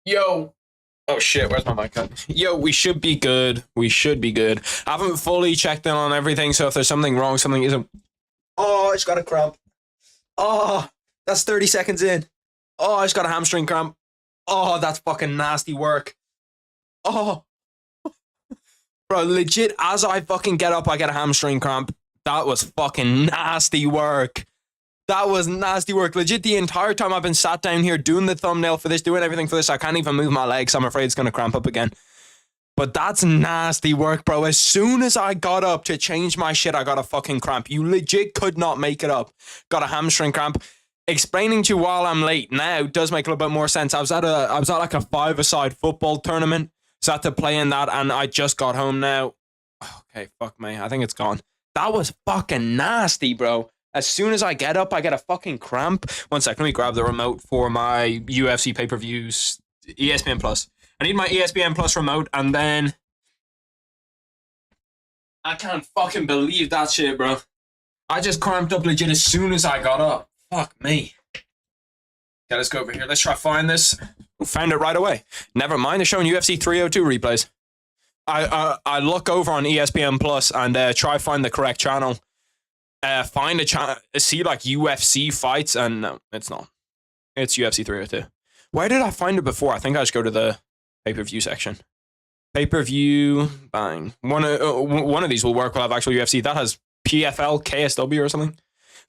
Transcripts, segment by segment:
Yo. Oh shit, where's my mic cut? Yo, we should be good. We should be good. I haven't fully checked in on everything, so if there's something wrong, something isn't... Oh, I just got a cramp. Oh, that's 30 seconds in. Oh, I just got a hamstring cramp. Oh, that's fucking nasty work. Oh. Bro, legit, as I fucking get up, I get a hamstring cramp. That was fucking nasty work. That was nasty work. Legit, the entire time I've been sat down here doing the thumbnail for this, doing everything for this, I can't even move my legs. I'm afraid it's going to cramp up again. But that's nasty work, bro. As soon as I got up to change my shit, I got a fucking cramp. You legit could not make it up. Got a hamstring cramp. Explaining to you while I'm late now does make a little bit more sense. I was at like a five-a-side football tournament. So I had to play in that, and I just got home now. Okay, fuck me. I think it's gone. That was fucking nasty, bro. As soon as I get up, I get a fucking cramp. 1 second, let me grab the remote for my UFC pay-per-views. ESPN Plus. I need my ESPN Plus remote, and then... I can't fucking believe that shit, bro. I just cramped up legit as soon as I got up. Fuck me. Okay, let's go over here. Let's try to find this. Found it right away. Never mind, they're showing UFC 302 replays. I look over on ESPN Plus and try find the correct channel. Find a channel, see like UFC fights, and no, it's not. It's UFC 302. Where did I find it before? I think I just go to the pay-per-view section. Pay-per-view, bang. One of these will work. We'll have actual UFC. That has PFL, KSW or something.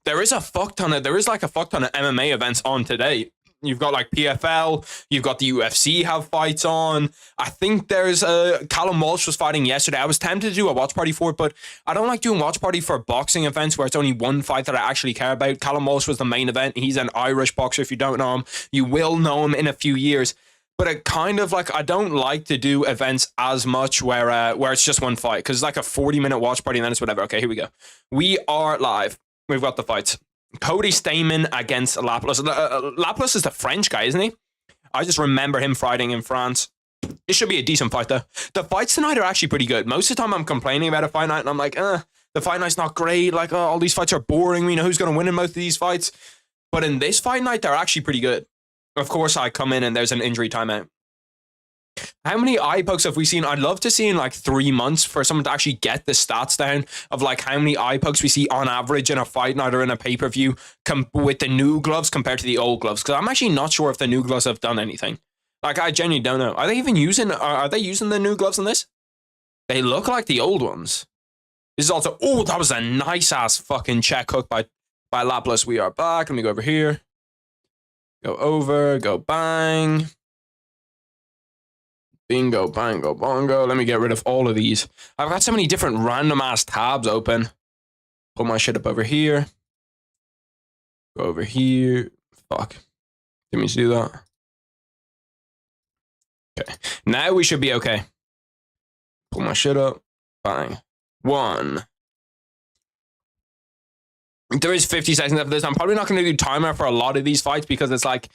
There is like a fuck ton of MMA events on today. You've got like PFL, you've got the UFC have fights on. I think there's Callum Walsh was fighting yesterday. I was tempted to do a watch party for it, but I don't like doing watch party for boxing events where it's only one fight that I actually care about. Callum Walsh was the main event. He's an Irish boxer. If you don't know him, you will know him in a few years. But it kind of like, I don't like to do events as much where it's just one fight, because it's like a 40-minute watch party and then it's whatever. Okay, here we go. We are live. We've got the fights. Cody Stamen against Laplace. Laplace is the French guy, isn't he? I just remember him fighting in France. It should be a decent fight, though. The fights tonight are actually pretty good. Most of the time I'm complaining about a fight night, and I'm like, the fight night's not great. Like, all these fights are boring. We know who's going to win in most of these fights. But in this fight night, they're actually pretty good. Of course, I come in and there's an injury timeout. How many eye pokes have we seen? I'd love to see in like 3 months for someone to actually get the stats down of like how many eye pokes we see on average in a fight night or in a pay-per-view with the new gloves compared to the old gloves. Because I'm actually not sure if the new gloves have done anything. Like, I genuinely don't know. Are they using the new gloves in this? They look like the old ones. This is also, oh, that was a nice ass fucking check hook by Laplace. We are back. Let me go over here. Go over, go bang. Bingo, bango, bongo. Let me get rid of all of these. I've got so many different random ass tabs open. Pull my shit up over here. Go over here. Fuck. Didn't mean to do that. Okay. Now we should be okay. Pull my shit up. Bang. 1. There is 50 seconds after this. I'm probably not going to do timer for a lot of these fights because it's like,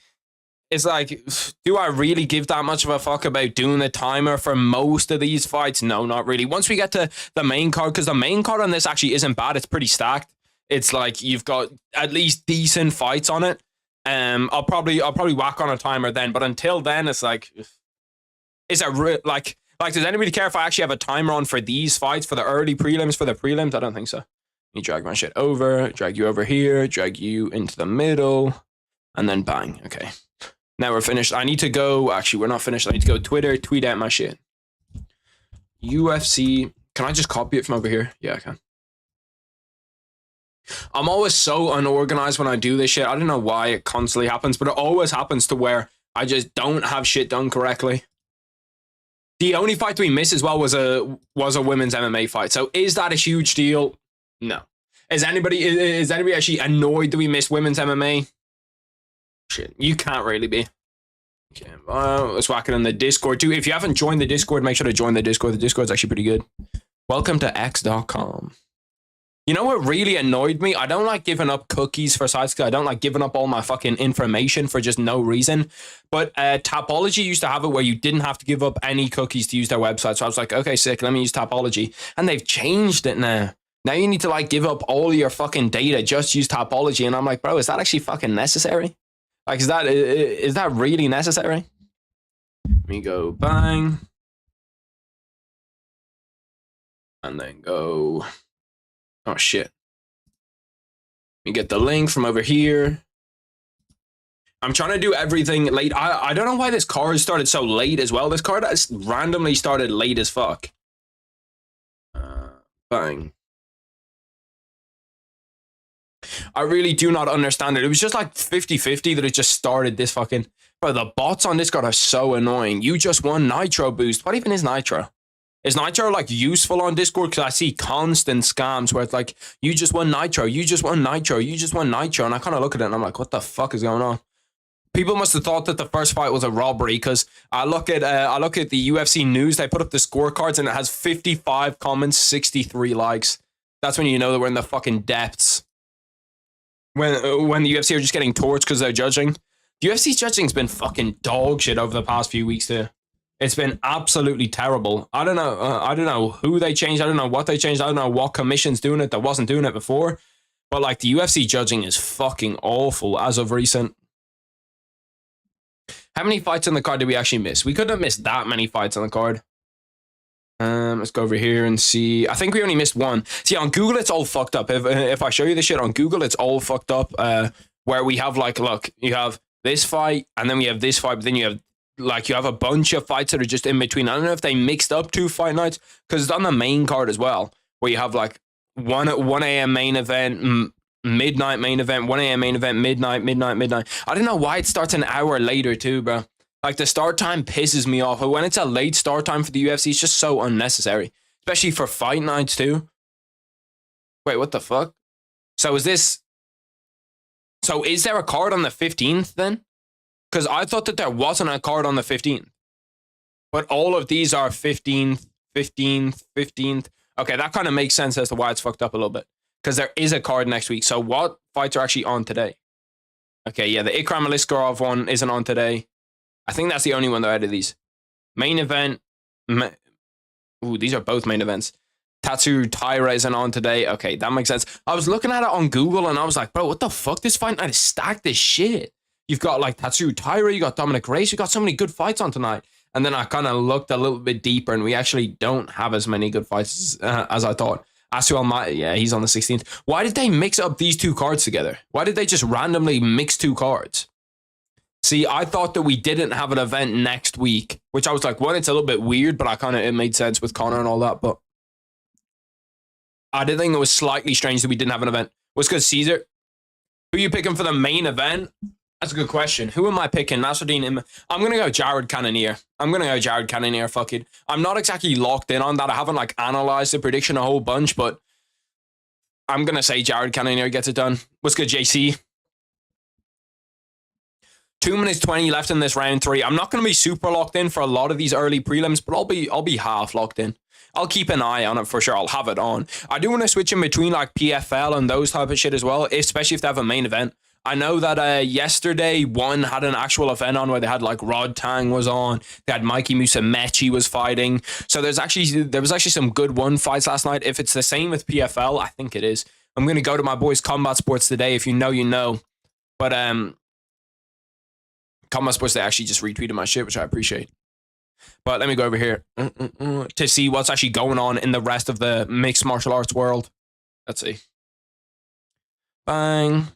do I really give that much of a fuck about doing a timer for most of these fights? No, not really. Once we get to the main card, because the main card on this actually isn't bad. It's pretty stacked. It's like you've got at least decent fights on it. I'll probably whack on a timer then. But until then, it's like, is it like does anybody care if I actually have a timer on for these fights, for the early prelims, for the prelims? I don't think so. Let me drag my shit over, drag you over here, drag you into the middle, and then bang. Okay. Now we're finished. I need to go. Actually, we're not finished. I need to go Twitter, tweet out my shit. UFC. Can I just copy it from over here? Yeah, I can. I'm always so unorganized when I do this shit. I don't know why it constantly happens, but it always happens to where I just don't have shit done correctly. The only fight we missed as well was a women's MMA fight. So is that a huge deal? No. Is anybody actually annoyed that we missed women's MMA? Shit, you can't really be. Okay, let's whack it in the Discord too. If you haven't joined the Discord, make sure to join the Discord. The Discord's actually pretty good. Welcome to x.com. You know what really annoyed me? I don't like giving up cookies for sites because I don't like giving up all my fucking information for just no reason. But Tapology used to have it where you didn't have to give up any cookies to use their website. So I was like, okay, sick, let me use Tapology. And they've changed it now. Now you need to like give up all your fucking data, just use Tapology. And I'm like, bro, is that actually fucking necessary? Like, is that really necessary? Let me go bang. And then go... Oh, shit. Let me get the link from over here. I'm trying to do everything late. I don't know why this card started so late as well. This card has randomly started late as fuck. Bang. I really do not understand it. It was just like 50-50 that it just started this fucking... Bro, the bots on Discord are so annoying. You just won Nitro boost. What even is Nitro? Is Nitro like useful on Discord? Because I see constant scams where it's like, you just won Nitro, you just won Nitro, you just won Nitro. And I kind of look at it and I'm like, what the fuck is going on? People must have thought that the first fight was a robbery because I look at the UFC news. They put up the scorecards and it has 55 comments, 63 likes. That's when you know that we're in the fucking depths. When the UFC are just getting torched because they're judging. The UFC's judging's been fucking dog shit over the past few weeks too. It's been absolutely terrible. I don't know who they changed. I don't know what they changed. I don't know what commission's doing it that wasn't doing it before. But like the UFC judging is fucking awful as of recent. How many fights on the card did we actually miss? We couldn't have missed that many fights on the card. Let's go over here and see. I think we only missed one. See, on Google, it's all fucked up. If I show you this shit on Google, it's all fucked up. Where we have like, look, you have this fight, and then we have this fight, but then you have a bunch of fights that are just in between. I don't know if they mixed up 2 fight nights, because it's on the main card as well, where you have like 1 a.m. main event, midnight main event, 1 a.m. main event, midnight. I don't know why it starts an hour later too, bro. Like, the start time pisses me off. When it's a late start time for the UFC, it's just so unnecessary. Especially for fight nights, too. Wait, what the fuck? So is there a card on the 15th, then? Because I thought that there wasn't a card on the 15th. But all of these are 15th. Okay, that kind of makes sense as to why it's fucked up a little bit. Because there is a card next week. So what fights are actually on today? Okay, yeah, the Ikram Aliskerov one isn't on today. I think that's the only one though out of these. Main event. Ooh, these are both main events. Tatsu Taira isn't on today. Okay, that makes sense. I was looking at it on Google and I was like, bro, what the fuck? This fight night is stacked as shit. You've got like Tatsu Taira, you got Dominic Reyes, you got so many good fights on tonight. And then I kind of looked a little bit deeper and we actually don't have as many good fights as I thought. Subriel Matias, yeah, he's on the 16th. Why did they mix up these 2 cards together? Why did they just randomly mix 2 cards? See, I thought that we didn't have an event next week, which I was like, one, it's a little bit weird, but it made sense with Conor and all that, but I did think it was slightly strange that we didn't have an event. Was because Caesar, who are you picking for the main event? That's a good question. Who am I picking? Nasruddin? I'm going to go Jared Cannonier. Fuck it. I'm not exactly locked in on that. I haven't like analyzed the prediction a whole bunch, but I'm going to say Jared Cannonier gets it done. What's good, JC? 2 minutes 20 left in this round 3. I'm not going to be super locked in for a lot of these early prelims, but I'll be half locked in. I'll keep an eye on it for sure. I'll have it on. I do want to switch in between like PFL and those type of shit as well, especially if they have a main event. I know that yesterday one had an actual event on where they had like Rod Tang was on. They had Mikey Musumeci was fighting. So there was actually some good one fights last night. If it's the same with PFL, I think it is. I'm going to go to my boys Combat Sports today. If you know, you know. But Combat Sports, they actually just retweeted my shit, which I appreciate. But let me go over here to see what's actually going on in the rest of the mixed martial arts world. Let's see. Bang.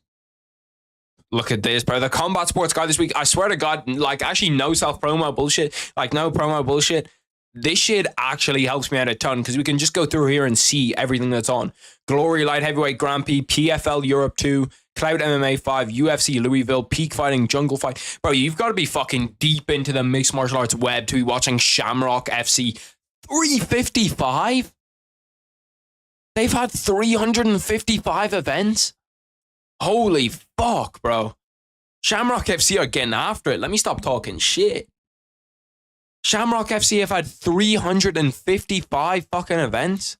Look at this, bro. The Combat Sports guy this week, I swear to God, like, actually no self-promo bullshit. Like, no promo bullshit. This shit actually helps me out a ton because we can just go through here and see everything that's on. Glory Light Heavyweight Grand Prix, PFL Europe 2, Cloud MMA 5, UFC Louisville, Peak Fighting, Jungle Fight. Bro, you've got to be fucking deep into the mixed martial arts web to be watching Shamrock FC 355? They've had 355 events? Holy fuck, bro. Shamrock FC are getting after it. Let me stop talking shit. Shamrock FC have had 355 fucking events.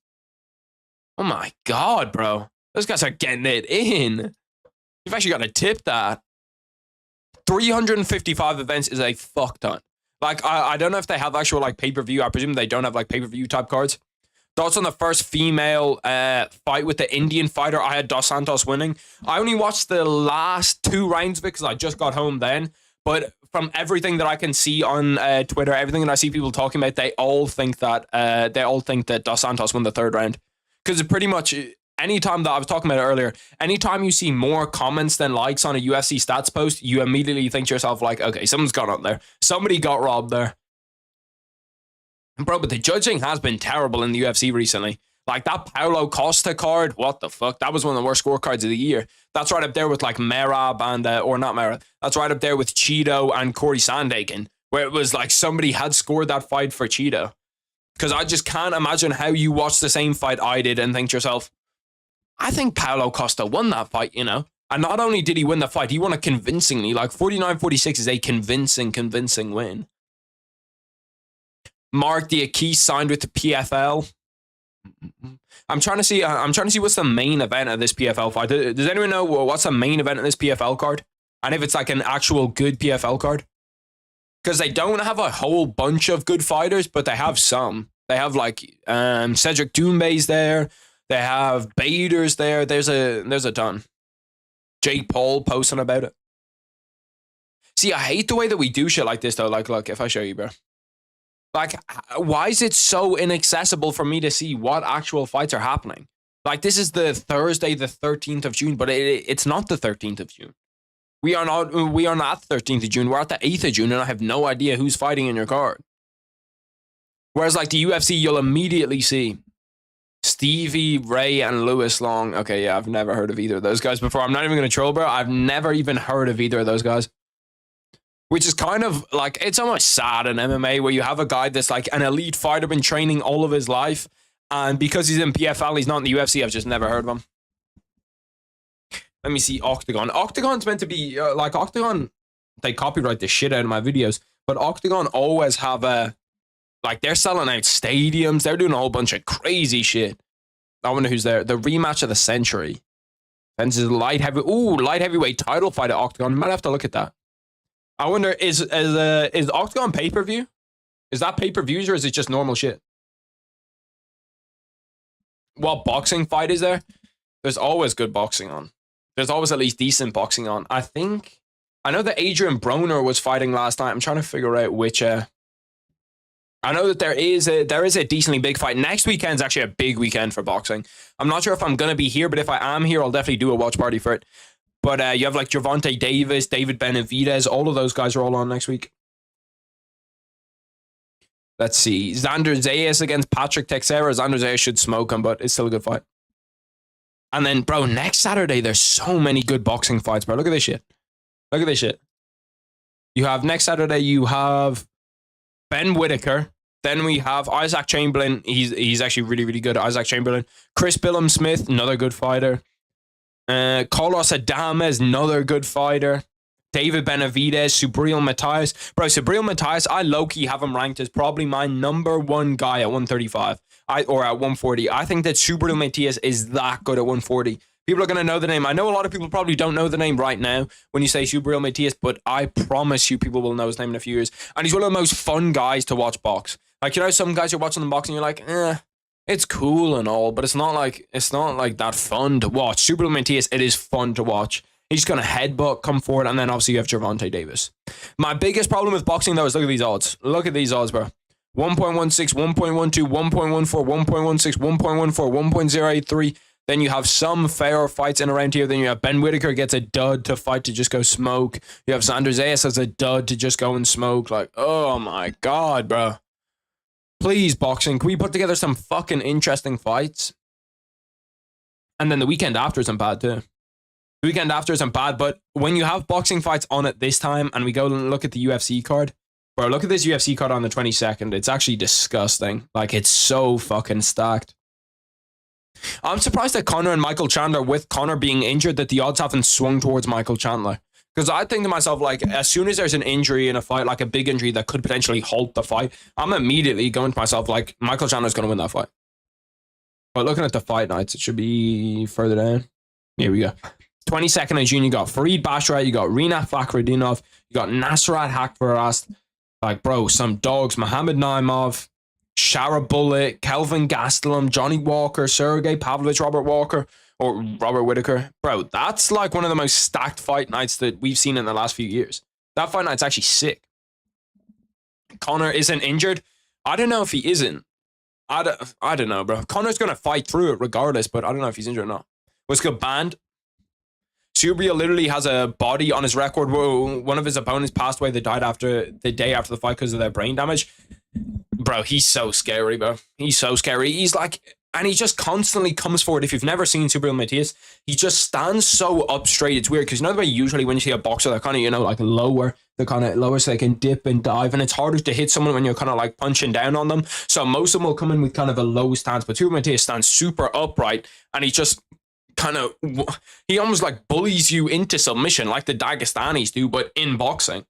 Oh my God, bro. Those guys are getting it in. You've actually got to tip that. 355 events is a fuck ton. Like, I don't know if they have actual, like, pay-per-view. I presume they don't have, like, pay-per-view type cards. Thoughts on the first female fight with the Indian fighter? I had Dos Santos winning. I only watched the last 2 rounds of it because I just got home then. But from everything that I can see on Twitter, everything that I see people talking about, they all think that Dos Santos won the third round. Because pretty much anytime that I was talking about it earlier, anytime you see more comments than likes on a UFC stats post, you immediately think to yourself like, okay, something's gone on there. Somebody got robbed there. Bro, but the judging has been terrible in the UFC recently. Like that Paulo Costa card, what the fuck? That was one of the worst scorecards of the year. That's right up there with like Merab and, or not Merab. That's right up there with Cheeto and Corey Sandhagen, where it was like somebody had scored that fight for Cheeto. Because I just can't imagine how you watch the same fight I did and think to yourself, I think Paulo Costa won that fight, you know? And not only did he win the fight, he won it convincingly. Like 49-46 is a convincing win. Mark Diakis signed with the PFL. I'm trying to see what's the main event of this PFL fight. Does anyone know what's the main event of this PFL card? And if it's like an actual good PFL card? Because they don't have a whole bunch of good fighters, but they have some. They have like Cedric Doumbé's there. They have Bader's there. There's a ton. Jake Paul posting about it. See, I hate the way that we do shit like this though. Like, look, if I show you, bro. Like, why is it so inaccessible for me to see what actual fights are happening? Like, this is the Thursday, the 13th of June, but it's not the 13th of June. We are not the 13th of June. We're at the 8th of June, and I have no idea who's fighting in your card. Whereas, like, the UFC, you'll immediately see Stevie, Ray, and Lewis Long. Okay, yeah, I've never heard of either of those guys before. I'm not even going to troll, bro. I've never even heard of either of those guys. Which is kind of like, it's almost sad in MMA where you have a guy that's like an elite fighter, been training all of his life. And because he's in PFL, he's not in the UFC. I've just never heard of him. Let me see Octagon. Octagon's meant to be like Octagon. They copyright the shit out of my videos. But Octagon always have like they're selling out stadiums. They're doing a whole bunch of crazy shit. I wonder who's there. The rematch of the century. And this is light heavyweight title fight at Octagon. You might have to look at that. I wonder, is Octagon pay-per-view? Is that pay-per-views or is it just normal shit? What boxing fight is there? There's always good boxing on. There's always at least decent boxing on. I know that Adrian Broner was fighting last night. I'm trying to figure out which. I know that there is a decently big fight. Next weekend's actually a big weekend for boxing. I'm not sure if I'm going to be here, but if I am here, I'll definitely do a watch party for it. But you have like Gervonta Davis, David Benavidez, all of those guys are all on next week. Let's see. Xander Zayas against Patrick Teixeira. Xander Zayas should smoke him, but it's still a good fight. And then, bro, next Saturday, there's so many good boxing fights, bro. Look at this shit. Look at this shit. You have next Saturday, you have Ben Whitaker. Then we have Isaac Chamberlain. He's actually really, really good. Isaac Chamberlain. Chris Billum Smith, another good fighter. Carlos Adames, another good fighter. David Benavidez, Subriel Matias. Bro, Subriel Matias, I low-key have him ranked as probably my number one guy at 135. Or at 140. I think that Subriel Matias is that good at 140. People are going to know the name. I know a lot of people probably don't know the name right now when you say Subriel Matias, but I promise you people will know his name in a few years. And he's one of the most fun guys to watch box. Like, you know, some guys you're watching them boxing, you're like, it's cool and all, but it's not like that fun to watch. Subriel Matias, it is fun to watch. He's going to headbutt, come forward, and then obviously you have Gervonta Davis. My biggest problem with boxing, though, is look at these odds. Look at these odds, bro. 1.16, 1.12, 1.14, 1.16, 1.14, 1.083. Then you have some fair fights in around here. Then you have Ben Whitaker gets a dud to fight to just go smoke. You have Xander Zayas as a dud to just go and smoke. Like, oh my God, bro. Please, boxing, can we put together some fucking interesting fights? And then the weekend after isn't bad too. The weekend after isn't bad, but when you have boxing fights on at this time and we go and look at the UFC card, bro, look at this UFC card on the 22nd. It's actually disgusting. Like, it's so fucking stacked. I'm surprised that Conor and Michael Chandler, with Conor being injured, that the odds haven't swung towards Michael Chandler. Because I think to myself, like, as soon as there's an injury in a fight, like a big injury that could potentially halt the fight, I'm immediately going to myself, like, Michael Chandler's going to win that fight. But looking at the fight nights, it should be further down. Here we go. 22nd of June, you got Farid Basharat, you got Rinat Fakhretdinov, you got Nasrat Hakparast, like, bro, some dogs, Mohamed Naimov, Shara Bullet, Kelvin Gastelum, Johnny Walker, Sergey Pavlovich, Robert Walker, or Robert Whitaker. Bro, that's like one of the most stacked fight nights that we've seen in the last few years. That fight night's actually sick. Conor isn't injured. I don't know if he isn't. I don't know, bro. Conor's going to fight through it regardless, but I don't know if he's injured or not. What's good, banned? Subriel literally has a body on his record where one of his opponents passed away. They died after the day after the fight because of their brain damage. Bro, he's so scary, bro. He's so scary. He's like, and he just constantly comes forward. If you've never seen Subriel Matias, he just stands so up straight. It's weird because you know the way usually when you see a boxer, they're kind of, you know, like lower. They're kind of lower so they can dip and dive. And it's harder to hit someone when you're kind of like punching down on them. So most of them will come in with kind of a low stance. But Subriel Matias stands super upright and he just kind of, he almost like bullies you into submission like the Dagestanis do, but in boxing.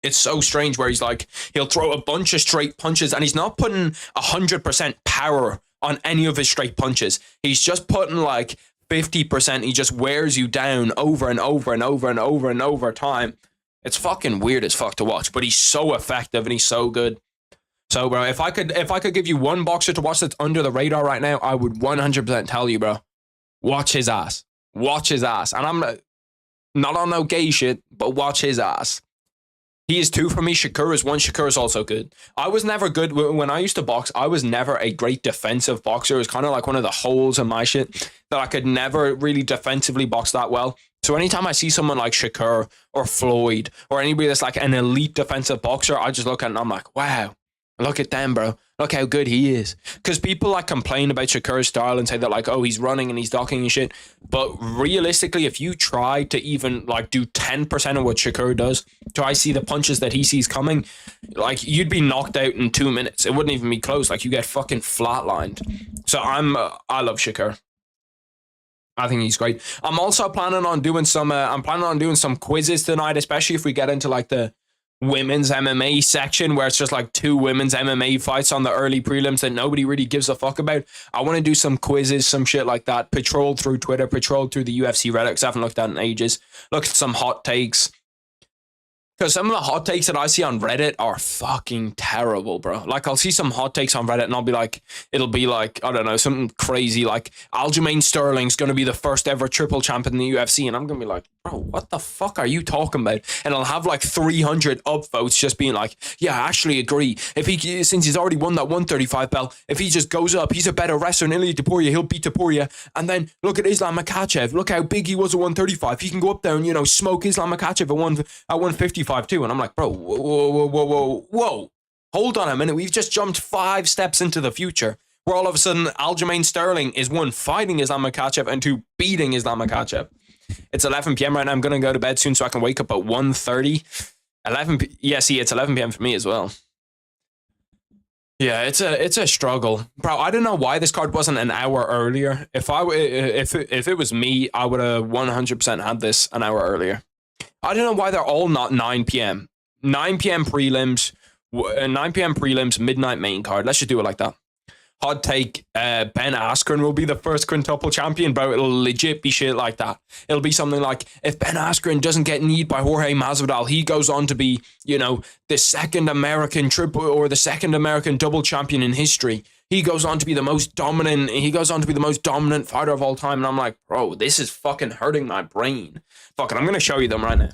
It's so strange where he's like, he'll throw a bunch of straight punches and he's not putting 100% power on any of his straight punches. He's just putting like 50%. He just wears you down over and over and over and over and over time. It's fucking weird as fuck to watch, but he's so effective and he's so good. So, bro, if I could give you one boxer to watch that's under the radar right now, I would 100% tell you, bro. Watch his ass. Watch his ass. And I'm not on no gay shit, but watch his ass. He is 2 for me. Shakur is 1. Shakur is also good. I was never good. When I used to box, I was never a great defensive boxer. It was kind of like one of the holes in my shit that I could never really defensively box that well. So anytime I see someone like Shakur or Floyd or anybody that's like an elite defensive boxer, I just look at it and I'm like, wow, look at them, bro. Look how good he is. Because people like complain about Shakur's style and say that like, oh, he's running and he's docking and shit. But realistically, if you try to even like do 10% of what Shakur does, try see the punches that he sees coming, like you'd be knocked out in 2 minutes. It wouldn't even be close. Like you get fucking flatlined. So I love Shakur. I think he's great. I'm also planning on doing some quizzes tonight, especially if we get into like the women's MMA section where it's just like 2 women's MMA fights on the early prelims that nobody really gives a fuck about. I want to do some quizzes, some shit like that. Patrol through Twitter, patrol through the UFC Reddit because I haven't looked at it in ages. Look at some hot takes. Because some of the hot takes that I see on Reddit are fucking terrible, bro. Like, I'll see some hot takes on Reddit and I'll be like, it'll be like, I don't know, something crazy like Aljamain Sterling's going to be the first ever triple champion in the UFC. And I'm going to be like, bro, what the fuck are you talking about? And I'll have like 300 upvotes just being like, yeah, I actually agree. Since he's already won that 135 belt, if he just goes up, he's a better wrestler than Ilia Topuria, he'll beat Topuria. And then look at Islam Makhachev. Look how big he was at 135. He can go up there and, you know, smoke Islam Makhachev at 155 too. And I'm like, bro, whoa. Hold on a minute. We've just jumped 5 steps into the future where all of a sudden Aljamain Sterling is 1, fighting Islam Makhachev and 2, beating Islam Makhachev. It's 11 p.m. right now. I'm going to go to bed soon so I can wake up at 1:30. Yeah, see, it's 11 p.m. for me as well. Yeah, it's a struggle. Bro, I don't know why this card wasn't an hour earlier. If it was me, I would have 100% had this an hour earlier. I don't know why they're all not 9 p.m. 9 p.m. prelims, 9 p.m. prelims, midnight main card. Let's just do it like that. Hot take, Ben Askren will be the first quintuple champion, bro. It'll legit be shit like that. It'll be something like, if Ben Askren doesn't get kneed by Jorge Masvidal, he goes on to be, you know, the second American triple or the second American double champion in history. He goes on to be the most dominant fighter of all time. And I'm like, bro, this is fucking hurting my brain. Fuck it, I'm going to show you them right now.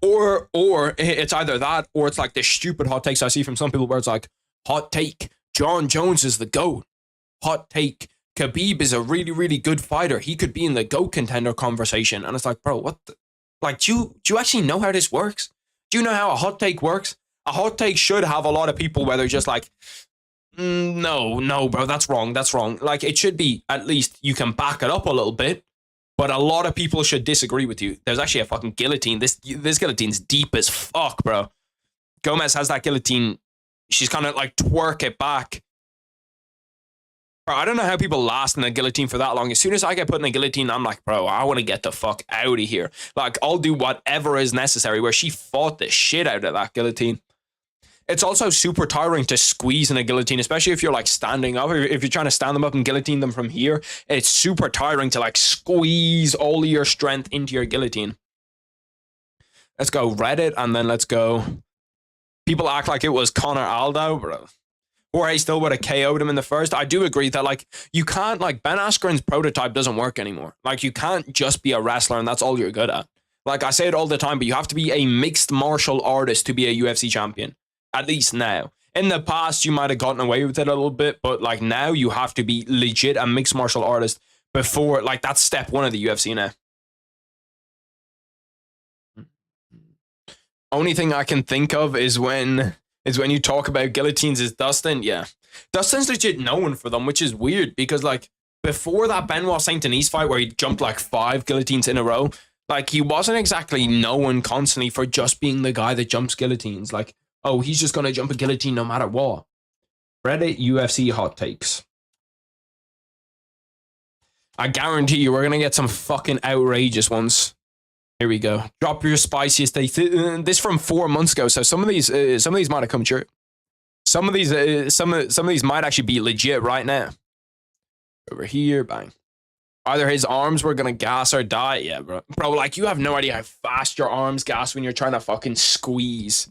Or it's either that or it's like the stupid hot takes I see from some people where it's like, hot take, Jon Jones is the GOAT. Hot take, Khabib is a really, really good fighter. He could be in the GOAT contender conversation. And it's like, bro, what the? Like, do you actually know how this works? Do you know how a hot take works? A hot take should have a lot of people where they're just like, no, bro, that's wrong. Like, it should be, at least you can back it up a little bit. But a lot of people should disagree with you. There's actually a fucking guillotine. This guillotine's deep as fuck, bro. Gomez has that guillotine. She's kind of like twerk it back. Bro, I don't know how people last in a guillotine for that long. As soon as I get put in a guillotine, I'm like, bro, I want to get the fuck out of here. Like, I'll do whatever is necessary. Where she fought the shit out of that guillotine. It's also super tiring to squeeze in a guillotine, especially if you're like standing up. If you're trying to stand them up and guillotine them from here, it's super tiring to like squeeze all of your strength into your guillotine. Let's go Reddit, and then let's go. People act like it was Conor Aldo, bro. Jorge still would have KO'd him in the first. I do agree that like you can't, like, Ben Askren's prototype doesn't work anymore. Like, you can't just be a wrestler and that's all you're good at. Like, I say it all the time, but you have to be a mixed martial artist to be a UFC champion. At least now. In the past, you might have gotten away with it a little bit, but like now you have to be legit a mixed martial artist before, like, that's step one of the UFC now. Only thing I can think of is when you talk about guillotines is Dustin. Yeah. Dustin's legit known for them, which is weird because, like, before that Benoit Saint Denis fight where he jumped like 5 guillotines in a row, like, he wasn't exactly known constantly for just being the guy that jumps guillotines. Like, oh, he's just going to jump a guillotine no matter what. Reddit UFC hot takes. I guarantee you we're going to get some fucking outrageous ones. Here we go. Drop your spiciest take. This from 4 months ago, so some of these might have come true. Some of these might actually be legit right now. Over here, bang. Either his arms were gonna gas or die. Yeah, bro. Bro, like, you have no idea how fast your arms gas when you're trying to fucking squeeze.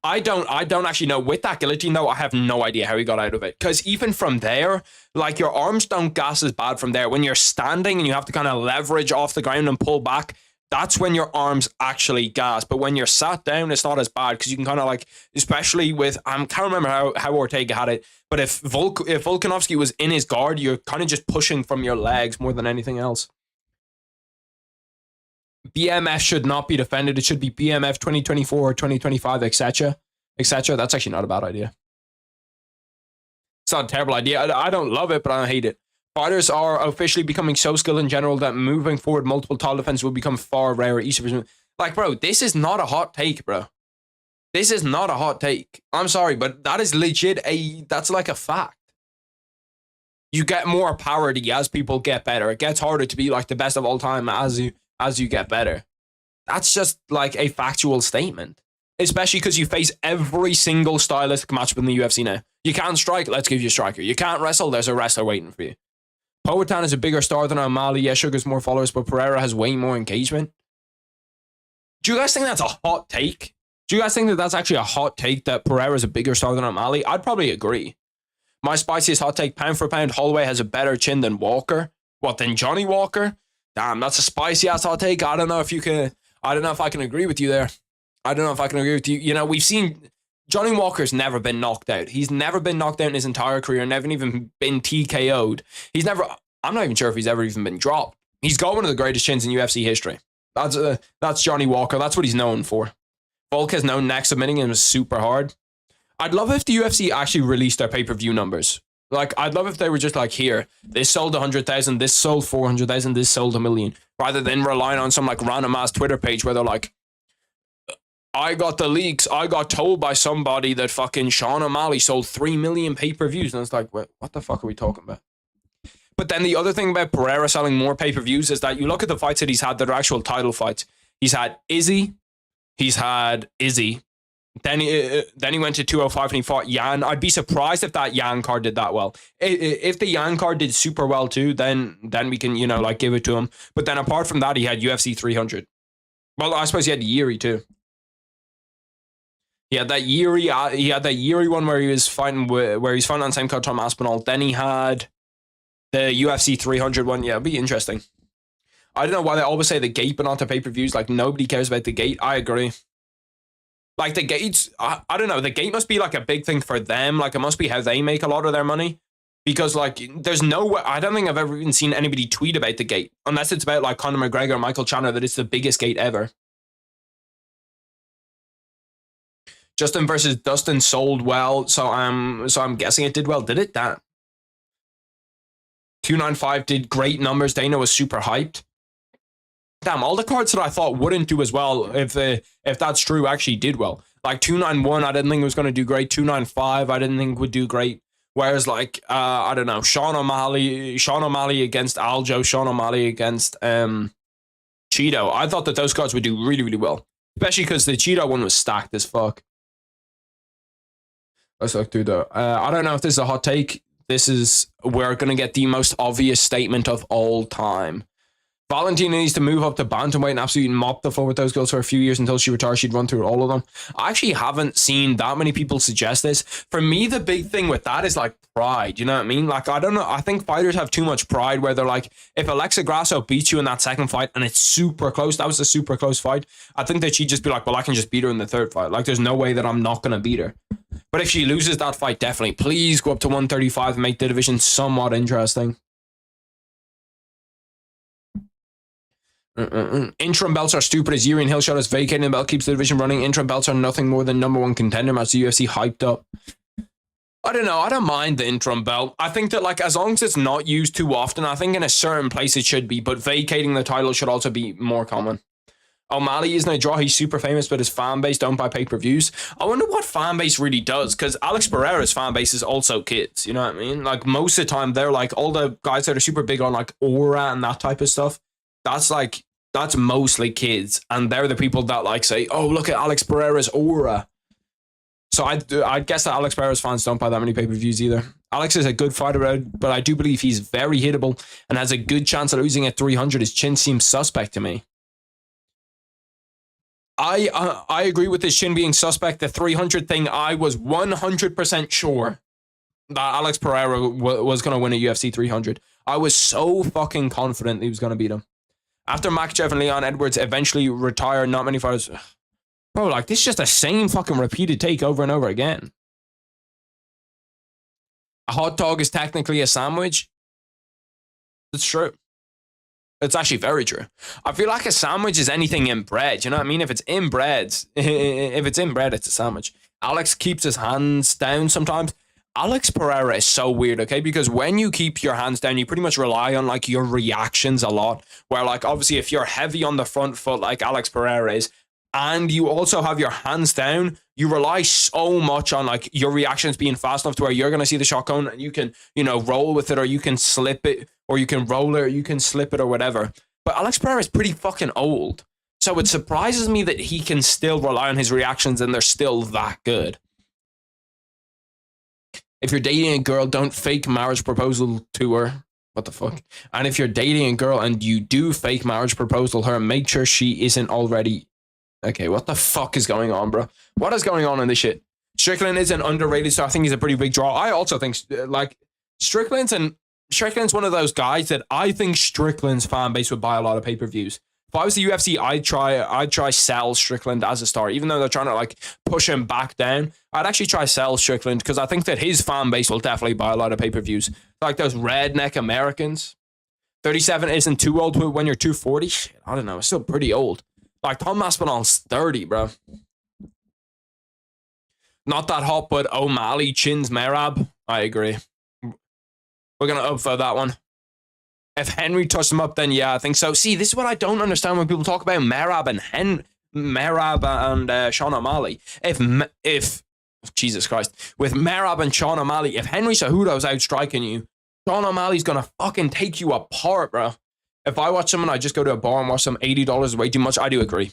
I don't actually know. With that guillotine, though, I have no idea how he got out of it. Because even from there, like, your arms don't gas as bad from there. When you're standing and you have to kind of leverage off the ground and pull back, that's when your arms actually gas. But when you're sat down, it's not as bad because you can kind of, like, especially with, I can't remember how Ortega had it, but if Volkanovski was in his guard, you're kind of just pushing from your legs more than anything else. BMF should not be defended. It should be BMF 2024, 2025, etc. etc. That's actually not a bad idea. It's not a terrible idea. I don't love it, but I don't hate it. Fighters are officially becoming so skilled in general that moving forward, multiple title defenses will become far rarer. Like, bro, this is not a hot take, bro. This is not a hot take. I'm sorry, but that is legit that's like a fact. You get more parity as people get better. It gets harder to be like the best of all time as you get better. That's just like a factual statement. Especially because you face every single stylistic matchup in the UFC now. You can't strike, let's give you a striker. You can't wrestle, there's a wrestler waiting for you. Poatan is a bigger star than O'Malley. Yeah, Sugar's more followers, but Pereira has way more engagement. Do you guys think that's a hot take? Do you guys think that that's actually a hot take that Pereira is a bigger star than O'Malley? I'd probably agree. My spiciest hot take, pound for pound, Holloway has a better chin than Walker. What, than Johnny Walker? Damn, that's a spicy ass hot take. I don't know if I can agree with you there. I don't know if I can agree with you. You know, we've seen Johnny Walker's never been knocked out. He's never been knocked out in his entire career, never even been TKO'd. I'm not even sure if he's ever even been dropped. He's got one of the greatest chins in UFC history. That's Johnny Walker. That's what he's known for. Volk has known neck submitting him is super hard. I'd love if the UFC actually released their pay-per-view numbers. Like, I'd love if they were just like, here, this sold 100,000, this sold 400,000, this sold 1 million, rather than relying on some like random ass Twitter page where they're like, I got the leaks, I got told by somebody that fucking Sean O'Malley sold 3 million pay-per-views. And it's like, what the fuck are we talking about? But then the other thing about Pereira selling more pay-per-views is that you look at the fights that he's had that are actual title fights. He's had Izzy. Then he went to 205 and he fought Yan. I'd be surprised if that Yan card did that well. If the Yan card did super well too, then we can, you know, like, give it to him. But then apart from that, he had UFC 300. Well, I suppose he had Yuri too. He had that Yuri one where he was fighting on the same card Tom Aspinall. Then he had the UFC 300 one. Yeah, it'd be interesting. I don't know why they always say the gate, but not the pay-per-views. Like, nobody cares about the gate. I agree. Like, the gates, I don't know. The gate must be like a big thing for them. Like, it must be how they make a lot of their money. Because, like, there's no way, I don't think I've ever even seen anybody tweet about the gate. Unless it's about, like, Conor McGregor or Michael Chandler, that it's the biggest gate ever. Justin versus Dustin sold well, so I'm guessing it did well. Did it? Damn. 295 did great numbers. Dana was super hyped. Damn, all the cards that I thought wouldn't do as well, if that's true, actually did well. Like 291, I didn't think it was going to do great. 295, I didn't think would do great. Whereas, like, I don't know, Sean O'Malley against Aljo, Sean O'Malley against Cheeto. I thought that those cards would do really, really well. Especially because the Cheeto one was stacked as fuck. Let's look through though. I don't know if this is a hot take. We're going to get the most obvious statement of all time. Valentina needs to move up to bantamweight and absolutely mop the floor with those girls for a few years until she retires. She'd run through all of them. I actually haven't seen that many people suggest this. For me, the big thing with that is like pride. You know what I mean? Like, I don't know. I think fighters have too much pride where they're like, if Alexa Grasso beats you in that second fight and it's super close, that was a super close fight, I think that she'd just be like, well, I can just beat her in the third fight. Like, there's no way that I'm not going to beat her. But if she loses that fight, definitely, please go up to 135 and make the division somewhat interesting. Interim belts are stupid as Urian Hillshot is vacating the belt, keeps the division running. Interim belts are nothing more than number one contender match. The UFC hyped up. I don't know. I don't mind the interim belt. I think that, like, as long as it's not used too often, I think in a certain place it should be, but vacating the title should also be more common. O'Malley isn't a draw. He's super famous, but his fan base don't buy pay-per-views. I wonder what fan base really does, because Alex Pereira's fan base is also kids. You know what I mean? Like, most of the time, they're like all the guys that are super big on like aura and that type of stuff. That's mostly kids, and they're the people that like say, oh, look at Alex Pereira's aura. So I guess that Alex Pereira's fans don't buy that many pay-per-views either. Alex is a good fighter, but I do believe he's very hittable and has a good chance of losing at 300. His chin seems suspect to me. I agree with his chin being suspect. The 300 thing, I was 100% sure that Alex Pereira was going to win a UFC 300. I was so fucking confident he was going to beat him. After Makhachev and Leon Edwards eventually retire, not many fighters... Bro, like, this is just the same fucking repeated take over and over again. A hot dog is technically a sandwich. It's true. It's actually very true. I feel like a sandwich is anything in bread. You know what I mean? If it's in bread, it's a sandwich. Alex keeps his hands down sometimes. Alex Pereira is so weird, okay? Because when you keep your hands down, you pretty much rely on like your reactions a lot. Where like obviously if you're heavy on the front foot like Alex Pereira is, and you also have your hands down, you rely so much on like your reactions being fast enough to where you're going to see the shot going and you can, you know, roll with it, or you can slip it, or you can roll it, or you can slip it or whatever. But Alex Pereira is pretty fucking old. So it surprises me that he can still rely on his reactions and they're still that good. If you're dating a girl, don't fake marriage proposal to her. What the fuck? And if you're dating a girl and you do fake marriage proposal to her, make sure she isn't already... Okay, what the fuck is going on, bro? What is going on in this shit? Strickland is an underrated star. I think he's a pretty big draw. I also think, like, Strickland's one of those guys that I think Strickland's fan base would buy a lot of pay-per-views. If I was the UFC, I'd try sell Strickland as a star, even though they're trying to like push him back down. I'd actually try sell Strickland because I think that his fan base will definitely buy a lot of pay-per-views. Like those redneck Americans. 37 isn't too old when you're 240. Shit, I don't know. It's still pretty old. Like Tom Aspinall's 30, bro. Not that hot, but O'Malley chins Merab. I agree. We're gonna upvote that one. If Henry touched him up, then yeah, I think so. See, this is what I don't understand when people talk about Merab and Sean O'Malley. If Jesus Christ, with Merab and Sean O'Malley, if Henry Cejudo's outstriking you, Sean O'Malley's gonna fucking take you apart, bro. If I watch someone, I just go to a bar and watch some $80 is way too much. I do agree.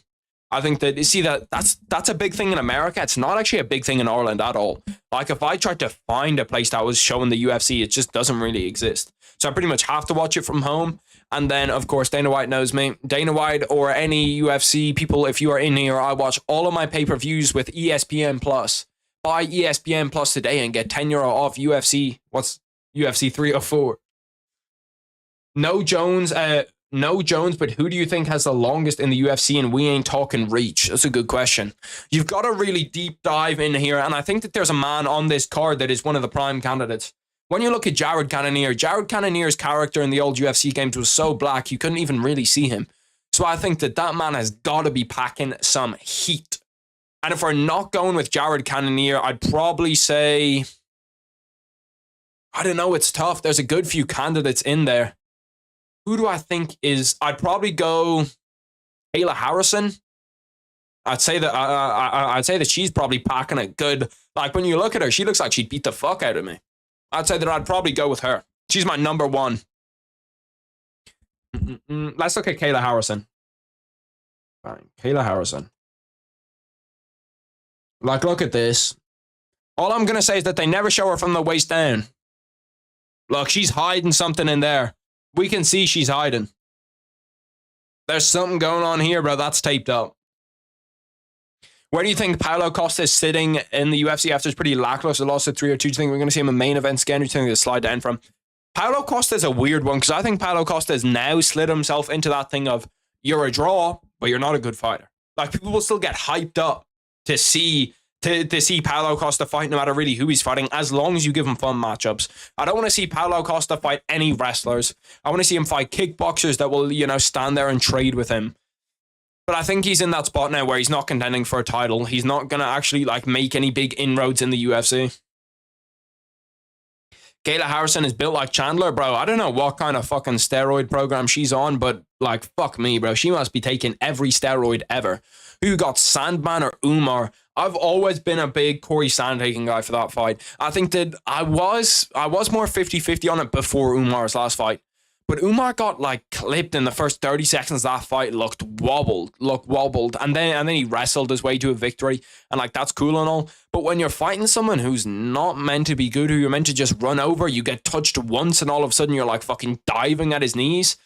I think that, you see, that's a big thing in America. It's not actually a big thing in Ireland at all. Like, if I tried to find a place that was showing the UFC, it just doesn't really exist. So I pretty much have to watch it from home. And then, of course, Dana White knows me. Dana White or any UFC people, if you are in here, I watch all of my pay-per-views with ESPN Plus. Buy ESPN Plus today and get €10 off UFC. What's UFC 304? No Jones, but who do you think has the longest in the UFC? And we ain't talking reach. That's a good question. You've got to really deep dive in here. And I think that there's a man on this card that is one of the prime candidates. When you look at Jared Cannonier's character in the old UFC games was so black, you couldn't even really see him. So I think that man has got to be packing some heat. And if we're not going with Jared Cannonier, I'd probably say, I don't know, it's tough. There's a good few candidates in there. Who do I think is... I'd probably go Kayla Harrison. I'd say that she's probably packing it good. Like, when you look at her, she looks like she'd beat the fuck out of me. I'd say that I'd probably go with her. She's my number one. Let's look at Kayla Harrison. Fine, Kayla Harrison. Like, look at this. All I'm going to say is that they never show her from the waist down. Look, she's hiding something in there. We can see she's hiding. There's something going on here, bro. That's taped up. Where do you think Paulo Costa is sitting in the UFC after his pretty lackluster loss at 3-2? Do you think we're going to see him in main events again? Or do you think he'll slide down from? Paulo Costa is a weird one because I think Paulo Costa has now slid himself into that thing of you're a draw, but you're not a good fighter. Like, people will still get hyped up to see Paulo Costa fight no matter really who he's fighting, as long as you give him fun matchups. I don't want to see Paulo Costa fight any wrestlers. I want to see him fight kickboxers that will, you know, stand there and trade with him. But I think he's in that spot now where he's not contending for a title. He's not going to actually like make any big inroads in the UFC. Kayla Harrison is built like Chandler, bro. I don't know what kind of fucking steroid program she's on, but like, fuck me, bro. She must be taking every steroid ever. Who got, Sandman or Umar? I've always been a big Corey Sandhagen guy for that fight. I think that I was more 50-50 on it before Umar's last fight. But Umar got like clipped in the first 30 seconds of that fight, looked wobbled, and then he wrestled his way to a victory, and like that's cool and all. But when you're fighting someone who's not meant to be good, who you're meant to just run over, you get touched once and all of a sudden you're like fucking diving at his knees.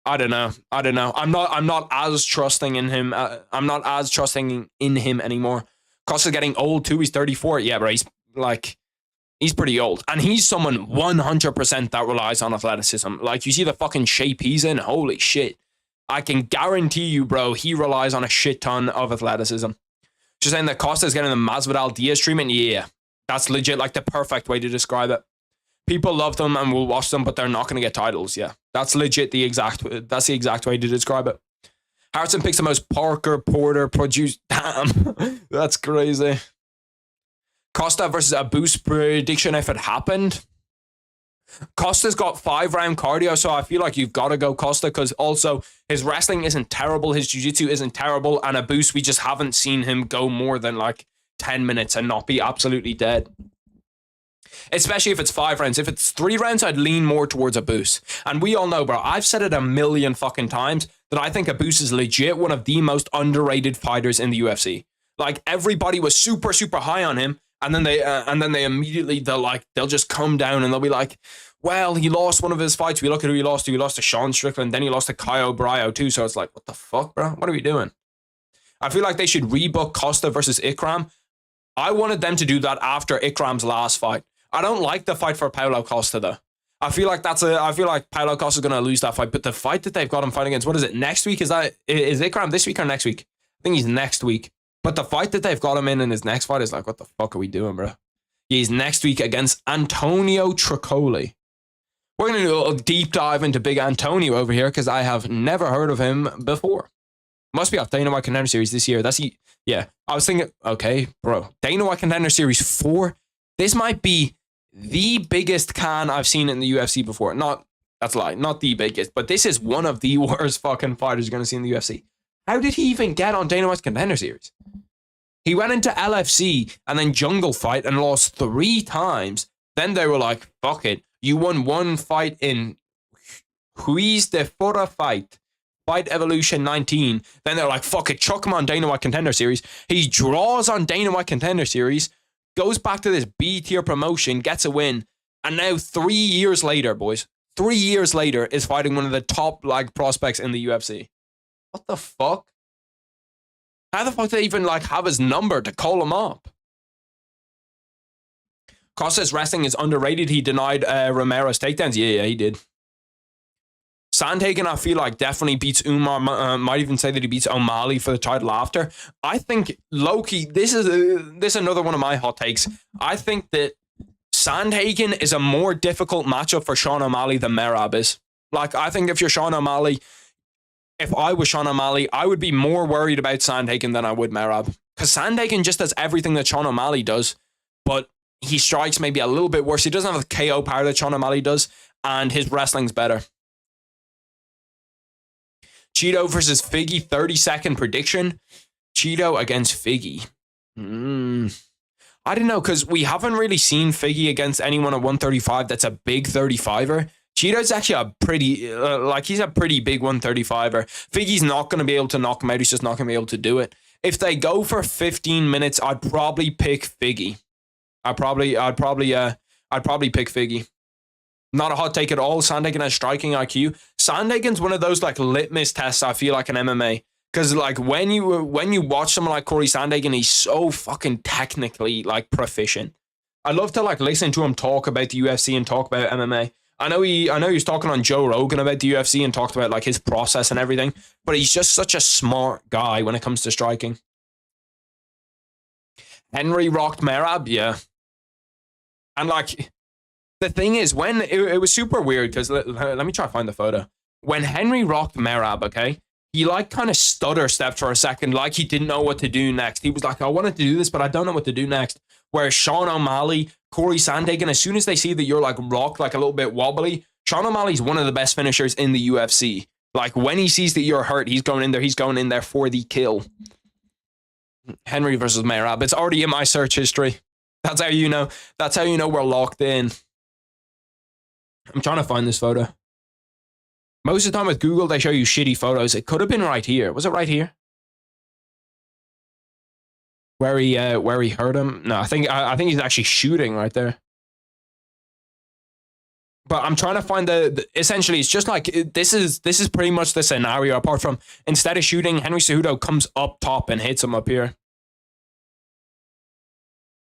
I don't know. I'm not as trusting in him. I'm not as trusting in him anymore. Costa's getting old too. He's 34. Yeah, but he's pretty old. And he's someone 100% that relies on athleticism. Like, you see the fucking shape he's in? Holy shit. I can guarantee you, bro, he relies on a shit ton of athleticism. Just saying that Costa's getting the Masvidal Diaz treatment? Yeah. That's legit like the perfect way to describe it. People love them and will watch them, but they're not going to get titles. Yeah. That's legit that's the exact way to describe it. Harrison picks the most Parker Porter produced. Damn. That's crazy. Costa versus a boost prediction if it happened. Costa's got 5-round cardio, so I feel like you've got to go Costa because also his wrestling isn't terrible, his jiu-jitsu isn't terrible, and a boost, we just haven't seen him go more than like 10 minutes and not be absolutely dead. Especially if it's 5 rounds. If it's 3 rounds, I'd lean more towards a boost. And we all know, bro, I've said it a million fucking times that I think a boost is legit one of the most underrated fighters in the UFC. Like, everybody was super, super high on him. And then they immediately, they'll just come down and they'll be like, well, he lost one of his fights. We look at who he lost to. He lost to Sean Strickland. Then he lost to Caio Bravo too. So it's like, what the fuck, bro? What are we doing? I feel like they should rebook Costa versus Ikram. I wanted them to do that after Ikram's last fight. I don't like the fight for Paulo Costa though. I feel like Paulo Costa's going to lose that fight. But the fight that they've got him fighting against, what is it, next week? Is Ikram this week or next week? I think he's next week. But the fight that they've got him in his next fight is like, what the fuck are we doing, bro? He's next week against Antonio Tricoli. We're going to do a little deep dive into Big Antonio over here because I have never heard of him before. Must be off Dana White Contender Series this year. Yeah. I was thinking, okay, bro. Dana White Contender Series 4. This might be the biggest can I've seen in the UFC before. That's a lie. Not the biggest, but this is one of the worst fucking fighters you're going to see in the UFC. How did he even get on Dana White's Contender Series? He went into LFC and then Jungle Fight and lost 3 times. Then they were like, fuck it. You won 1 fight in Juiz de Fora Fight Evolution 19. Then they're like, fuck it, chuck him on Dana White Contender Series. He draws on Dana White Contender Series, goes back to this B-tier promotion, gets a win. And now 3 years later, boys, 3 years later is fighting one of the top prospects in the UFC. What the fuck? How the fuck did they even have his number to call him up? Costa's wrestling is underrated. He denied Romero's takedowns. Yeah, he did. Sandhagen, I feel like, definitely beats Umar. Might even say that he beats O'Malley for the title after. I think, low-key, this is another one of my hot takes. I think that Sandhagen is a more difficult matchup for Sean O'Malley than Merab is. I think if you're Sean O'Malley, if I was Sean O'Malley, I would be more worried about Sandhagen than I would Merab. Because Sandhagen just does everything that Sean O'Malley does, but he strikes maybe a little bit worse. He doesn't have the KO power that Sean O'Malley does, and his wrestling's better. Cheeto versus Figgy, 30-second prediction. Cheeto against Figgy. I don't know, because we haven't really seen Figgy against anyone at 135 that's a big 35er. Cheeto's actually a pretty, he's a pretty big 135er. Figgy's not going to be able to knock him out. He's just not going to be able to do it. If they go for 15 minutes, I'd probably pick Figgy. I'd probably pick Figgy. Not a hot take at all. Sandhagen has striking IQ. Sandhagen's one of those like litmus tests, I feel like, in MMA. Because like when you watch someone like Corey Sandhagen, he's so fucking technically like proficient. I love to like listen to him talk about the UFC and talk about MMA. I know he was talking on Joe Rogan about the UFC and talked about like his process and everything, but he's just such a smart guy when it comes to striking. Henry rocked Merab, yeah. And like the thing is, when it was super weird because let me try to find the photo. When Henry rocked Merab, okay, he like kind of stutter stepped for a second, like he didn't know what to do next. He was like, I wanted to do this, but I don't know what to do next. Whereas Sean O'Malley, Corey Sandhagen, as soon as they see that you're like rocked, like a little bit wobbly, Sean O'Malley's one of the best finishers in the UFC. Like when he sees that you're hurt, he's going in there for the kill. Henry versus Merab. It's already in my search history. That's how you know. That's how you know we're locked in. I'm trying to find this photo. Most of the time with Google, they show you shitty photos. It could have been right here. Was it right here? Where he hurt him? No, I think he's actually shooting right there. But I'm trying to find essentially it's just like this is pretty much the scenario. Apart from instead of shooting, Henry Cejudo comes up top and hits him up here.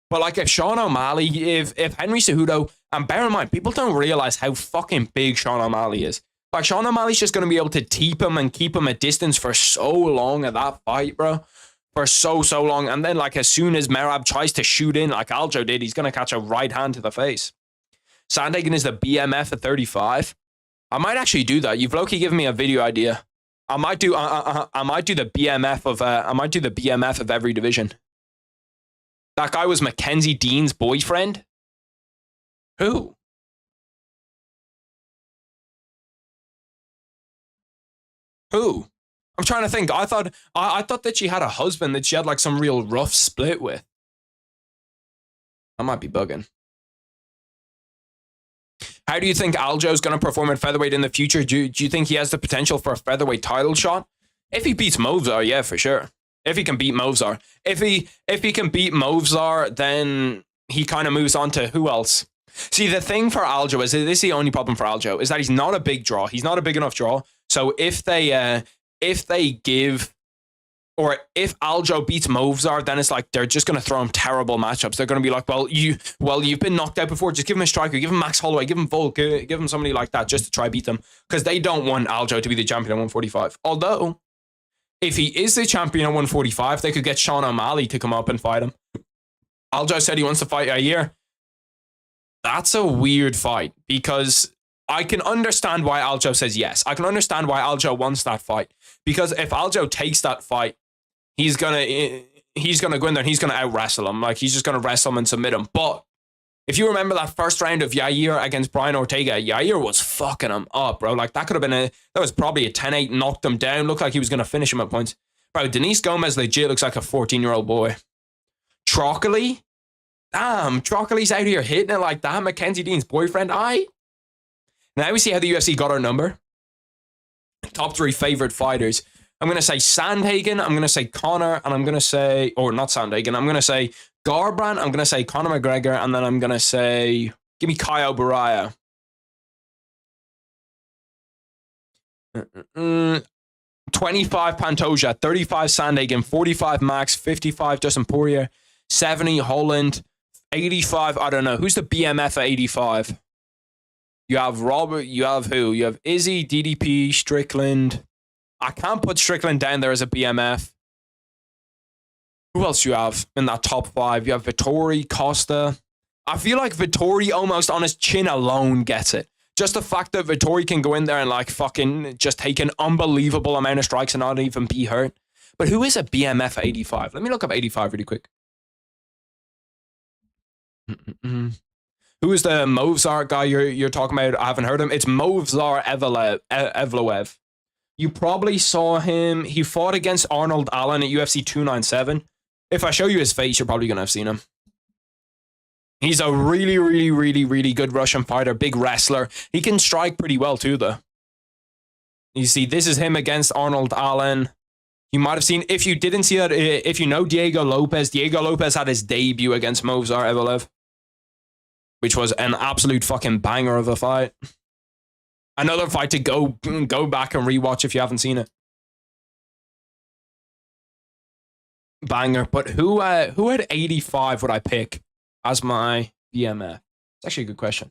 But like if Sean O'Malley, if Henry Cejudo, and bear in mind, people don't realize how fucking big Sean O'Malley is. Like Sean O'Malley's just gonna be able to teep him and keep him at distance for so long at that fight, bro. For so long. And then like as soon as Merab tries to shoot in like Aljo did, he's gonna catch a right hand to the face. Sandhagen is the BMF at 35. I might actually do that. You've low-key given me a video idea. I might do the BMF of every division. That guy was Mackenzie Dean's boyfriend. Who? I'm trying to think. I thought that she had a husband that she had like some real rough split with. I might be bugging. How do you think Aljo's going to perform at featherweight in the future? Do you think he has the potential for a featherweight title shot? If he beats Movzar, yeah, for sure. If he can beat Movzar. If he can beat Movzar, then he kind of moves on to who else? See, the thing for Aljo is, this is the only problem for Aljo, is that he's not a big draw. He's not a big enough draw. So if Aljo beats Movzar, then it's like they're just going to throw him terrible matchups. They're going to be like, well, you've been knocked out before. Just give him a striker, give him Max Holloway, give him Volk, give him somebody like that just to try beat them, because they don't want Aljo to be the champion at 145. Although, if he is the champion at 145, they could get Sean O'Malley to come up and fight him. Aljo said he wants to fight a year. That's a weird fight, because I can understand why Aljo says yes. I can understand why Aljo wants that fight, because if Aljo takes that fight, he's gonna go in there and he's gonna out wrestle him. Like he's just gonna wrestle him and submit him. But if you remember that first round of Yair against Brian Ortega, Yair was fucking him up, bro. Like that could have been that was probably a 10-8, knocked him down. Looked like he was gonna finish him at points. Bro, Denise Gomez legit looks like a 14-year-old boy. Trockley? Damn, Trockley's out here hitting it like that. Mackenzie Dean's boyfriend. Now we see how the UFC got our number. Top 3 favorite fighters. I'm going to say Sandhagen, I'm going to say Conor, and I'm going to say, or not Sandhagen, I'm going to say Garbrandt, I'm going to say Conor McGregor, and then I'm going to say, give me Caio Baraya. 25 Pantoja, 35 Sandhagen, 45 Max, 55 Dustin Poirier, 70 Holland, 85, I don't know. Who's the BMF at 85? You have Robert, you have who? You have Izzy, DDP, Strickland. I can't put Strickland down there as a BMF. Who else you have in that top 5? You have Vittori, Costa. I feel like Vittori almost on his chin alone gets it. Just the fact that Vittori can go in there and like fucking just take an unbelievable amount of strikes and not even be hurt. But who is a BMF at 85? Let me look up 85 really quick. Who is the Movzar guy you're talking about? I haven't heard him. It's Movzar Evloev. You probably saw him. He fought against Arnold Allen at UFC 297. If I show you his face, you're probably going to have seen him. He's a really, really, really, really good Russian fighter. Big wrestler. He can strike pretty well too, though. You see, this is him against Arnold Allen. You might have seen, if you didn't see that, if you know Diego Lopez had his debut against Movzar Evloev. which was an absolute fucking banger of a fight. Another fight to go back and rewatch if you haven't seen it. Banger. But who at 85 would I pick as my BMF? It's actually a good question.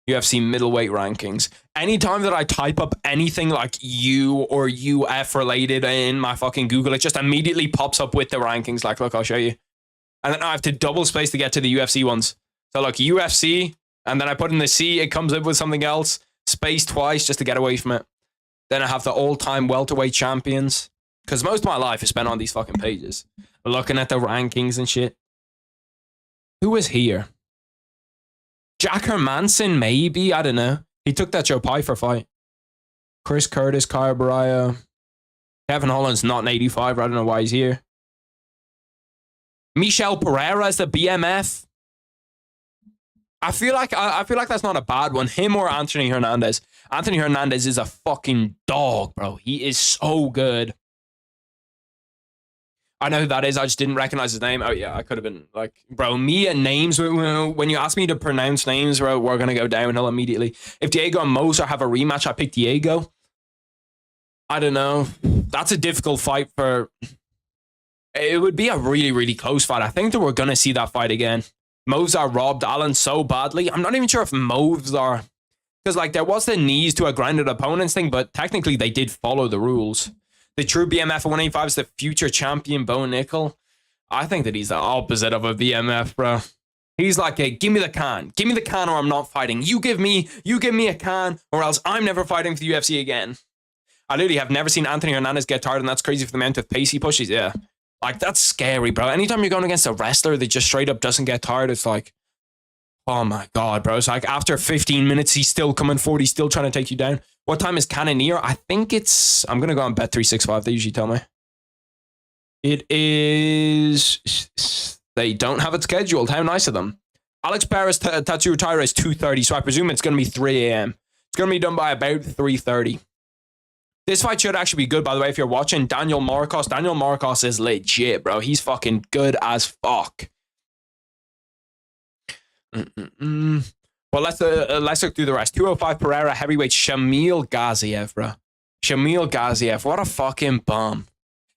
UFC middleweight rankings. Anytime that I type up anything like U or UF related in my fucking Google, it just immediately pops up with the rankings. Like, look, I'll show you. And then I have to double space to get to the UFC ones. So look, UFC, and then I put in the C, it comes up with something else. Space twice just to get away from it. Then I have the all-time welterweight champions. Because most of my life is spent on these fucking pages. Looking at the rankings and shit. Who is here? Jack Hermanson, maybe? I don't know. He took that Joe Pyfer fight. Chris Curtis, Kyle Baraya. Kevin Holland's not an 85. I don't know why he's here. Michel Pereira is the BMF. I feel like that's not a bad one. Him or Anthony Hernandez. Anthony Hernandez is a fucking dog, bro. He is so good. I know who that is. I just didn't recognize his name. Oh, yeah, I could have been like, bro, me and names. When you ask me to pronounce names, bro, we're going to go downhill immediately. If Diego and Moser have a rematch, I pick Diego. I don't know. That's a difficult fight for... It would be a really, really close fight. I think that we're going to see that fight again. Moser robbed Allen so badly. I'm not even sure if Moser... Because, like, there was the knees to a grounded opponents thing, but technically they did follow the rules. The true BMF at 185 is the future champion, Bo Nickel. I think that he's the opposite of a BMF, bro. He's like, hey, give me the can. Give me the can or I'm not fighting. You give me a can or else I'm never fighting for the UFC again. I literally have never seen Anthony Hernandez get tired, and that's crazy for the amount of pace he pushes. Yeah. Like, that's scary, bro. Anytime you're going against a wrestler that just straight up doesn't get tired, it's like, oh my God, bro. It's like after 15 minutes, he's still coming forward. He's still trying to take you down. What time is Cannoneer? I think it's... I'm going to go on Bet365. They usually tell me. It is... They don't have it scheduled. How nice of them. Alex Perez Tattoo Tyra is 2:30, so I presume it's going to be 3 a.m. It's going to be done by about 3:30. This fight should actually be good, by the way, if you're watching. Daniel Marcos. Daniel Marcos is legit, bro. He's fucking good as fuck. Well, let's look through the rest. 205 Pereira, heavyweight Shamil Gaziev, bro. Shamil Gaziev, what a fucking bomb.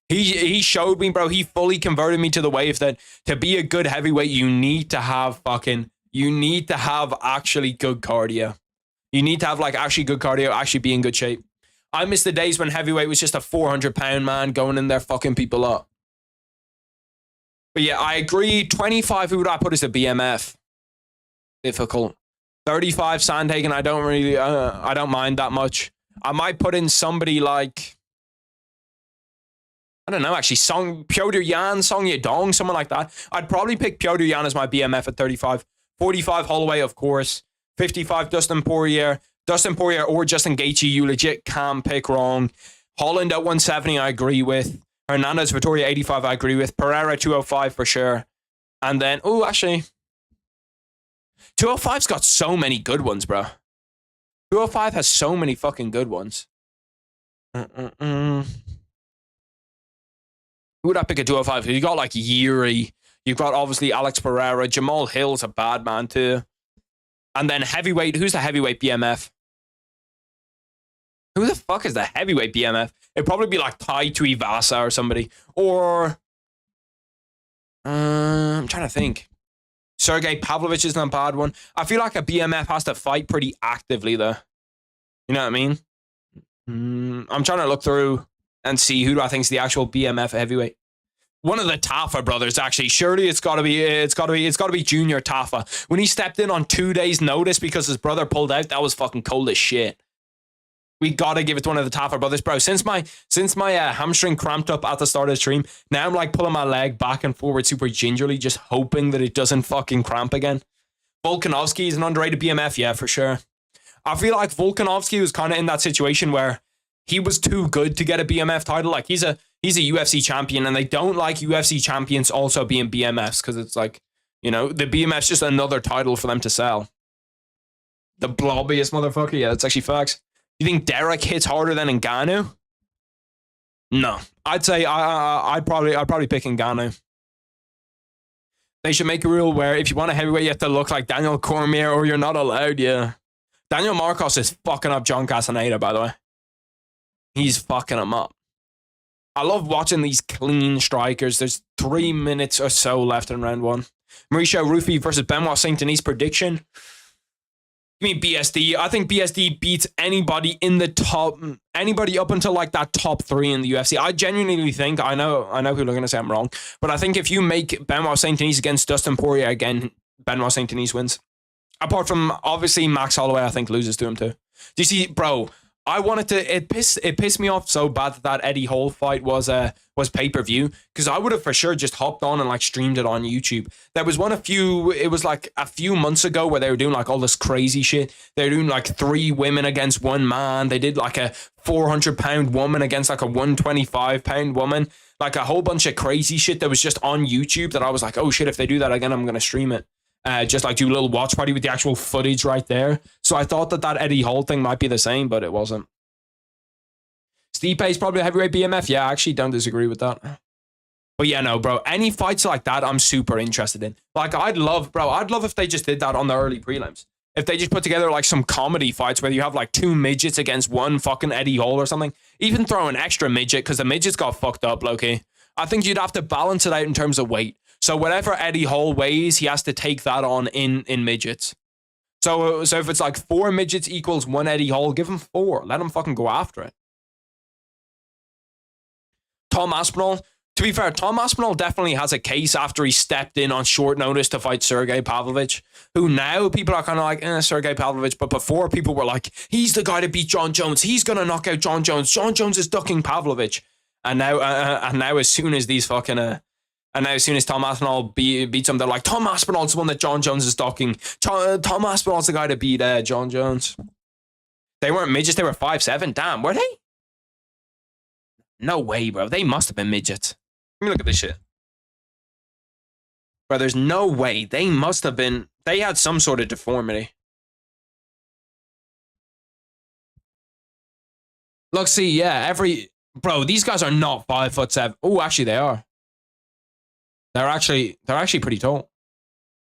He showed me, bro. He fully converted me to the wave that to be a good heavyweight, you need to have actually good cardio. You need to have like actually good cardio, actually be in good shape. I miss the days when heavyweight was just a 400-pound man going in there fucking people up. But yeah, I agree. 25, who would I put as a BMF? Difficult. 35 Sandhagen, I don't mind that much. I might put in somebody like, I don't know, actually, Piotr Yan, Song Yadong, someone like that. I'd probably pick Piotr Yan as my BMF at 35. 45 Holloway, of course. 55 Dustin Poirier or Justin Gaethje, you legit can't pick wrong. Holland at 170, I agree with. Hernandez, Vittoria 85, I agree with. Pereira 205 for sure. And then, oh, actually, 205's got so many good ones, bro. 205 has so many fucking good ones. Who would I pick at 205? You got like Yuri. You've got obviously Alex Pereira. Jamal Hill's a bad man too. And then heavyweight. Who's the heavyweight BMF? Who the fuck is the heavyweight BMF? It'd probably be like Tai Tuivasa or somebody. Or I'm trying to think. Sergey Pavlovich isn't a bad one. I feel like a BMF has to fight pretty actively, though. You know what I mean? I'm trying to look through and see who do I think is the actual BMF heavyweight. One of the Tafa brothers, actually. Surely it's got to be Junior Tafa. When he stepped in on 2 days' notice because his brother pulled out, that was fucking cold as shit. We gotta give it to one of the Tafa brothers, bro. Since my hamstring cramped up at the start of the stream, now I'm like pulling my leg back and forward super gingerly, just hoping that it doesn't fucking cramp again. Volkanovski is an underrated BMF, yeah, for sure. I feel like Volkanovski was kind of in that situation where he was too good to get a BMF title. Like he's a UFC champion, and they don't like UFC champions also being BMFs because it's like, you know, the BMF's just another title for them to sell. The blobbiest motherfucker, yeah, that's actually facts. You think Derek hits harder than Ngannou? No. I'd say I'd probably pick Ngannou. They should make a rule where if you want a heavyweight, you have to look like Daniel Cormier or you're not allowed, yeah. Daniel Marcos is fucking up John Castaneda, by the way. He's fucking him up. I love watching these clean strikers. There's 3 minutes or so left in round 1. Mauricio Rufy versus Benoit Saint Denis prediction. Give me BSD. I think BSD beats anybody in the top, anybody up until like that top 3 in the UFC. I genuinely think, I know people are going to say I'm wrong, but I think if you make Benoit Saint Denis against Dustin Poirier again, Benoit Saint Denis wins. Apart from, obviously, Max Holloway, I think, loses to him too. Do you see, bro, I wanted to, it pissed me off so bad that Eddie Hall fight was pay-per-view, because I would have for sure just hopped on and like streamed it on YouTube. There was it was like a few months ago where they were doing like all this crazy shit. They were doing like 3 women against 1 man. They did like a 400-pound woman against like a 125-pound woman. Like a whole bunch of crazy shit that was just on YouTube that I was like, oh shit, if they do that again, I'm going to stream it. Just like do a little watch party with the actual footage right there. So I thought that Eddie Hall thing might be the same, but it wasn't. Stipe's probably a heavyweight BMF. Yeah, I actually don't disagree with that. But yeah, no, bro. Any fights like that, I'm super interested in. Like, I'd love if they just did that on the early prelims. If they just put together like some comedy fights where you have like 2 midgets against 1 fucking Eddie Hall or something. Even throw an extra midget because the midgets got fucked up, low-key. I think you'd have to balance it out in terms of weight. So whatever Eddie Hall weighs, he has to take that on in midgets. So if it's like 4 midgets equals 1 Eddie Hall, give him 4. Let him fucking go after it. Tom Aspinall. To be fair, Tom Aspinall definitely has a case after he stepped in on short notice to fight Sergey Pavlovich, who now people are kind of like, Sergey Pavlovich, but before people were like, he's the guy to beat Jon Jones. He's going to knock out Jon Jones. Jon Jones is ducking Pavlovich. And now as soon as these fucking... And now as soon as Tom Aspinall beats him, they're like, Tom Aspinall's the one that Jon Jones is stalking. Tom Aspinall's the guy to beat Jon Jones. They weren't midgets, they were 5'7". Damn, were they? No way, bro. They must have been midgets. Let me look at this shit. Bro, there's no way. They must have been... They had some sort of deformity. Look, see, yeah, Bro, these guys are not 5'7". Oh, actually, they are. They're actually pretty tall.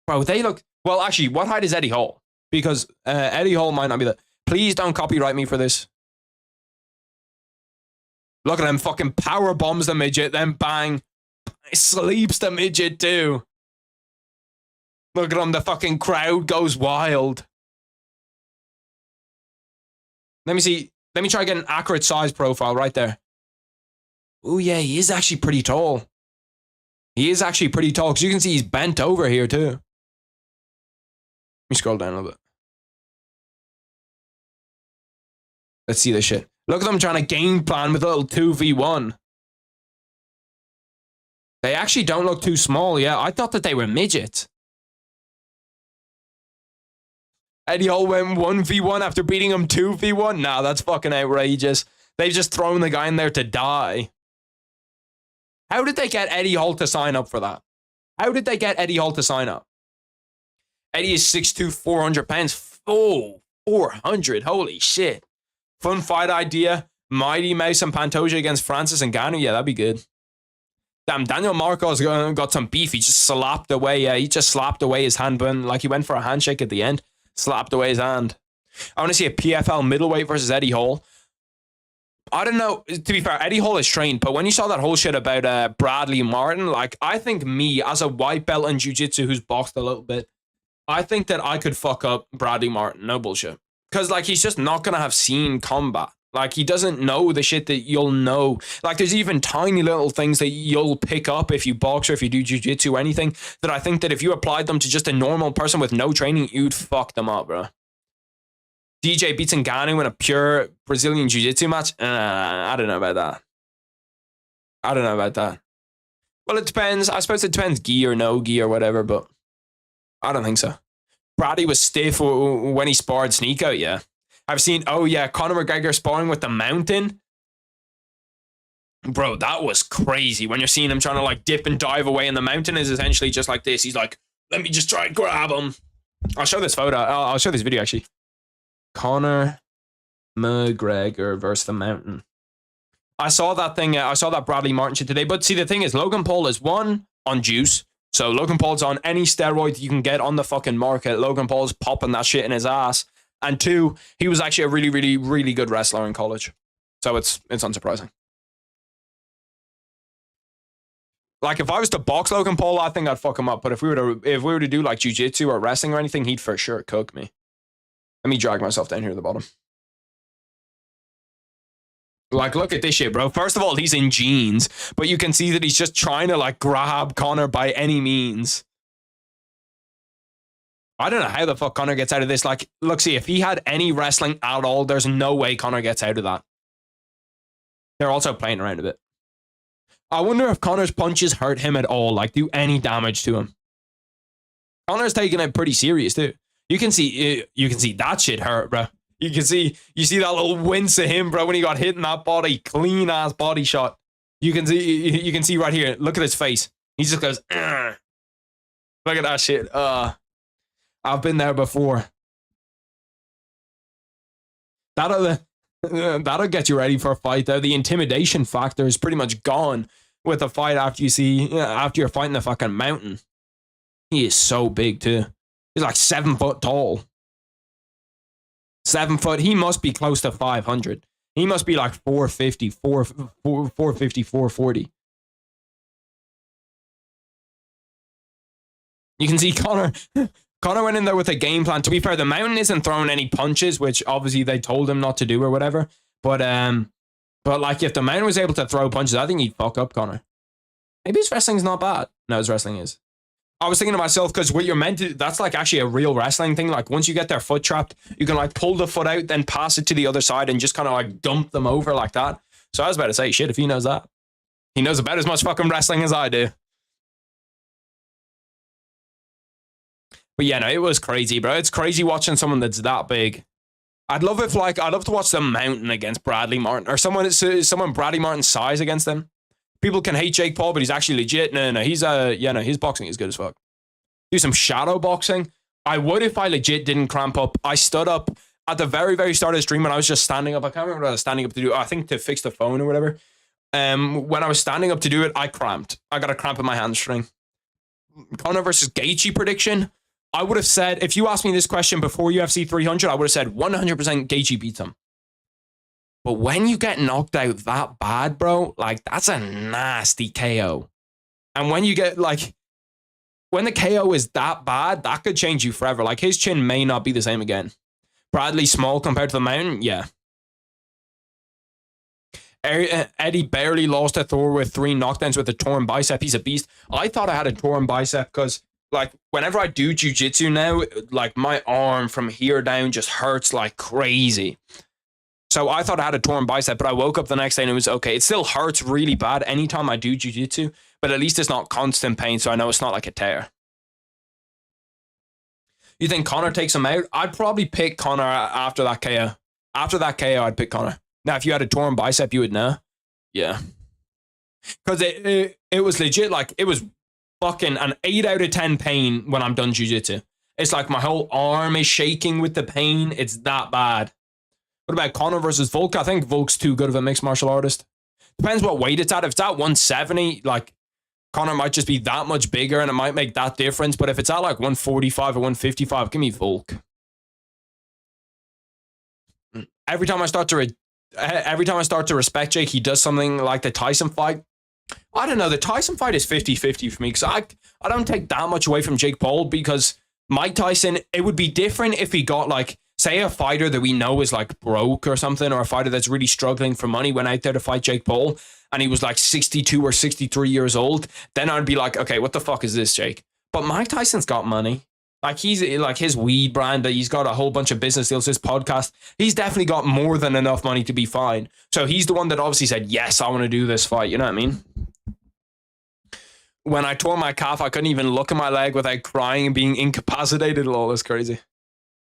Bro, they look... Well, actually, what height is Eddie Hall? Because Eddie Hall might not be that. Please don't copyright me for this. Look at him fucking power bombs the midget, then bang. Sleeps the midget too. Look at him, the fucking crowd goes wild. Let me see. Let me try to get an accurate size profile right there. Oh yeah, he is actually pretty tall. He is actually pretty tall, because you can see he's bent over here too. Let me scroll down a little bit. Let's see this shit. Look at them trying to game plan with a little 2v1. They actually don't look too small, yeah. I thought that they were midgets. Eddie Hall went 1v1 after beating him 2v1? Nah, that's fucking outrageous. They've just thrown the guy in there to die. How did they get Eddie Hall to sign up for that? How did they get Eddie Hall to sign up? Eddie is 6'2", 400 pounds. Oh, 400. Holy shit. Fun fight idea. Mighty Mouse and Pantoja against Francis and Ngannou. Yeah, that'd be good. Damn, Daniel Marcos got some beef. He just slapped away. Yeah, he just slapped away his hand. Like he went for a handshake at the end. Slapped away his hand. I want to see a PFL middleweight versus Eddie Hall. I don't know. To be fair, Eddie Hall is trained, but when you saw that whole shit about Bradley Martin, like, I think me, as a white belt in jiu-jitsu who's boxed a little bit, I think that I could fuck up Bradley Martin. No bullshit. Because, like, he's just not going to have seen combat. Like, he doesn't know the shit that you'll know. Like, there's even tiny little things that you'll pick up if you box or if you do jiu-jitsu or anything that I think that if you applied them to just a normal person with no training, you'd fuck them up, bro. DJ beats Ngannou in a pure Brazilian jiu-jitsu match? I don't know about that. I don't know about that. Well, it depends. I suppose it depends gi or no gi or whatever, but I don't think so. Brady was stiff when he sparred Sneak Out, yeah. I've seen, oh yeah, Conor McGregor sparring with the Mountain. Bro, that was crazy. When you're seeing him trying to like dip and dive away, and the Mountain is essentially just like this. He's like, let me just try and grab him. I'll show this photo. I'll show this video actually. Conor McGregor versus the Mountain. I saw that thing. I saw that Bradley Martin shit today. But see, the thing is, Logan Paul is 1 on juice, So Logan Paul's on any steroid you can get on the fucking market. Logan Paul's popping that shit in his ass. And 2, he was actually a really, really, really good wrestler in college. So it's unsurprising. Like, if I was to box Logan Paul, I think I'd fuck him up. But if we were to do like jiu-jitsu or wrestling or anything, he'd for sure cook me. Let me drag myself down here at the bottom. Like, look at this shit, bro. First of all, he's in jeans, but you can see that he's just trying to like grab Conor by any means. I don't know how the fuck Conor gets out of this. Like, look, see, if he had any wrestling at all, there's no way Conor gets out of that. They're also playing around a bit. I wonder if Conor's punches hurt him at all, like do any damage to him. Conor's taking it pretty serious too. You can see that shit hurt, bro. You see that little wince of him, bro, when he got hit in that body, clean ass body shot. You can see right here. Look at his face. He just goes, ugh. Look at that shit. I've been there before. That'll get you ready for a fight though. The intimidation factor is pretty much gone with a fight after you're fighting the fucking mountain. He is so big too. He's like 7 foot tall. 7 foot. He must be close to 500. He must be like 450, 440. You can see Conor went in there with a game plan. To be fair, the mountain isn't throwing any punches, which obviously they told him not to do or whatever. But like if the mountain was able to throw punches, I think he'd fuck up Conor. Maybe his wrestling's not bad. No, his wrestling is. I was thinking to myself, because what you're meant to, that's like actually a real wrestling thing. Like once you get their foot trapped, you can like pull the foot out, then pass it to the other side and just kind of like dump them over like that. So I was about to say, shit, if he knows that. He knows about as much fucking wrestling as I do. But yeah, no, it was crazy, bro. It's crazy watching someone that's that big. I'd love to watch the mountain against Bradley Martin or someone Bradley Martin's size against them. People can hate Jake Paul, but he's actually legit. No, his boxing is good as fuck. Do some shadow boxing. I would if I legit didn't cramp up. I stood up at the very, very start of the stream when I was just standing up. I can't remember what I was standing up to do. I think to fix the phone or whatever. When I was standing up to do it, I cramped. I got a cramp in my hamstring. Conor versus Gaethje prediction. I would have said, if you asked me this question before UFC 300, I would have said 100% Gaethje beats him. But when you get knocked out that bad, bro, like that's a nasty KO. And when you get like, when the KO is that bad, that could change you forever. Like his chin may not be the same again. Bradley small compared to the mountain, yeah. Eddie barely lost to Thor with 3 knockdowns with a torn bicep. He's a beast. I thought I had a torn bicep because like whenever I do jiu-jitsu now, like my arm from here down just hurts like crazy. So I thought I had a torn bicep, but I woke up the next day and it was okay. It still hurts really bad anytime I do jiu-jitsu, but at least it's not constant pain, so I know it's not like a tear. You think Conor takes him out? I'd probably pick Conor after that KO. After that KO, I'd pick Conor. Now, if you had a torn bicep, you would know. Yeah. Because it was legit, like, it was fucking an 8 out of 10 pain when I'm done jiu-jitsu. It's like my whole arm is shaking with the pain. It's that bad. What about Conor versus Volk? I think Volk's too good of a mixed martial artist. Depends what weight it's at. If it's at 170, like, Conor might just be that much bigger and it might make that difference. But if it's at like 145 or 155, give me Volk. Every time I start to respect Jake, he does something like the Tyson fight. I don't know. The Tyson fight is 50-50 for me because I don't take that much away from Jake Paul because Mike Tyson, it would be different if he got like, say a fighter that we know is like broke or something, or a fighter that's really struggling for money went out there to fight Jake Paul and he was like 62 or 63 years old. Then I'd be like, okay, what the fuck is this, Jake? But Mike Tyson's got money. Like he's like his weed brand, he's got a whole bunch of business deals, his podcast. He's definitely got more than enough money to be fine. So he's the one that obviously said, yes, I want to do this fight. You know what I mean? When I tore my calf, I couldn't even look at my leg without crying and being incapacitated. All this crazy.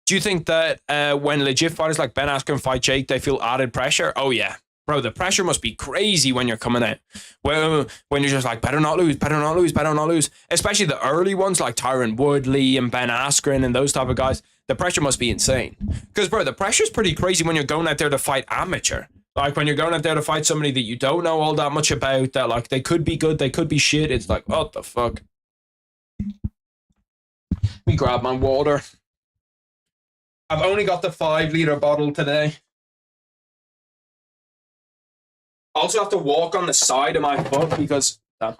Do you think that when legit fighters like Ben Askren fight Jake, they feel added pressure? Oh, yeah. Bro, the pressure must be crazy when you're coming out. When you're just like, better not lose, better not lose, better not lose. Especially the early ones like Tyron Woodley and Ben Askren and those type of guys. The pressure must be insane. Because, bro, the pressure's pretty crazy when you're going out there to fight amateur. Like when you're going out there to fight somebody that you don't know all that much about, that like they could be good, they could be shit. It's like, what the fuck? me grab my water. I've only got the 5-liter bottle today. I also have to walk on the side of my foot because I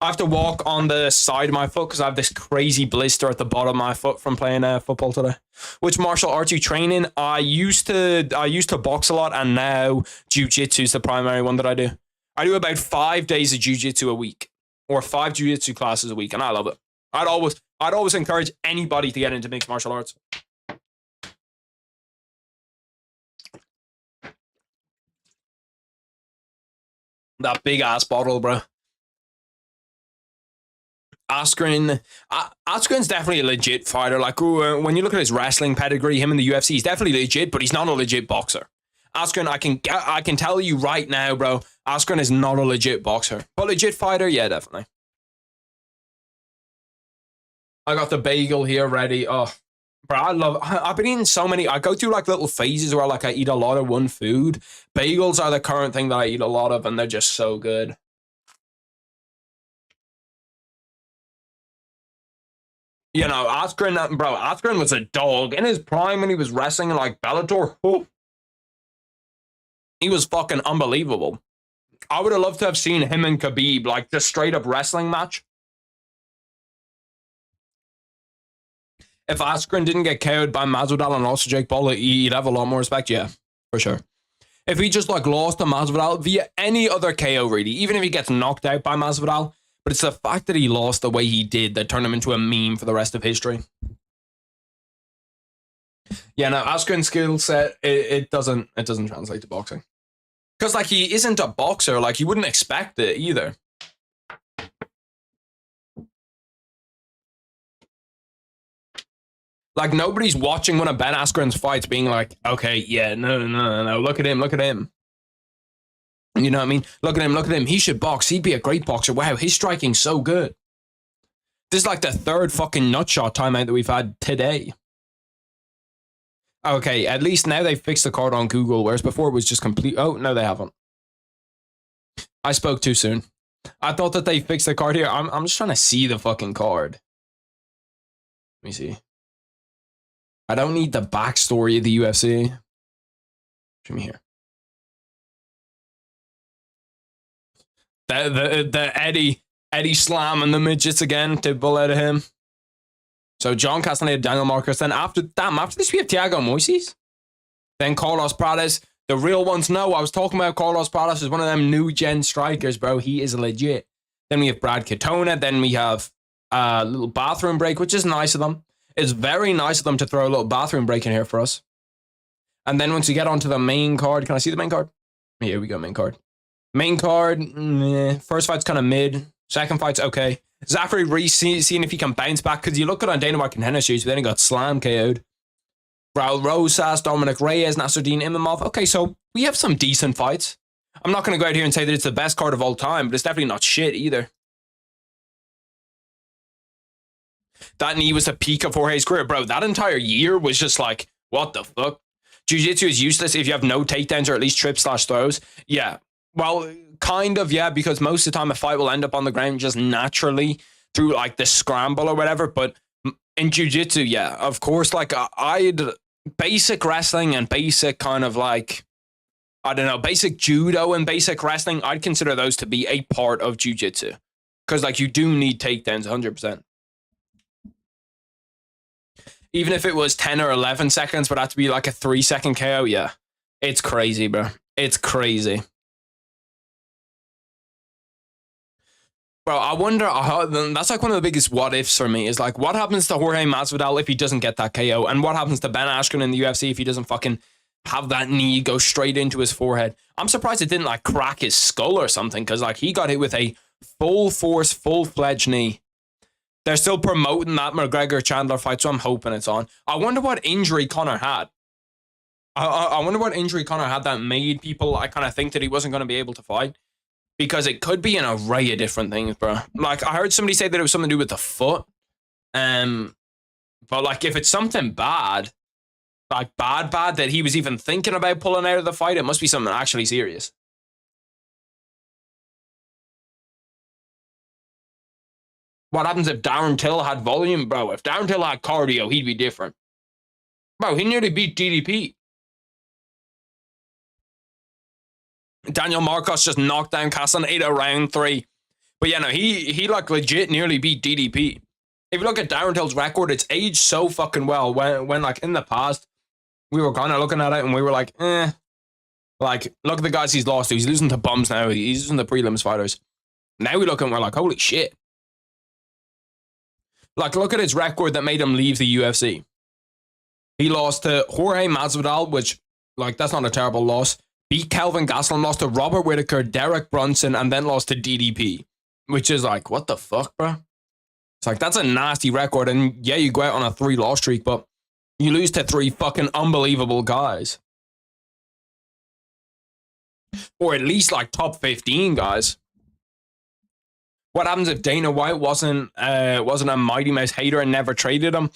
have to walk on the side of my foot because I have this crazy blister at the bottom of my foot from playing football today. Which martial arts you train in? I used to box a lot, and now jiu-jitsu is the primary one that I do. I do about 5 days of jiu-jitsu a week, or 5 jiu-jitsu classes a week, and I love it. I'd always encourage anybody to get into mixed martial arts. That big ass bottle, bro. Askren's definitely a legit fighter. Like, when you look at his wrestling pedigree, him in the UFC, he's definitely legit, but he's not a legit boxer. Askren, I can tell you right now, bro, Askren is not a legit boxer. But legit fighter, yeah, definitely. I got the bagel here ready. Oh, bro, I've been eating so many. I go through like little phases where like I eat a lot of one food. Bagels are the current thing that I eat a lot of, and they're just so good. You know, Askren was a dog in his prime when he was wrestling in like Bellator. Oh, he was fucking unbelievable. I would have loved to have seen him and Khabib, like, just straight up wrestling match. If Askren didn't get KO'd by Masvidal and also Jake Paul, he'd have a lot more respect, yeah, for sure. If he just, like, lost to Masvidal via any other KO, really, even if he gets knocked out by Masvidal, but it's the fact that he lost the way he did that turned him into a meme for the rest of history. Yeah, no, Askren's skill set, it doesn't translate to boxing. Because, like, he isn't a boxer. Like, you wouldn't expect it either. Like, nobody's watching one of Ben Askren's fights being like, okay, yeah, no, look at him. You know what I mean? Look at him. He should box. He'd be a great boxer. Wow, his striking's so good. This is like the third fucking nutshot timeout that we've had today. Okay, at least now they've fixed the card on Google, whereas before it was just complete. Oh, no, they haven't. I spoke too soon. I thought that they fixed the card here. I'm just trying to see the fucking card. Let me see. I don't need the backstory of the UFC. Show me here. The Eddie slam and the midgets again to bull out of him. So John Castaneda, Daniel Marcus. Then after this we have Thiago Moises. Then Carlos Pradas. The real ones know. I was talking about Carlos Pradas as one of them new gen strikers, bro. He is legit. Then we have Brad Katona. Then we have a little bathroom break, which is nice of them. It's very nice of them to throw a little bathroom break in here for us. And then once you get onto the main card, can I see the main card? Here we go, main card. Main card, first fight's kind of mid. Second fight's okay. Zachary Reese, seeing if he can bounce back, because you look at on Dana White Contender Series, but then he got slam KO'd. Raul Rosas, Dominic Reyes, Nasruddin Imamov. Okay, so we have some decent fights. I'm not going to go out here and say that it's the best card of all time, but it's definitely not shit either. That knee was the peak of Jorge's career, bro. That entire year was just like, what the fuck? Jiu-jitsu is useless if you have no takedowns or at least trip/throws. Yeah. Well, kind of, yeah, because most of the time a fight will end up on the ground just naturally through like the scramble or whatever. But in jiu-jitsu, yeah, of course, like I'd basic wrestling and basic kind of like, I don't know, basic judo and basic wrestling, I'd consider those to be a part of jiu-jitsu. Because like you do need takedowns 100%. Even if it was 10 or 11 seconds, but that to be like a 3-second KO, yeah. It's crazy, bro. It's crazy. Bro, I wonder, that's like one of the biggest what ifs for me, is like, what happens to Jorge Masvidal if he doesn't get that KO? And what happens to Ben Askren in the UFC if he doesn't fucking have that knee go straight into his forehead? I'm surprised it didn't like crack his skull or something, because like he got hit with a full force, full-fledged knee. They're still promoting that McGregor-Chandler fight, so I'm hoping it's on. I wonder what injury Conor had. I wonder what injury Conor had that made people I kind of think that he wasn't going to be able to fight. Because it could be an array of different things, bro. Like, I heard somebody say that it was something to do with the foot. But, like, if it's something bad, like, bad, that he was even thinking about pulling out of the fight, it must be something actually serious. What happens if Darren Till had volume, bro? If Darren Till had cardio, he'd be different. Bro, he nearly beat DDP. Daniel Marcos just knocked down Castaneda round 3. But yeah, no, he like legit nearly beat DDP. If you look at Darren Till's record, it's aged so fucking well. When like in the past, we were kind of looking at it and we were like, eh. Like, look at the guys he's lost to. He's losing to bums now. He's losing to prelims fighters. Now we look and we're like, holy shit. Like, look at his record that made him leave the UFC. He lost to Jorge Masvidal, which, like, that's not a terrible loss. Beat Kelvin Gastelum, lost to Robert Whittaker, Derek Brunson, and then lost to DDP. Which is like, what the fuck, bro? It's like, that's a nasty record. And yeah, you go out on a 3-loss streak, but you lose to 3 fucking unbelievable guys. Or at least like top 15 guys. What happens if Dana White wasn't a Mighty Mouse hater and never traded him?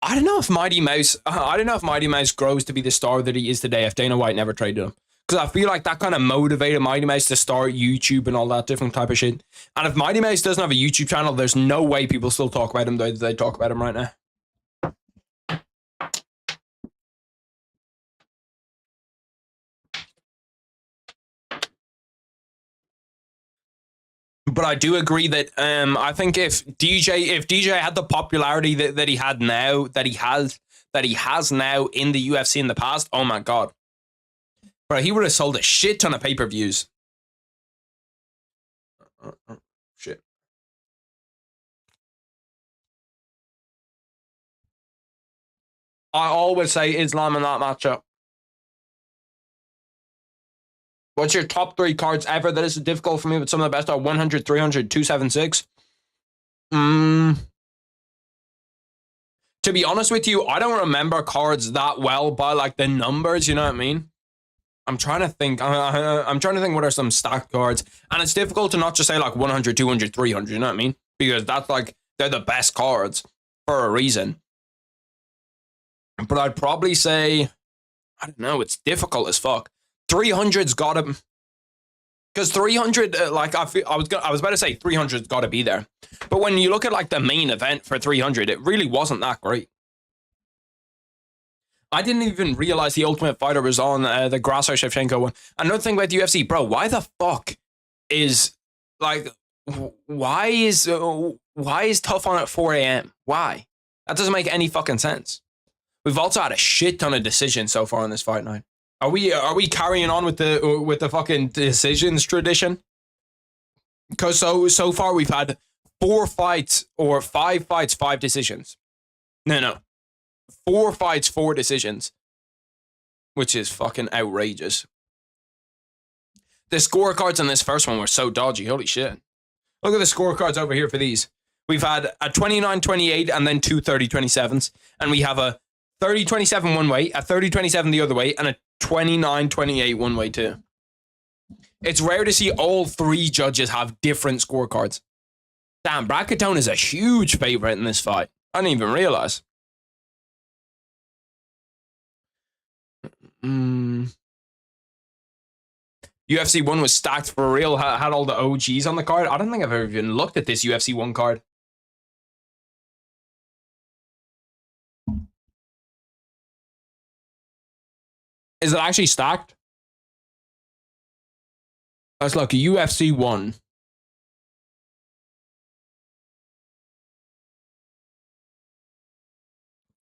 I don't know if Mighty Mouse grows to be the star that he is today if Dana White never traded him. Because I feel like that kind of motivated Mighty Mouse to start YouTube and all that different type of shit. And if Mighty Mouse doesn't have a YouTube channel, there's no way people still talk about him the way they talk about him right now. But I do agree that I think if DJ had the popularity that he had now, that he has now in the UFC in the past, oh my god. Bro, he would have sold a shit ton of pay-per-views. Shit. I always say Islam in that matchup. What's your top 3 cards ever? That is difficult for me, but some of the best are 100, 300, 276. To be honest with you, I don't remember cards that well by like the numbers, you know what I mean? I'm trying to think. I'm trying to think what are some stacked cards. And it's difficult to not just say like 100, 200, 300, you know what I mean? Because that's like, they're the best cards for a reason. But I'd probably say, I don't know, it's difficult as fuck. 300's got to, because 300, like I was about to say 300's got to be there, but when you look at like the main event for 300, it really wasn't that great. I didn't even realize the Ultimate Fighter was on the Grasso Shevchenko one. Another thing about the UFC, bro, why the fuck is like, why is Tough on at 4 a.m? Why? That doesn't make any fucking sense. We've also had a shit ton of decisions so far on this fight night. Are we carrying on with the fucking decisions tradition? Because so far we've had 4 fights or 5 fights, 5 decisions. No. 4 fights, 4 decisions. Which is fucking outrageous. The scorecards on this first one were so dodgy. Holy shit. Look at the scorecards over here for these. We've had a 29-28 and then 2 30-27s. And we have a 30-27 one way, a 30-27 the other way, and a 29-28 one way too. It's rare to see all 3 judges have different scorecards. Damn, Brackettone is a huge favorite in this fight. I didn't even realize. UFC 1 was stacked for real, had all the OGs on the card. I don't think I've ever even looked at this UFC 1 card. Is it actually stacked? Let's look. UFC 1.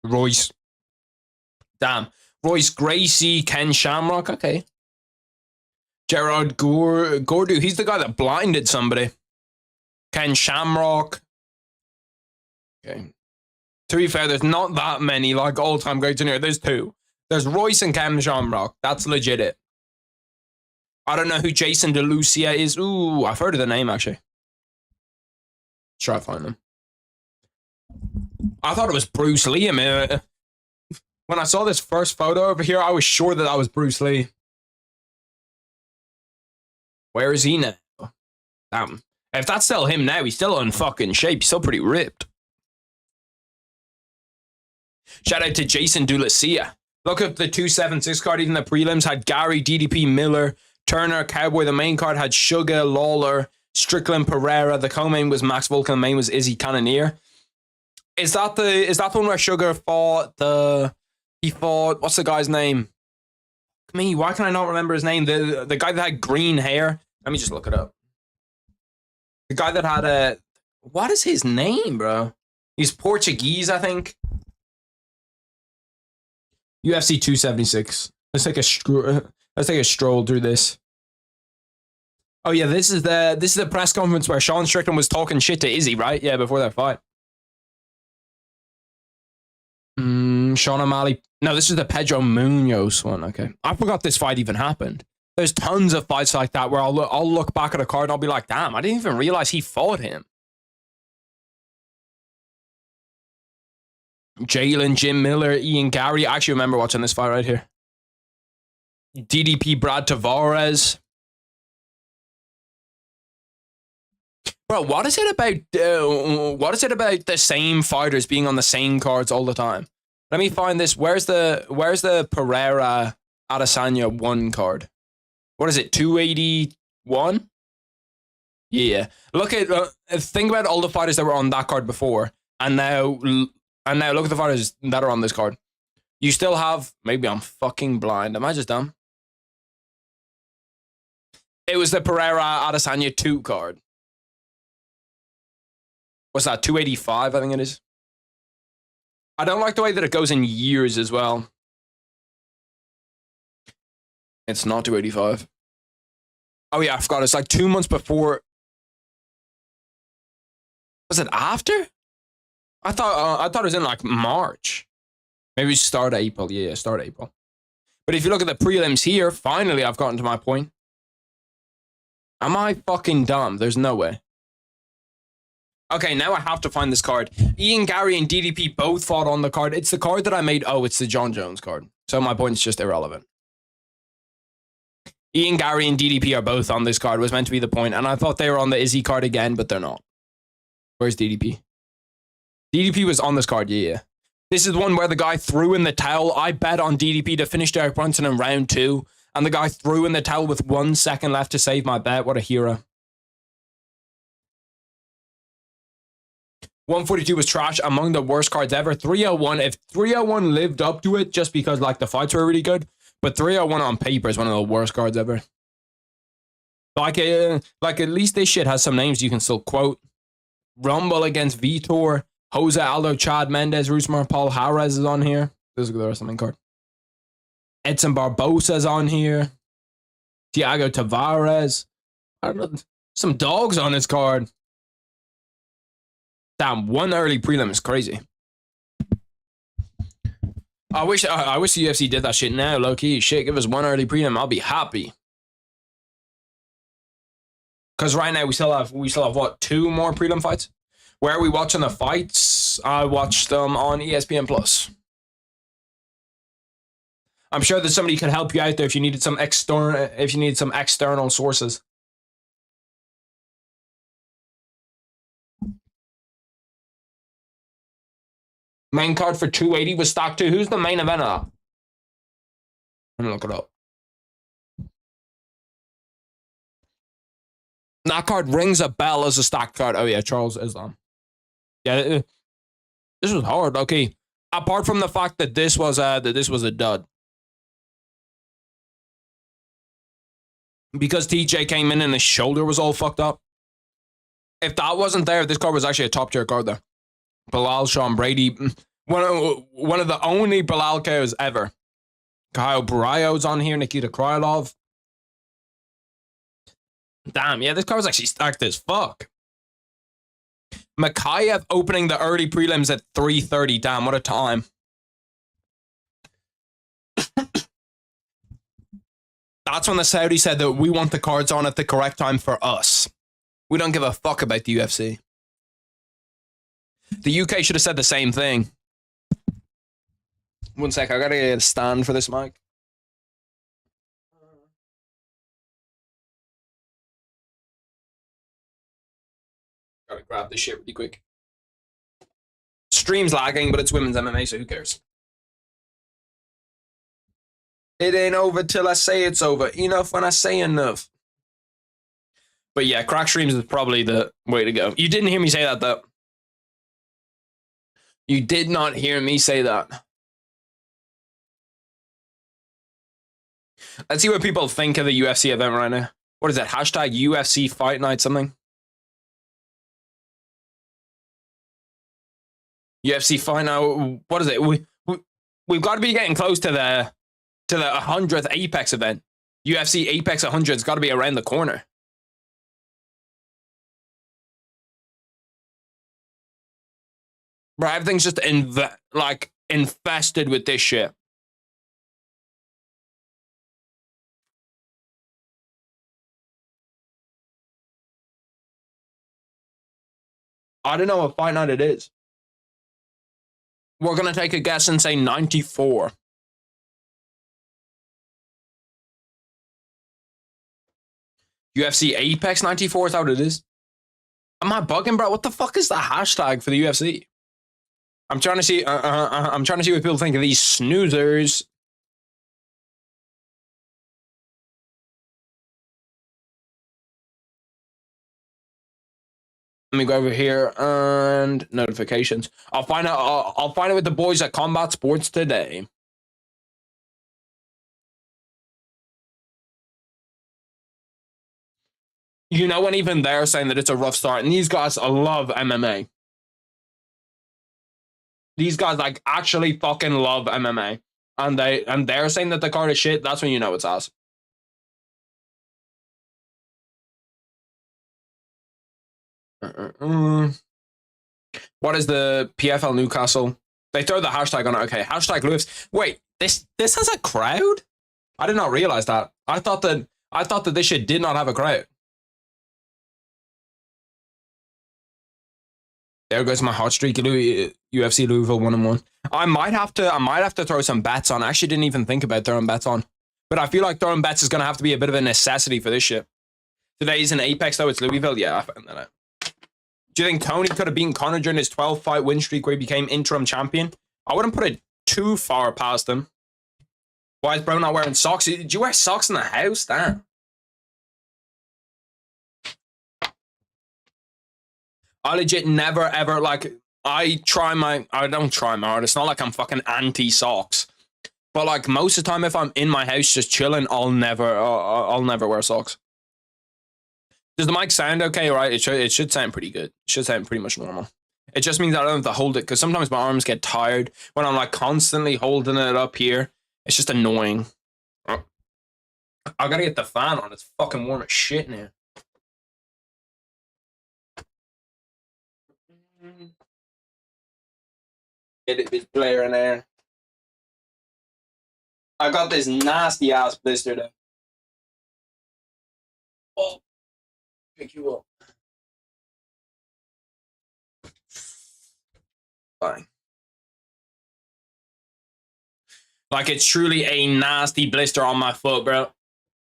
Royce. Damn. Royce Gracie, Ken Shamrock. Okay. Gerard Gordu. He's the guy that blinded somebody. Ken Shamrock. Okay. To be fair, there's not that many like all-time greats in here. There's 2. There's Royce and Ken Shamrock. That's legit it. I don't know who Jason DeLucia is. Ooh, I've heard of the name, actually. Let's try to find them. I thought it was Bruce Lee. I mean, when I saw this first photo over here, I was sure that was Bruce Lee. Where is he now? Damn. If that's still him now, he's still in fucking shape. He's still pretty ripped. Shout out to Jason DeLucia. Look at the 276 card. Even the prelims had Gary, DDP, Miller, Turner, Cowboy. The main card had Sugar, Lawler, Strickland Pereira. The co-main was Max Volkan. The main was Izzy Cannonier. Is that the one where Sugar fought what's the guy's name? Me, why can I not remember his name? The guy that had green hair. Let me just look it up. The guy that had what is his name, bro? He's Portuguese, I think. UFC 276. Let's take a stroll through this. Oh yeah, this is the press conference where Sean Strickland was talking shit to Izzy, right? Yeah, before that fight. Sean O'Malley. No, this is the Pedro Munoz one. Okay, I forgot this fight even happened. There's tons of fights like that where I'll look back at a card and I'll be like, damn, I didn't even realize he fought him. Jalen, Jim Miller, Ian Gary. I actually remember watching this fight right here. DDP Brad Tavares. Bro, what is it about the same fighters being on the same cards all the time? Let me find this. Where's the Pereira Adesanya 1 card? What is it? 281? Yeah. Look at think about all the fighters that were on that card before, and now look at the fighters that are on this card. You still have, maybe I'm fucking blind. Am I just dumb? It was the Pereira Adesanya 2 card. What's that? 285, I think it is. I don't like the way that it goes in years as well. It's not 285. Oh yeah, I forgot. It's like 2 months before. Was it after? I thought it was in like March. Maybe start of April. Yeah, start of April. But if you look at the prelims here, finally I've gotten to my point. Am I fucking dumb? There's no way. Okay, now I have to find this card. Ian Gary and DDP both fought on the card. It's the card that I made. Oh, it's the Jon Jones card. So my point's just irrelevant. Ian Gary and DDP are both on this card. Was meant to be the point. And I thought they were on the Izzy card again, but they're not. Where's DDP? DDP was on this card, yeah. This is the one where the guy threw in the towel. I bet on DDP to finish Derek Brunson in round 2. And the guy threw in the towel with 1 second left to save my bet. What a hero. 142 was trash, among the worst cards ever. 301, if 301 lived up to it just because like the fights were really good, but 301 on paper is one of the worst cards ever. Like at least this shit has some names you can still quote. Rumble against Vitor, Jose Aldo, Chad Mendes, Rusmar, Paul Harris is on here. This is the rest of the main card. Edson Barbosa's on here. Thiago Tavares. I don't know. Some dogs on this card. Damn, 1 early prelim is crazy. I wish the UFC did that shit now, low key. Shit, give us 1 early prelim, I'll be happy. Because right now we still have what, 2 more prelim fights? Where are we watching the fights? I watched them on ESPN Plus. I'm sure that somebody could help you out there if you needed some external sources. Main card for 280 was stock 2. Who's the main event of that? I'm gonna look it up. That card rings a bell as a stock card. Oh yeah, Charles Islam. Yeah, this was hard. Okay, apart from the fact that this was a dud, because TJ came in and his shoulder was all fucked up. If that wasn't there, this card was actually a top tier card there. Bilal, Sean Brady, one of the only Bilal KOs ever. Kyle Barrio's on here, Nikita Krylov. Damn, yeah, this card was actually stacked as fuck. Makhachev opening the early prelims at 3:30. Damn, what a time. That's when the Saudi said that we want the cards on at the correct time for us. We don't give a fuck about the UFC. The UK should have said the same thing. 1 sec, I gotta get a stand for this mic. Gotta grab this shit really quick. Stream's lagging, but it's women's MMA, so who cares? It ain't over till I say it's over. Enough when I say enough. But yeah, crack streams is probably the way to go. You didn't hear me say that, though. You did not hear me say that. Let's see what people think of the UFC event right now. What is that? Hashtag UFC Fight Night something? UFC Fight Night. What is it? We've got to be getting close to the 100th Apex event. UFC Apex 100 has got to be around the corner. Bro, everything's just infested with this shit. I don't know what fight night it is. We're going to take a guess and say 94. UFC Apex 94, is that what it is? Am I bugging, bro? What the fuck is the hashtag for the UFC? I'm trying to see. I'm trying to see what people think of these snoozers. Let me go over here and notifications. I'll find out. I'll find out with the boys at Combat Sports today. You know, and even they're saying that it's a rough start, and these guys love MMA. These guys like actually fucking love MMA, and they're saying that the card is shit. That's when you know it's ass. What is the PFL Newcastle? They throw the hashtag on it. Okay, hashtag Lewis. Wait, this has a crowd? I did not realize that. I thought that this shit did not have a crowd. There goes my hot streak. UFC Louisville 1-1. I might have to throw some bets on. I actually didn't even think about throwing bets on, but I feel like throwing bets is gonna have to be a bit of a necessity for this shit. Today's an Apex though. It's Louisville. Yeah, I found that out. Do you think Tony could have beaten Conor during his 12-fight win streak where he became interim champion? I wouldn't put it too far past him. Why is Bro not wearing socks? Did you wear socks in the house? Damn. I legit never ever I don't try my hardest. It's not like I'm fucking anti socks, but like most of the time, if I'm in my house just chilling, I'll never wear socks. Does the mic sound okay? Right, it should sound pretty good. It should sound pretty much normal. It just means I don't have to hold it because sometimes my arms get tired when I'm like constantly holding it up here. It's just annoying. I gotta get the fan on. It's fucking warm as shit in here. It is blaring air. I got this nasty ass blister though. Oh, pick you up. Fine. Like it's truly a nasty blister on my foot, bro.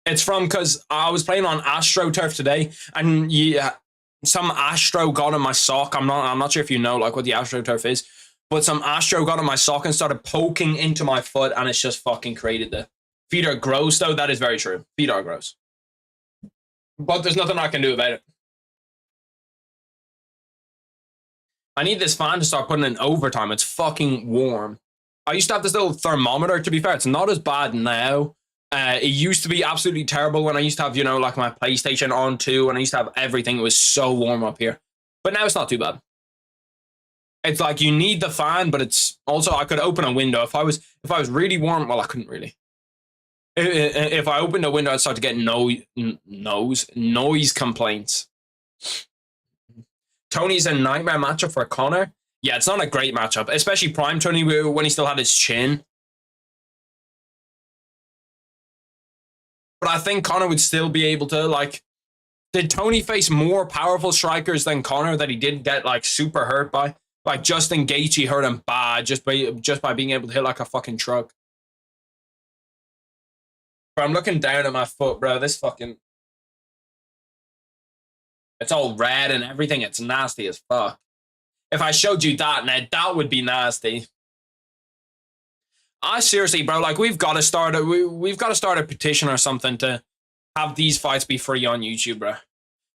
It's from because I was playing on AstroTurf today, and yeah, some Astro got in my sock. I'm not sure if you know like what the AstroTurf is, but some Astro got in my sock and started poking into my foot, and it's just fucking created the feet are gross though. That is very true. Feet are gross, but there's nothing I can do about it. I need this fan to start putting in overtime. It's fucking warm. I used to have this little thermometer. To be fair, it's not as bad now. It used to be absolutely terrible when I used to have, you know, like my PlayStation on too, and I used to have everything. It was so warm up here. But now it's not too bad. It's like you need the fan, but it's also I could open a window. If I was really warm, well, I couldn't really. If I opened a window, I'd start to get noise complaints. Tony's a nightmare matchup for Conor. Yeah, it's not a great matchup, especially Prime Tony when he still had his chin. But I think Conor would still be able to, like, did Tony face more powerful strikers than Conor that he did get, like, super hurt by? Like, Justin Gaethje hurt him bad just by being able to hit like a fucking truck. Bro, I'm looking down at my foot, bro. This fucking... It's all red and everything. It's nasty as fuck. If I showed you that, now that would be nasty. I seriously, bro, like we've got to start a petition or something to have these fights be free on YouTube, bro.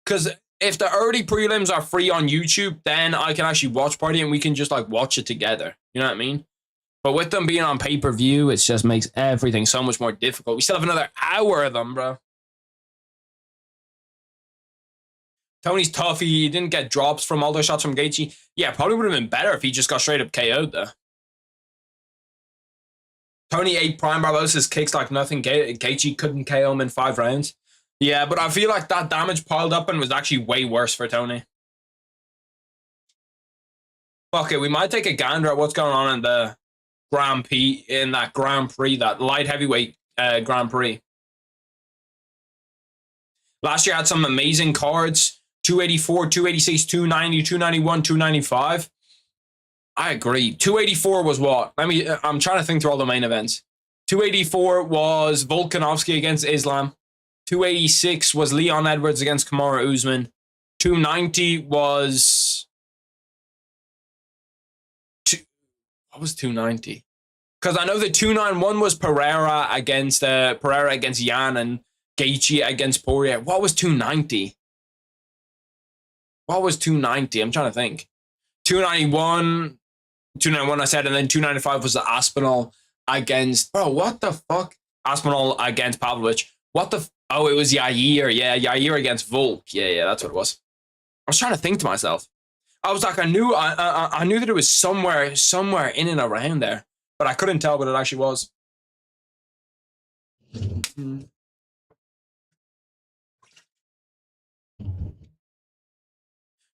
Because if the early prelims are free on YouTube, then I can actually watch party and we can just like watch it together. You know what I mean? But with them being on pay-per-view, it just makes everything so much more difficult. We still have another hour of them, bro. Tony's tough. He didn't get drops from all those shots from Gaethje. Yeah, probably would have been better if he just got straight up KO'd, though. Tony ate Prime Barbosa's kicks like nothing. Gaethje couldn't KO him in 5 rounds. Yeah, but I feel like that damage piled up and was actually way worse for Tony. Fuck it, we might take a gander at what's going on in the Grand Prix, that light heavyweight Grand Prix. Last year had some amazing cards. 284, 286, 290, 291, 295. I agree. 284 was what? I'm trying to think through all the main events. 284 was Volkanovski against Islam. 286 was Leon Edwards against Kamaru Usman. 290 was... What was 290? Because I know the 291 was Pereira against Yan and Gaethje against Poirier. What was 290? What was 290? I'm trying to think. 291 I said, and then 295 was the Aspinall against... Bro, what the fuck? Aspinall against Pavlovich. What the... Oh, it was Yair. Yeah, Yair against Volk. Yeah, that's what it was. I was trying to think to myself. I was like, I knew that it was somewhere in and around there, but I couldn't tell what it actually was.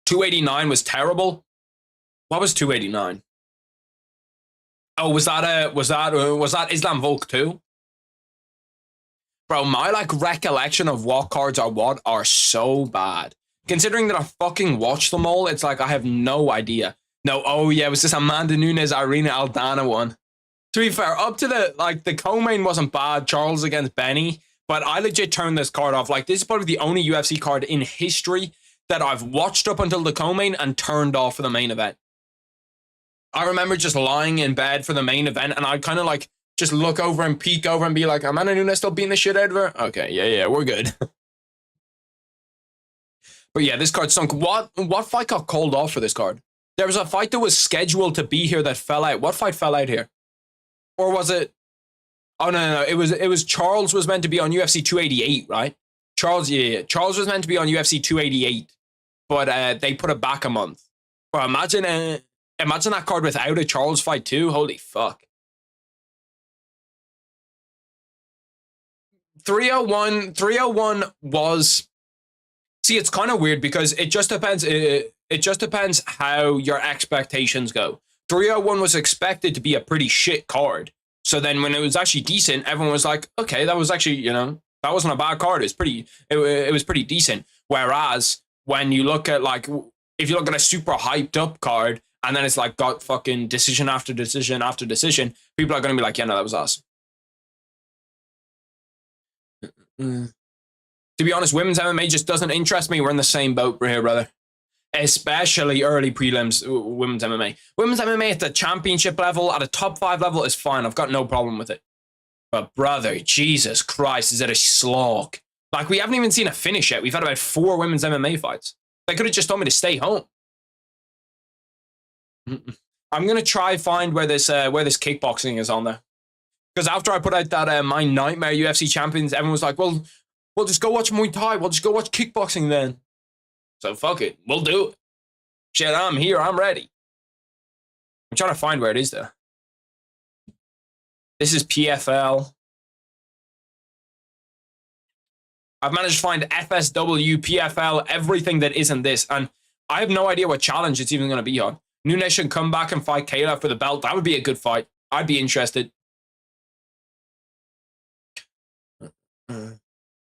289 was terrible. What was 289? Oh, was that Islam Volk too? Bro, my like recollection of what cards are what are so bad. Considering that I fucking watched them all, it's like I have no idea. No, oh yeah, it was this Amanda Nunes Irina Aldana one. To be fair, up to the co-main wasn't bad, Charles against Benny, but I legit turned this card off. Like, this is probably the only UFC card in history that I've watched up until the co-main and turned off for the main event. I remember just lying in bed for the main event and I'd kind of like just look over and peek over and be like, Amanda Nunes still beating the shit out of her? Okay, yeah, we're good. But yeah, this card sunk. What fight got called off for this card? There was a fight that was scheduled to be here that fell out. What fight fell out here? Or was it... Oh, no. It was Charles was meant to be on UFC 288, right? Charles was meant to be on UFC 288, but they put it back a month. Bro, imagine that card without a Charles fight too. Holy fuck. 301 was... See, it's kind of weird because it just depends. It just depends how your expectations go. 301 was expected to be a pretty shit card. So then when it was actually decent, everyone was like, okay, that was actually, that wasn't a bad card. It was pretty decent. Whereas when you look at like, if you look at a super hyped up card and then it's like got fucking decision after decision after decision, people are going to be like, yeah, no, that was awesome. To be honest, women's MMA just doesn't interest me. We're in the same boat here, brother. Especially early prelims, women's MMA. Women's MMA at the championship level, at a top 5 level is fine. I've got no problem with it. But brother, Jesus Christ, is it a slog? Like, we haven't even seen a finish yet. We've had about 4 women's MMA fights. They could have just told me to stay home. I'm going to try find where this kickboxing is on there. Because after I put out that My Nightmare UFC Champions, everyone was like, well, we'll just go watch Muay Thai. We'll just go watch kickboxing then. So fuck it. We'll do it. Shit, I'm here. I'm ready. I'm trying to find where it is, though. This is PFL. I've managed to find FSW, PFL, everything that isn't this. And I have no idea what challenge it's even going to be on. Nunes should come back and fight Kayla for the belt. That would be a good fight. I'd be interested.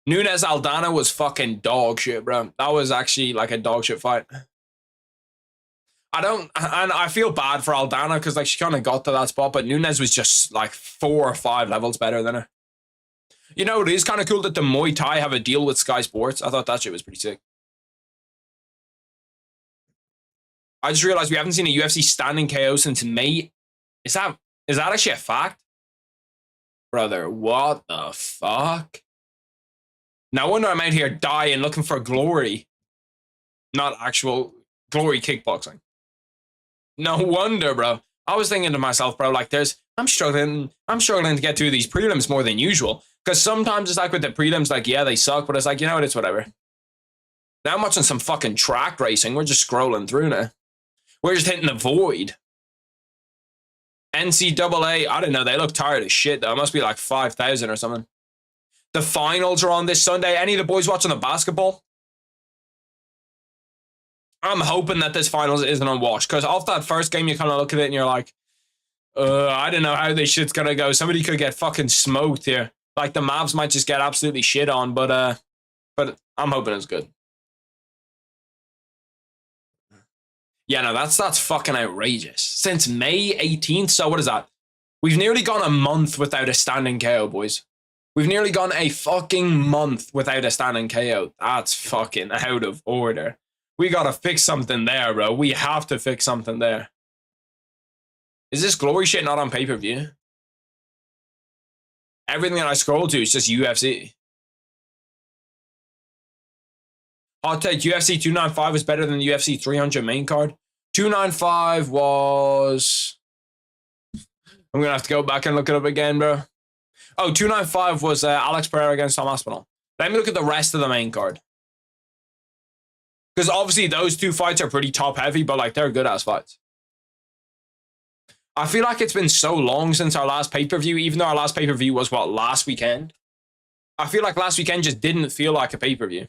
Nunes Aldana was fucking dog shit, bro. That was actually like a dog shit fight. I feel bad for Aldana because like she kind of got to that spot, but Nunes was just like 4 or 5 levels better than her. You know, it is kind of cool that the Muay Thai have a deal with Sky Sports. I thought that shit was pretty sick. I just realized we haven't seen a UFC standing KO since May. Is that actually a fact? Brother, what the fuck? No wonder I'm out here dying looking for glory. not actual Glory kickboxing. No wonder, bro. I was thinking to myself, bro, like I'm struggling to get through these prelims more than usual. Because sometimes it's like with the prelims, like, yeah, they suck, but it's like, you know what, it's whatever. Now I'm watching some fucking track racing. We're just scrolling through now. We're just hitting the void. NCAA, I don't know, they look tired as shit, though. It must be like 5,000 or something. The finals are on this Sunday. Any of the boys watching the basketball? I'm hoping that this finals isn't on watch, because off that first game, you kind of look at it and you're like, I don't know how this shit's going to go. Somebody could get fucking smoked here. Like, the Mavs might just get absolutely shit on, but I'm hoping it's good. Yeah, no, that's fucking outrageous. Since May 18th, so what is that? We've nearly gone a month without a standing KO, boys. We've nearly gone a fucking month without a standing KO. That's fucking out of order. We gotta fix something there, bro. We have to fix something there. Is this Glory shit not on pay-per-view? Everything that I scroll to is just UFC. Hot take, UFC 295 is better than the UFC 300 main card. 295 was... I'm going to have to go back and look it up again, bro. Oh, 295 was Alex Pereira against Tom Aspinall. Let me look at the rest of the main card. Because obviously those two fights are pretty top-heavy, but like they're good-ass fights. I feel like it's been so long since our last pay-per-view, even though our last pay-per-view was, what, last weekend? I feel like last weekend just didn't feel like a pay-per-view.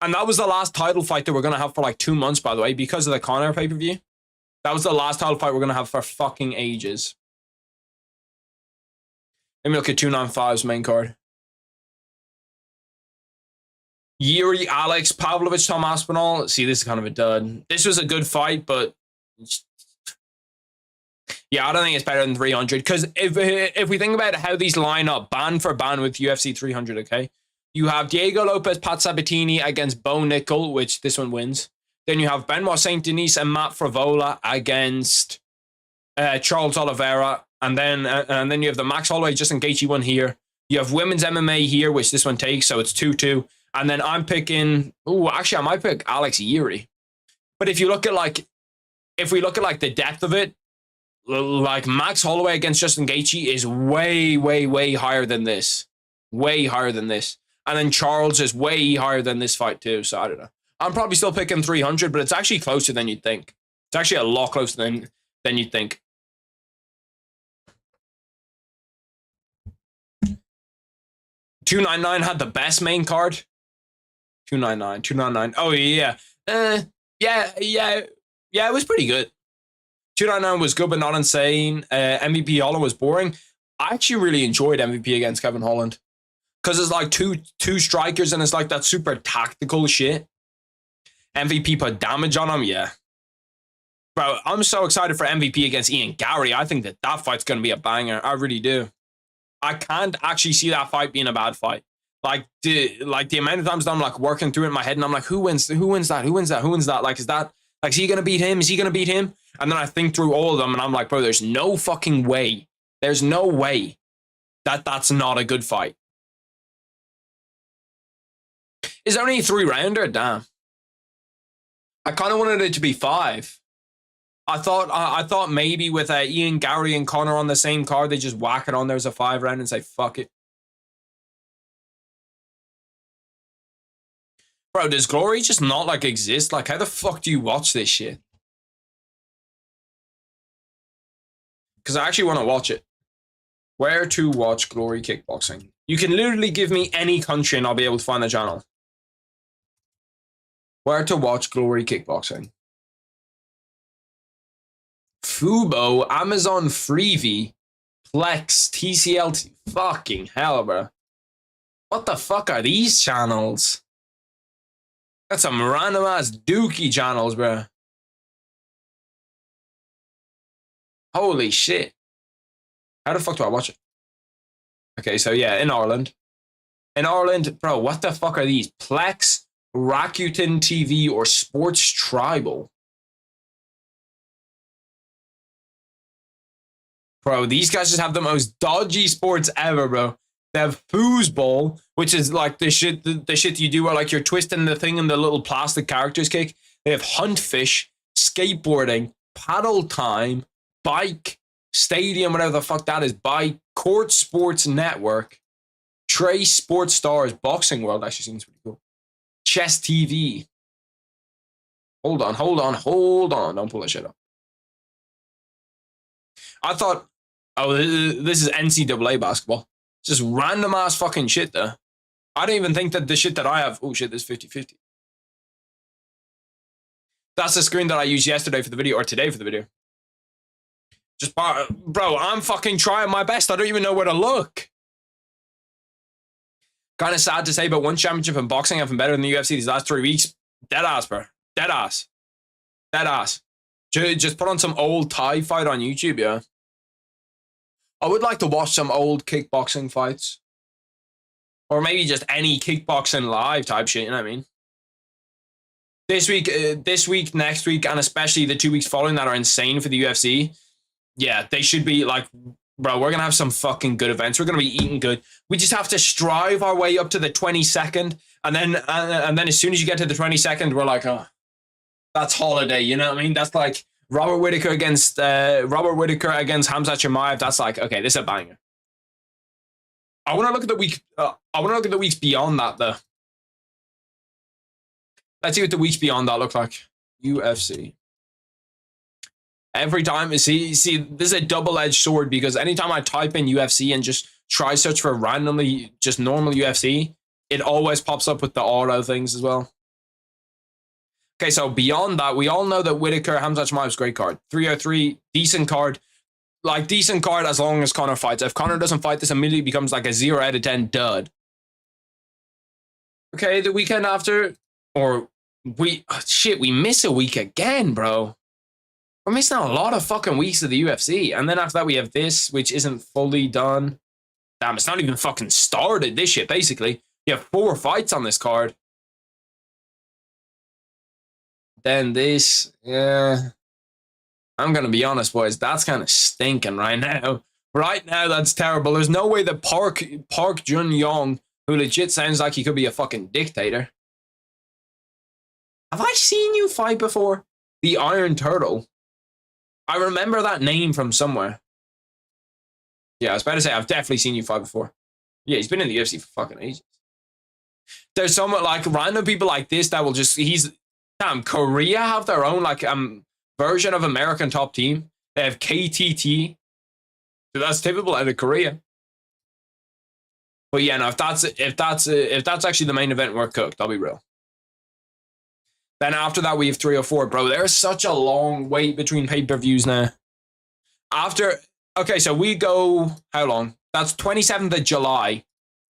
And that was the last title fight that we're going to have for like 2 months, by the way, because of the Conor pay-per-view. That was the last title fight we're going to have for fucking ages. Let me look at 295's main card. Yuri, Alex, Pavlovich, Tom Aspinall. See, this is kind of a dud. This was a good fight, but... yeah, I don't think it's better than 300. Because if we think about how these line up, band for band with UFC 300, okay? You have Diego Lopez, Pat Sabatini against Bo Nickel, which this one wins. Then you have Benoit Saint Denis and Matt Favola against Charles Oliveira. And then you have the Max Holloway, Justin Gaethje one here. You have women's MMA here, which this one takes, so it's 2-2. And then I'm picking... ooh, actually, I might pick Alex Yuri. But if you look at, like... if we look at, like, the depth of it, like, Max Holloway against Justin Gaethje is way, way, way higher than this. Way higher than this. And then Charles is way higher than this fight, too. So, I don't know. I'm probably still picking 300, but it's actually closer than you'd think. It's actually a lot closer than you'd think. $299 had the best main card. $299. Oh, yeah. Yeah, it was pretty good. $299 was good, but not insane. MVP Holland was boring. I actually really enjoyed MVP against Kevin Holland. Because it's like two strikers and it's like that super tactical shit. MVP put damage on him, yeah. Bro, I'm so excited for MVP against Ian Gary. I think that fight's going to be a banger. I really do. I can't actually see that fight being a bad fight. Like the amount of times that I'm like working through it in my head and I'm like, who wins that? Who wins that? Like, is he going to beat him? Is he going to beat him? And then I think through all of them and I'm like, bro, there's no fucking way. There's no way that that's not a good fight. Is there only a 3-rounder? Damn. I kind of wanted it to be 5. I thought maybe with Ian Gary and Conor on the same card, they just whack it on there as a 5-round and say, fuck it. Bro, does Glory just not like exist? Like, how the fuck do you watch this shit? Because I actually want to watch it. Where to watch Glory Kickboxing? You can literally give me any country and I'll be able to find the channel. Where to watch Glory Kickboxing? Fubo, Amazon Freevee, Plex, TCL. Fucking hell, bro. What the fuck are these channels? That's some random ass dookie channels, bro. Holy shit. How the fuck do I watch it? Okay, so yeah, in Ireland. In Ireland, bro, what the fuck are these? Plex, Rakuten TV, or Sports Tribal? Bro, these guys just have the most dodgy sports ever, bro. They have foosball, which is like the shit you do where like you're twisting the thing and the little plastic characters kick. They have hunt fish, skateboarding, paddle time, bike, stadium, whatever the fuck that is, bike, court sports network, Trey Sports Stars, boxing world actually seems pretty cool. Chess TV. Hold on. Don't pull that shit up. I thought, oh, this is NCAA basketball. It's just random ass fucking shit there. I don't even think that the shit that I have, oh shit, there's 50-50. That's the screen that I used yesterday for the video, or today for the video. Just, bro, I'm fucking trying my best. I don't even know where to look. Kind of sad to say, but one championship in boxing I've been better than the UFC these last 3 weeks. Dead ass, bro. Dead ass. Dead ass. Just put on some old Thai fight on YouTube, yeah. I would like to watch some old kickboxing fights. Or maybe just any kickboxing live type shit, you know what I mean? This week, next week, and especially the 2 weeks following that are insane for the UFC. Yeah, they should be like, bro, we're going to have some fucking good events. We're going to be eating good. We just have to strive our way up to the 22nd. And then as soon as you get to the 22nd, we're like, oh, that's holiday. You know what I mean? That's like Robert Whittaker against Hamza Chimaev. That's like, okay, this is a banger. I want to look at the week. I want to look at the weeks beyond that, though. Let's see what the weeks beyond that look like. UFC. Every time, see, this is a double-edged sword because anytime I type in UFC and just try search for randomly just normal UFC, it always pops up with the auto things as well. Okay, so beyond that, we all know that Whittaker, Hamza Chimaev's great card. 303, decent card. Like, decent card as long as Conor fights. If Conor doesn't fight, this immediately becomes like a 0 out of 10 dud. Okay, the weekend after, or we miss a week again, bro. We're missing a lot of fucking weeks of the UFC. And then after that, we have this, which isn't fully done. Damn, it's not even fucking started, this shit, basically. You have 4 fights on this card. Then this, yeah. I'm going to be honest, boys. That's kind of stinking right now. Right now, that's terrible. There's no way that Park Jun-young, who legit sounds like he could be a fucking dictator. Have I seen you fight before? The Iron Turtle. I remember that name from somewhere. Yeah, I was about to say, I've definitely seen you fight before. Yeah, he's been in the UFC for fucking ages. There's some, like, random people like this that will just, damn, Korea have their own, like, version of American Top Team. They have KTT. So that's typical out of Korea. But yeah, no, if that's actually the main event, we're cooked. I'll be real. Then after that, we have 304. Bro, there's such a long wait between pay-per-views now. Okay, so we go, how long? That's 27th of July.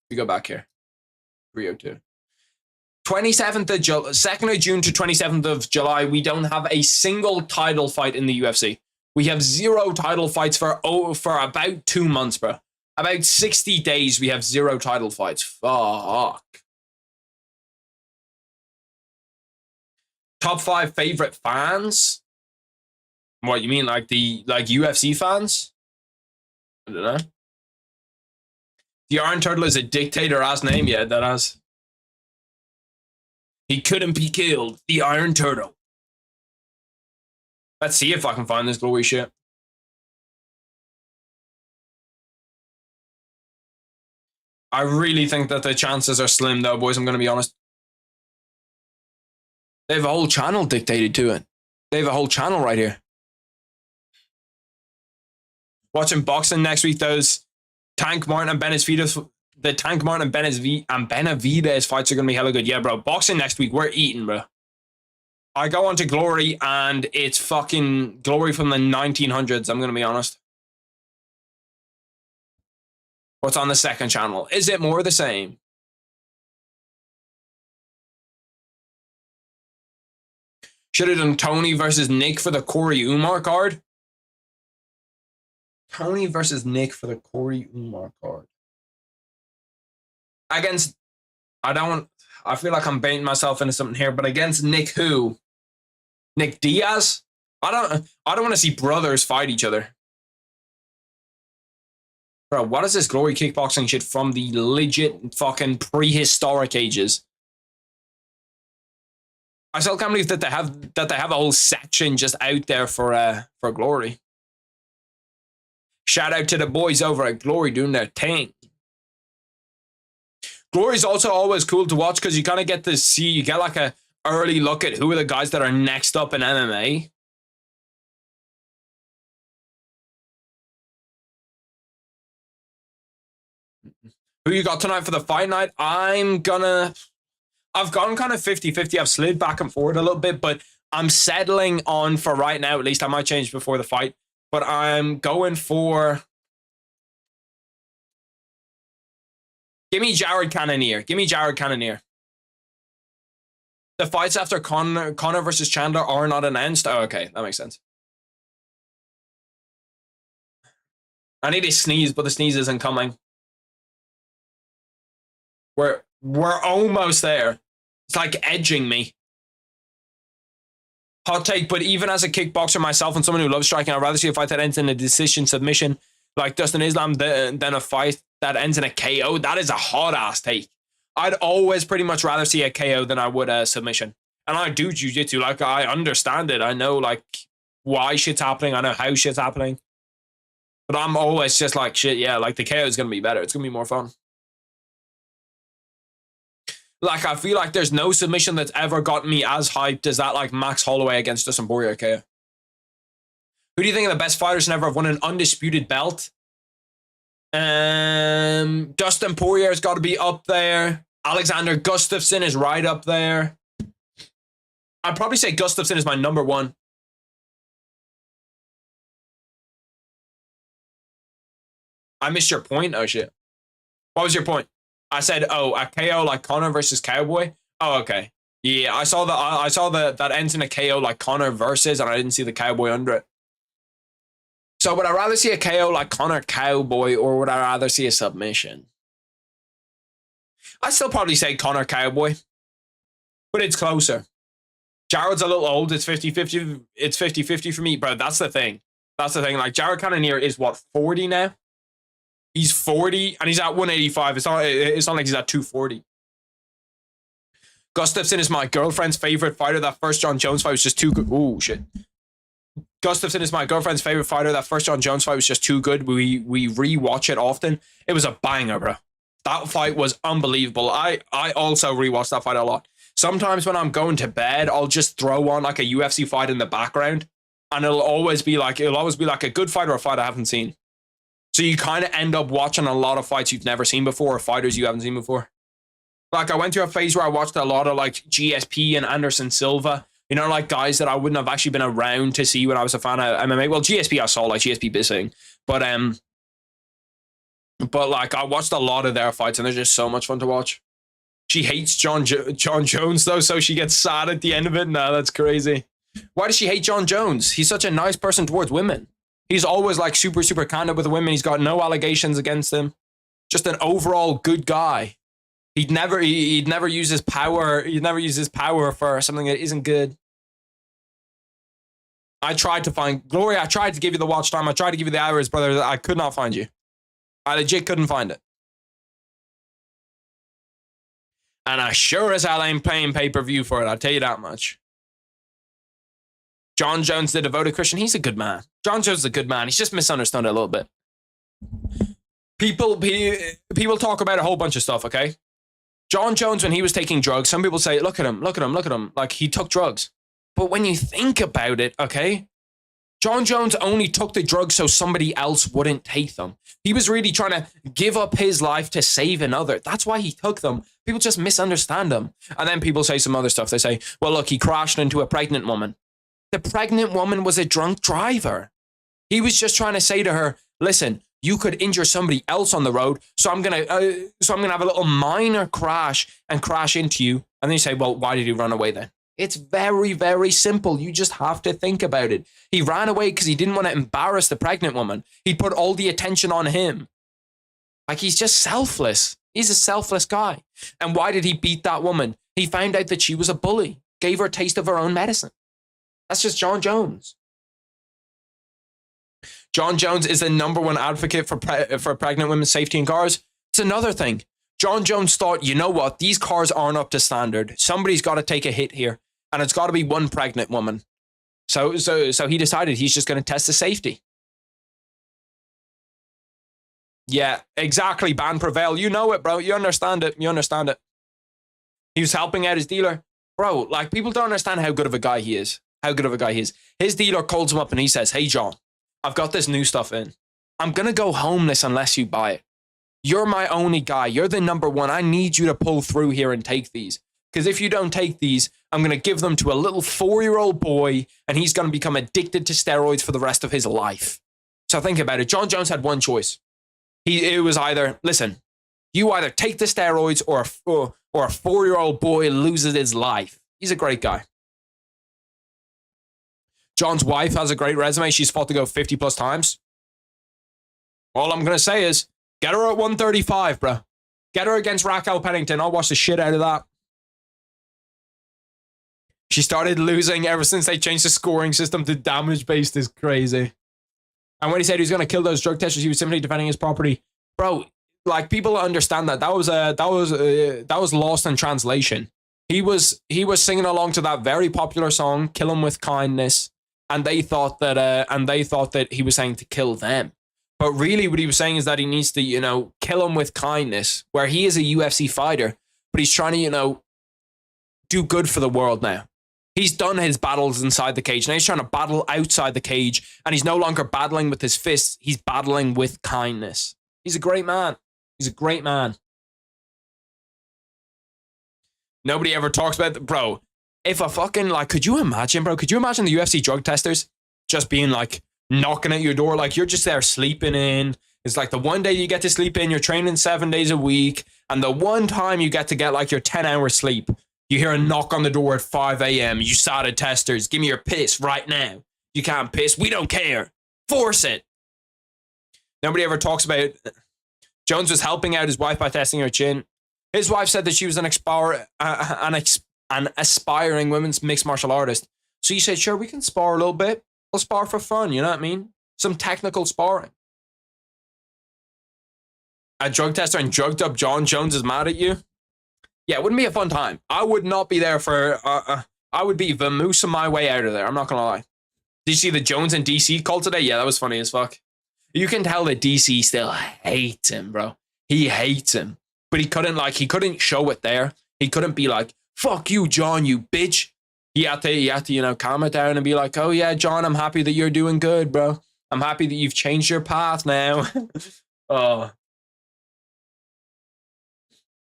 We go back here. 302. 27th of July, 2nd of June to 27th of July, we don't have a single title fight in the UFC. We have 0 title fights for about 2 months, bro. About 60 days, we have 0 title fights. Fuck. Top 5 favorite fans? What, you mean like the UFC fans? I don't know. The Iron Turtle is a dictator-ass name, yeah, that has. He couldn't be killed. The Iron Turtle. Let's see if I can find this glory shit. I really think that the chances are slim, though, boys. I'm going to be honest. They have a whole channel dictated to it. They have a whole channel right here. Watching boxing next week, those Tank Martin and Benavidez, the Tank Martin and Benavidez fights are going to be hella good. Yeah, bro. Boxing next week, we're eating, bro. I go on to Glory, and it's fucking Glory from the 1900s, I'm going to be honest. What's on the second channel? Is it more the same? Should have done Tony versus Nick for the Corey Umar card. Tony versus Nick for the Corey Umar card. Against, I feel like I'm baiting myself into something here, but against Nick who? Nick Diaz? I don't want to see brothers fight each other. Bro, what is this glory kickboxing shit from the legit fucking prehistoric ages? I still can't believe that they have a whole section just out there for glory. Shout out to the boys over at Glory doing their thing. Glory's also always cool to watch because you kind of get to see, you get like a early look at who are the guys that are next up in MMA. Who you got tonight for the fight night? I've gone kind of 50-50. I've slid back and forward a little bit, but I'm settling on, for right now at least, I might change before the fight, but I'm going for... Give me Jared Cannonier. Give me Jared Cannonier. The fights after Conor versus Chandler are not announced? Oh, okay. That makes sense. I need a sneeze, but the sneeze isn't coming. We're almost there. It's like edging me. Hot take, but even as a kickboxer myself and someone who loves striking, I'd rather see a fight that ends in a decision submission like Dustin Islam than a fight that ends in a KO. That is a hot-ass take. I'd always pretty much rather see a KO than I would a submission. And I do jiu-jitsu. Like, I understand it. I know, like, why shit's happening. I know how shit's happening. But I'm always just like, shit, yeah, like, the KO is going to be better. It's going to be more fun. Like, I feel like there's no submission that's ever gotten me as hyped as that, like, Max Holloway against Dustin Poirier KO. Who do you think are the best fighters to never have won an undisputed belt? Dustin Poirier's got to be up there. Alexander Gustafsson is right up there. I'd probably say Gustafsson is my number one. I missed your point? Oh, shit. What was your point? I said, oh, a KO like Conor versus Cowboy? Oh, okay. Yeah, I saw that ends in a KO like Conor versus, and I didn't see the Cowboy under it. So would I rather see a KO like Conor Cowboy, or would I rather see a submission? I'd still probably say Conor Cowboy, but it's closer. Jared's a little old. It's 50-50. It's 50-50 for me, bro. That's the thing. That's the thing. Like, Jared Cannonier is, what, 40 now? He's 40, and he's at 185. It's not like he's at 240. Gustafsson is my girlfriend's favorite fighter. That first Jon Jones fight was just too good. Oh, shit. Gustafsson is my girlfriend's favorite fighter. That first Jon Jones fight was just too good. We rewatch it often. It was a banger, bro. That fight was unbelievable. I also rewatch that fight a lot. Sometimes when I'm going to bed, I'll just throw on like a UFC fight in the background, and it'll always be like a good fight or a fight I haven't seen. So you kind of end up watching a lot of fights you've never seen before, or fighters you haven't seen before. Like, I went through a phase where I watched a lot of like GSP and Anderson Silva. You know, like guys that I wouldn't have actually been around to see when I was a fan of MMA. Well, GSP I saw, like GSP Bissing. But like, I watched a lot of their fights, and they're just so much fun to watch. She hates Jon Jones, though, so she gets sad at the end of it. No, that's crazy. Why does she hate Jon Jones? He's such a nice person towards women. He's always like super, super candid with the women. He's got no allegations against him. Just an overall good guy. He'd never use his power. He'd never use his power for something that isn't good. I tried to find Glory. I tried to give you the watch time. I tried to give you the hours, brother. I could not find you. I legit couldn't find it. And I sure as hell ain't paying pay-per-view for it. I'll tell you that much. Jon Jones, the devoted Christian, he's a good man. Jon Jones is a good man. He's just misunderstood a little bit. People talk about a whole bunch of stuff, okay? Jon Jones, when he was taking drugs, some people say, look at him. Like, he took drugs. But when you think about it, okay? Jon Jones only took the drugs so somebody else wouldn't take them. He was really trying to give up his life to save another. That's why he took them. People just misunderstand him. And then people say some other stuff. They say, well, look, he crashed into a pregnant woman. The pregnant woman was a drunk driver. He was just trying to say to her, listen, you could injure somebody else on the road, so I'm gonna have a little minor crash and crash into you. And then you say, well, why did he run away then? It's very, very simple. You just have to think about it. He ran away because he didn't want to embarrass the pregnant woman. He put all the attention on him. Like, he's just selfless. He's a selfless guy. And why did he beat that woman? He found out that she was a bully, gave her a taste of her own medicine. That's just Jon Jones. Jon Jones is the #1 advocate for pregnant women's safety in cars. It's another thing. Jon Jones thought, you know what? These cars aren't up to standard. Somebody's got to take a hit here. And it's got to be one pregnant woman. So he decided he's just going to test the safety. Yeah, exactly. Ban prevail. You know it, bro. You understand it. You understand it. He was helping out his dealer. Bro, like, people don't understand how good of a guy he is. How good of a guy he is. His dealer calls him up and he says, hey, Jon, I've got this new stuff in. I'm going to go homeless unless you buy it. You're my only guy. You're the #1. I need you to pull through here and take these. Because if you don't take these, I'm going to give them to a little 4-year-old boy and he's going to become addicted to steroids for the rest of his life. So think about it. Jon Jones had one choice. It was either, listen, you either take the steroids or a 4-year-old boy loses his life. He's a great guy. Jon's wife has a great resume. She's fought to go 50 plus times. All I'm going to say is, get her at 135, bro. Get her against Raquel Pennington. I'll watch the shit out of that. She started losing ever since they changed the scoring system to damage-based is crazy. And when he said he was going to kill those drug testers, he was simply defending his property. Bro, like, people understand that. That was lost in translation. He was singing along to that very popular song, Kill 'Em With Kindness, and they thought that he was saying to kill them. But really what he was saying is that he needs to, you know, kill him with kindness, where he is a UFC fighter, but he's trying to, you know, do good for the world now. He's done his battles inside the cage. Now he's trying to battle outside the cage, and he's no longer battling with his fists. He's battling with kindness. He's a great man. He's a great man. Nobody ever talks about it. Bro, if a fucking, like, could you imagine the UFC drug testers just being like, knocking at your door, like you're just there sleeping in. It's like the one day you get to sleep in, you're training 7 days a week, and the one time you get to get like your 10-hour sleep, you hear a knock on the door at 5 a.m. You SADA testers, give me your piss right now. You can't piss, we don't care. Force it. Nobody ever talks about it. Jones was helping out his wife by testing her chin. His wife said that she was an aspiring women's mixed martial artist. So he said, sure, we can spar a little bit. We'll spar for fun, you know what I mean? Some technical sparring. A drug tester and drugged up Jon Jones is mad at you? Yeah, it wouldn't be a fun time. I would not be there for... I would be vamoosing my way out of there. I'm not going to lie. Did you see the Jones and DC call today? Yeah, that was funny as fuck. You can tell that DC still hates him, bro. He hates him. But he couldn't show it there. He couldn't be like, fuck you, Jon, you bitch. He had to, you know, calm it down and be like, oh yeah, Jon, I'm happy that you're doing good, bro. I'm happy that you've changed your path now. Oh.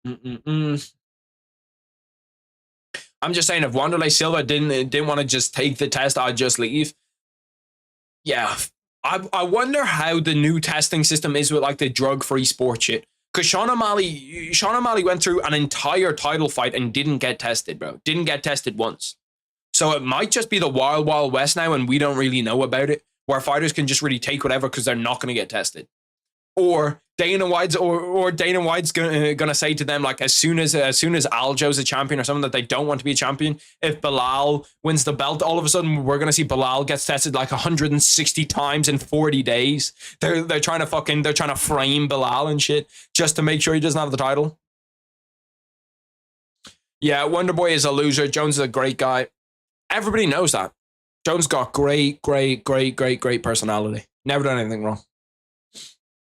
I'm just saying, if Wanderlei Silva didn't want to just take the test, I'd just leave. Yeah. I wonder how the new testing system is with like the drug-free sport shit. Because Sean O'Malley went through an entire title fight and didn't get tested, bro. Didn't get tested once. So it might just be the wild, wild west now and we don't really know about it, where fighters can just really take whatever because they're not going to get tested. Or Dana White's gonna say to them, like, as soon as Aljo's a champion or something that they don't want to be a champion, if Bilal wins the belt, all of a sudden we're gonna see Bilal gets tested like 160 times in 40 days. They're trying to frame Bilal and shit just to make sure he doesn't have the title. Yeah, Wonderboy is a loser. Jones is a great guy. Everybody knows that. Jones got great personality. Never done anything wrong.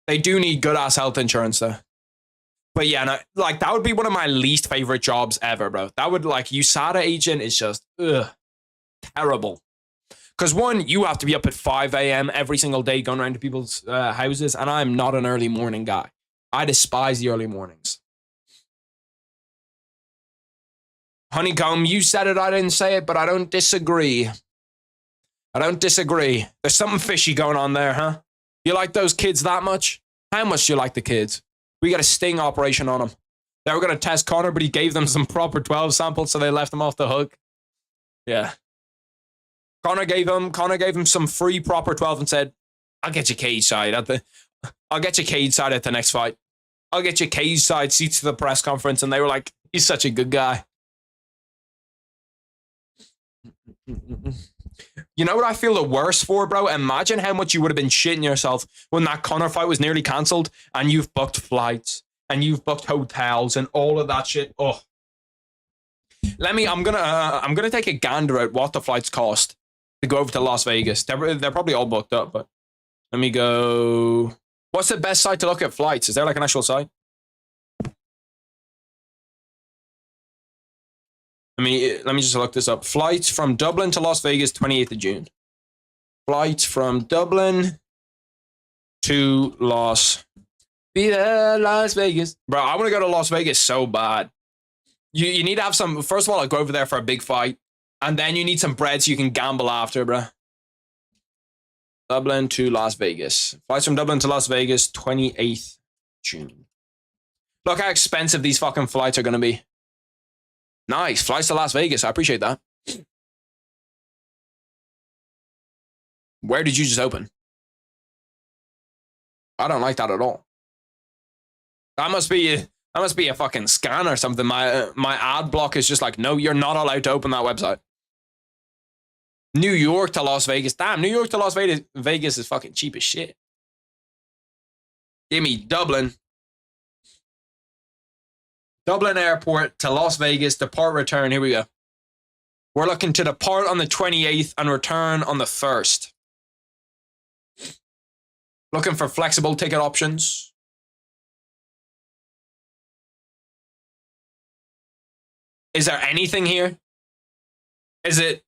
They do need good-ass health insurance, though. But yeah, no, like, that would be one of my least favorite jobs ever, bro. That would, like, USADA agent is just, terrible. Because, one, you have to be up at 5 a.m. every single day going around to people's houses, and I'm not an early morning guy. I despise the early mornings. Honeycomb, you said it, I didn't say it, but I don't disagree. I don't disagree. There's something fishy going on there, huh? You like those kids that much? How much do you like the kids? We got a sting operation on them. They were going to test Conor, but he gave them some proper 12 samples, so they left him off the hook. Yeah. Conor gave him some free proper 12 and said, I'll get you cage side at the next fight. I'll get you cage side seats to the press conference. And they were like, he's such a good guy. You know what I feel the worst for, bro? Imagine how much you would have been shitting yourself when that Conor fight was nearly cancelled and you've booked flights and you've booked hotels and all of that shit. Oh. I'm gonna take a gander at what the flights cost to go over to Las Vegas. They're probably all booked up, but let me go. What's the best site to look at flights? Is there like an actual site? Let me just look this up. Flights from Dublin to Las Vegas, 28th of June. Flights from Dublin to Las Vegas. Bro, I want to go to Las Vegas so bad. You need to have some, first of all, I'll go over there for a big fight. And then you need some bread so you can gamble after, bro. Dublin to Las Vegas. Flights from Dublin to Las Vegas, 28th June. Look how expensive these fucking flights are going to be. Nice. Flights to Las Vegas. I appreciate that. Where did you just open? I don't like that at all. That must be a fucking scam or something. My ad block is just like, no, you're not allowed to open that website. New York to Las Vegas. Damn, New York to Las Vegas is fucking cheap as shit. Give me Dublin. Dublin Airport to Las Vegas, depart, return. Here we go. We're looking to depart on the 28th and return on the 1st. Looking for flexible ticket options. Is there anything here? Is it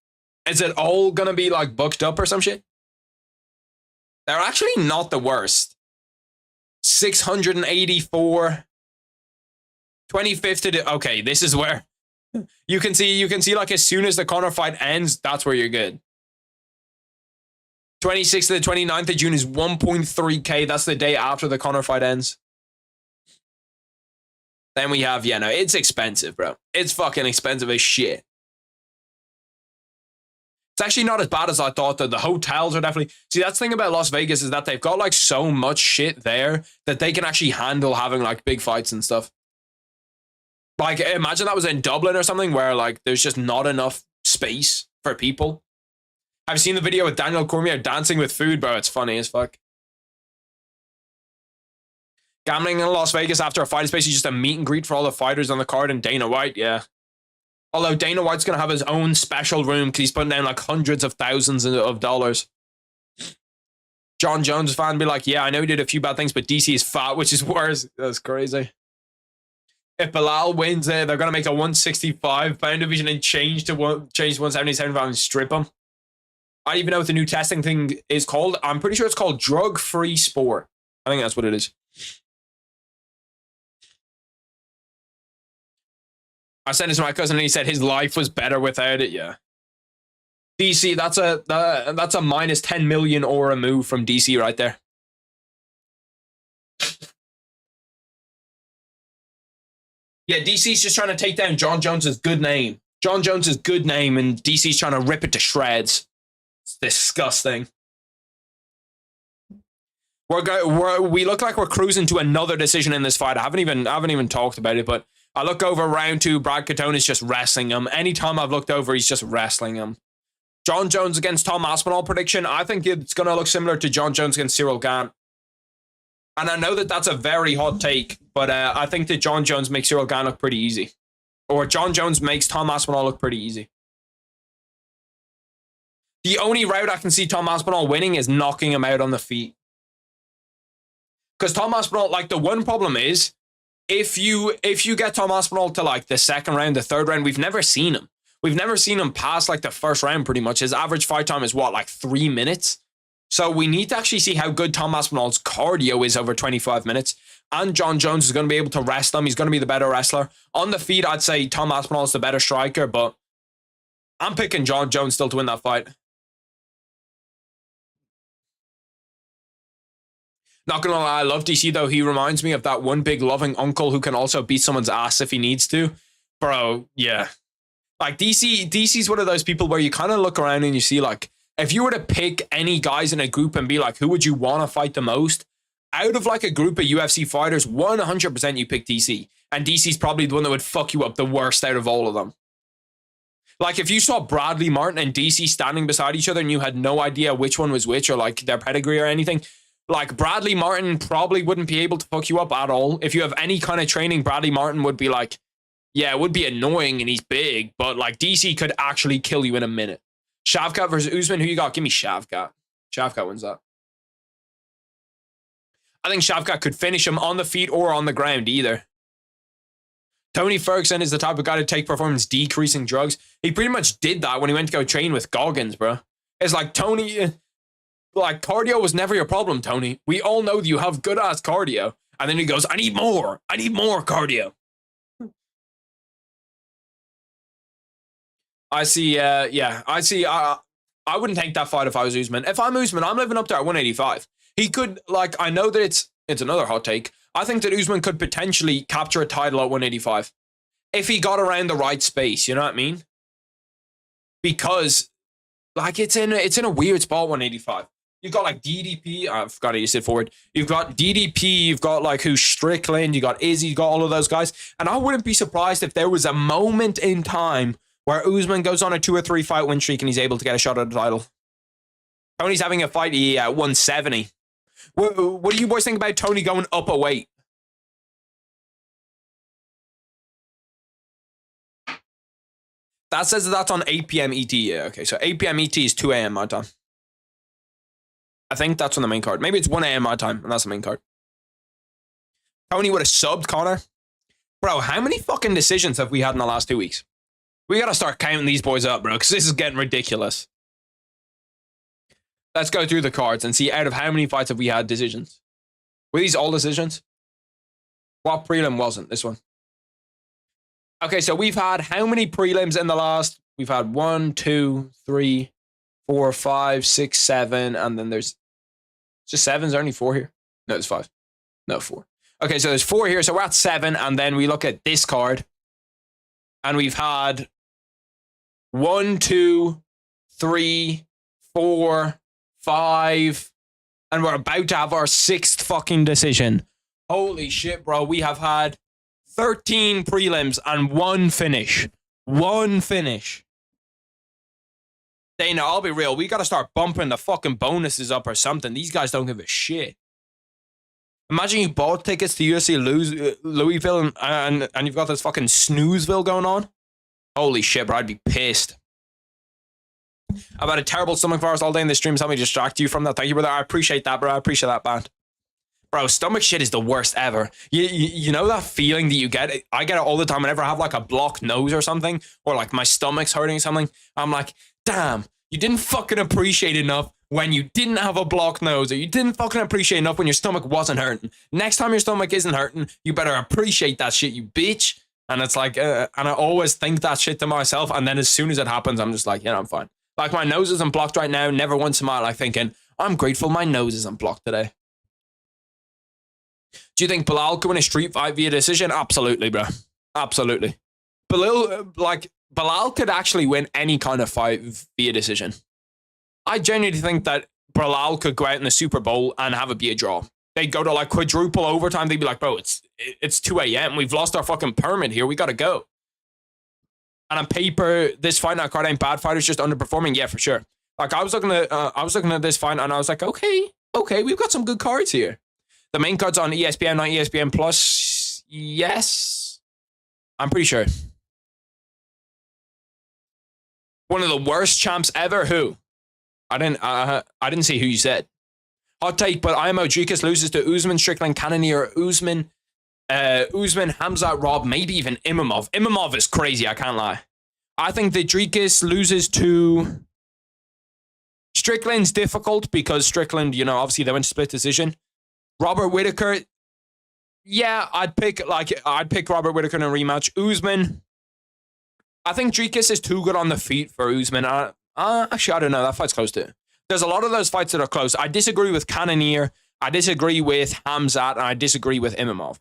all gonna be like booked up or some shit? They're actually not the worst. 684. 25th to the, okay, this is where you can see like as soon as the Conor fight ends, that's where you're good. 26th to the 29th of June is 1.3k. That's the day after the Conor fight ends. Then we have, yeah, no, it's expensive, bro. It's fucking expensive as shit. It's actually not as bad as I thought, though. The hotels are definitely... See, that's the thing about Las Vegas is that they've got, like, so much shit there that they can actually handle having, like, big fights and stuff. Like, imagine that was in Dublin or something where, like, there's just not enough space for people. I've seen the video with Daniel Cormier dancing with food, bro. It's funny as fuck. Gambling in Las Vegas after a fight is basically just a meet and greet for all the fighters on the card and Dana White, yeah. Although Dana White's going to have his own special room because he's putting down like hundreds of thousands of dollars. Jon Jones fan be like, yeah, I know he did a few bad things, but DC is fat, which is worse. That's crazy. If Bilal wins, they're going to make a 165 pound division and change to 177 and strip him. I don't even know what the new testing thing is called. I'm pretty sure it's called drug-free sport. I think that's what it is. I sent it to my cousin and he said his life was better without it. Yeah. DC, that's a minus 10 million aura move from DC right there. Yeah, DC's just trying to take down Jon Jones's good name. Jon Jones's good name, and DC's trying to rip it to shreds. It's disgusting. We look like we're cruising to another decision in this fight. I haven't even talked about it, but I look over round 2. Brad Catone's just wrestling him. Anytime I've looked over, he's just wrestling him. Jon Jones against Tom Aspinall prediction. I think it's going to look similar to Jon Jones against Cyril Gane. And I know that that's a very hot take, but I think that Jon Jones makes Cyril Gane look pretty easy. Or Jon Jones makes Tom Aspinall look pretty easy. The only route I can see Tom Aspinall winning is knocking him out on the feet. Because Tom Aspinall, like, the one problem is, if you get Tom Aspinall to, like, the second round, the third round, we've never seen him. We've never seen him pass, like, the first round, pretty much. His average fight time is, what, like 3 minutes? So we need to actually see how good Tom Aspinall's cardio is over 25 minutes. And Jon Jones is going to be able to rest him. He's going to be the better wrestler. On the feet, I'd say Tom Aspinall is the better striker, but I'm picking Jon Jones still to win that fight. Not gonna lie, I love DC though. He reminds me of that one big loving uncle who can also beat someone's ass if he needs to. Bro, yeah. Like DC's one of those people where you kind of look around and you see, like, if you were to pick any guys in a group and be like, who would you want to fight the most? Out of like a group of UFC fighters, 100% you pick DC. And DC's probably the one that would fuck you up the worst out of all of them. Like, if you saw Bradley Martin and DC standing beside each other and you had no idea which one was which or, like, their pedigree or anything, like, Bradley Martin probably wouldn't be able to fuck you up at all. If you have any kind of training, Bradley Martin would be like, yeah, it would be annoying and he's big, but, like, DC could actually kill you in a minute. Shavkat versus Usman, who you got? Give me Shavkat. Shavkat wins that. I think Shavkat could finish him on the feet or on the ground, either. Tony Ferguson is the type of guy to take performance-decreasing drugs. He pretty much did that when he went to go train with Goggins, bro. It's like, Tony, like, cardio was never your problem, Tony. We all know that you have good-ass cardio. And then he goes, I need more cardio. I wouldn't take that fight if I was Usman. If I'm Usman, I'm living up there at 185. He could, like, I know that it's another hot take. I think that Usman could potentially capture a title at 185 if he got around the right space. You know what I mean? Because, like, it's in a weird spot. 185. You've got like DDP. I forgot how you said forward. You've got DDP. You've got like Strickland. You got Izzy. You got all of those guys. And I wouldn't be surprised if there was a moment in time where Usman goes on a 2 or 3 fight win streak and he's able to get a shot at the title. Tony's having a fight at 170. What do you boys think about Tony going up a weight? That says that's on 8 p.m. ET. Yeah, okay. So 8 p.m. ET is 2 a.m. my time. I think that's on the main card. Maybe it's 1 a.m. my time, and that's the main card. Tony would have subbed Conor. Bro, how many fucking decisions have we had in the last 2 weeks? We gotta start counting these boys up, bro, because this is getting ridiculous. Let's go through the cards and see out of how many fights have we had decisions. Were these all decisions? What prelim wasn't? This one. Okay, so we've had how many prelims in the last? We've had 1, 2, 3, 4, 5, 6, 7, and then there's just 7. Is there only 4 here? No, there's 5. No, 4. Okay, so there's 4 here, so we're at 7, and then we look at this card, and we've had 1, 2, 3, 4, 5, and we're about to have our 6th fucking decision. Holy shit, bro. We have had 13 prelims and 1 finish. 1 finish. Dana, I'll be real. We got to start bumping the fucking bonuses up or something. These guys don't give a shit. Imagine you bought tickets to UFC Louisville and you've got this fucking Snoozeville going on. Holy shit, bro. I'd be pissed. I've had a terrible stomach virus all day in the streams. Help me distract you from that. Thank you, brother. I appreciate that, bro. I appreciate that, band. Bro, stomach shit is the worst ever. You know that feeling that you get? I get it all the time whenever I have like a blocked nose or something, or like my stomach's hurting or something. I'm like, damn, you didn't fucking appreciate enough when you didn't have a blocked nose, or you didn't fucking appreciate enough when your stomach wasn't hurting. Next time your stomach isn't hurting, you better appreciate that shit, you bitch. And it's like, and I always think that shit to myself, and then as soon as it happens, I'm just like, yeah, I'm fine. Like, my nose isn't blocked right now. Never once in my life thinking, I'm grateful my nose isn't blocked today. Do you think Bilal could win a street fight via decision? Absolutely, bro. Absolutely. Bilal could actually win any kind of fight via decision. I genuinely think that Bilal could go out in the Super Bowl and have it be a draw. They'd go to like quadruple overtime. They'd be like, bro, it's 2 a.m. We've lost our fucking permit here. We got to go. And on paper, this fight night card ain't bad. Fighters just underperforming. Yeah, for sure. Like, I was looking at this fight and I was like, okay, we've got some good cards here. The main card's on ESPN, not ESPN Plus. Yes, I'm pretty sure. One of the worst champs ever. Who? I didn't see who you said. Hot take, but IMO Jikas loses to Usman, Strickland, Cannonier, Usman, Hamzat, Rob, maybe even Imamov. Imamov is crazy, I can't lie. I think that Jikas loses to Strickland's difficult because Strickland, you know, obviously they went to split decision. Robert Whittaker, yeah, I'd pick Robert Whittaker in a rematch. Usman, I think Jikas is too good on the feet for Usman. Actually, I don't know. That fight's close to it. There's a lot of those fights that are close. I disagree with Cannonier. I disagree with Hamzat. And I disagree with Imamov.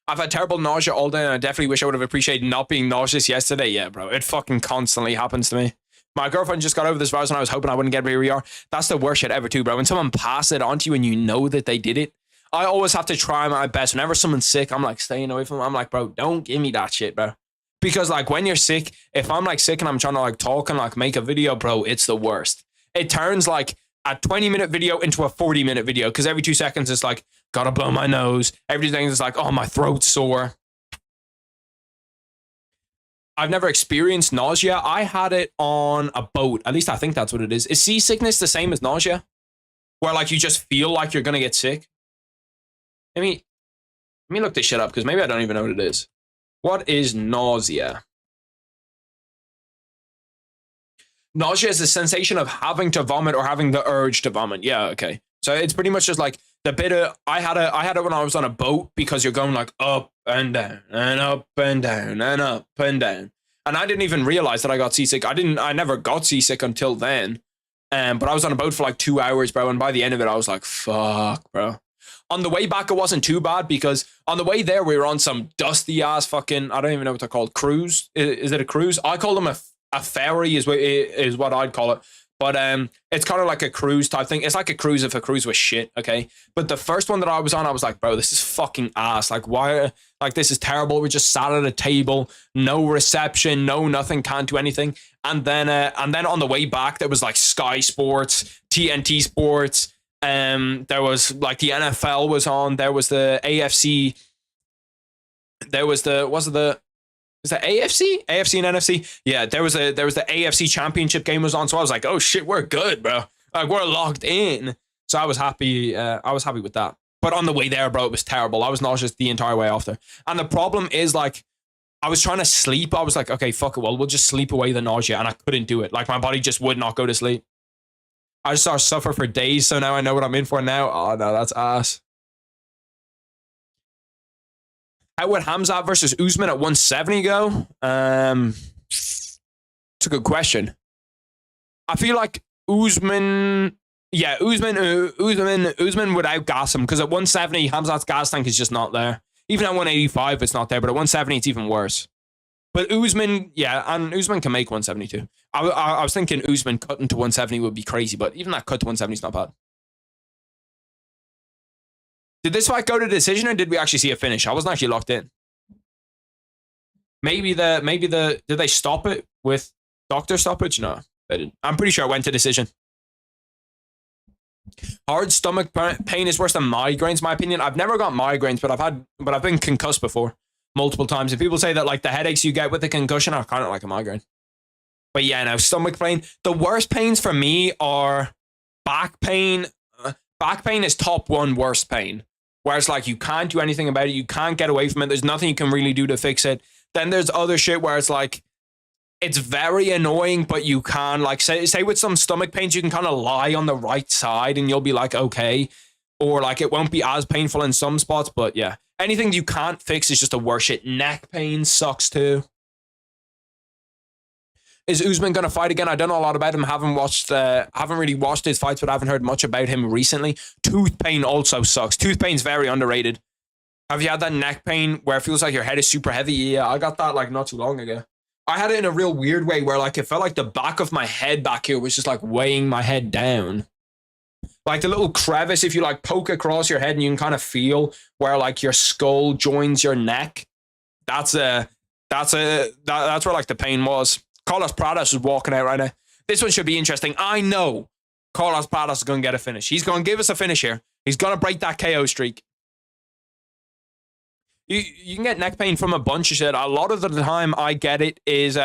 I've had terrible nausea all day, and I definitely wish I would have appreciated not being nauseous yesterday. Yeah, bro. It fucking constantly happens to me. My girlfriend just got over this virus, and I was hoping I wouldn't get PRR. That's the worst shit ever, too, bro. When someone passes it on to you and you know that they did it, I always have to try my best. Whenever someone's sick, I'm like staying away from them. I'm like, bro, don't give me that shit, bro. Because like when you're sick, if I'm like sick and I'm trying to like talk and like make a video, bro, it's the worst. It turns like a 20-minute video into a 40-minute video because every 2 seconds it's like, gotta blow my nose. Everything is like, oh, my throat's sore. I've never experienced nausea. I had it on a boat. At least I think that's what it is. Is seasickness the same as nausea? Where like you just feel like you're gonna get sick? Let me look this shit up because maybe I don't even know what it is. What is nausea? Nausea is the sensation of having to vomit or having the urge to vomit. Yeah, okay. So it's pretty much just like the bit of I had it when I was on a boat because you're going like up and down and up and down and up and down. And I didn't even realize that I got seasick. I never got seasick until then. But I was on a boat for like 2 hours, bro, and by the end of it I was like, fuck, bro. On the way back, it wasn't too bad because on the way there, we were on some dusty ass fucking, I don't even know what they're called, cruise. Is it a cruise? I call them a ferry is what I'd call it. But it's kind of like a cruise type thing. It's like a cruise if a cruise was shit, okay? But the first one that I was on, I was like, bro, this is fucking ass. Like, why? Like, this is terrible. We just sat at a table, no reception, no nothing, can't do anything. And then on the way back, there was like Sky Sports, TNT Sports. There was like the NFL was on. There was the AFC. There was the was that AFC and NFC? Yeah, there was the AFC championship game was on. So I was like, oh shit, we're good, bro. Like we're locked in. So I was happy. I was happy with that. But on the way there, bro, it was terrible. I was nauseous the entire way after. And the problem is like, I was trying to sleep. I was like, okay, fuck it. Well, we'll just sleep away the nausea. And I couldn't do it. Like my body just would not go to sleep. I just started to suffer for days, so now I know what I'm in for now. Oh, no, that's ass. How would Hamzat versus Usman at 170 go? It's a good question. I feel like Usman would outgas him because at 170, Hamzat's gas tank is just not there. Even at 185, it's not there, but at 170, it's even worse. But Usman, yeah, and Usman can make 172. I was thinking Usman cutting to 170 would be crazy, but even that cut to 170 is not bad. Did this fight go to decision or did we actually see a finish? I wasn't actually locked in. Maybe did they stop it with doctor stoppage? No, they didn't. I'm pretty sure it went to decision. Hard stomach pain is worse than migraines, in my opinion. I've never got migraines, but I've been concussed before multiple times. And people say that like the headaches you get with the concussion are kind of like a migraine. But yeah, now stomach pain. The worst pains for me are back pain. Back pain is top one worst pain. Where it's like you can't do anything about it. You can't get away from it. There's nothing you can really do to fix it. Then there's other shit where it's like, it's very annoying, but you can like say with some stomach pains, you can kind of lie on the right side and you'll be like, okay. Or like it won't be as painful in some spots, but yeah. Anything you can't fix is just a worse shit. Neck pain sucks too. Is Usman going to fight again? I don't know a lot about him. Haven't really watched his fights, but I haven't heard much about him recently. Tooth pain also sucks. Tooth pain's very underrated. Have you had that neck pain where it feels like your head is super heavy? Yeah, I got that like not too long ago. I had it in a real weird way where like it felt like the back of my head back here was just like weighing my head down. Like the little crevice, if you like poke across your head and you can kind of feel where like your skull joins your neck. That's where like the pain was. Carlos Pradas is walking out right now. This one should be interesting. I know Carlos Pradas is going to get a finish. He's going to give us a finish here. He's going to break that KO streak. You can get neck pain from a bunch of shit. A lot of the time I get it is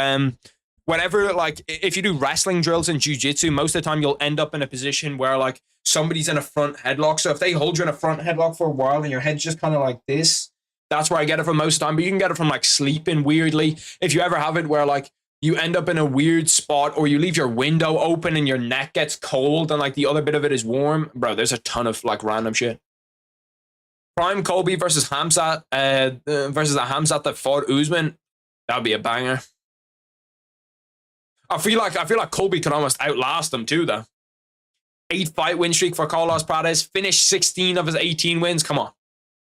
whenever, like, if you do wrestling drills in jiu-jitsu, most of the time you'll end up in a position where, like, somebody's in a front headlock. So if they hold you in a front headlock for a while and your head's just kind of like this, that's where I get it from most of the time. But you can get it from, like, sleeping weirdly. If you ever have it where, like, you end up in a weird spot or you leave your window open and your neck gets cold and, like, the other bit of it is warm. Bro, there's a ton of, like, random shit. Prime Colby versus Hamzat, versus a Hamzat that fought Usman. That'd be a banger. I feel like Colby could almost outlast him too, though. 8-fight win streak for Carlos Pradas. Finished 16 of his 18 wins. Come on.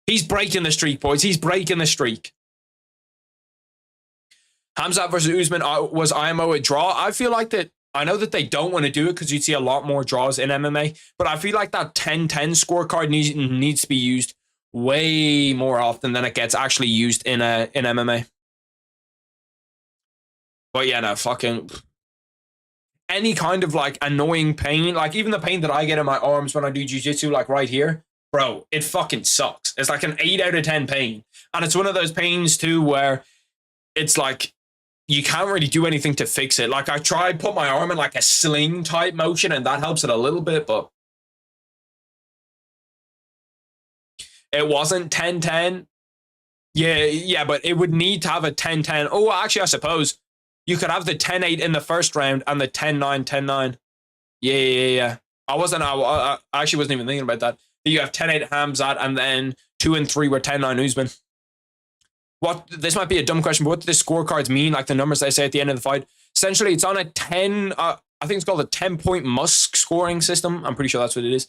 He's breaking the streak, boys. He's breaking the streak. Hamzat versus Usman was IMO a draw. I feel like that I know that they don't want to do it because you'd see a lot more draws in MMA, but I feel like that 10-10 scorecard needs to be used way more often than it gets actually used in MMA. But yeah, no, fucking any kind of like annoying pain, like even the pain that I get in my arms when I do jiu-jitsu, like right here, bro, it fucking sucks. It's like an 8 out of 10 pain. And it's one of those pains too where it's like you can't really do anything to fix it. Like I tried put my arm in like a sling type motion and that helps it a little bit, but it wasn't 10-10. Yeah, but it would need to have a 10-10. Oh, actually, I suppose you could have the 10-8 in the first round and the 10-9, 10-9. Yeah. I actually wasn't even thinking about that. You have 10-8 Hamzat and then 2 and 3 were 10-9 Usman. This might be a dumb question, but what do the scorecards mean? Like the numbers they say at the end of the fight? Essentially, it's on a 10, I think it's called a 10-point Musk scoring system. I'm pretty sure that's what it is.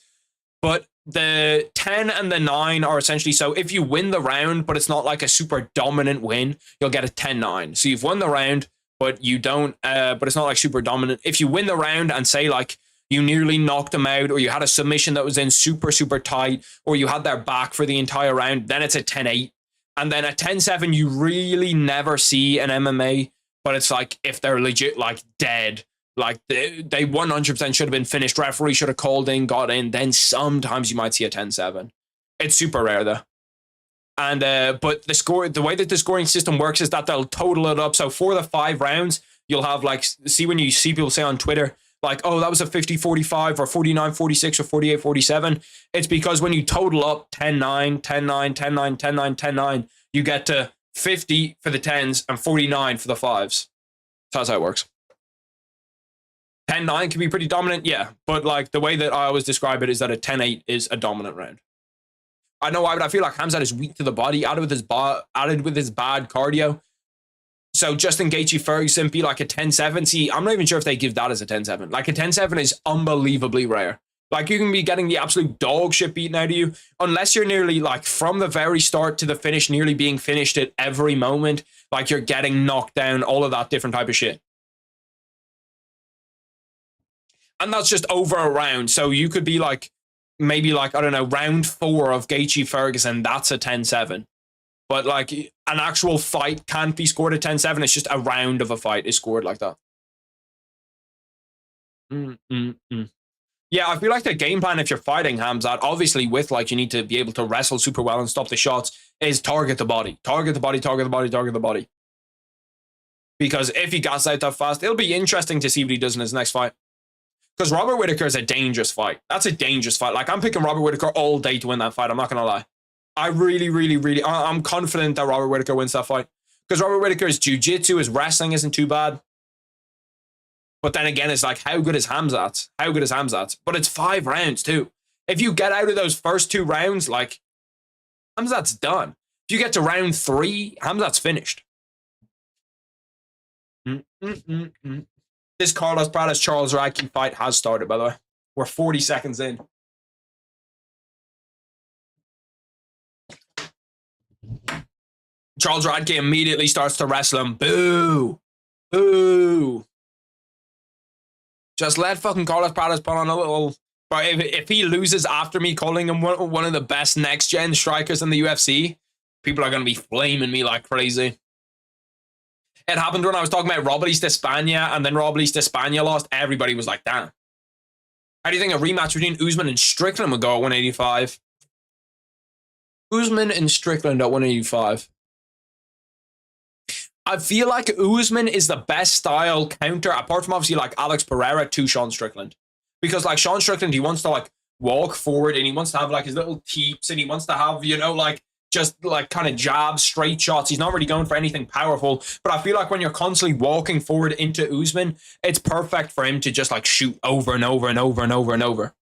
But the 10 and the 9 are essentially, so if you win the round, but it's not like a super dominant win, you'll get a 10-9. So you've won the round, but you don't, but it's not like super dominant. If you win the round and say like you nearly knocked them out, or you had a submission that was in super, super tight, or you had their back for the entire round, then it's a 10-8. And then a 10-7, you really never see in MMA, but it's like if they're legit like dead, like they 100% should have been finished, referee should have called in, got in, then sometimes you might see a 10-7. It's super rare though. And but the way that the scoring system works is that they'll total it up. So for the 5 rounds, you'll have like, see when you see people say on Twitter, like, oh, that was a 50-45 or 49-46 or 48-47. It's because when you total up 10-9, 10-9, 10-9, 10-9, 10-9, you get to 50 for the 10s and 49 for the 5s. So that's how it works. 10-9 can be pretty dominant, yeah. But like the way that I always describe it is that a 10-8 is a dominant round. I know why, but I feel like Hamzat is weak to the body, added with his bad cardio. So Justin Gaethje Ferguson be like a 10-7. See, I'm not even sure if they give that as a 10-7. Like a 10-7 is unbelievably rare. Like you can be getting the absolute dog shit beaten out of you unless you're nearly like from the very start to the finish, nearly being finished at every moment. Like you're getting knocked down, all of that different type of shit. And that's just over a round. So you could be like, maybe like, I don't know, round 4 of Gaethje Ferguson, that's a 10-7. But like an actual fight can't be scored at 10-7. It's just a round of a fight is scored like that. Yeah, I feel like the game plan if you're fighting Hamzat, obviously with like you need to be able to wrestle super well and stop the shots, is target the body. Target the body, target the body, target the body. Because if he gets out that fast, it'll be interesting to see what he does in his next fight. Because Robert Whittaker is a dangerous fight. That's a dangerous fight. Like I'm picking Robert Whittaker all day to win that fight. I'm not going to lie. I really, I'm confident that Robert Whittaker wins that fight. Because Robert Whittaker's jiu-jitsu, his wrestling isn't too bad. But then again, it's like, how good is Hamzat? How good is Hamzat? But it's 5 rounds too. If you get out of those first 2 rounds, like, Hamzat's done. If you get to round 3, Hamzat's finished. This Carlos Pradas Charles Radke fight has started, by the way. We're 40 seconds in. Charles Radke immediately starts to wrestle him. Boo! Boo! Just let fucking Carlos Pradas put on a little... But if he loses after me calling him one of the best next-gen strikers in the UFC, people are going to be flaming me like crazy. It happened when I was talking about Robles de España, and then Robles de España lost. Everybody was like, damn. How do you think a rematch between Usman and Strickland would go at 185? Usman and Strickland at 185. I feel like Usman is the best style counter, apart from obviously like Alex Pereira, to Sean Strickland. Because like Sean Strickland, he wants to like walk forward and he wants to have like his little teeps and he wants to have, you know, like just like kind of jabs, straight shots. He's not really going for anything powerful. But I feel like when you're constantly walking forward into Usman, it's perfect for him to just like shoot over and over and over and over and over.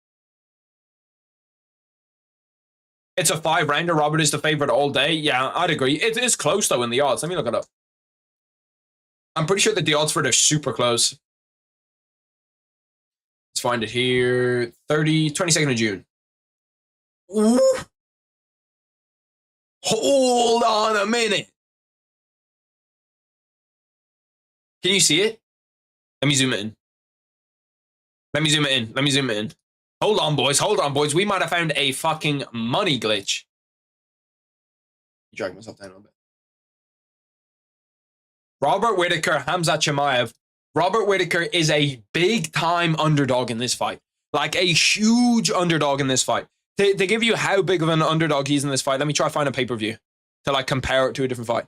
It's a 5-rounder. Robert is the favorite all day. Yeah, I'd agree. It is close though in the odds. Let me look it up. I'm pretty sure that the odds for it are super close. Let's find it here. 22nd of June. Ooh. Hold on a minute. Can you see it? Let me zoom in. Let me zoom it in. Let me zoom it in. Hold on, boys. Hold on, boys. We might have found a fucking money glitch. Drag myself down a little bit. Robert Whittaker, Khamzat Chimaev. Robert Whittaker is a big-time underdog in this fight. Like, a huge underdog in this fight. To give you how big of an underdog he's in this fight, let me try to find a pay-per-view to, like, compare it to a different fight.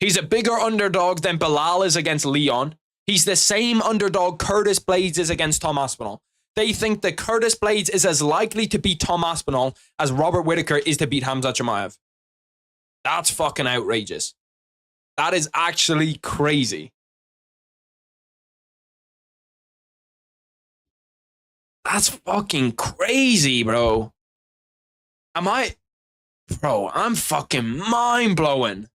He's a bigger underdog than Bilal is against Leon. He's the same underdog Curtis Blades is against Tom Aspinall. They think that Curtis Blades is as likely to beat Tom Aspinall as Robert Whittaker is to beat Khamzat Chimaev. That's fucking outrageous. That is actually crazy. That's fucking crazy, bro. Bro, I'm fucking mind-blowing.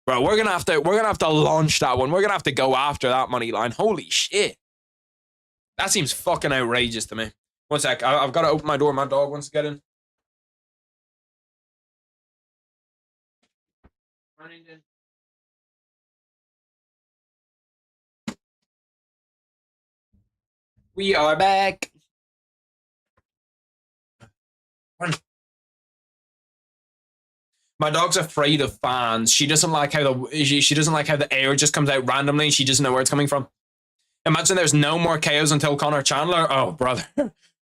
Bro, we're gonna have to launch that one. We're gonna have to go after that money line. Holy shit. That seems fucking outrageous to me. One sec, I've got to open my door. My dog wants to get in. We are back. My dog's afraid of fans. She doesn't like how the air just comes out randomly. She doesn't know where it's coming from. Imagine there's no more KOs until Conor Chandler. Oh, brother.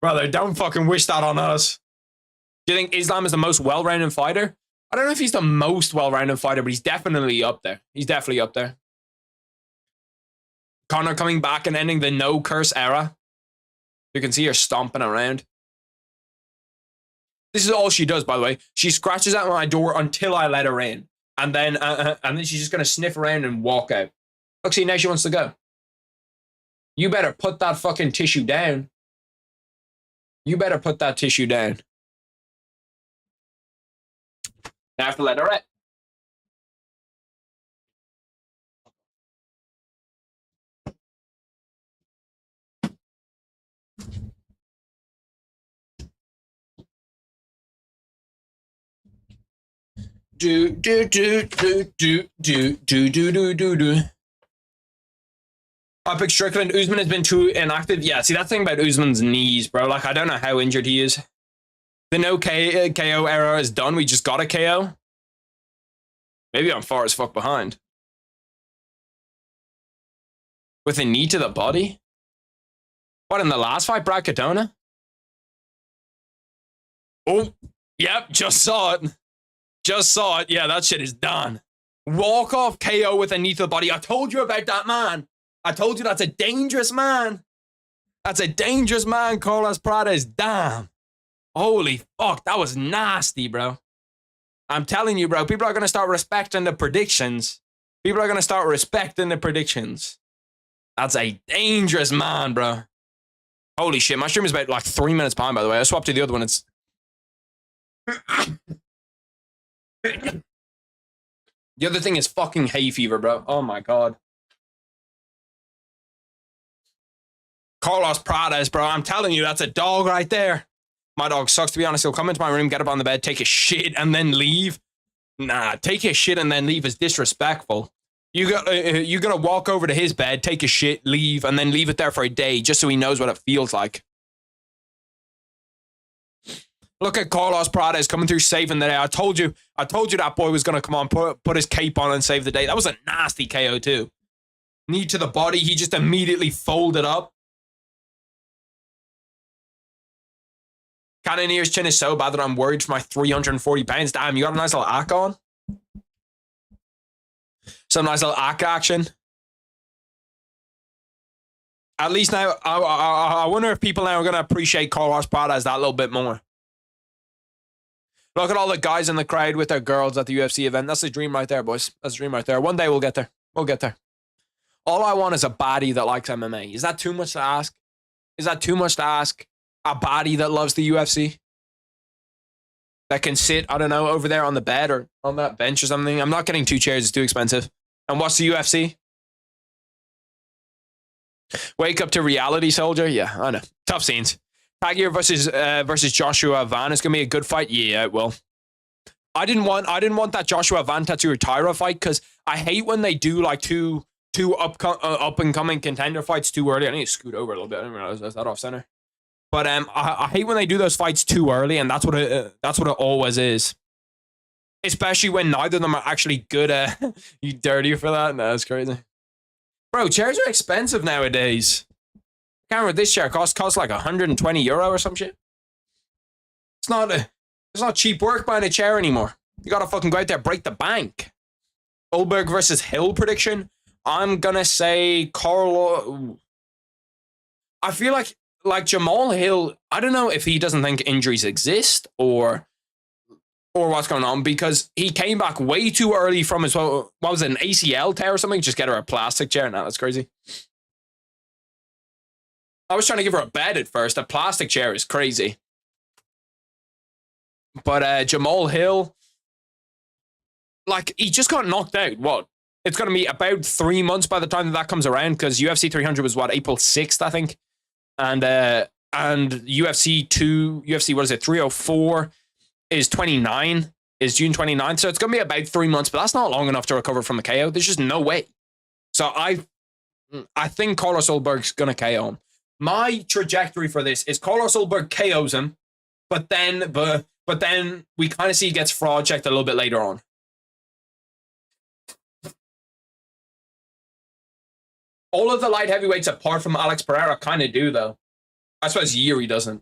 Brother, don't fucking wish that on us. Do you think Islam is the most well-rounded fighter? I don't know if he's the most well-rounded fighter, but he's definitely up there. He's definitely up there. Conor coming back and ending the no-curse era. You can see her stomping around. This is all she does, by the way. She scratches at my door until I let her in. And then she's just going to sniff around and walk out. Look, see, now she wants to go. You better put that fucking tissue down. You better put that tissue down. I have to let her out. Do. I picked Strickland. Usman has been too inactive. Yeah, see, that thing about Usman's knees, bro. Like, I don't know how injured he is. The no KO era is done. We just got a KO. Maybe I'm far as fuck behind. With a knee to the body? What, in the last fight, Brad Katona? Oh, yep, just saw it. Just saw it. Yeah, that shit is done. Walk off KO with a knee to the body. I told you about that man. I told you that's a dangerous man. That's a dangerous man, Carlos Prades. Damn. Holy fuck, that was nasty, bro. I'm telling you, bro, people are going to start respecting the predictions. People are going to start respecting the predictions. That's a dangerous man, bro. Holy shit, my stream is about like 3 minutes behind, by the way. I swapped to the other one. It's... The other thing is fucking hay fever, bro. Oh my god. Carlos Prades, bro. I'm telling you, that's a dog right there. My dog sucks, to be honest. He'll come into my room, get up on the bed, take a shit, and then leave. Nah, take a shit and then leave is disrespectful. You gotta walk over to his bed, take a shit, leave, and then leave it there for a day just so he knows what it feels like. Look at Carlos Prades coming through saving the day. I told you that boy was gonna come on, put his cape on and save the day. That was a nasty KO too. Knee to the body, he just immediately folded up. Cannonier's chin is so bad that I'm worried for my 340 pounds. Damn, you got a nice little ack on? Some nice little ack action. At least now, I wonder if people now are going to appreciate Carlos Prades that little bit more. Look at all the guys in the crowd with their girls at the UFC event. That's the dream right there, boys. That's the dream right there. One day we'll get there. We'll get there. All I want is a baddie that likes MMA. Is that too much to ask? Is that too much to ask? A baddie that loves the UFC? That can sit, I don't know, over there on the bed or on that bench or something. I'm not getting 2 chairs. It's too expensive. And what's the UFC? Wake up to reality, soldier. Yeah, I know. Tough scenes. Tagier versus Joshua Van. It's gonna be a good fight. Yeah, it will. I didn't want that Joshua Van Tatsuro Taira fight because I hate when they do like two two up-and-coming contender fights too early. I need to scoot over a little bit. I didn't realize that's that off-center. But I hate when they do those fights too early, and that's what it always is. Especially when neither of them are actually good at... You dirty for that? No, that's crazy. Bro, chairs are expensive nowadays. I can't remember, this chair costs like €120 or some shit. It's not cheap work buying a chair anymore. You gotta fucking go out there, break the bank. Goldberg versus Hill prediction. I'm gonna say Carlo... I feel like Jamal Hill, I don't know if he doesn't think injuries exist or what's going on, because he came back way too early from his, what was it, an ACL tear or something? Just get her a plastic chair. No, that's crazy. I was trying to give her a bed at first. A plastic chair is crazy. But Jamal Hill, like, he just got knocked out. What? It's going to be about 3 months by the time that comes around, because UFC 300 was, what, April 6th, I think? And UFC 304 is 29, is June 29th. So it's going to be about 3 months, but that's not long enough to recover from a KO. There's just no way. So I think Carlos Ulberg's going to KO him. My trajectory for this is Carlos Ulberg KOs him, but then we kind of see he gets fraud checked a little bit later on. All of the light heavyweights, apart from Alex Pereira, kind of do, though. I suppose Yuri doesn't.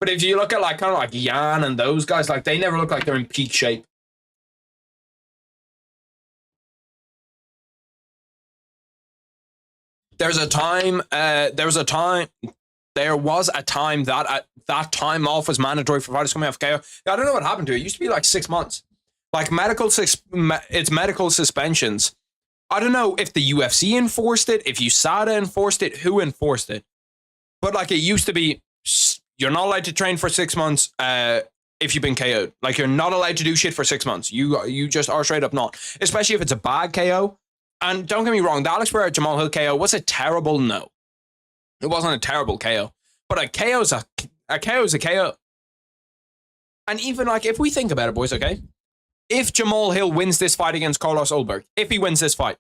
But if you look at like kind of like Jan and those guys, like they never look like they're in peak shape. There was a time that time off was mandatory for fighters coming off KO. I don't know what happened to it. It used to be like 6 months. Like it's medical suspensions. I don't know if the UFC enforced it, if USADA enforced it, who enforced it. But like it used to be, you're not allowed to train for 6 months if you've been KO'd. Like you're not allowed to do shit for 6 months. You just are straight up not. Especially if it's a bad KO. And don't get me wrong, the Alex Pereira Jamal Hill KO was a terrible no. It wasn't a terrible KO. But a KO is a KO. And even like, if we think about it, boys, okay? If Jamal Hill wins this fight against Carlos Ulberg, if he wins this fight,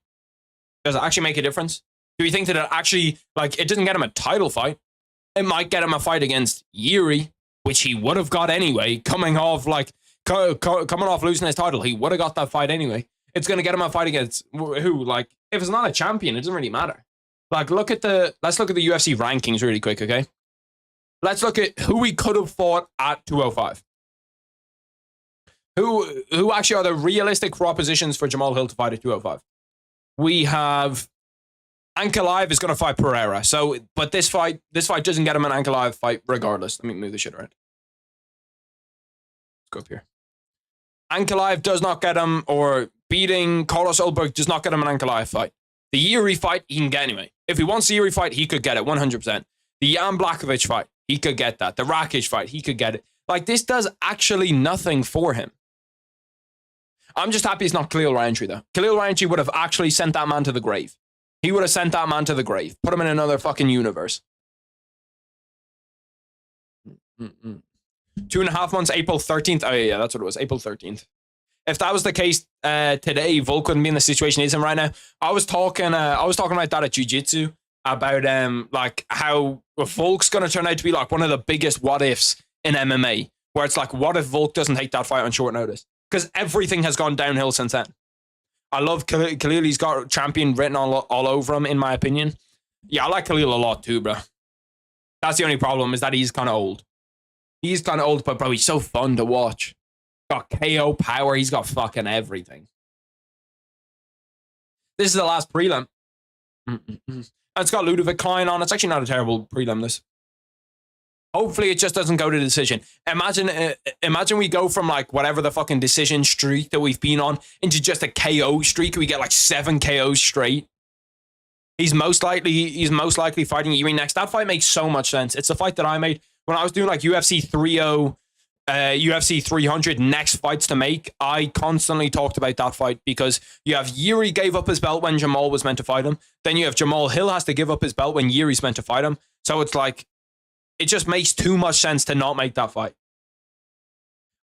does it actually make a difference? Do we think that it actually, like, it doesn't get him a title fight? It might get him a fight against Yuri, which he would have got anyway, coming off losing his title. He would have got that fight anyway. It's going to get him a fight against who? Like, if it's not a champion, it doesn't really matter. Like, let's look at the UFC rankings really quick, okay? Let's look at who we could have fought at 205. Who actually are the realistic propositions for Jamal Hill to fight at 205? We have Ankalaev is going to fight Pereira. So, but this fight doesn't get him an Ankalaev fight regardless. Let me move this shit around. Let's go up here. Ankalaev does not get him, or beating Carlos Ulberg does not get him an Ankalaev fight. The Yuri fight, he can get anyway. If he wants the Yuri fight, he could get it 100%. The Jan Blachowicz fight, he could get that. The Rakic fight, he could get it. Like, this does actually nothing for him. I'm just happy it's not Khalil Rountree, though. Khalil Rountree would have actually sent that man to the grave. He would have sent that man to the grave. Put him in another fucking universe. 2.5 months, April 13th. Oh, yeah, that's what it was. April 13th. If that was the case today, Volk wouldn't be in the situation he's in right now. I was talking about that at Jiu-Jitsu, about like how Volk's going to turn out to be like one of the biggest what-ifs in MMA, where it's like, what if Volk doesn't take that fight on short notice? Because everything has gone downhill since then. I love Khalil. He's got champion written all over him, in my opinion. Yeah, I like Khalil a lot too, bro. That's the only problem, is that he's kind of old. He's kind of old, but bro, he's so fun to watch. Got KO power. He's got fucking everything. This is the last prelim. And it's got Ludovic Klein on. It's actually not a terrible prelim, this. Hopefully it just doesn't go to decision. Imagine we go from like whatever the fucking decision streak that we've been on into just a KO streak. We get like 7 KOs straight. He's most likely fighting Yuri next. That fight makes so much sense. It's the fight that I made when I was doing like UFC 300 next fights to make. I constantly talked about that fight because you have Yuri gave up his belt when Jamal was meant to fight him. Then you have Jamal Hill has to give up his belt when Yuri's meant to fight him. So it's like, it just makes too much sense to not make that fight.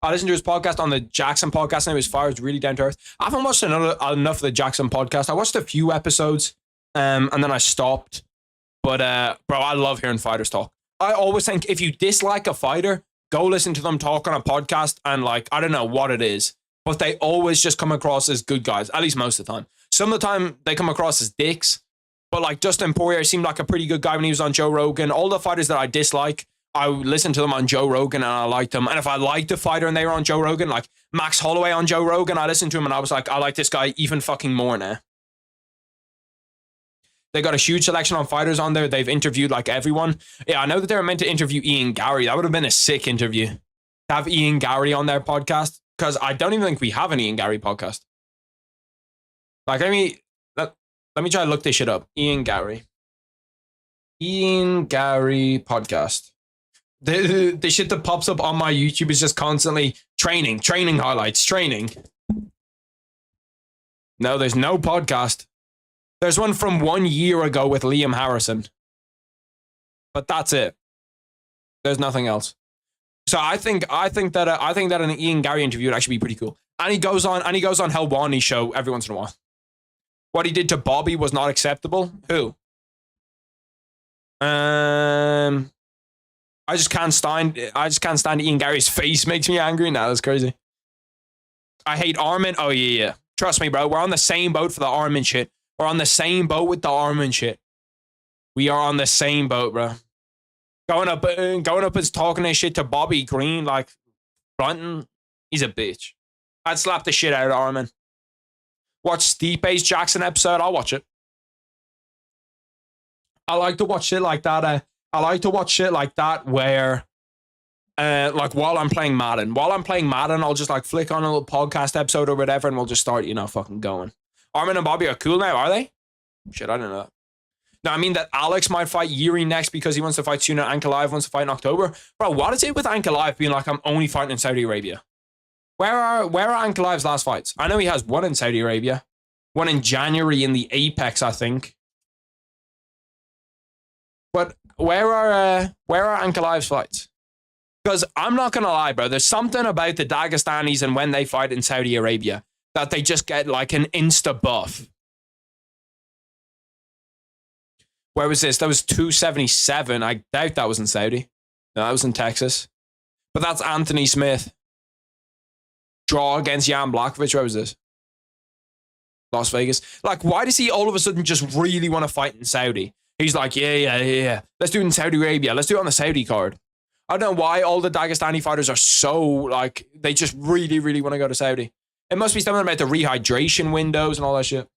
I listened to his podcast on the Jackson podcast, and it was fire. It's really down to earth. I haven't watched enough of the Jackson podcast. I watched a few episodes, and then I stopped. But bro, I love hearing fighters talk. I always think if you dislike a fighter, go listen to them talk on a podcast, and like, I don't know what it is, but they always just come across as good guys, at least most of the time. Some of the time they come across as dicks, but like Dustin Poirier seemed like a pretty good guy when he was on Joe Rogan. All the fighters that I dislike, I listened to them on Joe Rogan and I liked them. And if I liked a fighter and they were on Joe Rogan, like Max Holloway on Joe Rogan, I listened to him and I was like, I like this guy even fucking more now. They got a huge selection on fighters on there. They've interviewed like everyone. Yeah, I know that they were meant to interview Ian Gary. That would have been a sick interview. To have Ian Gary on their podcast, because I don't even think we have an Ian Gary podcast. Like, let me try to look this shit up. Ian Gary podcast. The shit that pops up on my YouTube is just constantly training highlights, training. No, there's no podcast. There's one from 1 year ago with Liam Harrison. But that's it. There's nothing else. So I think that an Ian Gary interview would actually be pretty cool. And he goes on Helwani's show every once in a while. What he did to Bobby was not acceptable. Who? I just can't stand Ian Gary's face. Makes me angry. Nah, that's crazy. I hate Armin. Oh yeah. Trust me, bro. We're on the same boat for the Armin shit. We're on the same boat with the Armin shit. We are on the same boat, bro. Going up and talking that shit to Bobby Green, like fronting. He's a bitch. I'd slap the shit out of Armin. Watch Stipe's Jackson episode. I'll watch it. I like to watch shit like that. I like to watch shit like that where, like while I'm playing Madden. While I'm playing Madden, I'll just like flick on a little podcast episode or whatever, and we'll just start, fucking going. Armin and Bobby are cool now, are they? Shit, I don't know. No, I mean that Alex might fight Yuri next because he wants to fight soon. Ankalaev wants to fight in October. Bro, what is it with Ankalaev being like, I'm only fighting in Saudi Arabia? Where are Ankalaev's last fights? I know he has one in Saudi Arabia. One in January in the Apex, I think. But where are Ankalaev's fights? Because I'm not going to lie, bro. There's something about the Dagestanis and when they fight in Saudi Arabia that they just get like an insta buff. Where was this? That was 277. I doubt that was in Saudi. No, that was in Texas. But that's Anthony Smith. Draw against Jan Blachowicz. Where was this? Las Vegas. Like, why does he all of a sudden just really want to fight in Saudi? He's like, yeah. Let's do it in Saudi Arabia. Let's do it on the Saudi card. I don't know why all the Dagestani fighters are so, like, they just really, really want to go to Saudi. It must be something about the rehydration windows and all that shit.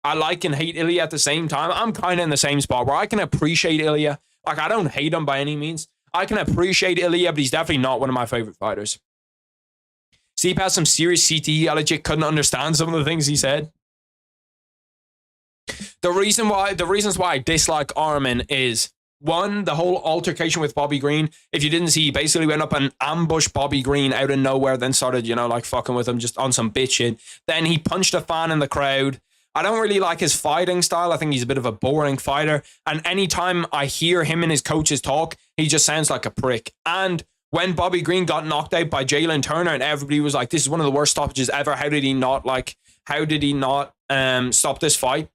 I like and hate Ilya at the same time. I'm kind of in the same spot where I can appreciate Ilya. Like, I don't hate him by any means. I can appreciate Ilya, but he's definitely not one of my favorite fighters. Steve has some serious CTE. I legit couldn't understand some of the things he said. The reasons why I dislike Armin is, one, the whole altercation with Bobby Green. If you didn't see, he basically went up and ambushed Bobby Green out of nowhere, then started, like fucking with him just on some bitch shit. Then he punched a fan in the crowd. I don't really like his fighting style. I think he's a bit of a boring fighter. And anytime I hear him and his coaches talk, he just sounds like a prick. And when Bobby Green got knocked out by Jalen Turner and everybody was like, this is one of the worst stoppages ever. How did he not stop this fight?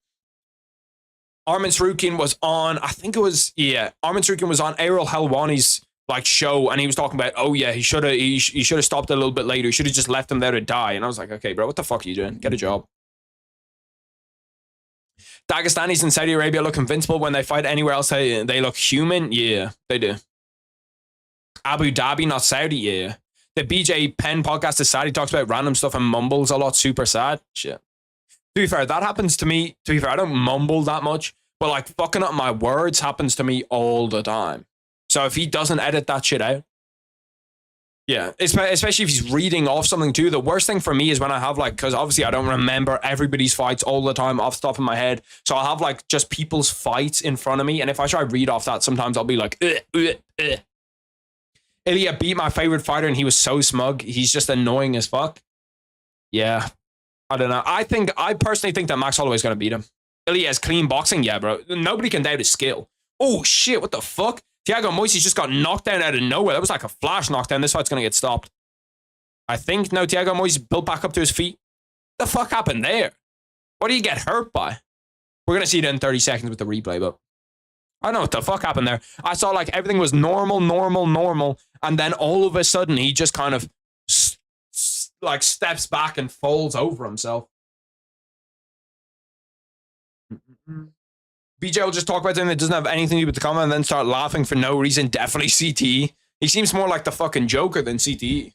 Armin Tsarukyan was on, Armin Tsarukyan was on Ariel Helwani's show, and he was talking about, he should have stopped a little bit later. He should have just left him there to die. And I was like, okay, bro, what the fuck are you doing? Get a job. Dagestanis in Saudi Arabia look invincible when they fight anywhere else. They look human. Yeah, they do. Abu Dhabi, not Saudi. Yeah. The BJ Penn podcast is sad. He talks about random stuff and mumbles a lot. Super sad. Shit. To be fair, that happens to me. To be fair, I don't mumble that much, but fucking up my words happens to me all the time. So if he doesn't edit that shit out, yeah, especially if he's reading off something too. The worst thing for me is when I have because obviously I don't remember everybody's fights all the time off the top of my head. So I'll have just people's fights in front of me, and if I try to read off that, sometimes I'll be like, Ilya beat my favorite fighter, and he was so smug. He's just annoying as fuck. Yeah. I don't know. I personally think that Max Holloway's going to beat him. Ilya has clean boxing. Yeah, bro. Nobody can doubt his skill. Oh, shit. What the fuck? Thiago Moises just got knocked down out of nowhere. That was like a flash knockdown. This fight's going to get stopped. I think no, Thiago Moyes built back up to his feet. The fuck happened there? What do you get hurt by? We're going to see it in 30 seconds with the replay, but I don't know what the fuck happened there. I saw like everything was normal. And then all of a sudden he just kind of like steps back and falls over himself. BJ will just talk about something that doesn't have anything to do with the comment and then start laughing for no reason. Definitely CTE. He seems more like the fucking Joker than CTE.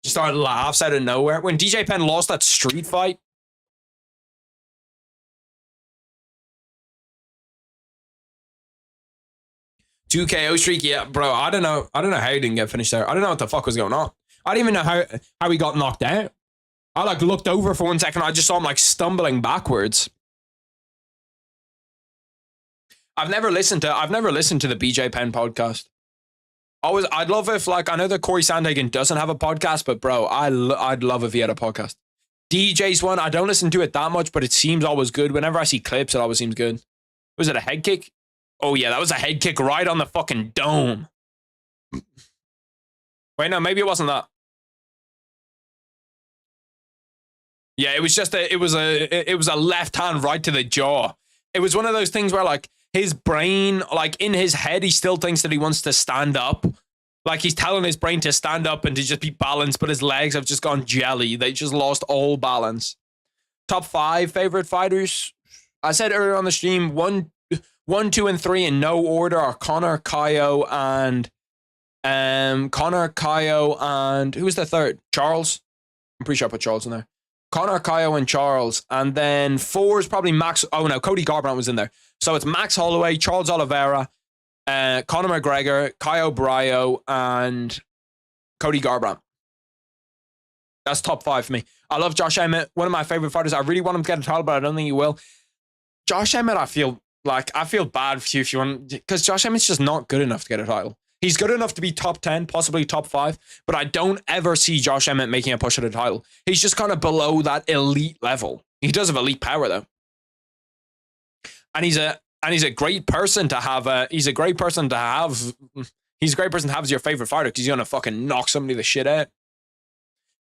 Just started laughs out of nowhere. When DJ Penn lost that street fight. Two KO streak, yeah, bro. I don't know how he didn't get finished there. I don't know what the fuck was going on. I don't even know how he got knocked out. I like looked over for 1 second. I just saw him like stumbling backwards. I've never listened to the BJ Penn podcast. I'd love if like I know that Corey Sandhagen doesn't have a podcast, but bro, I'd love if he had a podcast. DJ's one, I don't listen to it that much, but it seems always good. Whenever I see clips, it always seems good. Was it a head kick? Oh yeah, that was a head kick right on the fucking dome. Wait, no, maybe it wasn't that. Yeah, it was just it was a left hand right to the jaw. It was one of those things where like his brain, like in his head, he still thinks that he wants to stand up. Like he's telling his brain to stand up and to just be balanced, but his legs have just gone jelly. They just lost all balance. Top 5 favorite fighters. I said earlier on the stream, 1, 2, and 3 in no order are Conor, Kaio, and who was the third? Charles. I'm pretty sure I put Charles in there. Conor, Kaio, and Charles. And then 4 is probably Max. Oh no, Cody Garbrandt was in there. So it's Max Holloway, Charles Oliveira, Conor McGregor, Kaio Brio, and Cody Garbrandt. That's top 5 for me. I love Josh Emmett, one of my favorite fighters. I really want him to get a title, but I don't think he will. Josh Emmett, I feel bad for you if you want, because Josh Emmett's just not good enough to get a title. He's good enough to be top 10, possibly top 5, but I don't ever see Josh Emmett making a push at a title. He's just kind of below that elite level. He does have elite power though. And he's a great person to have. He's a great person to have as your favorite fighter because he's gonna fucking knock somebody the shit out.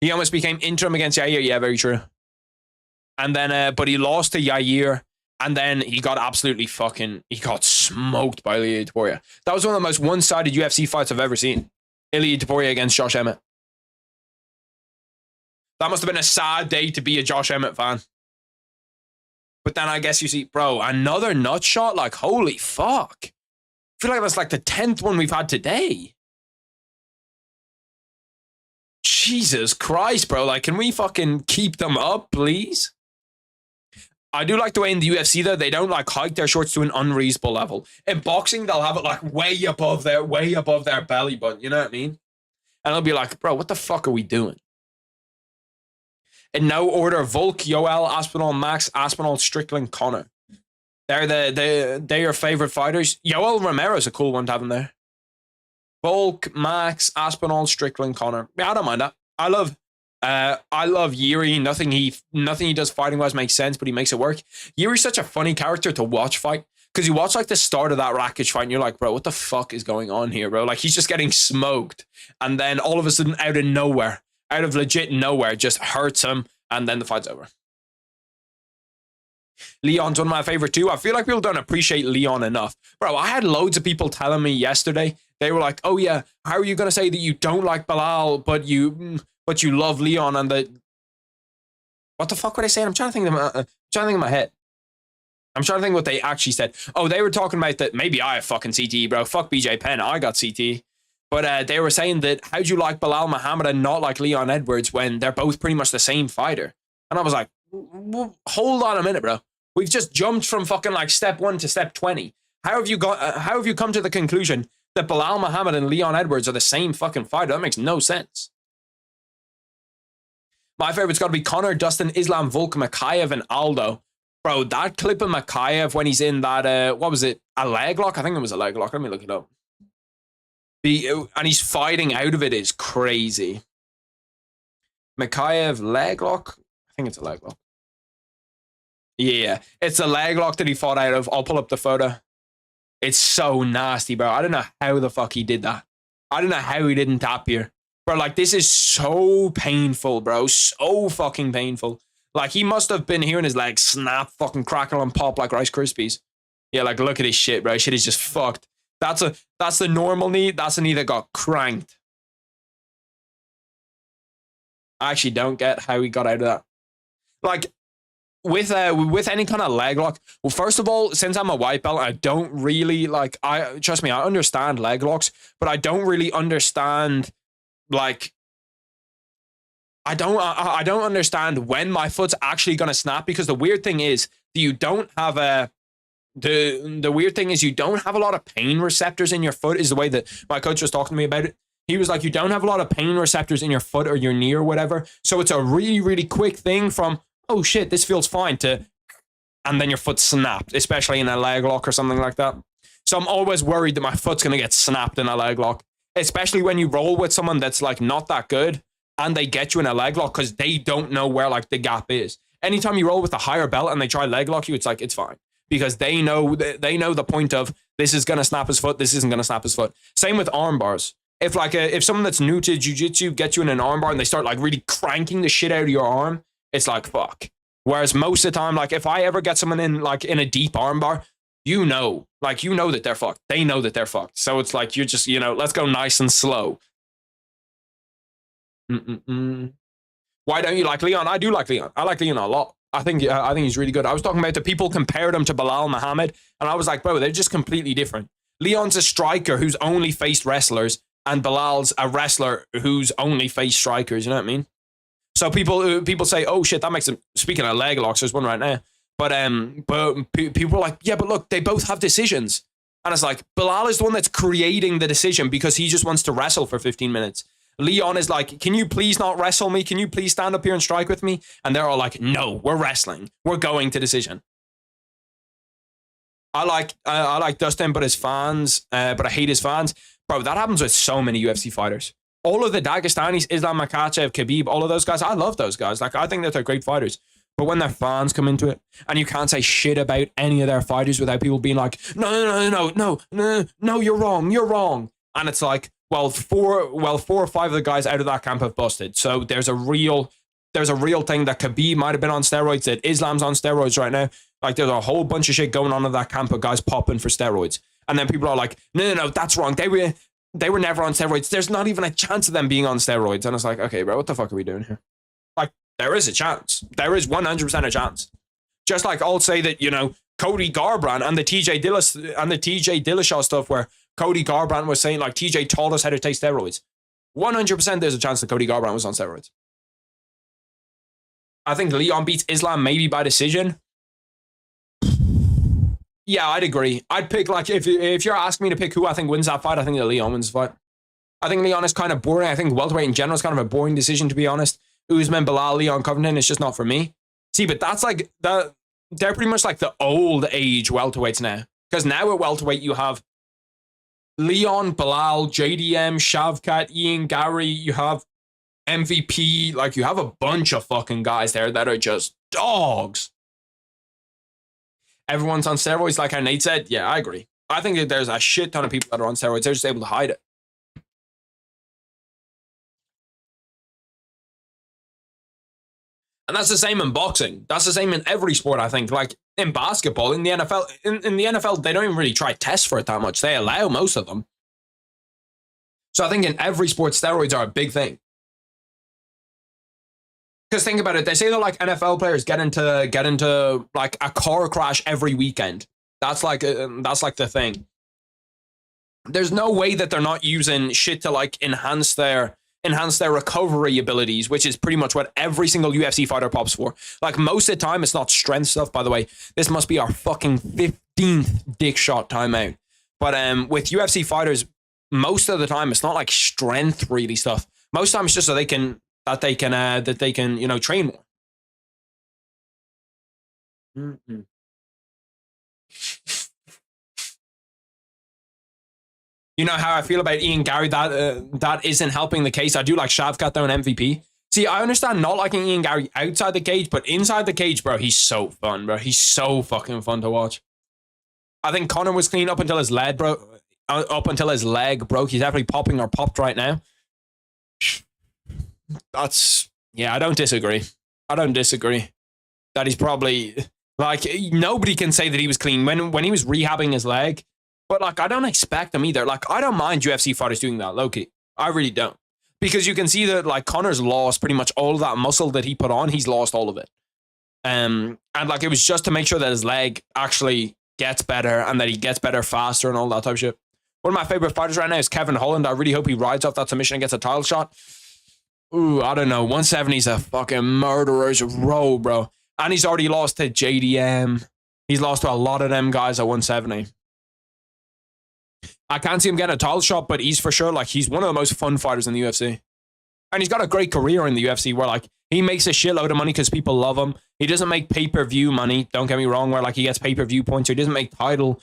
He almost became interim against Yair. Yeah, very true. And then, but he lost to Yair. And then he got smoked by Ilia Topuria. That was one of the most one-sided UFC fights I've ever seen. Ilia Topuria against Josh Emmett. That must have been a sad day to be a Josh Emmett fan. But then I guess you see, bro, another nut shot? Like, holy fuck. I feel like that's like the 10th one we've had today. Jesus Christ, bro. Like, can we fucking keep them up, please? I do like the way in the UFC though, they don't like hike their shorts to an unreasonable level. In boxing, they'll have it like way above their belly button, you know what I mean? And they'll be like, bro, what the fuck are we doing? In no order, Volk, Yoel, Aspinall, Max, Aspinall, Strickland, Connor. They're your favorite fighters. Yoel Romero's a cool one to have in there. Volk, Max, Aspinall, Strickland, Connor. Yeah, I don't mind that. I love Yuri. Nothing he does fighting wise makes sense, but he makes it work. Yuri's such a funny character to watch fight because you watch like the start of that Rakic fight and you're like, bro, what the fuck is going on here, bro? Like he's just getting smoked, and then all of a sudden, out of legit nowhere, just hurts him, and then the fight's over. Leon's one of my favorite too. I feel like people don't appreciate Leon enough, bro. I had loads of people telling me yesterday. They were like, oh yeah, how are you gonna say that you don't like Bilal, but you love Leon? And what the fuck were they saying? I'm trying to think in my head. I'm trying to think what they actually said. Oh, they were talking about that maybe I have fucking CTE, bro. Fuck BJ Penn. I got CTE. But they were saying that how'd you like Bilal Muhammad and not like Leon Edwards when they're both pretty much the same fighter? And I was like, hold on a minute, bro. We've just jumped from fucking like step 1 to step 20. How have you come to the conclusion that Bilal Muhammad and Leon Edwards are the same fucking fighter? That makes no sense. My favorite's got to be Connor, Dustin, Islam, Volk, Makhachev, and Aldo. Bro, that clip of Makhachev when he's in that, what was it? A leg lock? I think it was a leg lock. Let me look it up. And he's fighting out of it is crazy. Makhachev leg lock? I think it's a leg lock. Yeah, it's a leg lock that he fought out of. I'll pull up the photo. It's so nasty, bro. I don't know how the fuck he did that. I don't know how he didn't tap here. Bro, like, this is so painful, bro. So fucking painful. Like, he must have been hearing his legs snap, fucking crackle and pop like Rice Krispies. Yeah, like, look at this shit, bro. Shit is just fucked. That's the normal knee. That's a knee that got cranked. I actually don't get how he got out of that. Like, with any kind of leg lock, well, first of all, since I'm a white belt, I don't really, like, trust me, I understand leg locks, but I don't really understand, like, I don't understand when my foot's actually going to snap, because the weird thing is you don't have the weird thing is you don't have a lot of pain receptors in your foot, is the way that my coach was talking to me about it. He was like, you don't have a lot of pain receptors in your foot or your knee or whatever. So it's a really, really quick thing from, oh shit, this feels fine, to, and then your foot snapped, especially in a leg lock or something like that. So I'm always worried that my foot's going to get snapped in a leg lock, especially when you roll with someone that's like not that good and they get you in a leg lock because they don't know where like the gap is. Anytime you roll with a higher belt and they try leg lock you, it's like, it's fine. Because they know the point of, this is going to snap his foot, this isn't going to snap his foot. Same with arm bars. If someone that's new to jiu-jitsu gets you in an arm bar and they start like really cranking the shit out of your arm, it's like, fuck. Whereas most of the time, like, if I ever get someone in a deep arm bar, you know that they're fucked. They know that they're fucked. So it's like, you're just, let's go nice and slow. Why don't you like Leon? I do like Leon. I like Leon a lot. I think he's really good. I was talking about the people compared him to Belal Muhammad, and I was like, bro, they're just completely different. Leon's a striker who's only faced wrestlers, and Bilal's a wrestler who's only faced strikers. You know what I mean? So people say, oh shit, that makes him. Speaking of leg locks, there's one right now. But people are like, yeah, but look, they both have decisions, and it's like, Belal is the one that's creating the decision because he just wants to wrestle for 15 minutes. Leon is like, can you please not wrestle me? Can you please stand up here and strike with me? And they're all like, no, we're wrestling. We're going to decision. I like Dustin, but I hate his fans. Bro, that happens with so many UFC fighters. All of the Dagestanis, Islam Makhachev, Khabib, all of those guys, I love those guys. Like, I think that they're great fighters. But when their fans come into it, and you can't say shit about any of their fighters without people being like, no, you're wrong. And it's like, well, 4 or 5 of the guys out of that camp have busted. So there's a real thing that Khabib might have been on steroids, that Islam's on steroids right now. Like, there's a whole bunch of shit going on in that camp of guys popping for steroids. And then people are like, no, that's wrong. They were never on steroids. There's not even a chance of them being on steroids. And it's like, okay, bro, what the fuck are we doing here? Like, there is a chance. There is 100% a chance. Just like I'll say that, Cody Garbrandt and the TJ Dillashaw stuff, where Cody Garbrandt was saying, like, TJ taught us how to take steroids. 100% there's a chance that Cody Garbrandt was on steroids. I think Leon beats Islam maybe by decision. Yeah, I'd agree. I'd pick, like, if you're asking me to pick who I think wins that fight, I think that Leon wins the fight. I think Leon is kind of boring. I think welterweight in general is kind of a boring decision, to be honest. Usman, Belal, Leon, Covington, it's just not for me. See, but that's like, they're pretty much like the old age welterweights now. Because now at welterweight, you have Leon, Belal, JDM, Shavkat, Ian Gary, you have MVP, like, you have a bunch of fucking guys there that are just dogs. Everyone's on steroids, like how Nate said. Yeah, I agree. I think that there's a shit ton of people that are on steroids. They're just able to hide it. And that's the same in boxing. That's the same in every sport, I think. Like, in basketball, in the NFL, in the NFL, they don't even really try tests for it that much. They allow most of them. So I think in every sport, steroids are a big thing. Because think about it, they say that, like, NFL players get into like a car crash every weekend. That's like the thing. There's no way that they're not using shit to, like, enhance their recovery abilities, which is pretty much what every single UFC fighter pops for. Like, most of the time, it's not strength stuff, by the way. This must be our fucking 15th dick shot timeout. But with UFC fighters, most of the time, it's not like strength really stuff. Most times it's just so they can train more. You know how I feel about Ian Gary, that isn't helping the case. I do like Shavkat though, an MVP. See, I understand not liking Ian Gary outside the cage, but inside the cage, bro, he's so fun, bro. He's so fucking fun to watch. I think Conor was clean up until his leg broke. He's definitely popping or popped right now. yeah, I don't disagree. I don't disagree that he's probably, like, nobody can say that he was clean when he was rehabbing his leg. But, like, I don't expect him either. Like, I don't mind UFC fighters doing that, low-key. I really don't. Because you can see that, like, Conor's lost pretty much all of that muscle that he put on. He's lost all of it. And, like, it was just to make sure that his leg actually gets better and that he gets better faster and all that type of shit. One of my favorite fighters right now is Kevin Holland. I really hope he rides off that submission and gets a title shot. Ooh, I don't know. 170's a fucking murderer's row, bro. And he's already lost to JDM. He's lost to a lot of them guys at 170. I can't see him getting a title shot, but he's for sure, like, he's one of the most fun fighters in the UFC. And he's got a great career in the UFC where, like, he makes a shitload of money because people love him. He doesn't make pay-per-view money, don't get me wrong, where, like, he gets pay-per-view points. He doesn't make title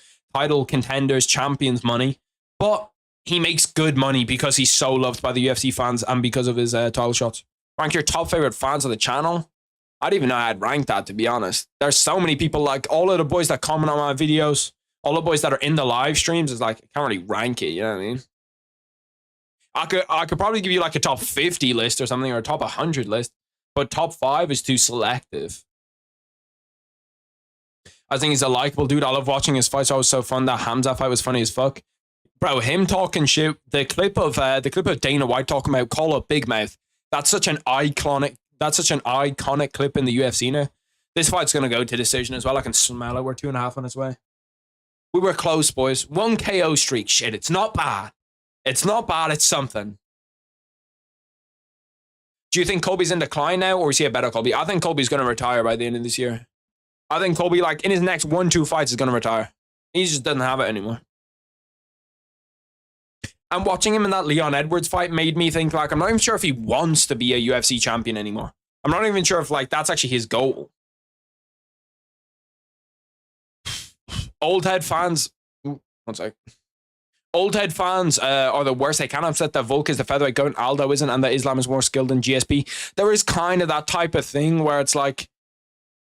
contenders, champions money. But he makes good money because he's so loved by the UFC fans and because of his title shots. Rank your top favorite fans of the channel. I didn't even know I'd rank that, to be honest. There's so many people, like, all of the boys that comment on my videos, all the boys that are in the live streams, is like, I can't really rank it, you know what I mean? I could probably give you, like, a top 50 list or something, or a top 100 list, but top 5 is too selective. I think he's a likable dude. I love watching his fights. Always so fun. That Hamza fight was funny as fuck. Bro, him talking shit, the clip of Dana White talking about call up Big Mouth, that's such an iconic clip in the UFC now. This fight's gonna go to decision as well. I can smell it. We're 2.5 on its way. We were close, boys. 1 KO streak. Shit, it's not bad. It's not bad. It's something. Do you think Colby's in decline now, or is he a better Colby? I think Colby's gonna retire by the end of this year. I think Colby, like, in his next 1-2 fights, is gonna retire. He just doesn't have it anymore. And watching him in that Leon Edwards fight made me think, like, I'm not even sure if he wants to be a UFC champion anymore. I'm not even sure if, like, that's actually his goal. Old head fans... Ooh, one sec. Old head fans are the worst. They can't upset that Volk is the featherweight goat and Aldo isn't, and that Islam is more skilled than GSP. There is kind of that type of thing where it's like,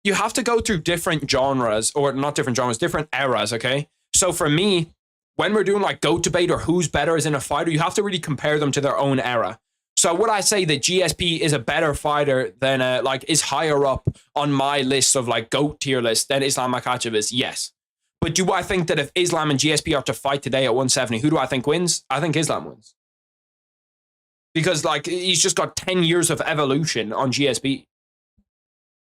you have to go through different genres, or not different genres, different eras, okay? So for me, when we're doing like GOAT debate or who's better as in a fighter, you have to really compare them to their own era. So would I say that GSP is a better fighter than, like, is higher up on my list of, like, GOAT tier list than Islam Makhachev is? Yes. But do I think that if Islam and GSP are to fight today at 170, who do I think wins? I think Islam wins. Because, like, he's just got 10 years of evolution on GSP.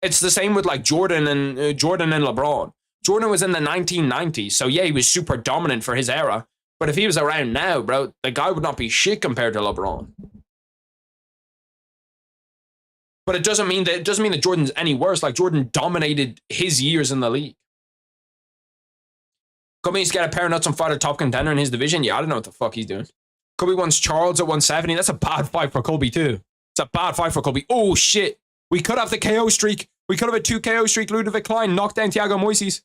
It's the same with, like, Jordan and LeBron. Jordan was in the 1990s, so yeah, he was super dominant for his era. But if he was around now, bro, the guy would not be shit compared to LeBron. But it doesn't mean that Jordan's any worse. Like, Jordan dominated his years in the league. Could he get a pair of nuts and fight a top contender in his division? Yeah, I don't know what the fuck he's doing. Colby wants Charles at 170. That's a bad fight for Colby too. It's a bad fight for Colby. Oh shit. We could have the KO streak. We could have a 2 KO streak. Ludovic Klein knocked down Thiago Moises.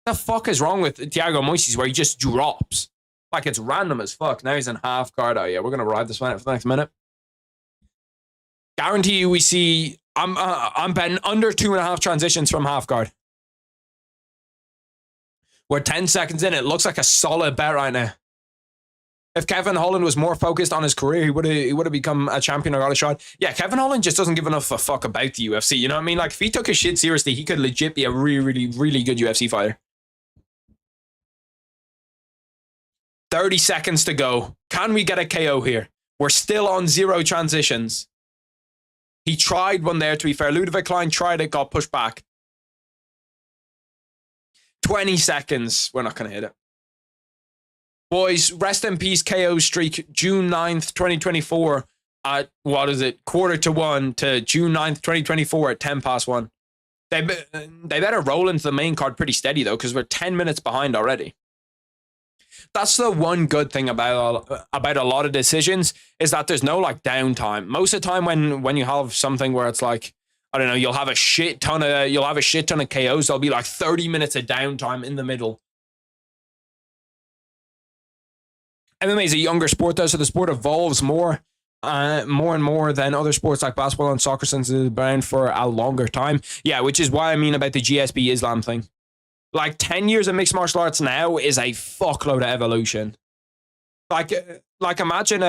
The fuck is wrong with Thiago Moises where he just drops? Like, it's random as fuck. Now he's in half guard. Oh yeah, we're gonna ride this one out for the next minute. Guarantee you we see, I'm betting under 2.5 transitions from half guard. We're 10 seconds in. It looks like a solid bet right now. If Kevin Holland was more focused on his career, he would have become a champion or got a shot. Yeah, Kevin Holland just doesn't give enough a fuck about the UFC. You know what I mean? Like, if he took his shit seriously, he could legit be a really, really, really good UFC fighter. 30 seconds to go. Can we get a KO here? We're still on 0 transitions. He tried one there, to be fair. Ludovic Klein tried it, got pushed back. 20 seconds. We're not going to hit it. Boys, rest in peace KO streak. June 9th, 2024 at, what is it, 1:45 to June 9th, 2024 at 1:10 They better roll into the main card pretty steady, though, because we're 10 minutes behind already. That's the one good thing about a lot of decisions, is that there's no, like, downtime. Most of the time when you have something where it's like, I don't know, you'll have a shit ton of KOs. There'll be like 30 minutes of downtime in the middle. MMA is a younger sport, though, so the sport evolves more and more than other sports like basketball and soccer, since it's been around for a longer time. Yeah, which is why I mean about the GSP Islam thing. Like, 10 years of mixed martial arts now is a fuckload of evolution. Like like imagine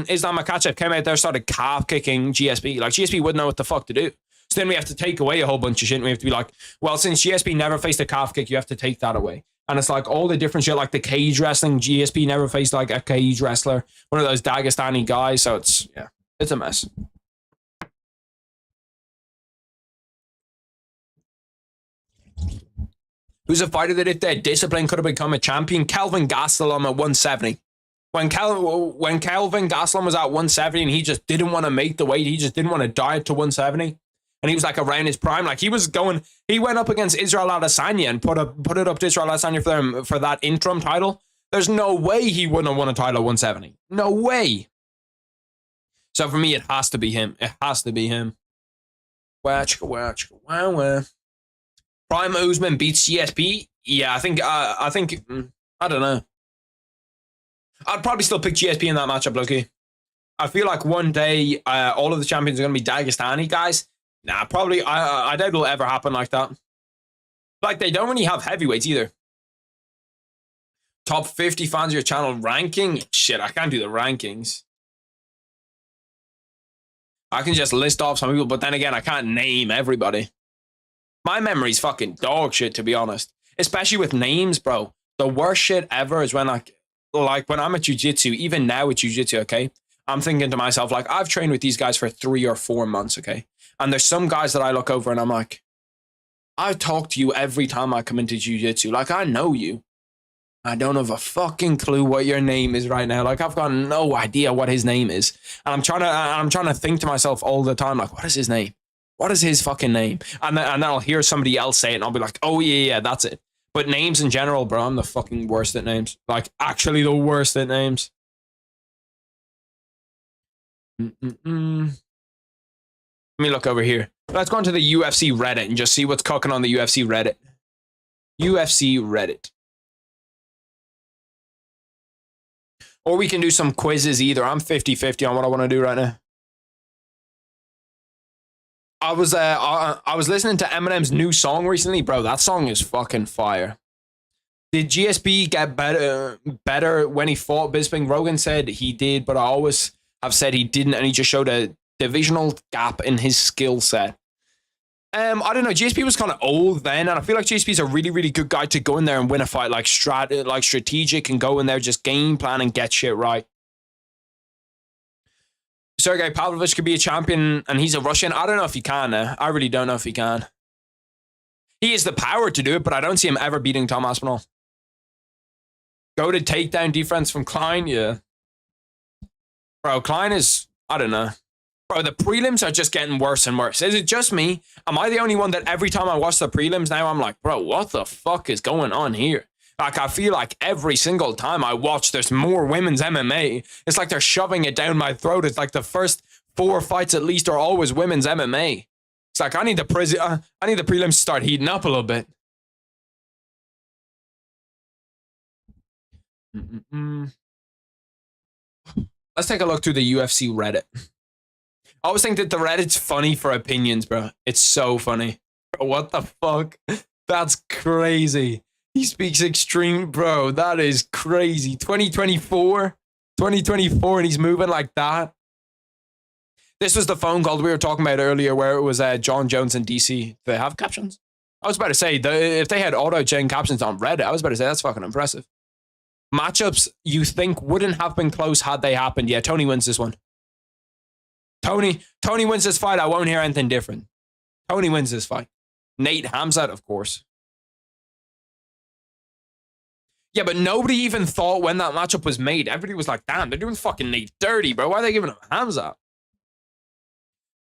Islam Makhachev came out there, started calf kicking GSP. Like GSP wouldn't know what the fuck to do. So then we have to take away a whole bunch of shit. And we have to be like, well, since GSP never faced a calf kick, you have to take that away. And it's like all the different shit, like the cage wrestling. GSP never faced like a cage wrestler, one of those Dagestani guys. So it's a mess. Who's a fighter that if their discipline could have become a champion? Kelvin Gastelum at 170. When Kelvin Gastelum was at 170 and he just didn't want to make the weight, he just didn't want to diet to 170. And he was like around his prime. Like he went up against Israel Adesanya and put it up to Israel Adesanya for that interim title. There's no way he wouldn't have won a title at 170. No way. So for me, it has to be him. It has to be him. Wow. Prime Usman beats GSP. Yeah, I think I don't know. I'd probably still pick GSP in that matchup, Loki. I feel like one day all of the champions are going to be Dagestani guys. Nah, probably. I doubt it'll ever happen like that. Like, they don't really have heavyweights either. Top 50 fans of your channel ranking? Shit, I can't do the rankings. I can just list off some people, but then again, I can't name everybody. My memory's fucking dog shit, to be honest. Especially with names, bro. The worst shit ever is when like when I'm at jiu-jitsu, even now at jiu-jitsu, okay? I'm thinking to myself, like, I've trained with these guys for 3 or 4 months, okay? And there's some guys that I look over and I'm like, I talk to you every time I come into jiu-jitsu. Like, I know you. I don't have a fucking clue what your name is right now. Like, I've got no idea what his name is. And I'm trying to think to myself all the time, like, what is his name? What is his fucking name? And then I'll hear somebody else say it and I'll be like, oh, yeah, that's it. But names in general, bro, I'm the fucking worst at names. Like, actually the worst at names. Let me look over here. Let's go into the UFC Reddit and just see what's cooking on the UFC Reddit. UFC Reddit. Or we can do some quizzes either. I'm 50-50 on what I want to do right now. I was listening to Eminem's new song recently, bro. That song is fucking fire. Did GSP get better when he fought Bisping? Rogan said he did, but I always have said he didn't, and he just showed a divisional gap in his skill set. I don't know. GSP was kind of old then, and I feel like GSP is a really, really good guy to go in there and win a fight, like strategic, and go in there, just game plan and get shit right. Sergey Pavlovich could be a champion, and he's a Russian. I don't know if he can. I really don't know if he can. He has the power to do it, but I don't see him ever beating Tom Aspinall. Go to takedown defense from Klein, yeah. Bro, Klein is, I don't know. Bro, the prelims are just getting worse and worse. Is it just me? Am I the only one that every time I watch the prelims now, I'm like, bro, what the fuck is going on here? Like, I feel like every single time I watch, there's more women's MMA. It's like they're shoving it down my throat. It's like the first 4 fights at least are always women's MMA. It's like, I need the prelims to start heating up a little bit. Let's take a look through the UFC Reddit. I always think that the Reddit's funny for opinions, bro. It's so funny. Bro, what the fuck? That's crazy. He speaks extreme, bro. That is crazy. 2024, and he's moving like that. This was the phone call we were talking about earlier, where it was Jon Jones in DC. Do they have captions? I was about to say, if they had auto-gen captions on Reddit, I was about to say, that's fucking impressive. Matchups you think wouldn't have been close had they happened. Yeah, Tony wins this one. Tony wins this fight. I won't hear anything different. Tony wins this fight. Nate Hamzat, of course. Yeah, but nobody even thought when that matchup was made. Everybody was like, damn, they're doing fucking Nate dirty, bro. Why are they giving him Hamzat?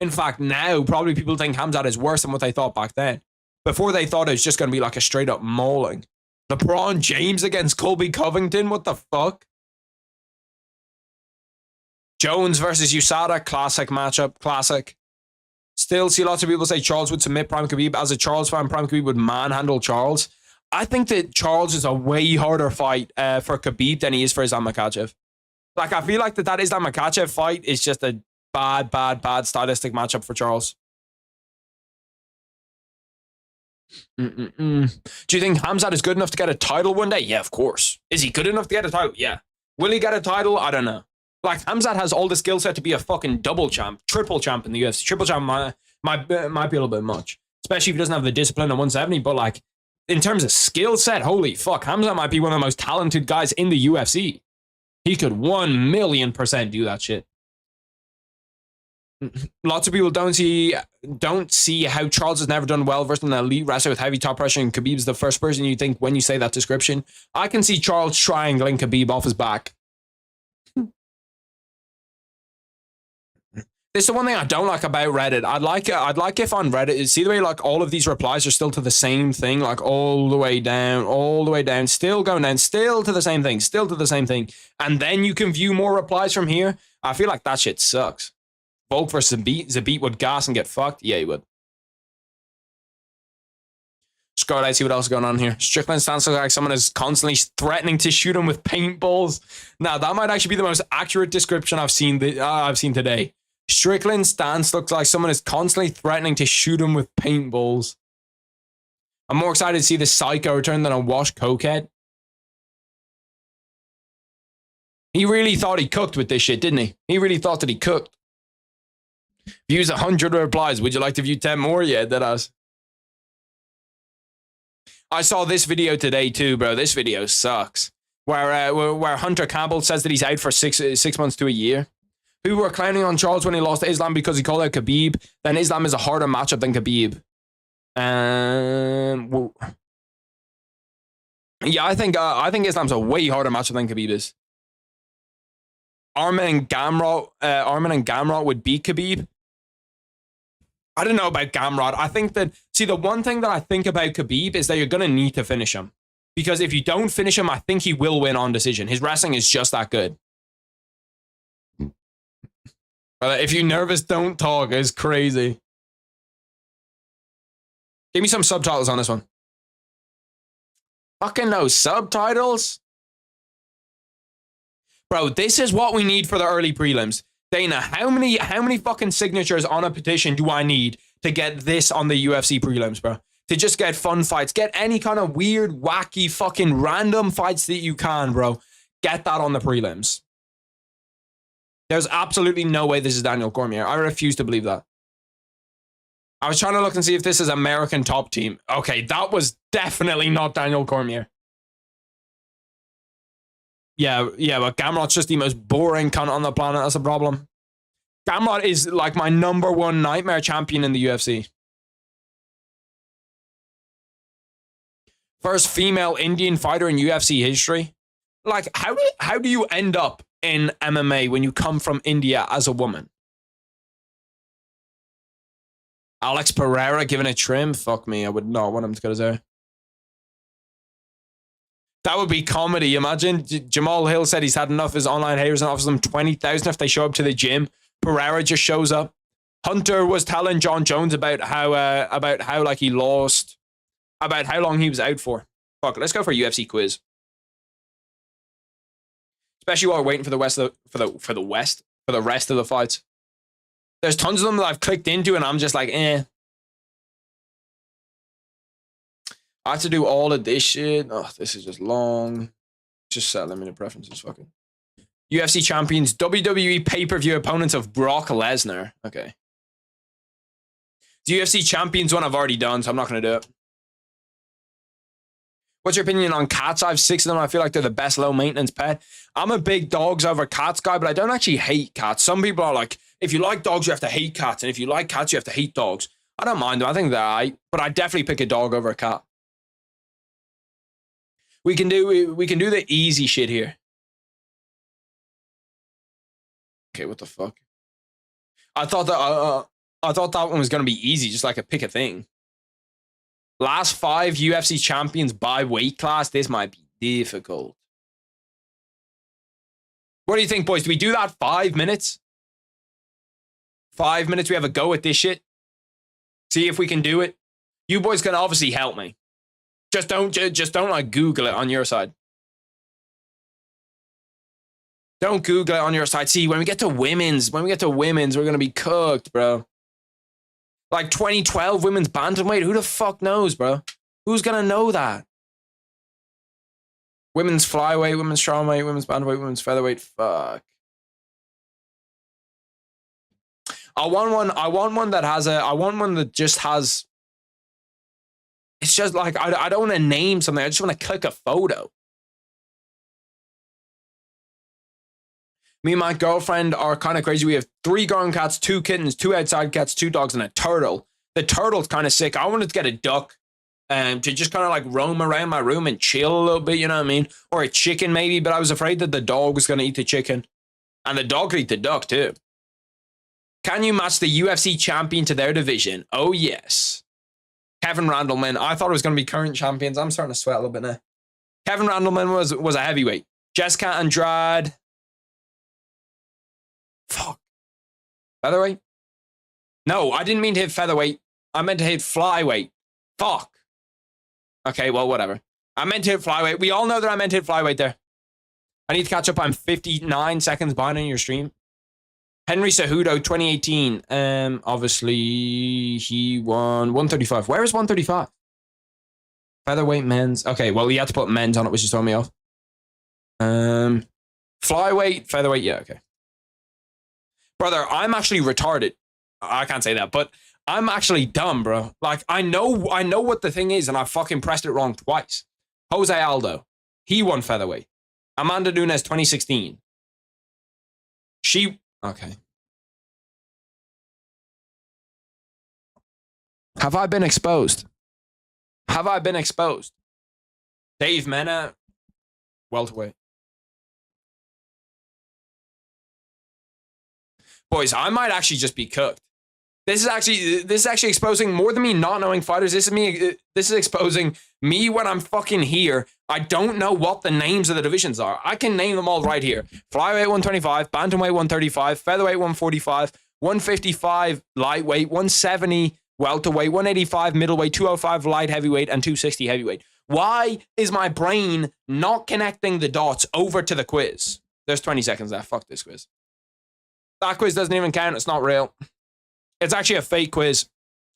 In fact, now probably people think Hamzat is worse than what they thought back then. Before, they thought it was just going to be like a straight up mauling. LeBron James against Colby Covington? What the fuck? Jones versus USADA. Classic matchup. Classic. Still see lots of people say Charles would submit Prime Khabib. As a Charles fan, Prime Khabib would manhandle Charles. I think that Charles is a way harder fight for Khabib than he is for Islam Makhachev. Like, I feel like that Islam Makhachev fight is just a bad stylistic matchup for Charles. Do you think Hamzat is good enough to get a title one day? Yeah, of course. Is he good enough to get a title? Yeah. Will he get a title? I don't know. Like, Khamzat has all the skill set to be a fucking double champ, triple champ in the UFC. Triple champ might be a little bit much, especially if he doesn't have the discipline at 170. But like, in terms of skill set, holy fuck, Khamzat might be one of the most talented guys in the UFC. He could 1,000,000% do that shit. Lots of people don't see how Charles has never done well versus an elite wrestler with heavy top pressure, and Khabib's the first person you think when you say that description. I can see Charles triangling Khabib off his back. This is the one thing I don't like about Reddit. I'd like if on Reddit, see the way like all of these replies are still to the same thing, like all the way down, still going down, still to the same thing, and then you can view more replies from here. I feel like that shit sucks. Volk versus Zabit would gas and get fucked. Yeah, he would. Scroll out, see what else is going on here. Strickland stance looks like someone is constantly threatening to shoot him with paintballs. Now, that might actually be the most accurate description I've seen today. Strickland's stance looks like someone is constantly threatening to shoot him with paintballs. I'm more excited to see this psycho return than a washed cokehead. He really thought he cooked with this shit, didn't he? He really thought that he cooked. Views 100 replies. Would you like to view 10 more? Yeah, that us. I saw this video today too, bro. This video sucks. Where Hunter Campbell says that he's out for six months to a year. People were clowning on Charles when he lost to Islam because he called out Khabib. Then Islam is a harder matchup than Khabib. Yeah, I think Islam's a way harder matchup than Khabib is. Arman and Gamrot would beat Khabib. I don't know about Gamrot. I think that, see, the one thing that I think about Khabib is that you're going to need to finish him. Because if you don't finish him, I think he will win on decision. His wrestling is just that good. If you're nervous, don't talk. It's crazy. Give me some subtitles on this one. Fucking no subtitles? Bro, this is what we need for the early prelims. Dana, how many fucking signatures on a petition do I need to get this on the UFC prelims, bro? To just get fun fights. Get any kind of weird, wacky, fucking random fights that you can, bro. Get that on the prelims. There's absolutely no way this is Daniel Cormier. I refuse to believe that. I was trying to look and see if this is American Top Team. Okay, that was definitely not Daniel Cormier. Yeah, but Gamrot's just the most boring cunt on the planet. That's a problem. Gamrot is like my #1 nightmare champion in the UFC. First female Indian fighter in UFC history. Like, how do you end up in MMA when you come from India as a woman? Alex Pereira giving a trim? Fuck me, I would not want him to go to there. That would be comedy. Imagine Jamal Hill said he's had enough of his online haters and offers them 20,000 if they show up to the gym. Pereira just shows up. Hunter was telling Jon Jones about how like he lost, about how long he was out for. Fuck it, let's go for a UFC quiz. Especially while we're waiting for the rest of the fights. There's tons of them that I've clicked into and I'm just like, eh. I have to do all of this shit. Oh, this is just long. Just set limited preferences, fucking. UFC champions, WWE pay-per-view opponents of Brock Lesnar. Okay. The UFC champions one I've already done, so I'm not going to do it. What's your opinion on cats? I have 6 of them. I feel like they're the best low-maintenance pet. I'm a big dogs over cats guy, but I don't actually hate cats. Some people are like, if you like dogs, you have to hate cats. And if you like cats, you have to hate dogs. I don't mind them. I think they're all right. But I definitely pick a dog over a cat. We can do the easy shit here. Okay, what the fuck? I thought that one was gonna be easy, just like a pick a thing. Last 5 UFC champions by weight class. This might be difficult. What do you think, boys? Do we do that 5 minutes? 5 minutes. We have a go at this shit. See if we can do it. You boys can obviously help me. Just don't like Google it on your side. Don't Google it on your side. See, when we get to women's, we're gonna be cooked, bro. Like 2012 women's bantamweight. Who the fuck knows, bro? Who's gonna know that? Women's flyweight, women's strawweight, women's bantamweight, women's featherweight. Fuck. I want one that has I want one that just has. It's just like, I don't want to name something. I just want to click a photo. Me and my girlfriend are kind of crazy. We have 3 grown cats, 2 kittens, 2 outside cats, 2 dogs, and a turtle. The turtle's kind of sick. I wanted to get a duck to just kind of like roam around my room and chill a little bit, you know what I mean? Or a chicken maybe, but I was afraid that the dog was going to eat the chicken. And the dog could eat the duck too. Can you match the UFC champion to their division? Oh, yes. Kevin Randleman. I thought it was going to be current champions. I'm starting to sweat a little bit now. Kevin Randleman was a heavyweight. Jessica Andrade. Fuck. Featherweight? No, I didn't mean to hit featherweight. I meant to hit flyweight. Fuck. Okay, well, whatever. I meant to hit flyweight. We all know that I meant to hit flyweight there. I need to catch up. I'm 59 seconds behind on your stream. Henry Cejudo, 2018. Obviously, he won 135. Where is 135? Featherweight men's. Okay, well, you had to put men's on it, which is throwing me off. Flyweight, featherweight. Yeah, okay. Brother, I'm actually retarded. I can't say that, but I'm actually dumb, bro. Like, I know what the thing is, and I fucking pressed it wrong twice. Jose Aldo, he won featherweight. Amanda Nunes, 2016. Okay. Have I been exposed? Dave Mena, welterweight. Boys, I might actually just be cooked. This is actually exposing more than me not knowing fighters. This is exposing me when I'm fucking here. I don't know what the names of the divisions are. I can name them all right here. Flyweight 125, bantamweight 135, featherweight 145, 155 lightweight, 170 welterweight, 185 middleweight, 205 light heavyweight, and 260 heavyweight. Why is my brain not connecting the dots over to the quiz? There's 20 seconds left. Fuck this quiz. That quiz doesn't even count. It's not real. It's actually a fake quiz.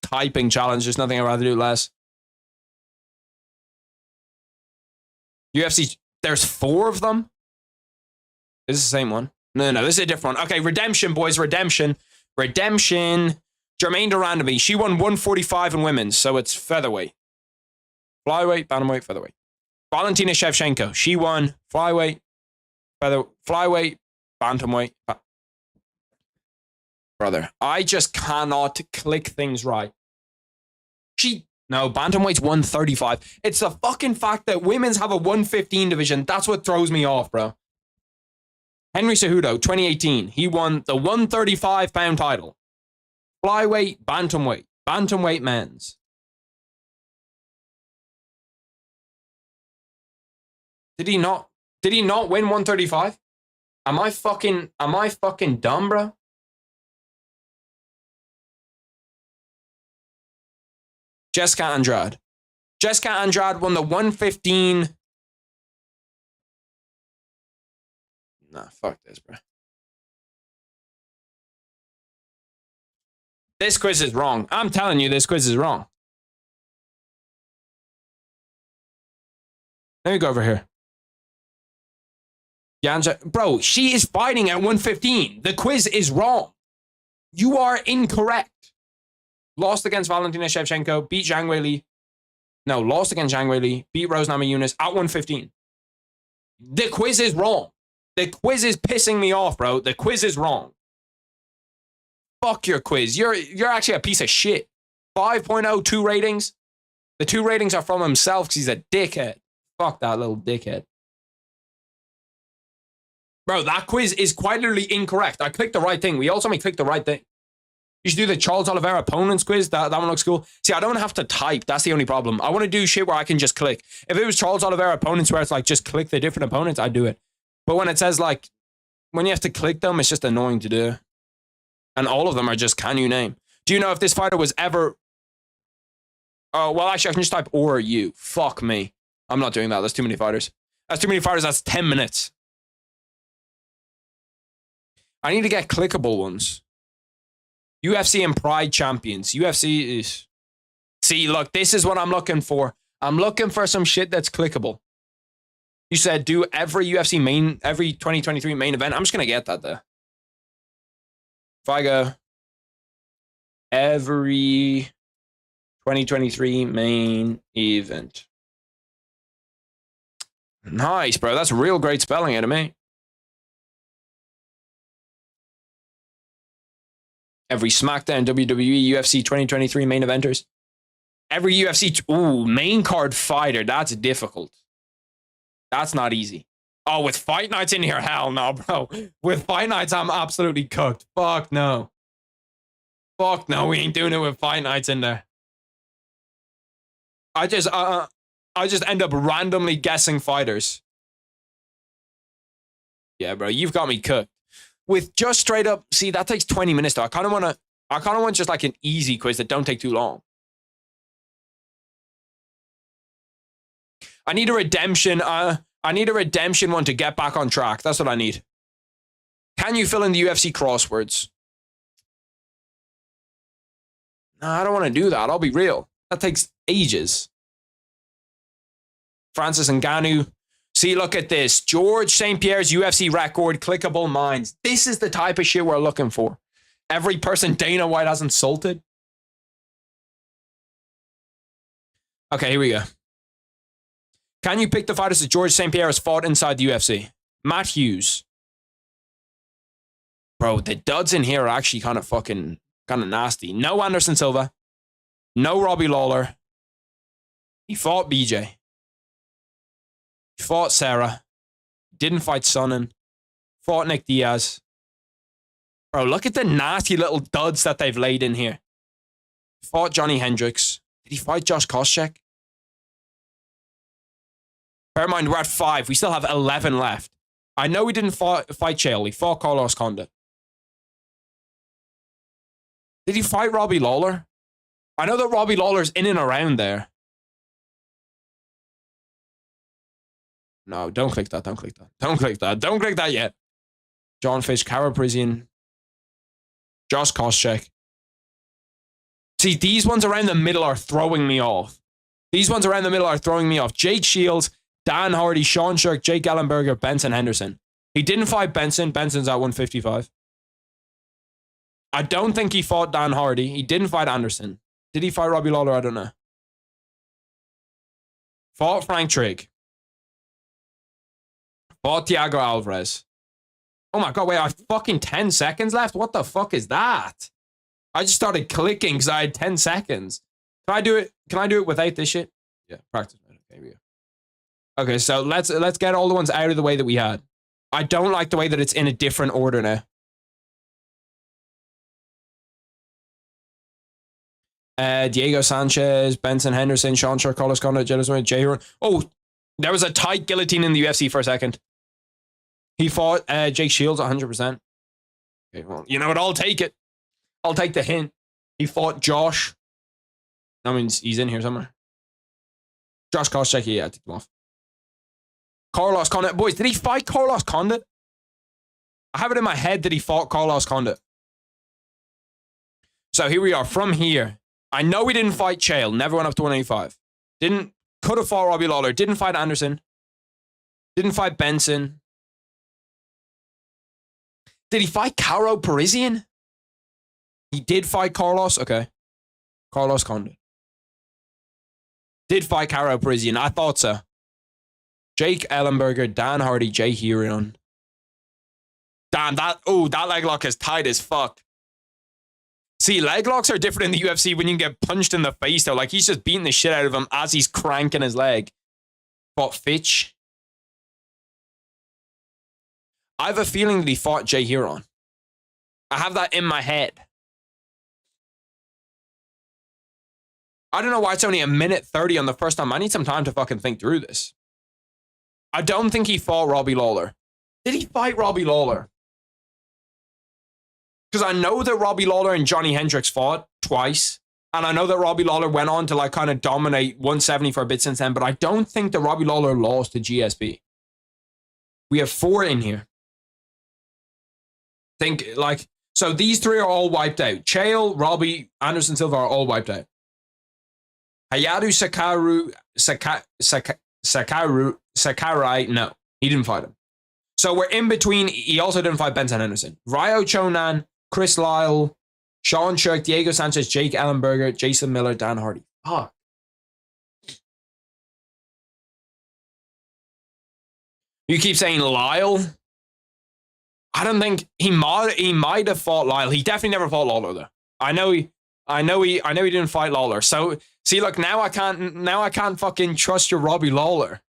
Typing challenge. There's nothing I'd rather do less. UFC. There's 4 of them. Is this the same one? No, this is a different one. Okay, Redemption, boys. Redemption. Jermaine Durandamy. She won 145 in women's, so it's featherweight. Flyweight, bantamweight, featherweight. Valentina Shevchenko. She won flyweight, flyweight, bantamweight. Brother, I just cannot click things right. No, bantamweight's 135. It's the fucking fact that women's have a 115 division. That's what throws me off, bro. Henry Cejudo, 2018. He won the 135-pound title. Flyweight, bantamweight men's. Did he not win 135? Am I fucking dumb, bro? Jessica Andrade. Jessica Andrade won the 115. Nah, fuck this, bro. This quiz is wrong. I'm telling you, this quiz is wrong. Let me go over here. Yanja, bro, she is fighting at 115. The quiz is wrong. You are incorrect. Lost against Valentina Shevchenko, beat Zhang Weili. No, lost against Zhang Weili, beat Rose Namajunas at 115. The quiz is wrong. The quiz is pissing me off, bro. The quiz is wrong. Fuck your quiz. You're actually a piece of shit. 5.02 ratings. The 2 ratings are from himself because he's a dickhead. Fuck that little dickhead. Bro, that quiz is quite literally incorrect. I clicked the right thing. We also clicked the right thing. You should do the Charles Oliveira opponents quiz. That one looks cool. See, I don't have to type. That's the only problem. I want to do shit where I can just click. If it was Charles Oliveira opponents where it's like just click the different opponents, I'd do it. But when it says like, when you have to click them, it's just annoying to do. And all of them are just, can you name? Do you know if this fighter was ever... Oh, well, actually, I can just type or you. Fuck me. I'm not doing that. That's too many fighters. That's too many fighters. That's 10 minutes. I need to get clickable ones. UFC and Pride champions. UFC is... See, look, this is what I'm looking for. I'm looking for some shit that's clickable. You said do every 2023 main event. I'm just going to get that there. If I go every 2023 main event. Nice, bro. That's real great spelling out of me. Every SmackDown, WWE, UFC 2023 main eventers. Every UFC, main card fighter. That's difficult. That's not easy. Oh, with fight nights in here? Hell no, bro. With fight nights, I'm absolutely cooked. Fuck no. Fuck no, we ain't doing it with fight nights in there. I just end up randomly guessing fighters. Yeah, bro, you've got me cooked. With just straight up, see, that takes 20 minutes though. I kind of want just like an easy quiz that don't take too long. I need a redemption. I need a redemption one to get back on track. That's what I need. Can you fill in the UFC crosswords? No, I don't want to do that. I'll be real. That takes ages. Francis Ngannou. See, look at this. George St. Pierre's UFC record, clickable minds. This is the type of shit we're looking for. Every person Dana White has insulted. Okay, here we go. Can you pick the fighters that George St. Pierre has fought inside the UFC? Matt Hughes. Bro, the duds in here are actually kind of nasty. No Anderson Silva. No Robbie Lawler. He fought BJ. He fought Sarah. Didn't fight Sonnen. Fought Nick Diaz. Bro, look at the nasty little duds that they've laid in here. Fought Johnny Hendricks. Did he fight Josh Koscheck? Bear in mind, we're at 5. We still have 11 left. I know he didn't fight Chael. He fought Carlos Condit. Did he fight Robbie Lawler? I know that Robbie Lawler's in and around there. No, don't click that. Don't click that. Don't click that. Don't click that yet. John Fish, Kara Parisian, Josh Koscheck. See, these ones around the middle are throwing me off. These ones around the middle are throwing me off. Jake Shields, Dan Hardy, Sean Sherk, Jake Ellenberger, Benson Henderson. He didn't fight Benson. Benson's at 155. I don't think he fought Dan Hardy. He didn't fight Anderson. Did he fight Robbie Lawler? I don't know. Fought Frank Trigg. Fought Thiago Alvarez. Oh my God, wait, I have fucking 10 seconds left? What the fuck is that? I just started clicking because I had 10 seconds. Can I do it? Can I do it without this shit? Yeah, practice. Okay, here we go. Okay, so let's get all the ones out of the way that we had. I don't like the way that it's in a different order now. Diego Sanchez, Benson Henderson, Sean Sherk, Carlos Condit, Jay Huron. Oh, there was a tight guillotine in the UFC for a second. He fought Jake Shields 100%. Okay, well, you know what? I'll take it. I'll take the hint. He fought Josh. That means he's in here somewhere. Josh Koscheck, yeah, I took him off. Carlos Condit. Boys, did he fight Carlos Condit? I have it in my head that he fought Carlos Condit. So here we are. From here, I know he didn't fight Chael. Never went up to 185. Could have fought Robbie Lawler. Didn't fight Anderson. Didn't fight Benson. Did he fight Caro Parisian? He did fight Carlos. Okay. Carlos Condit. Did fight Caro Parisian. I thought so. Jake Ellenberger, Dan Hardy, Jay Huron. Damn, that leg lock is tight as fuck. See, leg locks are different in the UFC when you get punched in the face, though. Like, he's just beating the shit out of him as he's cranking his leg. Fought Fitch. I have a feeling that he fought Jay Huron. I have that in my head. I don't know why it's only 1:30 on the first time. I need some time to fucking think through this. I don't think he fought Robbie Lawler. Did he fight Robbie Lawler? Because I know that Robbie Lawler and Johnny Hendricks fought twice. And I know that Robbie Lawler went on to like kind of dominate 170 for a bit since then. But I don't think that Robbie Lawler lost to GSP. We have 4 in here. Think like, so these 3 are all wiped out. Chael, Robbie, Anderson Silva are all wiped out. Hayatu Sakurai, no, he didn't fight him. So we're in between. He also didn't fight Benson Henderson. Ryo Chonan, Chris Lyle, Sean Sherk, Diego Sanchez, Jake Ellenberger, Jason Miller, Dan Hardy. Fuck. You keep saying Lyle. I don't think he might have fought Lyle. He definitely never fought Lawler though. I know he didn't fight Lawler. So see, look, now I can't fucking trust your Robbie Lawler.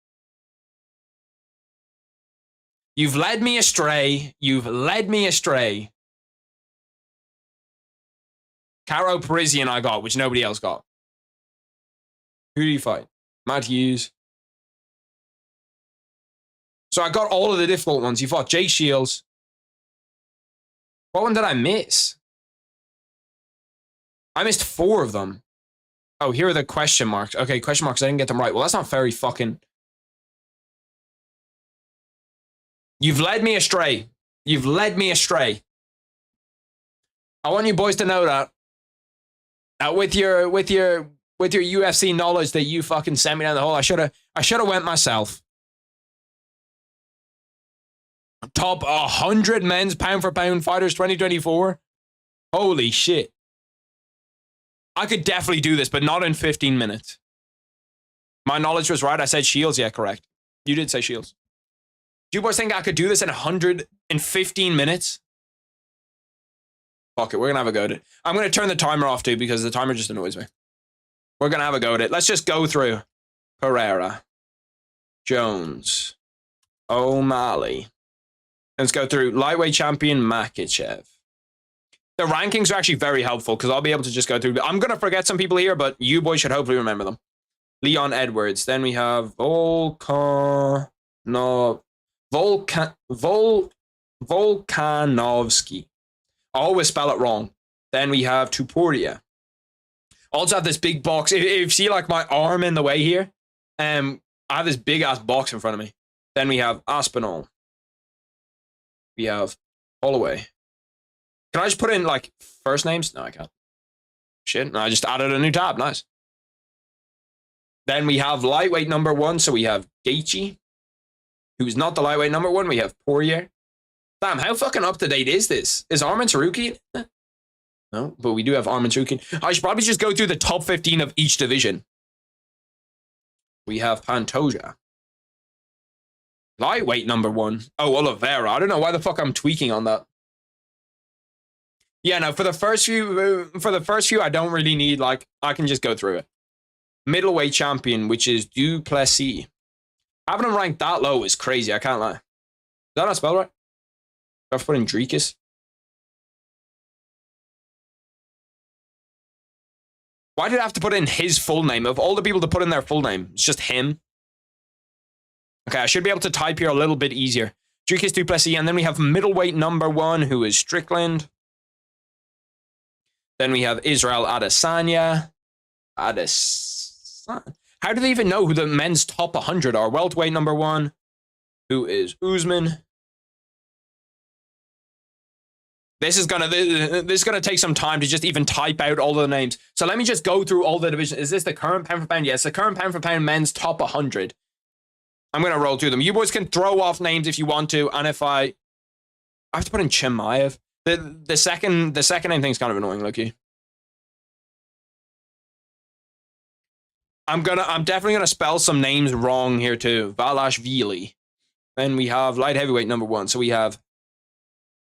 You've led me astray. You've led me astray. Caro Parisian I got, which nobody else got. Who did he fight? Matt Hughes. So I got all of the difficult ones. He fought Jay Shields. What one did I miss? I missed 4 of them. Oh, here are the question marks. Okay, question marks. I didn't get them right. Well, that's not very fucking... You've led me astray. You've led me astray. I want you boys to know that. With your UFC knowledge that you fucking sent me down the hole, I should have went myself. Top 100 men's pound for pound fighters 2024. Holy shit. I could definitely do this, but not in 15 minutes. My knowledge was right. I said Shields. Yeah, correct. You did say Shields. Do you boys think I could do this in 115 minutes? Fuck it. We're going to have a go at it. I'm going to turn the timer off too because the timer just annoys me. We're going to have a go at it. Let's just go through. Pereira. Jones. O'Malley. Let's go through lightweight champion Makhachev. The rankings are actually very helpful because I'll be able to just go through. I'm going to forget some people here, but you boys should hopefully remember them. Leon Edwards. Then we have Volkanovski. I always spell it wrong. Then we have Tuporia. Also have this big box. If you see like my arm in the way here, I have this big ass box in front of me. Then we have Aspinall. We have Holloway. Can I just put in like first names? No, I can't. Shit, no, I just added a new tab. Nice. Then we have lightweight number 1. So we have Gaethje, who's not the lightweight number 1. We have Poirier. Damn, how fucking up to date is this? Is Arman Tsarukyan? No, but we do have Arman Tsarukyan. I should probably just go through the top 15 of each division. We have Pantoja. Lightweight number 1. Oh, Oliveira. I don't know why the fuck I'm tweaking on that. Yeah, no, for the first few, I don't really need, like, I can just go through it. Middleweight champion, which is Duplessis. Having him ranked that low is crazy, I can't lie. Is that not spelled right? Do I have to put in Drekus? Why did I have to put in his full name? Of all the people to put in their full name, it's just him. Okay, I should be able to type here a little bit easier. Drekus Duplessis, and then we have middleweight number 1, who is Strickland. Then we have Israel Adesanya. How do they even know who the men's top 100 are? Welterweight number 1, who is Usman. This is gonna take some time to just even type out all the names. So let me just go through all the divisions. Is this the current pound for pound? Yes, the current pound for pound men's top 100. I'm gonna roll through them. You boys can throw off names if you want to, and if I have to put in Chimaev. The second name thing's kind of annoying, Loki. I'm definitely gonna spell some names wrong here too. Valashvili. Then we have light heavyweight number 1. So we have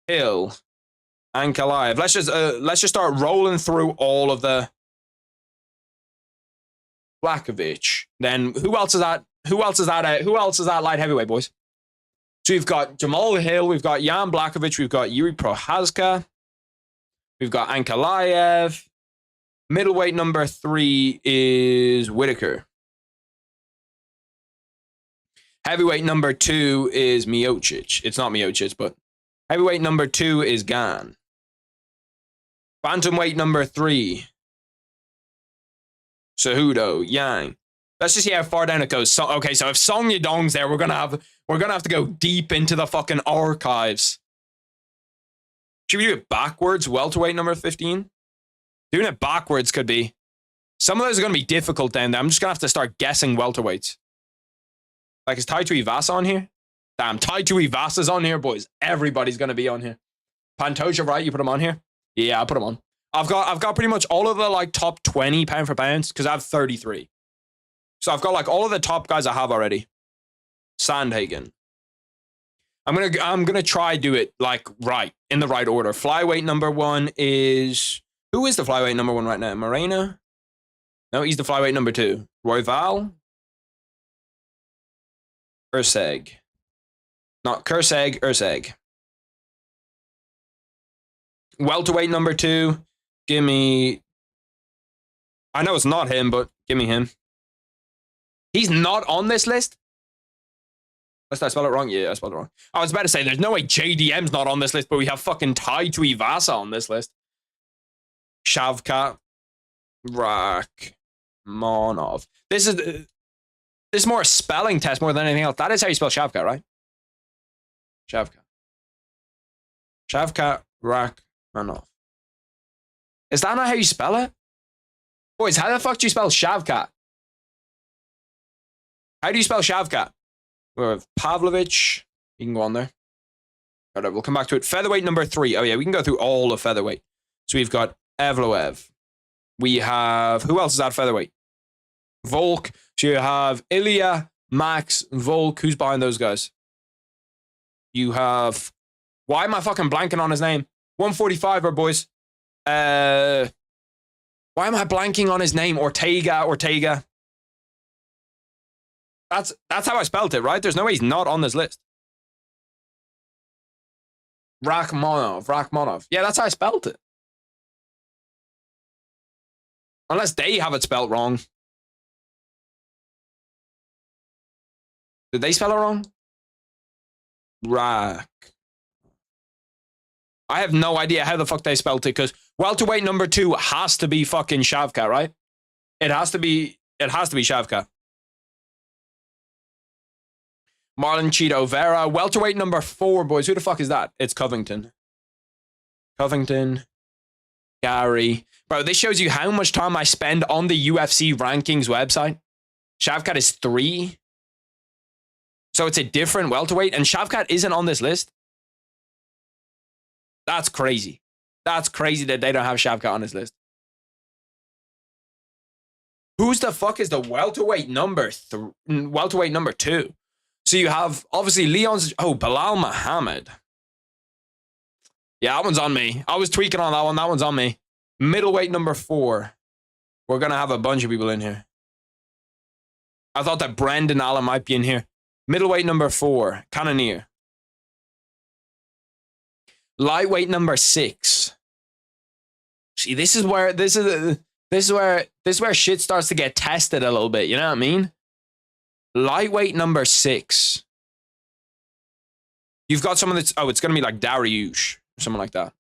Hill. Ankalaev. Let's just start rolling through all of the Blakovic. Then who else is that? Who else is that light heavyweight, boys? So we've got Jamal Hill, we've got Jan Blakovic, we've got Yuri Prochazka, we've got Ankalaev. Middleweight number 3 is Whitaker. Heavyweight number 2 is Miocic. It's not Miocic, but heavyweight number 2 is Gan. Bantamweight number 3, Cejudo, Yang. Let's just see how far down it goes. So, okay, so if Song Yadong's there, we're gonna have to go deep into the fucking archives. Should we do it backwards? Welterweight number 15. Doing it backwards could be. Some of those are gonna be difficult down there. I'm just gonna have to start guessing welterweights. Like, is Tai Tuivasa on here? Damn, Tai Tuivasa's on here, boys. Everybody's going to be on here. Pantoja, right? You put him on here? Yeah, I put him on. I've got pretty much all of the, like, top 20 pound for pounds, because I have 33. So I've got, like, all of the top guys I have already. Sandhagen. I'm gonna try do it, like, right, in the right order. Flyweight number 1 is... Who is the flyweight number 1 right now? Moreno? No, he's the flyweight number 2. Royval? Urseg. Not Kurseg, Urseg. Welterweight number 2. Give me... I know it's not him, but give me him. He's not on this list? Did I spell it wrong? Yeah, I spelled it wrong. I was about to say, there's no way JDM's not on this list, but we have fucking Tai Tuivasa on this list. Shavkat Rakhmonov. This is more a spelling test more than anything else. That is how you spell Shavkat, right? Shavkat Rakhmonov. Is that not how you spell it? Boys, how the fuck do you spell Shavkat? How do you spell Shavkat? We have Pavlovich. You can go on there. All right, we'll come back to it. Featherweight number 3. Oh, yeah, we can go through all of featherweight. So we've got Evloev. We have... Who else is at featherweight? Volk. So you have Ilya, Max, Volk. Who's behind those guys? You have... Why am I fucking blanking on his name? 145er, boys. Why am I blanking on his name? Ortega. That's how I spelled it, right? There's no way he's not on this list. Rakhmonov. Yeah, that's how I spelled it. Unless they have it spelled wrong. Did they spell it wrong? I have no idea how the fuck they spelled it, because welterweight number 2 has to be fucking Shavkat, right? It has to be Shavkat. Marlon Cheeto Vera. Welterweight number 4, boys. Who the fuck is that? It's Covington. Gary. Bro, this shows you how much time I spend on the UFC rankings website. Shavkat is 3. So it's a different welterweight, and Shavkat isn't on this list. That's crazy. That's crazy that they don't have Shavkat on this list. Who's the fuck is the welterweight number 2? So you have, obviously, Leon's... Oh, Bilal Muhammad. Yeah, that one's on me. I was tweaking on that one. That one's on me. Middleweight number 4. We're going to have a bunch of people in here. I thought that Brendan Allen might be in here. Middleweight number 4. Cannonier. Lightweight number 6. See, this is where shit starts to get tested a little bit. You know what I mean? Lightweight number 6. You've got someone that's... Oh, it's going to be like Dariush. Or something like that.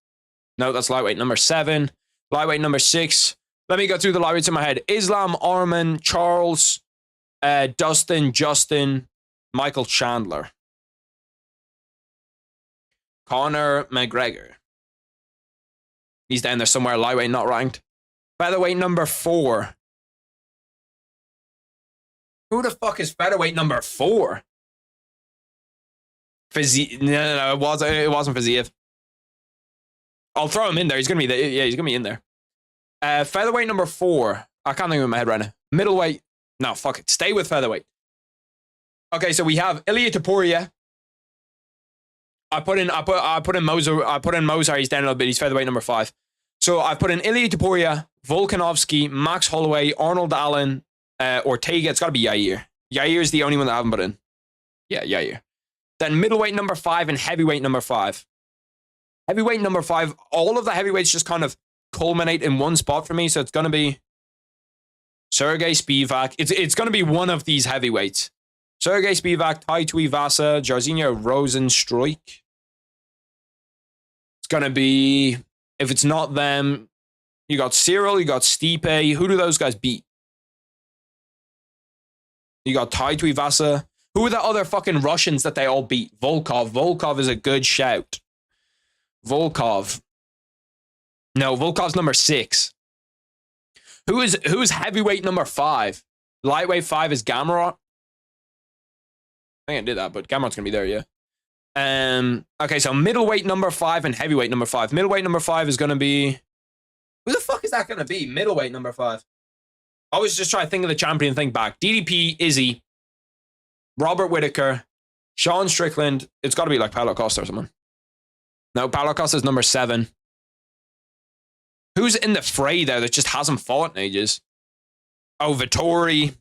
No, that's lightweight number 7. Lightweight number 6. Let me go through the lightweights in my head. Islam, Arman, Charles, Dustin, Justin, Michael Chandler. Conor McGregor. He's down there somewhere. Lightweight not ranked. Featherweight number 4. Who the fuck is featherweight number 4? No, it wasn't Fiziev. I'll throw him in there. He's gonna be there. Yeah, he's gonna be in there. Featherweight number 4. I can't think of it in my head right now. Middleweight. No, fuck it. Stay with featherweight. Okay, so we have Ilia Topuria. I put in Mozart. He's down a little bit. He's featherweight number 5. So I put in Ilia Topuria, Volkanovski, Max Holloway, Arnold Allen, Ortega. It's got to be Yair. Yair is the only one that I haven't put in. Yeah, Yair. Then middleweight number 5 and heavyweight number 5. Heavyweight number 5, all of the heavyweights just kind of culminate in one spot for me. So it's going to be Sergey Spivak. It's going to be one of these heavyweights. Sergey Spivak, Tai Tuivasa, Jairzinho Rosenstruik. It's going to be, if it's not them, you got Cyril, you got Stipe. Who do those guys beat? You got Tai Tuivasa. Who are the other fucking Russians that they all beat? Volkov. Volkov is a good shout. Volkov. No, Volkov's number 6. Who's heavyweight number 5? Lightweight 5 is Gamrot. I think I did that, but Gamrot's going to be there, yeah. Okay, so middleweight number 5 and heavyweight number 5. Middleweight number 5 is going to be... Who the fuck is that going to be? Middleweight number 5. I was just trying to think of the champion and think back. DDP, Izzy, Robert Whittaker, Sean Strickland. It's got to be like Paulo Costa or someone. No, Paulo Costa is number 7. Who's in the fray there that just hasn't fought in ages? Oh, Vittori.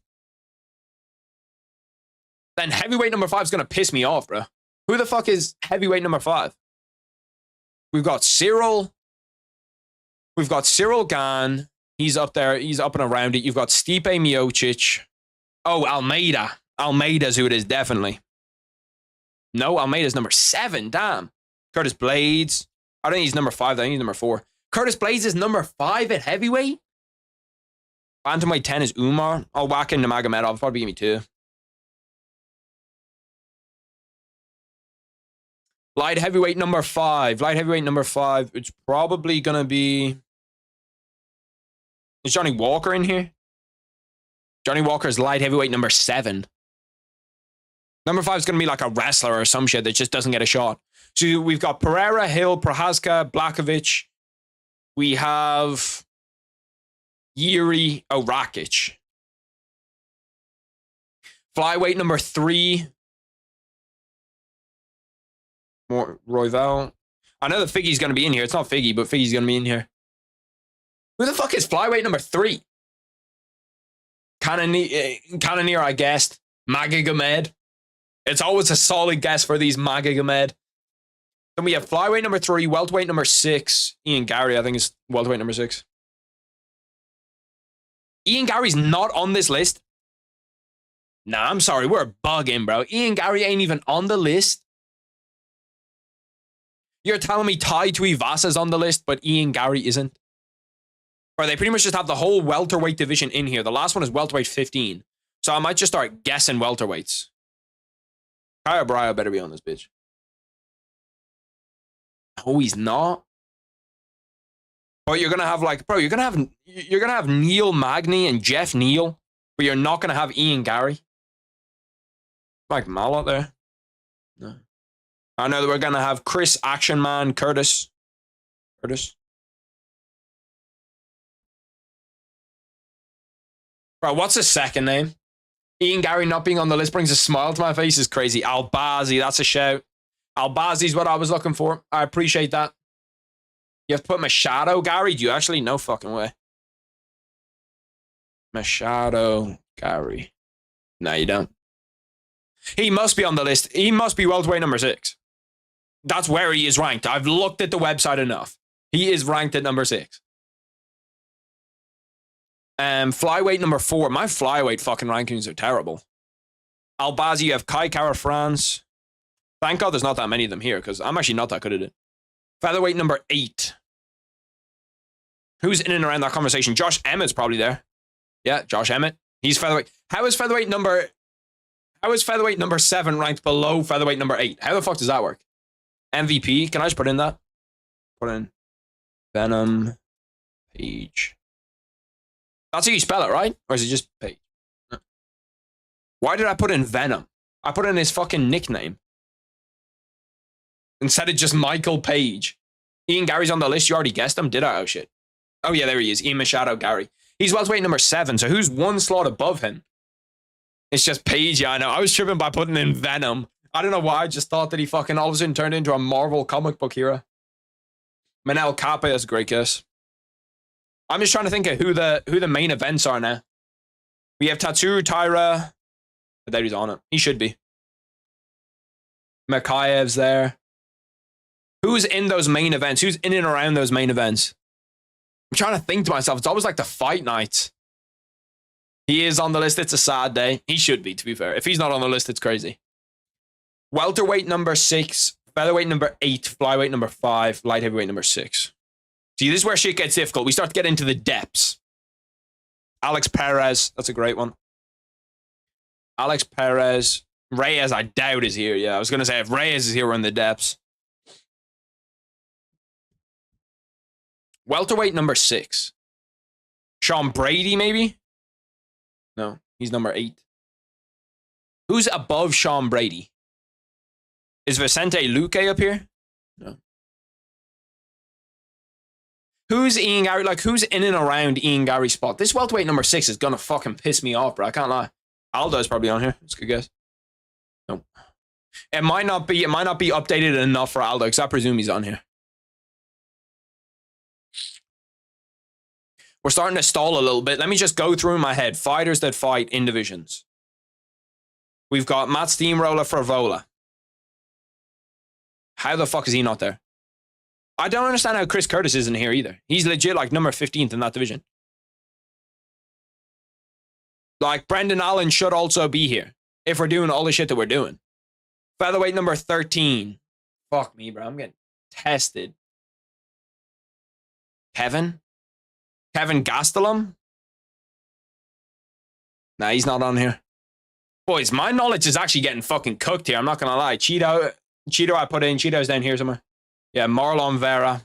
Then heavyweight number 5 is going to piss me off, bro. Who the fuck is heavyweight number 5? We've got Cyril. We've got Cyril Gane. He's up there. He's up and around it. You've got Stipe Miocic. Oh, Almeida. Almeida's who it is, definitely. No, Almeida's number 7. Damn. Curtis Blades. I don't think he's number 5. I think he's number 4. Curtis Blades is number 5 at heavyweight? Bantamweight 10 is Umar. I'll whack into Nurmagomedov. Probably give me 2. Light heavyweight number 5. Light heavyweight number 5. It's probably going to be... Is Johnny Walker in here? Johnny Walker is light heavyweight number 7. Number 5 is going to be like a wrestler or some shit that just doesn't get a shot. So we've got Pereira, Hill, Prohaska, Blakovic. We have Yuri Rakic. Flyweight number 3. More Royval. I know that Figgy's going to be in here. It's not Figgy, but Figgy's going to be in here. Who the fuck is flyweight number 3? Cannonier, I guessed. Nurmagomedov. It's always a solid guess for these Nurmagomedov. Then we have flyweight number 3, welterweight number 6. Ian Gary, I think, is welterweight number 6. Ian Gary's not on this list. Nah, I'm sorry. We're bugging, bro. Ian Gary ain't even on the list. You're telling me Tai Tuivasa's on the list, but Ian Gary isn't? Or they pretty much just have the whole welterweight division in here. The last one is welterweight 15. So I might just start guessing welterweights. Kyle Bryo better be on this bitch. Oh, he's not. But you're gonna have like, bro, you're gonna have Neil Magny and Jeff Neal, but you're not gonna have Ian Gary. Like Malott there. No. I know that we're gonna have Chris Action Man Curtis. Bro, what's his second name? Ian Gary not being on the list brings a smile to my face is crazy. Albazi, that's a shout. Albazi's what I was looking for. I appreciate that. You have to put Machado Gary? Do you actually? No fucking way. Machado Gary. No, you don't. He must be on the list. He must be welterweight number 6. That's where he is ranked. I've looked at the website enough. He is ranked at number 6. Flyweight number 4. My flyweight fucking rankings are terrible. Albazi, you have Kai Kara France. Thank God there's not that many of them here, because I'm actually not that good at it. Featherweight number 8. Who's in and around that conversation? Josh Emmett's probably there. Yeah, Josh Emmett. He's featherweight. How is featherweight number 7 ranked below featherweight number 8? How the fuck does that work? MVP. Can I just put in that? Put in Venom Page. That's how you spell it, right? Or is it just Page? Why did I put in Venom? I put in his fucking nickname. Instead of just Michael Page. Ian Gary's on the list. You already guessed him, did I? Oh, shit. Oh, yeah, there he is. Ian Machado Gary. He's welterweight number 7, so who's one slot above him? It's just Page, yeah, I know. I was tripping by putting in Venom. I don't know why. I just thought that he fucking all of a sudden turned into a Marvel comic book hero. Manel Kape, that's a great guess. I'm just trying to think of who the main events are now. We have Tatsuru Taira. I doubt he's on it. He should be. Makhachev's there. Who's in those main events? Who's in and around those main events? I'm trying to think to myself. It's always like the fight nights. He is on the list. It's a sad day. He should be, to be fair. If he's not on the list, it's crazy. Welterweight number 6. Featherweight number 8. Flyweight number 5. Light heavyweight number 6. See, this is where shit gets difficult. We start to get into the depths. Alex Perez. That's a great one. Alex Perez. Reyes, I doubt, is here. Yeah, I was going to say, if Reyes is here, we're in the depths. Welterweight number 6. Sean Brady, maybe? No, he's number 8. Who's above Sean Brady? Is Vicente Luque up here? No. Who's Ian Gary? Like, who's in and around Ian Gary's spot? This welterweight number 6 is gonna fucking piss me off, bro. I can't lie. Aldo's probably on here. That's a good guess. No. It might not be updated enough for Aldo, because I presume he's on here. We're starting to stall a little bit. Let me just go through in my head. Fighters that fight in divisions. We've got Matt Steamroller Favola. How the fuck is he not there? I don't understand how Chris Curtis isn't here either. He's legit like number 15th in that division. Like, Brendan Allen should also be here if we're doing all the shit that we're doing. Featherweight number 13. Fuck me, bro. I'm getting tested. Kevin Gastelum? Nah, he's not on here. Boys, my knowledge is actually getting fucking cooked here. I'm not gonna lie. Cheeto I put in. Cheeto's down here somewhere. Yeah, Marlon Vera.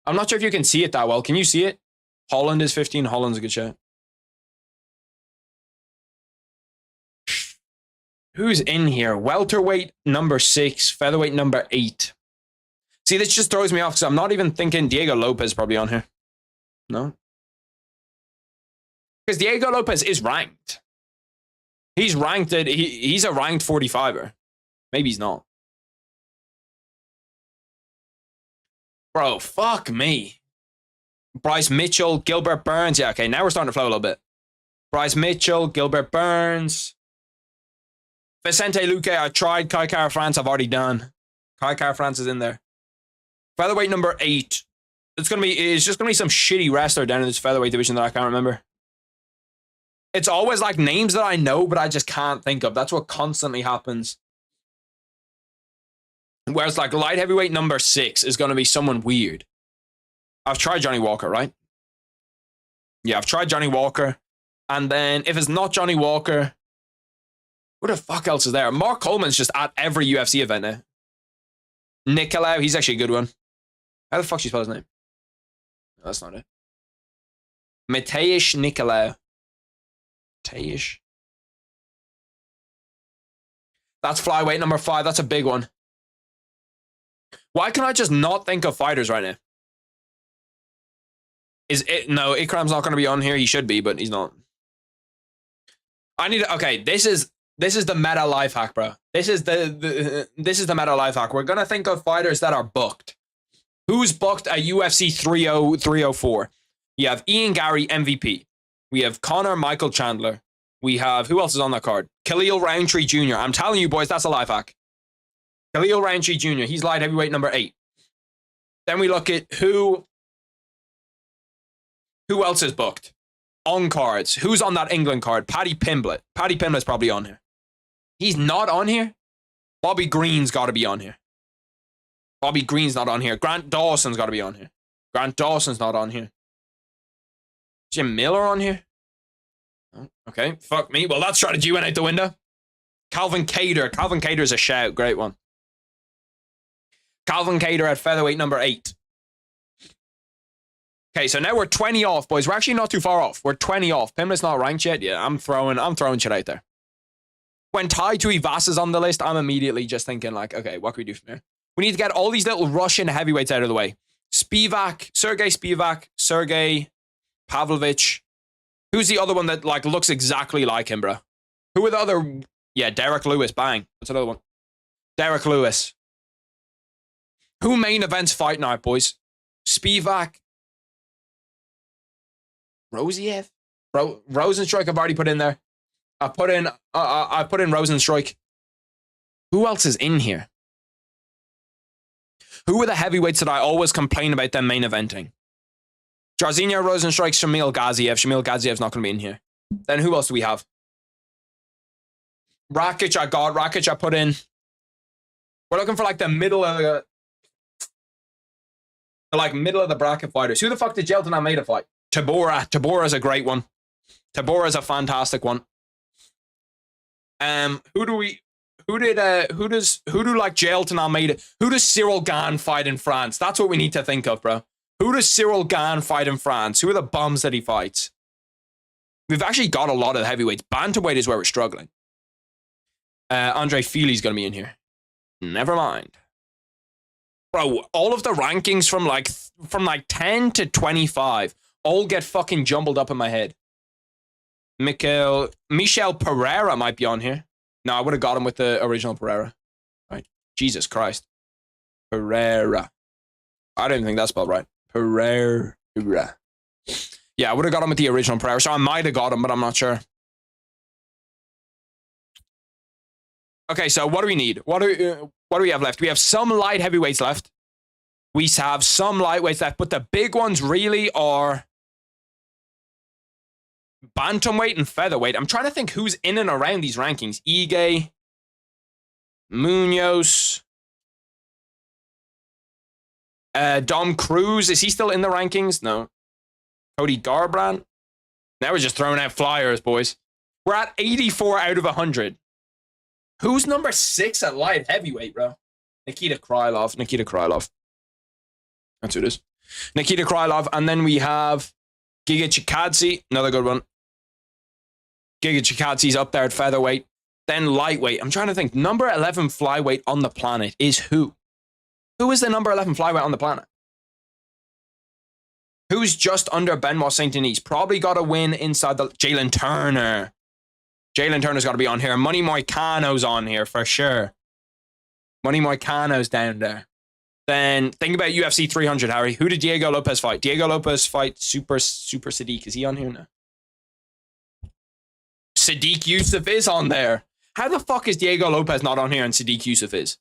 I'm not sure if you can see it that well. Can you see it? Holland is 15. Holland's a good shot. Who's in here? Welterweight number 6. Featherweight number 8. See, this just throws me off because I'm not even thinking Diego Lopez probably on here. No? Because Diego Lopez is ranked. He's ranked at, he's a ranked 45er. Maybe he's not. Bro, fuck me. Bryce Mitchell, Gilbert Burns. Yeah, okay, now we're starting to flow a little bit. Bryce Mitchell, Gilbert Burns. Vicente Luque, I tried. Kai Kara France, I've already done. Kai Kara France is in there. Featherweight number 8. It's just gonna be some shitty wrestler down in this featherweight division that I can't remember. It's always like names that I know, but I just can't think of. That's what constantly happens. Whereas like light heavyweight number 6 is gonna be someone weird. I've tried Johnny Walker, right? Yeah, I've tried Johnny Walker. And then if it's not Johnny Walker, who the fuck else is there? Mark Coleman's just at every UFC event now. Nicolau, he's actually a good one. How the fuck do you spell his name? No, that's not it. Mateusz Nicolau. Mateusz. That's flyweight number 5. That's a big one. Why can I just not think of fighters right now? Is it? No, Ikram's not going to be on here. He should be, but he's not. I need to, okay, this is the meta life hack, bro. This is the meta life hack. We're going to think of fighters that are booked. Who's booked at UFC 304? You have Ian Gary, MVP. We have Conor Michael Chandler. We have, who else is on that card? Khalil Roundtree Jr. I'm telling you, boys, that's a life hack. Khalil Roundtree Jr. He's light heavyweight number 8. Then we look at who else is booked on cards. Who's on that England card? Paddy Pimblett. Paddy Pimblett's probably on here. He's not on here. Bobby Green's got to be on here. Bobby Green's not on here. Grant Dawson's got to be on here. Grant Dawson's not on here. Jim Miller on here? Oh, okay, fuck me. Well, that strategy went out the window. Calvin Kattar. Calvin Kattar's a shout. Great one. Calvin Kattar at featherweight number 8. Okay, so now we're 20 off, boys. We're actually not too far off. We're 20 off. Pimblett's not ranked yet. Yeah, I'm throwing shit out there. When Tai Tuivasa is on the list, I'm immediately just thinking like, okay, what can we do from here? We need to get all these little Russian heavyweights out of the way. Sergey Spivak, Sergey Pavlovich. Who's the other one that like looks exactly like him, bro? Who are the other? Yeah, Derek Lewis. Bang. That's another one. Derek Lewis. Who main events fight night, boys? Spivak. Rosiev? Rosenstrike I've already put in there. I put in Rosenstrike. Who else is in here? Who are the heavyweights that I always complain about them main eventing? Jairzinho Rosenstrike, Shamil Gaziev. Shamil Gaziev's not going to be in here. Then who else do we have? Rakic I got. Rakic I put in. We're looking for like the middle of the bracket fighters. Who the fuck did Jelton Almeida fight? Tabora. Tabora's a great one. Tabora's a fantastic one. Who do like Jelton Almeida? Who does Cyril Gane fight in France? That's what we need to think of, bro. Who does Cyril Gane fight in France? Who are the bums that he fights? We've actually got a lot of the heavyweights. Bantamweight is where we're struggling. Andre Feely's going to be in here. Never mind. Bro, all of the rankings from like 10 to 25 all get fucking jumbled up in my head. Michel Pereira might be on here. No, I would have got him with the original Pereira. Right. Jesus Christ. Pereira. I don't even think that's spelled right. Pereira. Yeah, I would have got him with the original Pereira. So I might have got him, but I'm not sure. Okay, so what do we need? What do we have left? We have some light heavyweights left. We have some lightweights left, but the big ones really are bantamweight and featherweight. I'm trying to think who's in and around these rankings. Ige, Munoz, Dom Cruz. Is he still in the rankings? No. Cody Garbrandt. Now we're just throwing out flyers, boys. We're at 84 out of 100. Who's number 6 at light heavyweight, bro? Nikita Krylov. That's who it is. Nikita Krylov. And then we have Giga Chikadze. Another good one. Giga Chikadze's up there at featherweight. Then lightweight. I'm trying to think. Number 11 flyweight on the planet is who? Who is the number 11 flyweight on the planet? Who's just under Benoit Saint-Denis? Probably got a win inside the... Jalen Turner. Jalen Turner's got to be on here. Money Moicano's on here for sure. Money Moicano's down there. Then think about UFC 300, Harry. Who did Diego Lopez fight? Diego Lopez fight Super Sadiq. Is he on here now? Sadiq Youssef is on there. How the fuck is Diego Lopez not on here and Sadiq Youssef is?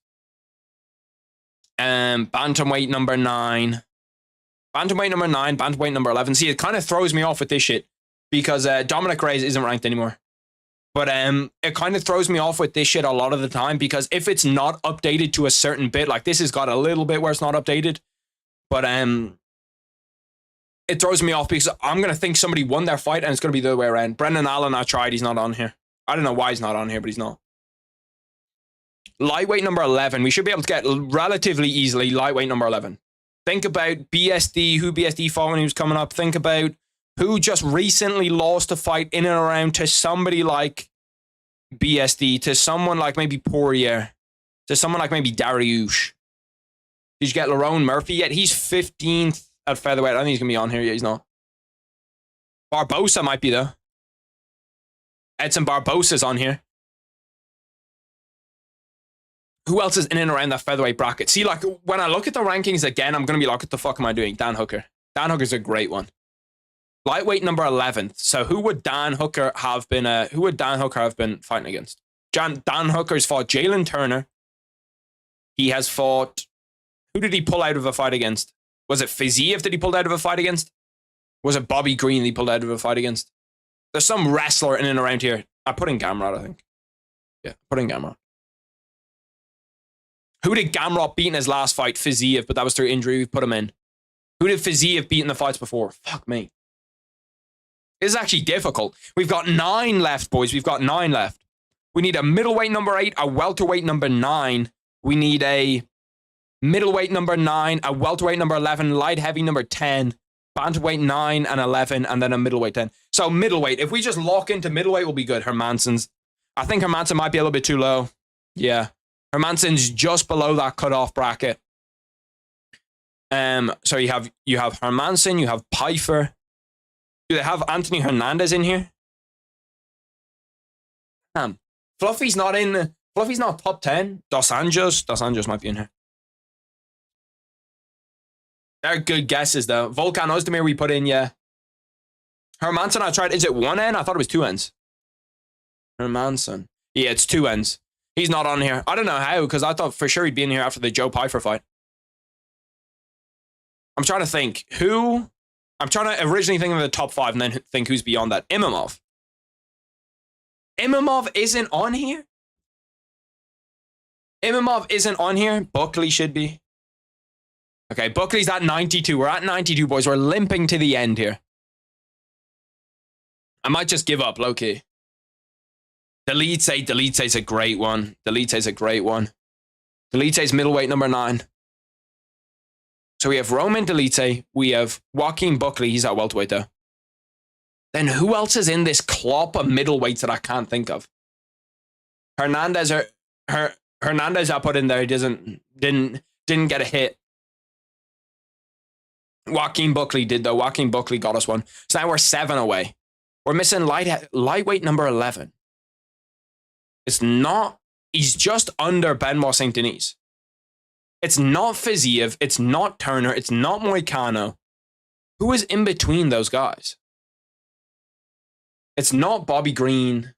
Bantamweight number 9. Bantamweight number 9. Bantamweight number 11. See, it kind of throws me off with this shit because Dominic Reyes isn't ranked anymore. But it kind of throws me off with this shit a lot of the time because if it's not updated to a certain bit, like this has got a little bit where it's not updated, but it throws me off because I'm going to think somebody won their fight and it's going to be the other way around. Brendan Allen, I tried. He's not on here. I don't know why he's not on here, but he's not. Lightweight number 11. We should be able to get relatively easily lightweight number 11. Think about BSD, who BSD fought when he was coming up. Think about who just recently lost a fight in and around to somebody like BSD, to someone like maybe Poirier, to someone like maybe Dariush. Did you get Lerone Murphy yet? He's 15th at featherweight. I don't think he's going to be on here yet. He's not. Barbosa might be, though. Edson Barbosa's on here. Who else is in and around that featherweight bracket? See, like, when I look at the rankings again, I'm going to be like, what the fuck am I doing? Dan Hooker. Dan Hooker's a great one. Lightweight number 11th. So who would Dan Hooker have been fighting against? Dan Hooker's fought Jalen Turner. He has fought... Who did he pull out of a fight against? Was it Fiziev that he pulled out of a fight against? Was it Bobby Green that he pulled out of a fight against? There's some wrestler in and around here. I put in Gamrot, I think. Yeah, put in Gamrot. Who did Gamrot beat in his last fight? Fiziev, but that was through injury. We put him in. Who did Fiziev beat in the fights before? Fuck me. This is actually difficult. We've got 9 left, boys. We've got 9 left. We need a middleweight number 8, a welterweight number 9. We need a middleweight number 9, a welterweight number 11, light heavy number 10, bantamweight 9 and 11, and then a middleweight 10. So middleweight, if we just lock into middleweight, we'll be good. Hermansson's. I think Hermansson might be a little bit too low. Yeah. Hermansson's just below that cutoff bracket. So you have Hermansson, you have Pfeiffer. Do they have Anthony Hernandez in here? Fluffy's not in. Fluffy's not top 10. Dos Anjos might be in here. They're good guesses though. Volkan Ozdemir we put in, yeah. Hermansson I tried. Is it 1 N? I thought it was 2 N's. Hermansson. Yeah, it's 2 N's. He's not on here. I don't know how, because I thought for sure he'd be in here after the Joe Pfeiffer fight. I'm trying to think who. I'm trying to originally think of the top 5 and then think who's beyond that. Imamov. Imamov isn't on here? Imamov isn't on here. Buckley should be. Okay, Buckley's at 92. We're at 92, boys. We're limping to the end here. I might just give up, low-key. Delitse's a great one. Delitse's a great one. Delitse's middleweight number 9. So we have Roman Delitse. We have Joaquin Buckley. He's at welterweight, though. Then who else is in this clop of middleweights that I can't think of? Hernandez Hernandez I put in there. He didn't get a hit. Joaquin Buckley did though. Joaquin Buckley got us one. So now we're 7 away. We're missing lightweight number 11. It's not. He's just under Benoit Saint Denis. It's not Fiziev. It's not Turner. It's not Moicano. Who is in between those guys? It's not Bobby Green.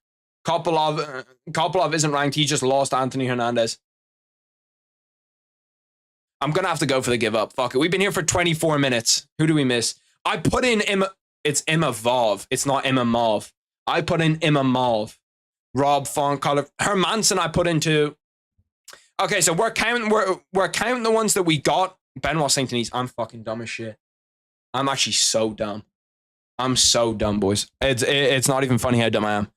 Kopolov isn't ranked. He just lost Anthony Hernandez. I'm going to have to go for the give up. Fuck it. We've been here for 24 minutes. Who do we miss? I put in It's Imavov. It's not Imamov. I put in Imamov. Rob Font, Color. Hermanson I put into. Okay, so we're counting the ones that we got. Benoit Saint Denis. I'm fucking dumb as shit. I'm actually so dumb. I'm so dumb, boys. It's not even funny how dumb I am.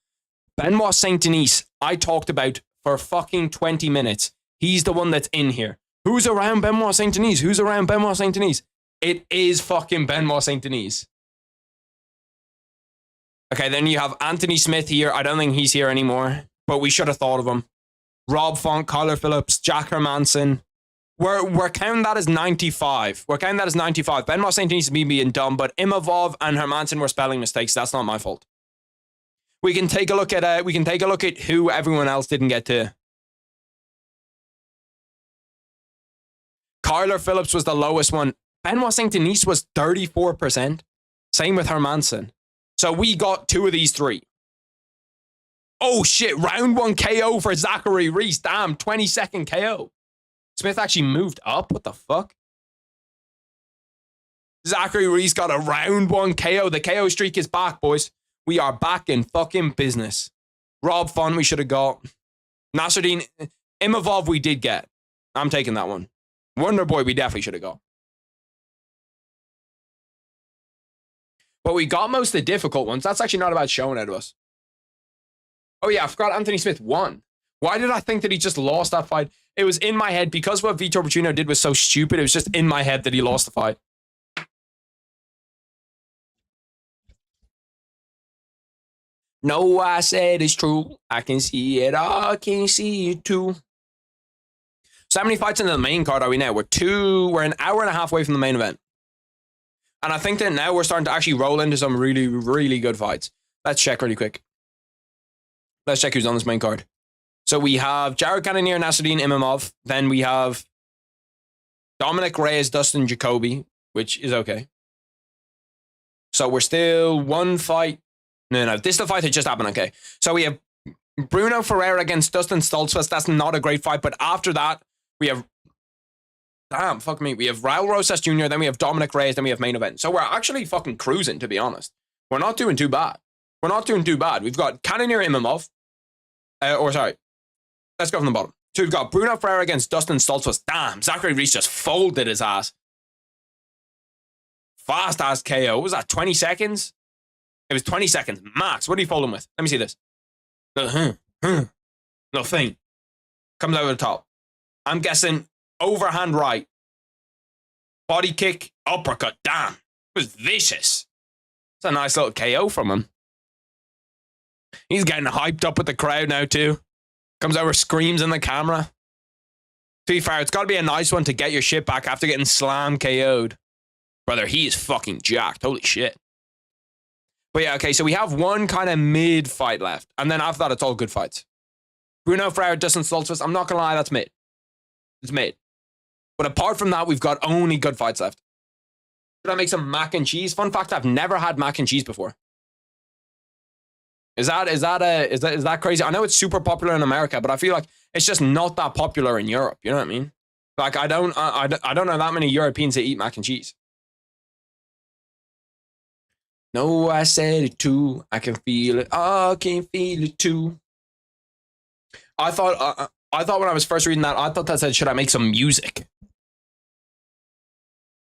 Benoit Saint Denis, I talked about for fucking 20 minutes. He's the one that's in here. Who's around Benoit Saint Denis? Who's around Benoit Saint Denis? It is fucking Benoit Saint Denis. Okay, then you have Anthony Smith here. I don't think he's here anymore, but we should have thought of him. Rob Font, Kyler Phillips, Jack Hermanson. We're counting that as 95. We're counting that as 95. Benoit Saint Denis is me being dumb, but Imavov and Hermanson were spelling mistakes. That's not my fault. We can take a look at who everyone else didn't get to. Kyler Phillips was the lowest one. Benoit Saint Denis was 34%. Same with Hermanson. So we got 2 of these 3. Oh shit, round 1 KO for Zachary Reese. Damn, 20-second KO. Smith actually moved up. What the fuck? Zachary Reese got a round 1 KO. The KO streak is back, boys. We are back in fucking business. Rob Font we should have got. Nasruddin Imavov we did get. I'm taking that one. Wonder Boy we definitely should have got. But we got most of the difficult ones. That's actually not a bad showing out of us. Oh yeah, I forgot Anthony Smith won. Why did I think that he just lost that fight? It was in my head because what Vitor Petrino did was so stupid. It was just in my head that he lost the fight. No, I said it's true. I can see it. I can see it too. So how many fights into the main card are we now? We're an hour and a half away from the main event. And I think that now we're starting to actually roll into some really, really good fights. Let's check really quick. Let's check who's on this main card. So we have Jared Cannonier, Nasruddin Imamov. Then we have Dominic Reyes, Dustin Jacoby, which is okay. So we're still 1 fight. No, this is the fight that just happened, okay. So we have Bruno Ferreira against Dustin Stoltzfus. That's not a great fight, but after that, we have... Damn, fuck me. We have Raul Rosas Jr., then we have Dominic Reyes, then we have main event. So we're actually fucking cruising, to be honest. We're not doing too bad. We're not doing too bad. We've got Cannonier Imamov. Let's go from the bottom. So we've got Bruno Ferreira against Dustin Stoltzfus. Damn, Zachary Reese just folded his ass. Fast ass KO. What was that, 20 seconds? It was 20 seconds max. What are you folding with? Let me see this. Little thing. Comes over the top. I'm guessing overhand right. Body kick, uppercut. Damn. It was vicious. It's a nice little KO from him. He's getting hyped up with the crowd now too. Comes over, screams in the camera. To be fair, it's got to be a nice one to get your shit back after getting slam KO'd. Brother, he is fucking jacked. Holy shit. But yeah, okay, so we have one kind of mid fight left. And then after that, it's all good fights. Bruno Ferreira, Dustin Stoltzfus. I'm not going to lie, that's mid. It's mid. But apart from that, we've got only good fights left. Should I make some mac and cheese? Fun fact, I've never had mac and cheese before. Is that crazy? I know it's super popular in America, but I feel like it's just not that popular in Europe. You know what I mean? Like I don't know that many Europeans that eat mac and cheese. No, I said it too. I can feel it. I can feel it too. I thought when I was first reading that, I thought that said, should I make some music?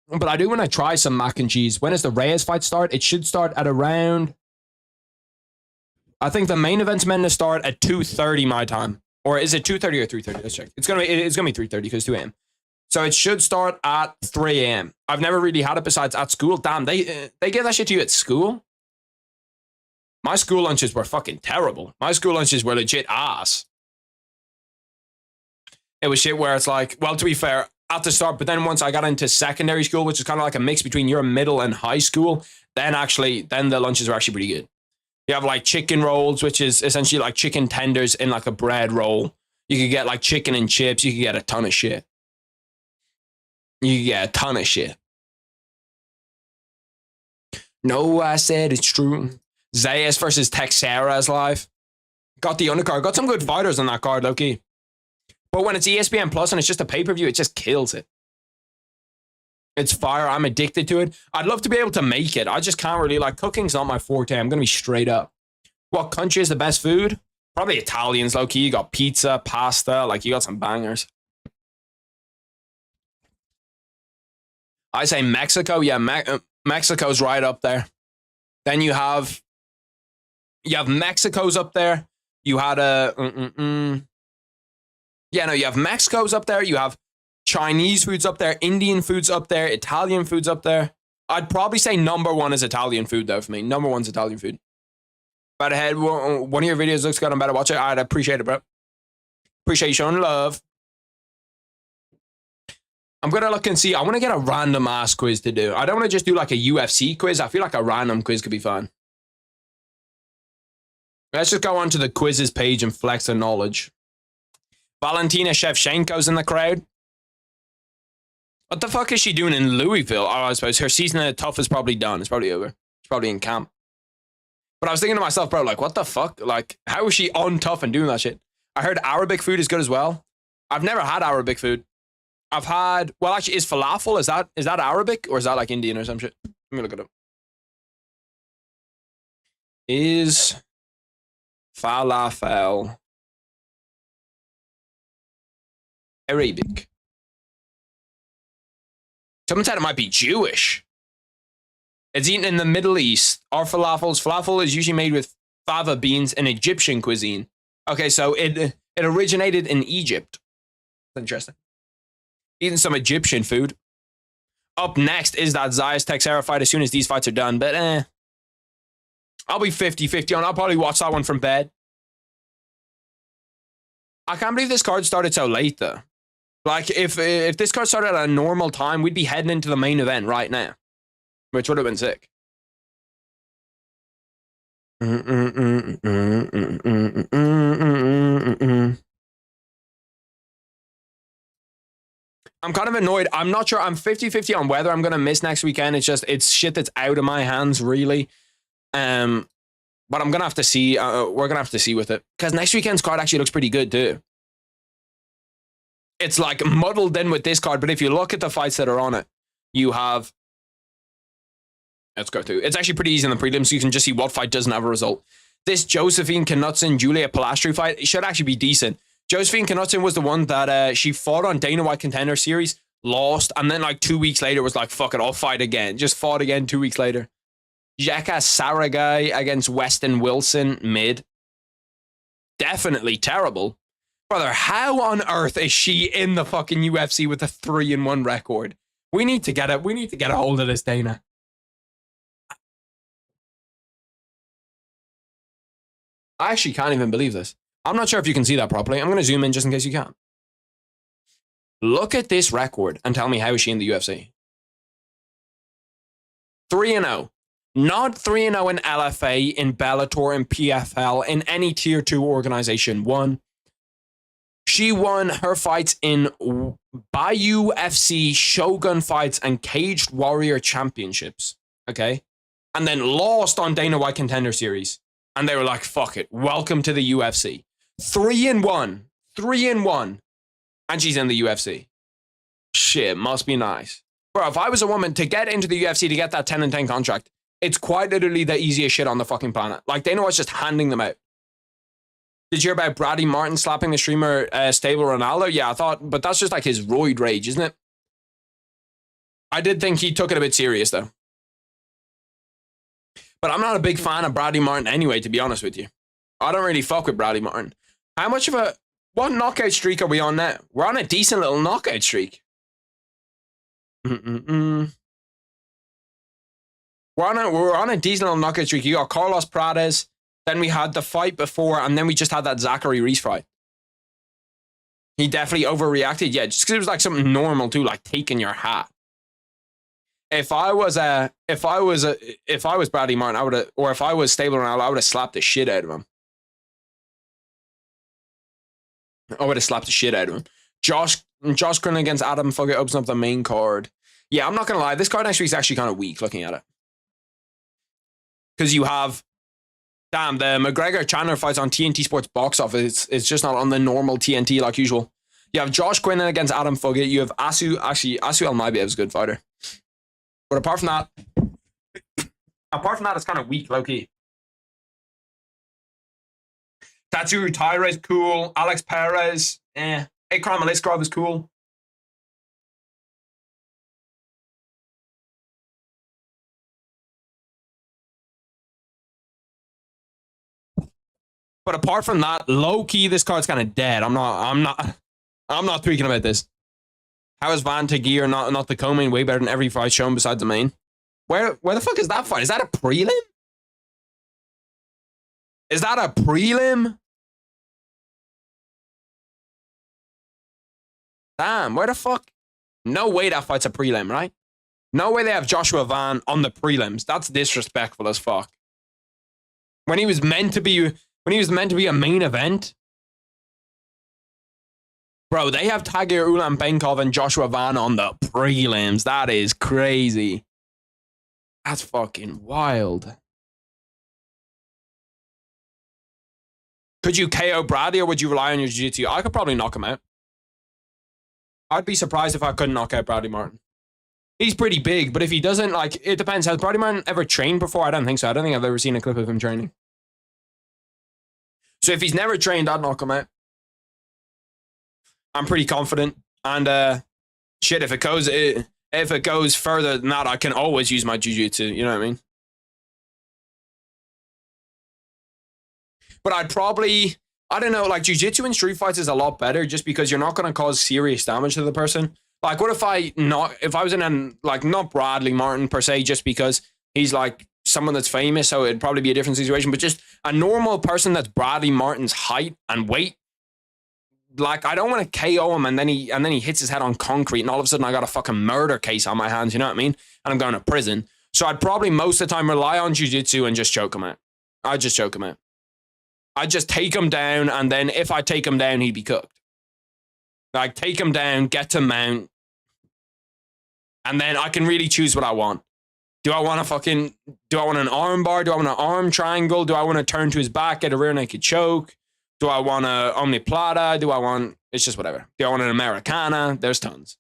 But I do want to try some mac and cheese. When does the Reyes fight start? It should start at around... I think the main event's meant to start at 2:30 my time. Or is it 2:30 or 3:30? Let's check. It's gonna be 3:30 because 2 a.m. So it should start at 3 a.m. I've never really had it besides at school. Damn, they give that shit to you at school? My school lunches were fucking terrible. My school lunches were legit ass. It was shit where it's like, well, to be fair, at the start, but then once I got into secondary school, which is kind of like a mix between your middle and high school, then the lunches are actually pretty good. You have like chicken rolls, which is essentially like chicken tenders in like a bread roll. You could get like chicken and chips. You could get a ton of shit. You could get a ton of shit. No, I said it's true. Zayas versus Texera is live. Got the undercard. Got some good fighters on that card, low-key. But when it's ESPN Plus and it's just a pay-per-view, it just kills it. It's fire. I'm addicted to it. I'd love to be able to make it. I just can't really, like, cooking's not my forte. I'm going to be straight up. What country is the best food? Probably Italians, low-key. You got pizza, pasta. Like, you got some bangers. I say Mexico. Yeah, Mexico's right up there. Then you have Mexico's up there. You had you have Mexico's up there. You have Chinese food's up there. Indian food's up there. Italian food's up there. I'd probably say number one is Italian food, though, for me. Number one's Italian food. But ahead, one of your videos looks good. I'm better watch it. I'd appreciate it, bro. Appreciate you showing love. I'm going to look and see. I want to get a random ass quiz to do. I don't want to just do like a UFC quiz. I feel like a random quiz could be fun. Let's just go on to the quizzes page and flex the knowledge. Valentina Shevchenko's in the crowd. What the fuck is she doing in Louisville? Oh, I suppose her season at Tough is probably done. It's probably over. She's probably in camp. But I was thinking to myself, bro, like, what the fuck? Like, how is she on Tough and doing that shit? I heard Arabic food is good as well. I've never had Arabic food. I've had, well, actually, is falafel, is that Arabic or is that like Indian or some shit? Let me look it up. Is falafel Arabic? Someone said it might be Jewish. It's eaten in the Middle East. Our falafel is usually made with fava beans, an Egyptian cuisine. Okay, so it originated in Egypt. That's interesting. Eating some Egyptian food. Up next is that Zayas Texera fight as soon as these fights are done. But I'll be 50-50 on. I'll probably watch that one from bed. I can't believe this card started so late, though. Like, if this card started at a normal time, we'd be heading into the main event right now. Which would have been sick. I'm kind of annoyed. I'm not sure. I'm 50-50 on whether I'm going to miss next weekend. It's shit that's out of my hands, really. But I'm going to have to see. We're going to have to see with it. Because next weekend's card actually looks pretty good, too. It's like muddled in with this card. But if you look at the fights that are on it, you have... Let's go through. It's actually pretty easy in the prelims. So you can just see what fight doesn't have a result. This Josephine Knutson, Julia Palastri fight, it should actually be decent. Josephine Knutson was the one that she fought on Dana White Contender Series, lost, and then like 2 weeks later was like, fuck it, I'll fight again. Just fought again 2 weeks later. Jeka Saragai against Weston Wilson, mid. Definitely terrible. Brother, how on earth is she in the fucking UFC with a 3-1 record? We need to get a hold of this, Dana. I actually can't even believe this. I'm not sure if you can see that properly. I'm going to zoom in just in case you can. Look at this record and tell me how is she in the UFC. 3-0. Not 3-0 in LFA, in Bellator, in PFL, in any tier 2 organization. One. She won her fights in Bayou FC, Shogun fights, and Caged Warrior championships. Okay? And then lost on Dana White Contender Series. And they were like, fuck it. Welcome to the UFC. 3-1. 3-1. And she's in the UFC. Shit, must be nice. Bro, if I was a woman, to get into the UFC, to get that 10-10 contract, it's quite literally the easiest shit on the fucking planet. Like, Dana White's just handing them out. Did you hear about Brady Martin slapping the streamer Stable Ronaldo? Yeah, I thought, but that's just like his roid rage, isn't it? I did think he took it a bit serious, though. But I'm not a big fan of Brady Martin anyway, to be honest with you. I don't really fuck with Brady Martin. How much of a... What knockout streak are we on now? We're on a decent little knockout streak. We're on a decent little knockout streak. You got Carlos Prades. Then we had the fight before, and then we just had that Zachary Reese fight. He definitely overreacted. Yeah, just because it was like something normal too, like taking your hat. If I was Bradley Martin, I would have, or if I was Stable Ronaldo, I would have slapped the shit out of him. I would have slapped the shit out of him. Josh Green against Adam Fugger opens up the main card. Yeah, I'm not gonna lie, this card next week is actually kind of weak looking at it. Because you have, damn, the McGregor Chandler fights on TNT Sports box office. It's just not on the normal TNT like usual. You have Josh Quinlan against Adam Fugger. You have Asu Almaibiev is a good fighter. But apart from that, it's kind of weak, low-key. Tatsuru Taira is cool. Alex Perez, Ikram Aliskarov is cool. But apart from that, low-key, this card's kind of dead. I'm not tweaking about this. How is Van Tagir not the co-main way better than every fight shown besides the main? Where the fuck is that fight? Is that a prelim? Is that a prelim? Damn, where the fuck? No way that fight's a prelim, right? No way they have Joshua Van on the prelims. That's disrespectful as fuck. When he was meant to be a main event. Bro, they have Tagir Ulanbenkov and Joshua Van on the prelims. That is crazy. That's fucking wild. Could you KO Bradley or would you rely on your jiu-jitsu? I could probably knock him out. I'd be surprised if I couldn't knock out Bradley Martin. He's pretty big, but if he doesn't, like, it depends. Has Bradley Martin ever trained before? I don't think so. I don't think I've ever seen a clip of him training. So if he's never trained, I'd knock him out. I'm pretty confident. And shit, if it goes further than that, I can always use my jiu-jitsu. You know what I mean? But I'd probably, I don't know, like jiu-jitsu in street fights is a lot better just because you're not going to cause serious damage to the person. Like, what if I was in like, not Bradley Martin per se, just because he's like someone that's famous, so it'd probably be a different situation, but just a normal person that's Bradley Martin's height and weight. Like, I don't want to KO him and then he hits his head on concrete and all of a sudden I got a fucking murder case on my hands, you know what I mean? And I'm going to prison. So I'd probably most of the time rely on jiu-jitsu and just choke him out. I'd just choke him out. I'd just take him down, and then if I take him down, he'd be cooked. Like, take him down, get to mount, and then I can really choose what I want. Do I want an arm bar? Do I want an arm triangle? Do I want to turn to his back, get a rear naked choke? Do I want a omoplata? It's just whatever. Do I want an Americana? There's tons.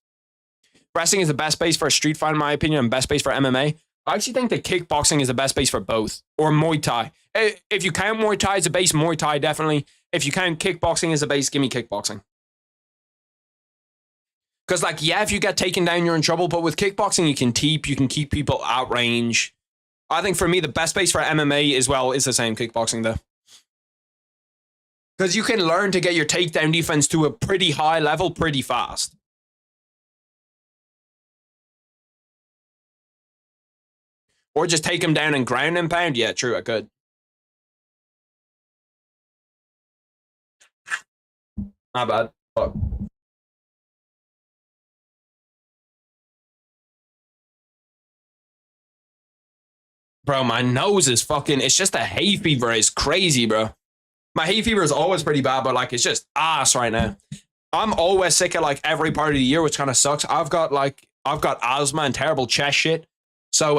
Wrestling is the best base for a street fight, in my opinion, and best base for MMA. I actually think that kickboxing is the best base for both. Or Muay Thai. If you count Muay Thai as a base, Muay Thai definitely. If you count kickboxing as a base, give me kickboxing. Because, like, yeah, if you get taken down, you're in trouble. But with kickboxing, you can keep people out range. I think for me, the best base for MMA as well is the same, kickboxing, though. Because you can learn to get your takedown defense to a pretty high level pretty fast. Or just take him down and ground and pound. Yeah, true, I could. My bad. Fuck. Bro, my nose is fucking, it's just a hay fever. It's crazy, bro. My hay fever is always pretty bad, but like, it's just ass right now. I'm always sick at like every part of the year, which kind of sucks. I've got asthma and terrible chest shit. So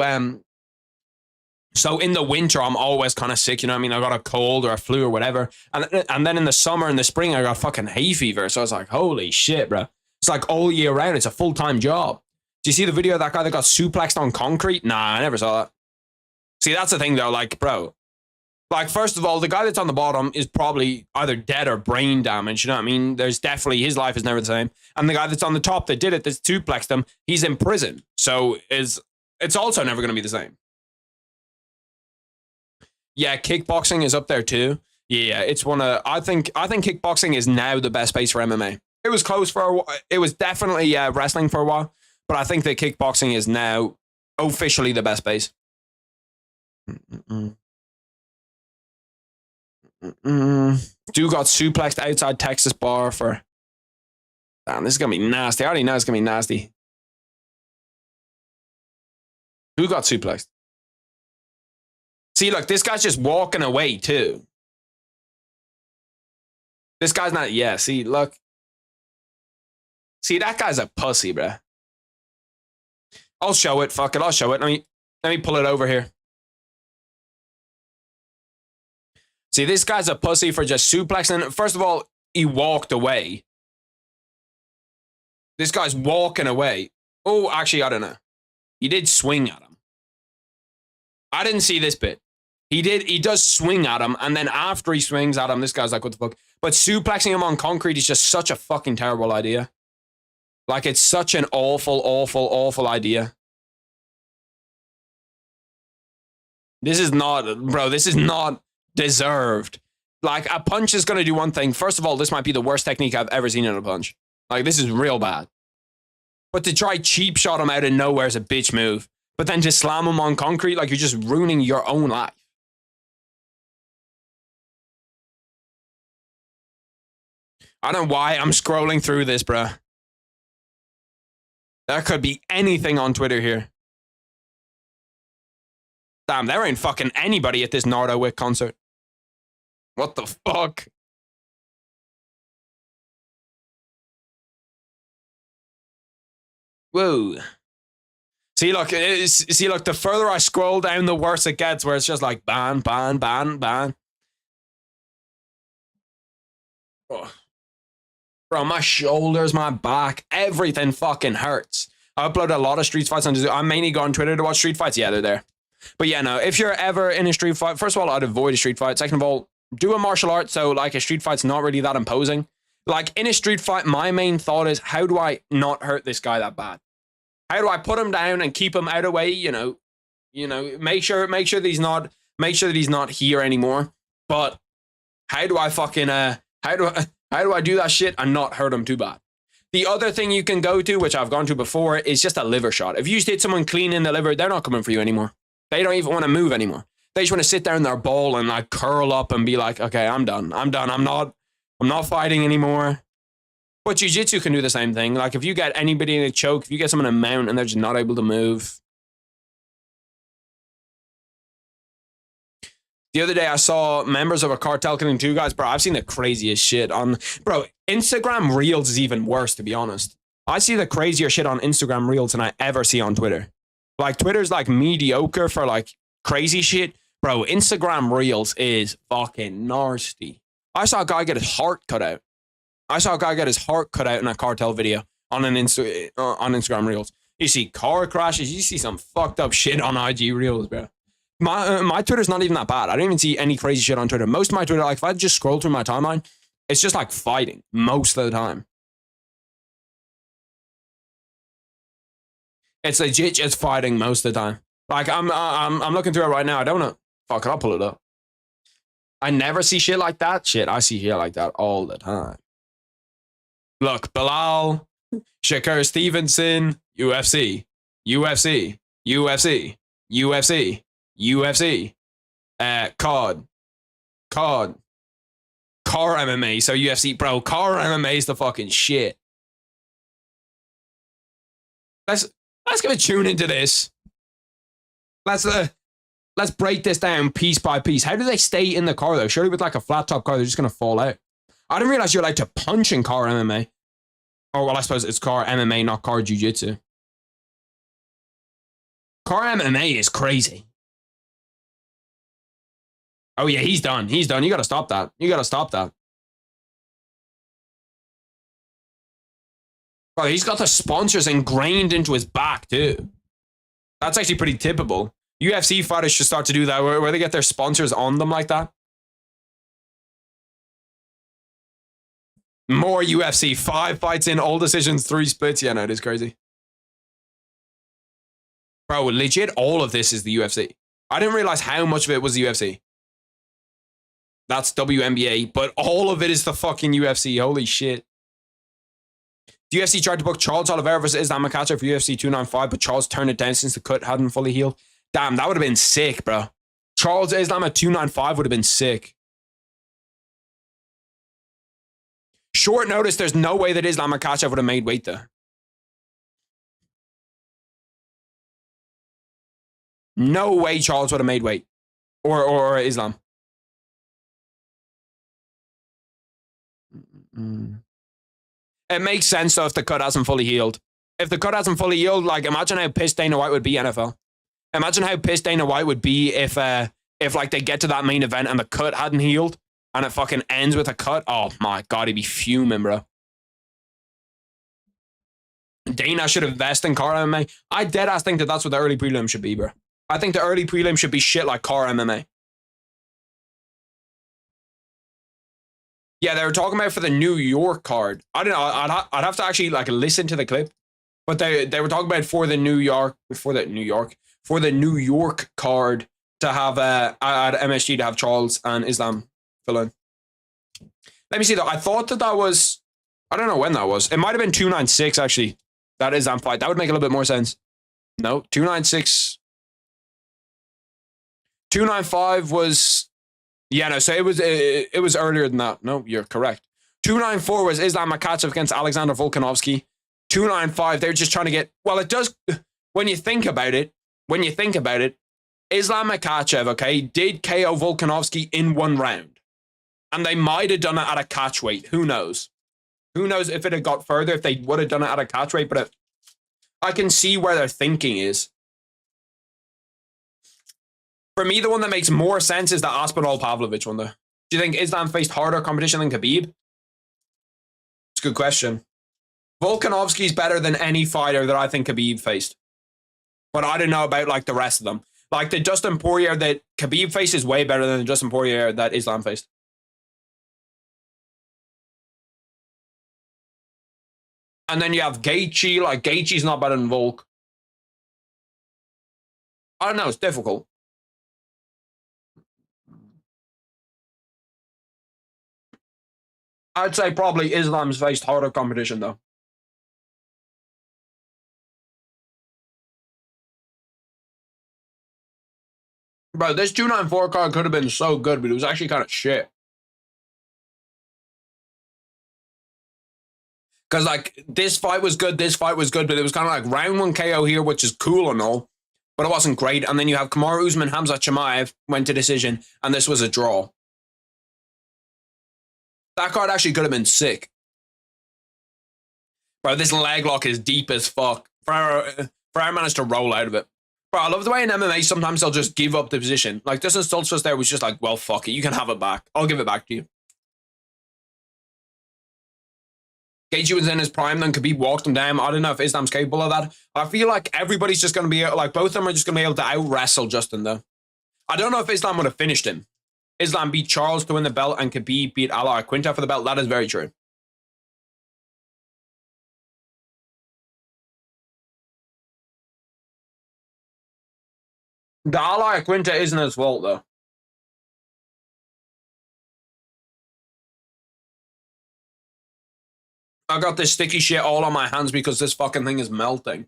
in the winter, I'm always kind of sick, you know what I mean? I got a cold or a flu or whatever. And then in the summer and the spring, I got fucking hay fever. So I was like, holy shit, bro. It's like all year round. It's a full-time job. Do you see the video of that guy that got suplexed on concrete? Nah, I never saw that. See, that's the thing, though. Like, bro, like, first of all, the guy that's on the bottom is probably either dead or brain damaged. You know what I mean? There's definitely, his life is never the same. And the guy that's on the top that did it, that's suplexed him, he's in prison. So it's also never going to be the same. Yeah, kickboxing is up there too. Yeah, it's one of, I think kickboxing is now the best base for MMA. It was close for a while. It was definitely wrestling for a while, but I think that kickboxing is now officially the best base. Dude got suplexed outside Texas bar for Damn, this is going to be nasty. I already know it's going to be nasty. Who got suplexed? See, look, this guy's just walking away, too. This guy's not... Yeah, see, look. See, that guy's a pussy, bruh. I'll show it. Fuck it, I'll show it. Let me pull it over here. See, this guy's a pussy for just suplexing. First of all, he walked away. This guy's walking away. Oh, actually, I don't know. He did swing at him. I didn't see this bit. He does swing at him, and then after he swings at him, this guy's like, what the fuck? But suplexing him on concrete is just such a fucking terrible idea. Like, it's such an awful, awful, awful idea. This is not, bro, this is not deserved. Like, a punch is going to do one thing. First of all, this might be the worst technique I've ever seen in a punch. Like, this is real bad. But to try cheap shot him out of nowhere is a bitch move. But then to slam him on concrete, like, you're just ruining your own life. I don't know why I'm scrolling through this, bruh. There could be anything on Twitter here. Damn, there ain't fucking anybody at this Nardo Wick concert. What the fuck? Whoa. See, look, the further I scroll down, the worse it gets, where it's just like ban, ban, ban, ban. Oh. Bro, my shoulders, my back, everything fucking hurts. I upload a lot of street fights on Jiu-Jitsu. I mainly go on Twitter to watch street fights. Yeah, they're there. But yeah, no, if you're ever in a street fight, first of all, I'd avoid a street fight. Second of all, do a martial art, so like a street fight's not really that imposing. Like in a street fight, my main thought is, how do I not hurt this guy that bad? How do I put him down and keep him out of the way? You know, make sure that he's not here anymore. But how do I fucking how do I do that shit and not hurt him too bad? The other thing you can go to, which I've gone to before, is just a liver shot. If you just hit someone clean in the liver, they're not coming for you anymore. They don't even want to move anymore. They just want to sit there in their ball and like curl up and be like, okay, I'm done. I'm not fighting anymore. But jiu-jitsu can do the same thing. Like if you get anybody in a choke, if you get someone in a mount and they're just not able to move. The other day I saw members of a cartel killing two guys. Bro, I've seen the craziest shit on... Bro, Instagram Reels is even worse, to be honest. I see the crazier shit on Instagram Reels than I ever see on Twitter. Like, Twitter's, like, mediocre for, like, crazy shit. Bro, Instagram Reels is fucking nasty. I saw a guy get his heart cut out. In a cartel video on Instagram Reels. You see car crashes. You see some fucked up shit on IG Reels, bro. My Twitter's not even that bad. I don't even see any crazy shit on Twitter. Most of my Twitter, like, if I just scroll through my timeline, it's just, like, fighting most of the time. It's legit just fighting most of the time. Like, I'm looking through it right now. I don't know. Fuck it, I'll pull it up. I never see shit like that. Shit, I see shit like that all the time. Look, Bilal, Shakur Stevenson, UFC, UFC, UFC, UFC, UFC, COD, car MMA. So UFC, bro, car MMA is the fucking shit. Let's give a tune into this. Let's break this down piece by piece. How do they stay in the car though? Surely with like a flat top car, they're just gonna fall out. I didn't realize you're allowed to punch in car MMA. Oh, well, I suppose it's car MMA, not car jiu-jitsu. Car MMA is crazy. Oh, yeah, he's done. He's done. You gotta stop that. You gotta stop that. Bro, he's got the sponsors ingrained into his back, too. That's actually pretty typical. UFC fighters should start to do that, where they get their sponsors on them like that. More UFC. 5 fights in, all decisions, 3 splits. Yeah, no, it is crazy. Bro, legit, all of this is the UFC. I didn't realize how much of it was the UFC. That's WNBA, but all of it is the fucking UFC. Holy shit. The UFC tried to book Charles Oliveira versus Islam Makhachev for UFC 295, but Charles turned it down since the cut hadn't fully healed. Damn, that would have been sick, bro. Charles Islam at 295 would have been sick. Short notice, there's no way that Islam Makhachev would have made weight there. No way Charles would have made weight. Or Islam. It makes sense, though, if the cut hasn't fully healed. If the cut hasn't fully healed, like, imagine how pissed Dana White would be, NFL. Imagine how pissed Dana White would be if like, they get to that main event and the cut hadn't healed and it fucking ends with a cut. Oh, my God, he'd be fuming, bro. Dana should invest in car MMA. I deadass think that that's what the early prelim should be, bro. I think the early prelim should be shit like car MMA. Yeah, they were talking about for the New York card. I don't know. I'd have to actually like listen to the clip, but they were talking about for the New York card to have at MSG to have Charles and Islam fill in. Let me see though. I thought that was, I don't know when that was. It might have been 296 actually. That Islam fight. That would make a little bit more sense. No, 296. 295 was. Yeah, no, so it was earlier than that. No, you're correct. 294 was Islam Makhachev against Alexander Volkanovski. 295, they're just trying to get, well, it does, when you think about it, Islam Makhachev, okay, did KO Volkanovski in one round. And they might have done it at a catch weight. Who knows? Who knows if it had got further, if they would have done it at a catch weight, but I can see where their thinking is. For me, the one that makes more sense is the Aspinall Pavlovich one, though. Do you think Islam faced harder competition than Khabib? It's a good question. Volkanovski's better than any fighter that I think Khabib faced. But I don't know about, like, the rest of them. Like, the Dustin Poirier that Khabib faced is way better than the Dustin Poirier that Islam faced. And then you have Gaethje. Like, Gaethje's not better than Volk. I don't know. It's difficult. I'd say probably Islam's faced harder competition, though. Bro, this 294 card could have been so good, but it was actually kind of shit. Because, like, this fight was good, but it was kind of like round one KO here, which is cool and all, but it wasn't great. And then you have Kamaru Usman, Hamza Chimaev went to decision, and this was a draw. That card actually could have been sick. Bro, this leg lock is deep as fuck. Pereira managed to roll out of it. Bro, I love the way in MMA sometimes they'll just give up the position. Like, Dustin Stoltzfus there was just like, well, fuck it. You can have it back. I'll give it back to you. Gaethje was in his prime, then Khabib walked him down. I don't know if Islam's capable of that. I feel like everybody's just going to be, like, both of them are just going to be able to out-wrestle Justin, though. I don't know if Islam would have finished him. Islam beat Charles to win the belt, and Khabib beat Al Iaquinta for the belt. That is very true. The Al Iaquinta isn't his fault, though. I got this sticky shit all on my hands because this fucking thing is melting.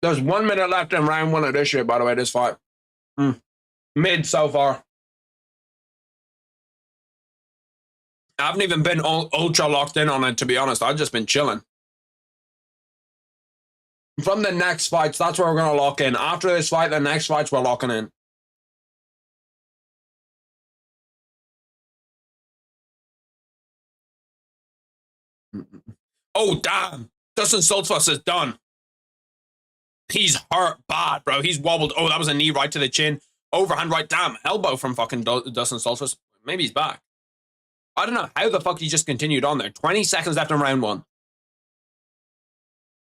There's 1 minute left in round one of this shit, by the way, this fight. Mid so far. I haven't even been ultra locked in on it, to be honest. I've just been chilling. From the next fights, that's where we're going to lock in. After this fight, the next fights, we're locking in. Oh, damn. Dustin Stoltzfus is done. He's hurt bad, bro. He's wobbled. Oh, that was a knee right to the chin. Overhand right. Damn, elbow from fucking Dustin Stoltzfus. Maybe he's back. I don't know how the fuck he just continued on there. 20 seconds left in round one.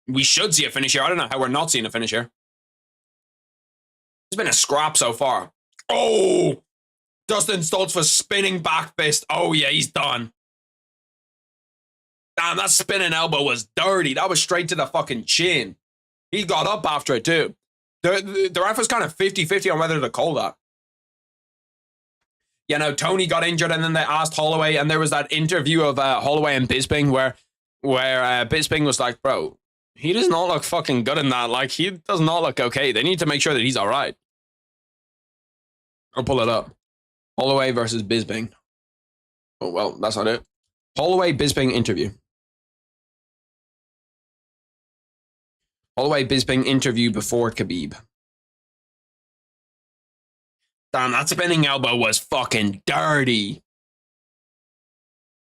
We should see a finish here. I don't know how we're not seeing a finish here. It's been a scrap so far. Oh! Dustin Stoltzfus spinning back fist. Oh, yeah, he's done. Damn, that spinning elbow was dirty. That was straight to the fucking chin. He got up after it, too. The ref was kind of 50-50 on whether to call that. You know, Tony got injured, and then they asked Holloway, and there was that interview of Holloway and Bisping where Bisping was like, bro, He does not look fucking good in that. Like, he does not look okay. They need to make sure that he's all right. I'll pull it up. Holloway versus Bisping. Oh, well, that's not it. Holloway Bisping interview. Holloway Bisping interview before Khabib. Damn, that spinning elbow was fucking dirty.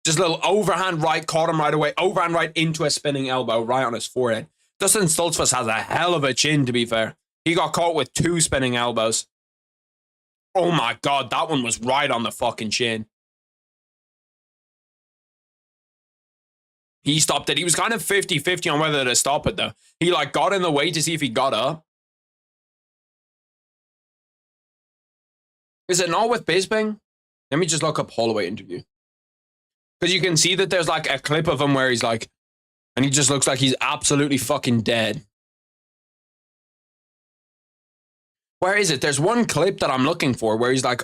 Just a little overhand right, caught him right away. Overhand right into a spinning elbow right on his forehead. Dustin Stoltzfus has a hell of a chin, to be fair. He got caught with 2 spinning elbows. Oh my God, that one was right on the fucking chin. He stopped it. He was kind of 50-50 on whether to stop it, though. He, like, got in the way to see if he got up. Is it not with Bisping? Let me just look up Holloway interview. Because you can see that there's, like, a clip of him where he's, like, and he just looks like he's absolutely fucking dead. Where is it? There's one clip that I'm looking for where he's, like,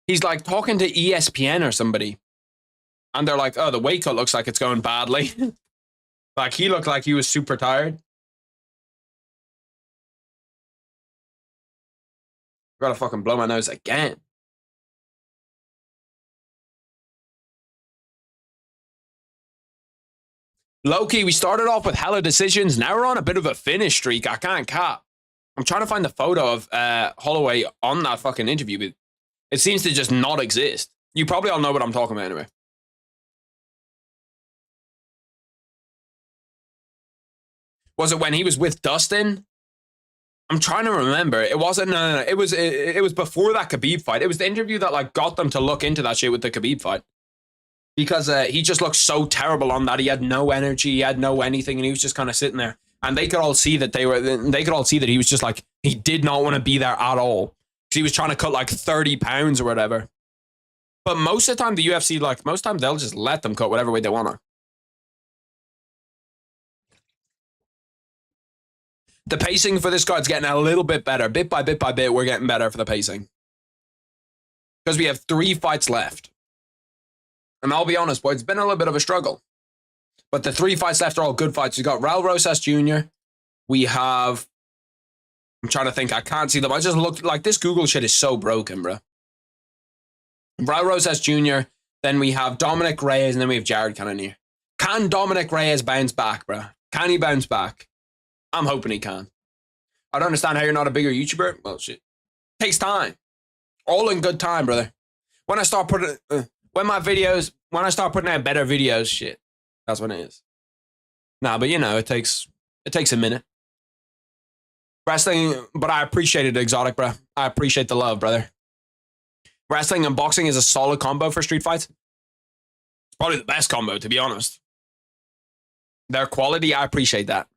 he's, like, talking to ESPN or somebody. And they're like, oh, the weight cut looks like it's going badly. Like, he looked like he was super tired. Gotta fucking blow my nose again. Low-key, we started off with hella decisions. Now we're on a bit of a finish streak. I can't cap. I'm trying to find the photo of Holloway on that fucking interview, but it seems to just not exist. You probably all know what I'm talking about anyway. Was it when he was with Dustin? I'm trying to remember. It wasn't. No. It was before that Khabib fight. It was the interview that like got them to look into that shit with the Khabib fight. Because he just looked so terrible on that. He had no energy. He had no anything, and he was just kind of sitting there. And they could all see that they could all see that he was just like, he did not want to be there at all. Because he was trying to cut like 30 pounds or whatever. But most of the time, the UFC, like, most time they'll just let them cut whatever way they want to. The pacing for this card's getting a little bit better. Bit by bit by bit, we're getting better for the pacing. Because we have 3 fights left. And I'll be honest, boy, it's been a little bit of a struggle. But the 3 fights left are all good fights. We got Raul Rosas Jr. We have... I'm trying to think. I can't see them. I just looked like this Google shit is so broken, bro. Raul Rosas Jr. Then we have Dominic Reyes. And then we have Jared Cannonier. Can Dominic Reyes bounce back, bro? Can he bounce back? I'm hoping he can. I don't understand how you're not a bigger YouTuber. Well, shit. Takes time. All in good time, brother. When I start putting... when I start putting out better videos, shit. That's when it is. Nah, but you know, it takes a minute. Wrestling, but I appreciate it, Exotic, bro. I appreciate the love, brother. Wrestling and boxing is a solid combo for street fights. It's probably the best combo, to be honest. Their quality, I appreciate that.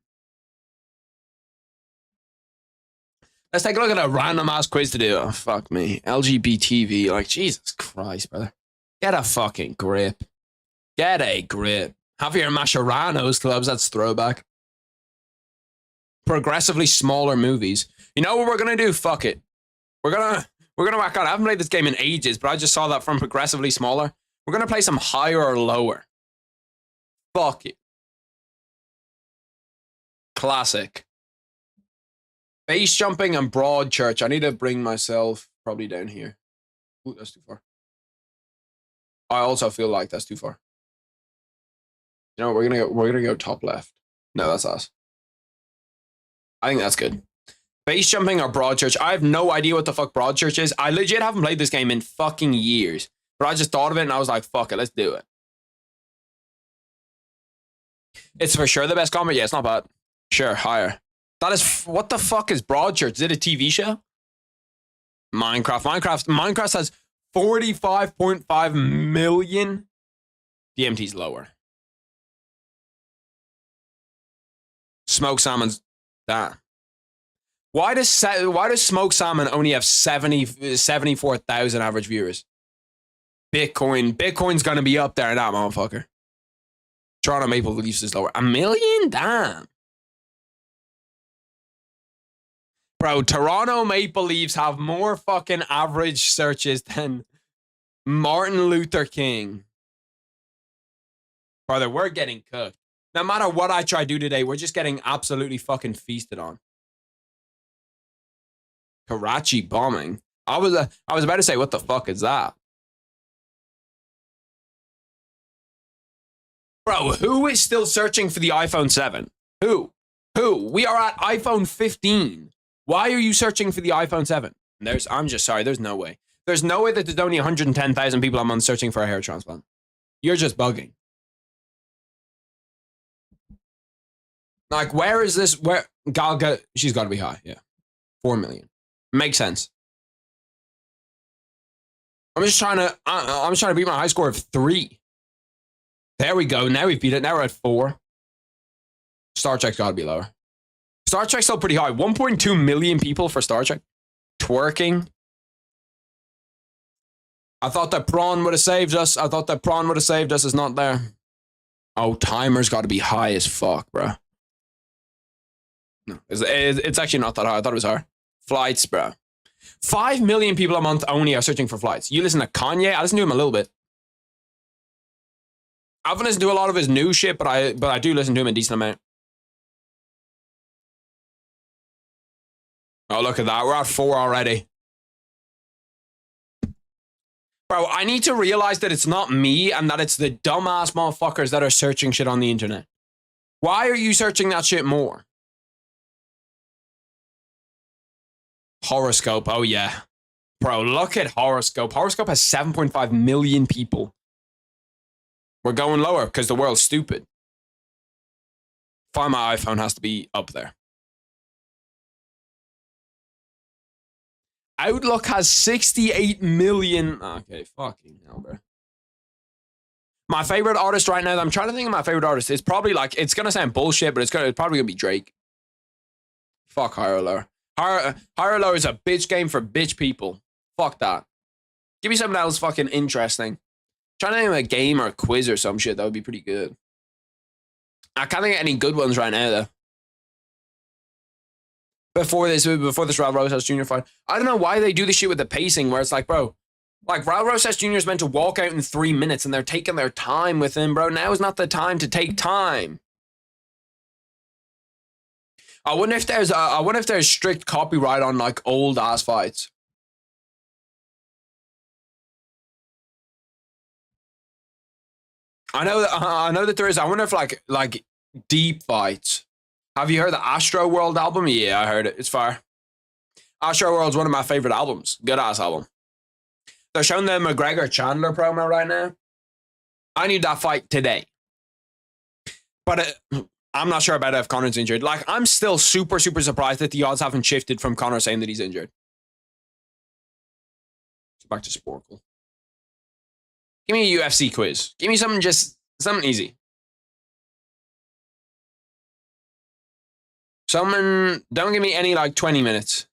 Let's take a look at a random ass quiz to do. Oh, fuck me. LGBTV. Like, Jesus Christ, brother. Get a fucking grip. Get a grip. Javier Mascherano's clubs. That's throwback. Progressively smaller movies. You know what we're going to do? Fuck it. We're going to whack out. I haven't played this game in ages, but I just saw that from progressively smaller. We're going to play some higher or lower. Fuck it. Classic. Base jumping and broad church. I need to bring myself probably down here. Ooh, that's too far. I also feel like that's too far. You know, we're gonna go top left. No, that's us. I think that's good. Base jumping or broad church. I have no idea what the fuck broad church is. I legit haven't played this game in fucking years. But I just thought of it and I was like, fuck it, let's do it. It's for sure the best combo. Yeah, it's not bad. Sure, higher. That is, what the fuck is Broadchurch? Is it a TV show? Minecraft has 45.5 million. DMT's lower. Smoked salmon's that. Why does smoked salmon only have 74,000 average viewers? Bitcoin's gonna be up there, that motherfucker. Toronto Maple Leafs is lower. 1 million? Damn. Bro, Toronto Maple Leafs have more fucking average searches than Martin Luther King. Brother, we're getting cooked. No matter what I try to do today, we're just getting absolutely fucking feasted on. Karachi bombing. I was about to say, what the fuck is that? Bro, who is still searching for the iPhone 7? Who? We are at iPhone 15. Why are you searching for the iPhone 7? I'm just sorry, there's no way. There's no way that there's only 110,000 people a month searching for a hair transplant. You're just bugging. Like, where is this? Where Galga? She's got to be high. Yeah, 4 million. Makes sense. I'm just trying to beat my high score of 3. There we go. Now we've beat it. Now we're at 4. Star Trek's got to be lower. Star Trek's still pretty high. 1.2 million people for Star Trek. Twerking. I thought that prawn would have saved us. It's not there. Oh, timer's got to be high as fuck, bro. No, it's actually not that high. I thought it was higher. Flights, bro. 5 million people a month only are searching for flights. You listen to Kanye? I listen to him a little bit. I haven't listened to a lot of his new shit, but I do listen to him a decent amount. Oh, look at that. We're at 4 already. Bro, I need to realize that it's not me and that it's the dumbass motherfuckers that are searching shit on the internet. Why are you searching that shit more? Horoscope. Oh, yeah. Bro, look at Horoscope. Horoscope has 7.5 million people. We're going lower because the world's stupid. Find My iPhone has to be up there. Outlook has 68 million. Okay, fucking hell, bro. My favorite artist right now, I'm trying to think of my favorite artist. It's probably like, it's going to sound bullshit, but it's probably going to be Drake. Fuck higher or lower. Higher or lower is a bitch game for bitch people. Fuck that. Give me something else fucking interesting. Trying to name a game or a quiz or some shit. That would be pretty good. I can't think of any good ones right now, though. Before this Raul Rosas Jr. fight. I don't know why they do this shit with the pacing where it's like, bro, like Raul Rosas Jr. is meant to walk out in 3 minutes and they're taking their time with him, bro. Now is not the time to take time. I wonder if there's strict copyright on like old ass fights. I know that there is. I wonder if like deep fights. Have you heard the Astro World album? Yeah, I heard it. It's fire. Astro World's one of my favorite albums. Good ass album. They're showing the McGregor Chandler promo right now. I need that fight today. But I'm not sure about it if Conor's injured. Like, I'm still super, super surprised that the odds haven't shifted from Conor saying that he's injured. Back to Sporkle. Give me a UFC quiz. Give me something something easy. Don't give me any like 20 minutes.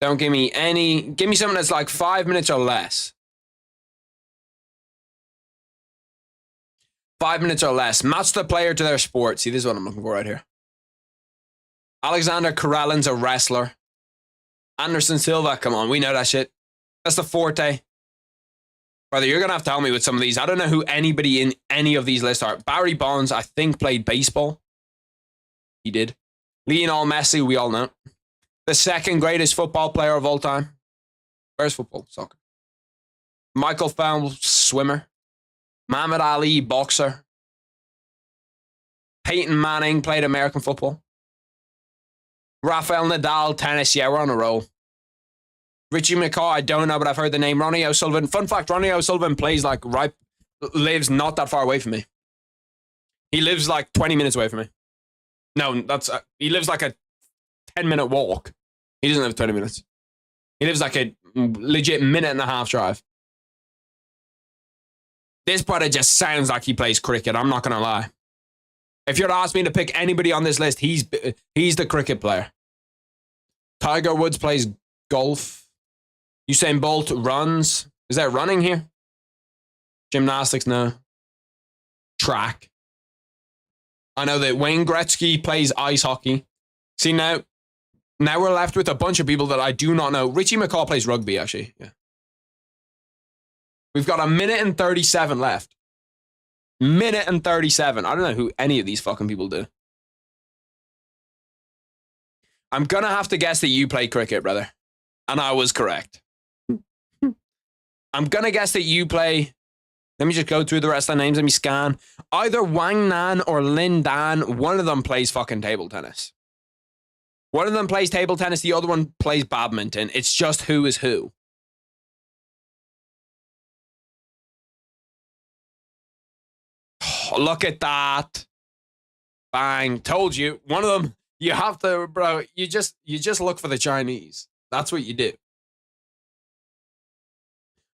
Don't give me any, give me something that's like 5 minutes or less. 5 minutes or less. Match the player to their sport. See, this is what I'm looking for right here. Alexander Karalin's a wrestler. Anderson Silva, come on, we know that shit. That's the forte. Brother, you're going to have to help me with some of these. I don't know who anybody in any of these lists are. Barry Bonds, I think, played baseball. He did. Lionel Messi, we all know. The second greatest football player of all time. Where's football? Soccer. Michael Phelps, swimmer. Muhammad Ali, boxer. Peyton Manning played American football. Rafael Nadal, tennis. Yeah, we're on a roll. Richie McCaw, I don't know, but I've heard the name. Ronnie O'Sullivan. Fun fact, Ronnie O'Sullivan plays like lives not that far away from me. He lives like 20 minutes away from me. No, he lives like a 10-minute walk. He doesn't live 20 minutes. He lives like a legit minute and a half drive. This brother just sounds like he plays cricket. I'm not going to lie. If you're to ask me to pick anybody on this list, he's the cricket player. Tiger Woods plays golf. Usain Bolt runs. Is there running here? Gymnastics, no. Track. I know that Wayne Gretzky plays ice hockey. See, now we're left with a bunch of people that I do not know. Richie McCaw plays rugby, actually. Yeah. We've got 1 minute and 37 left. Minute and 37. I don't know who any of these fucking people do. I'm gonna have to guess that you play cricket, brother. And I was correct. I'm gonna guess that you play... Let me just go through the rest of the names. Let me scan. Either Wang Nan or Lin Dan, one of them plays fucking table tennis. One of them plays table tennis, the other one plays badminton. It's just who is who. Oh, look at that. Bang. Told you. One of them, you have to, bro, you just look for the Chinese. That's what you do.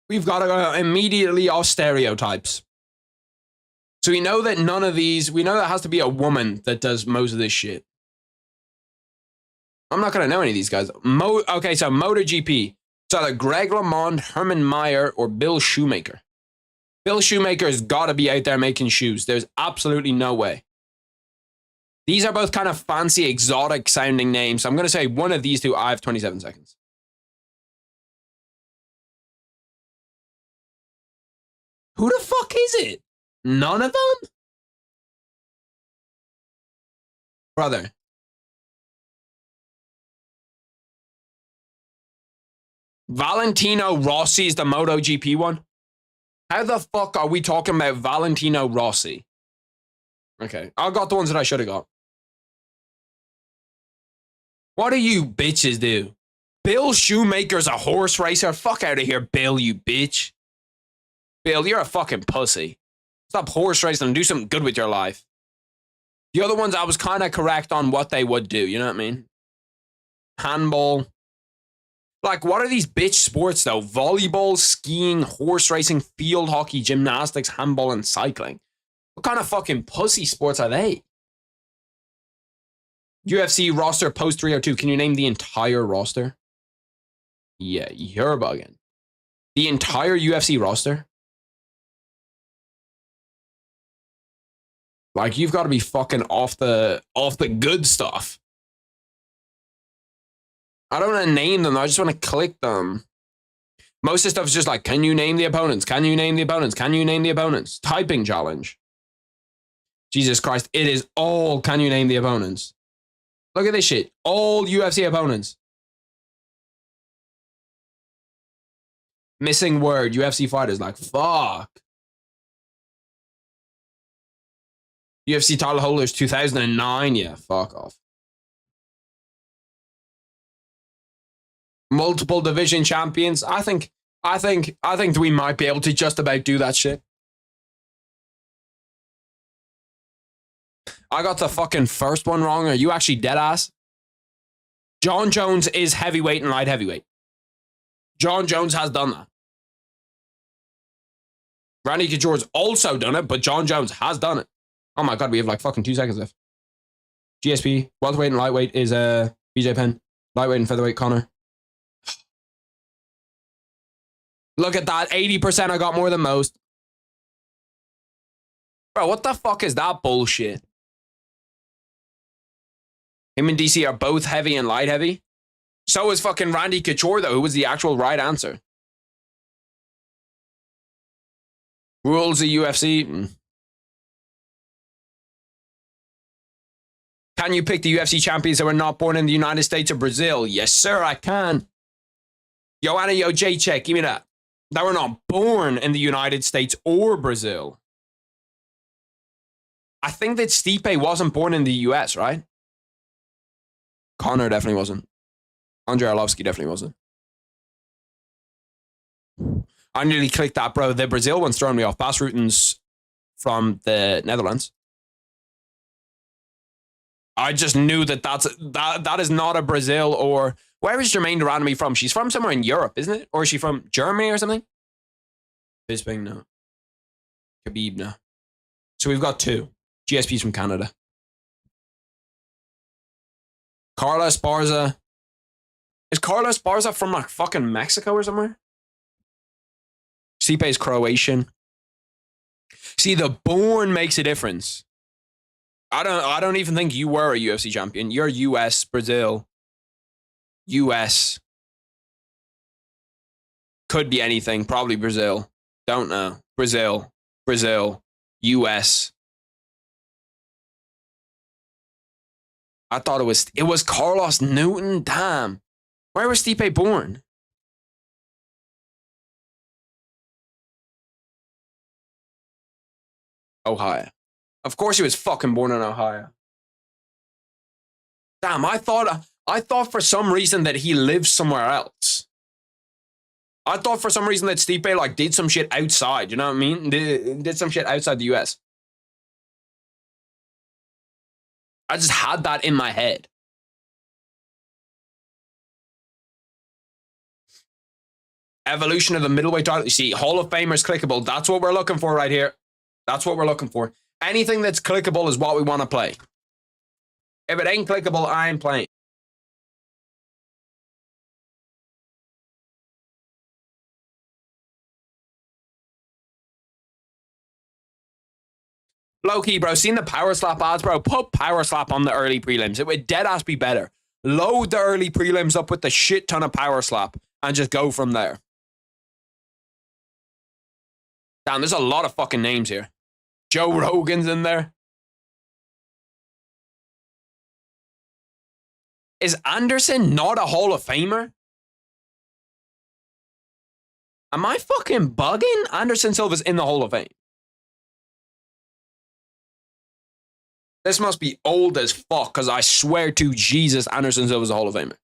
We've got to go immediately off stereotypes. So we know that none of these, we know that has to be a woman that does most of this shit. I'm not going to know any of these guys. Okay, so MotoGP. It's either Greg LeMond, Herman Meyer, or Bill Shoemaker. Bill Shoemaker has got to be out there making shoes. There's absolutely no way. These are both kind of fancy, exotic sounding names. So I'm going to say one of these two. I have 27 seconds. Who the fuck is it? None of them? Brother. Valentino Rossi is the MotoGP one? How the fuck are we talking about Valentino Rossi? Okay, I got the ones that I should have got. What do you bitches do? Bill Shoemaker's a horse racer? Fuck out of here, Bill, you bitch. Bill, you're a fucking pussy. Stop horse racing and do something good with your life. The other ones, I was kind of correct on what they would do. You know what I mean? Handball. Like, what are these bitch sports, though? Volleyball, skiing, horse racing, field hockey, gymnastics, handball, and cycling. What kind of fucking pussy sports are they? UFC roster post 302. Can you name the entire roster? Yeah, you're bugging. The entire UFC roster? Like, you've got to be fucking off the good stuff. I don't want to name them. I just want to click them. Most of the stuff is just like, can you name the opponents? Can you name the opponents? Can you name the opponents? Typing challenge. Jesus Christ. It is all, can you name the opponents? Look at this shit. All UFC opponents. Missing word. UFC fighters. Like, fuck. UFC title holders 2009. Yeah, fuck off. Multiple division champions. I think we might be able to just about do that shit. I got the fucking first one wrong. Are you actually dead ass? Jon Jones is heavyweight and light heavyweight. Jon Jones has done that. Randy Couture's also done it, but Jon Jones has done it. Oh my god, we have like fucking 2 seconds left. GSP, welterweight and lightweight is BJ Penn. Lightweight and featherweight Conor. Look at that, 80% I got more than most. Bro, what the fuck is that bullshit? Him and DC are both heavy and light heavy. So is fucking Randy Couture, though, who was the actual right answer. Rules of UFC. Can you pick the UFC champions that were not born in the United States or Brazil? Yes, sir, I can. Joanna, yo, J-Check, give me that. That were not born in the United States or Brazil. I think that Stipe wasn't born in the US, right? Conor definitely wasn't. Andrei Arlovski definitely wasn't. I nearly clicked that, bro. The Brazil one's throwing me off. Bas Rutten's from the Netherlands. I just knew that is not a Brazil or... Where is Jermaine Durandamy from? She's from somewhere in Europe, isn't it? Or is she from Germany or something? Bisping, no. Khabib, no. So we've got 2. GSP's from Canada. Carla Esparza. Is Carla Esparza from like fucking Mexico or somewhere? Stipe's Croatian. See, the born makes a difference. I don't even think you were a UFC champion. You're US, Brazil. US. Could be anything. Probably Brazil. Don't know. Brazil. US. I thought it was Carlos Newton. Damn. Where was Stipe born? Ohio. Of course he was fucking born in Ohio. Damn, I thought for some reason that he lived somewhere else. I thought for some reason that Stipe like did some shit outside, you know what I mean? Did some shit outside the US. I just had that in my head. Evolution of the middleweight title. You see, Hall of Famers clickable. That's what we're looking for right here. That's what we're looking for. Anything that's clickable is what we want to play. If it ain't clickable, I ain't playing. Low-key, bro. Seen the power slap odds, bro? Put power slap on the early prelims. It would deadass be better. Load the early prelims up with the shit ton of power slap and just go from there. Damn, there's a lot of fucking names here. Joe Rogan's in there. Is Anderson not a Hall of Famer? Am I fucking bugging? Anderson Silva's in the Hall of Fame. This must be old as fuck, because I swear to Jesus, Anderson Silva's a Hall of Famer.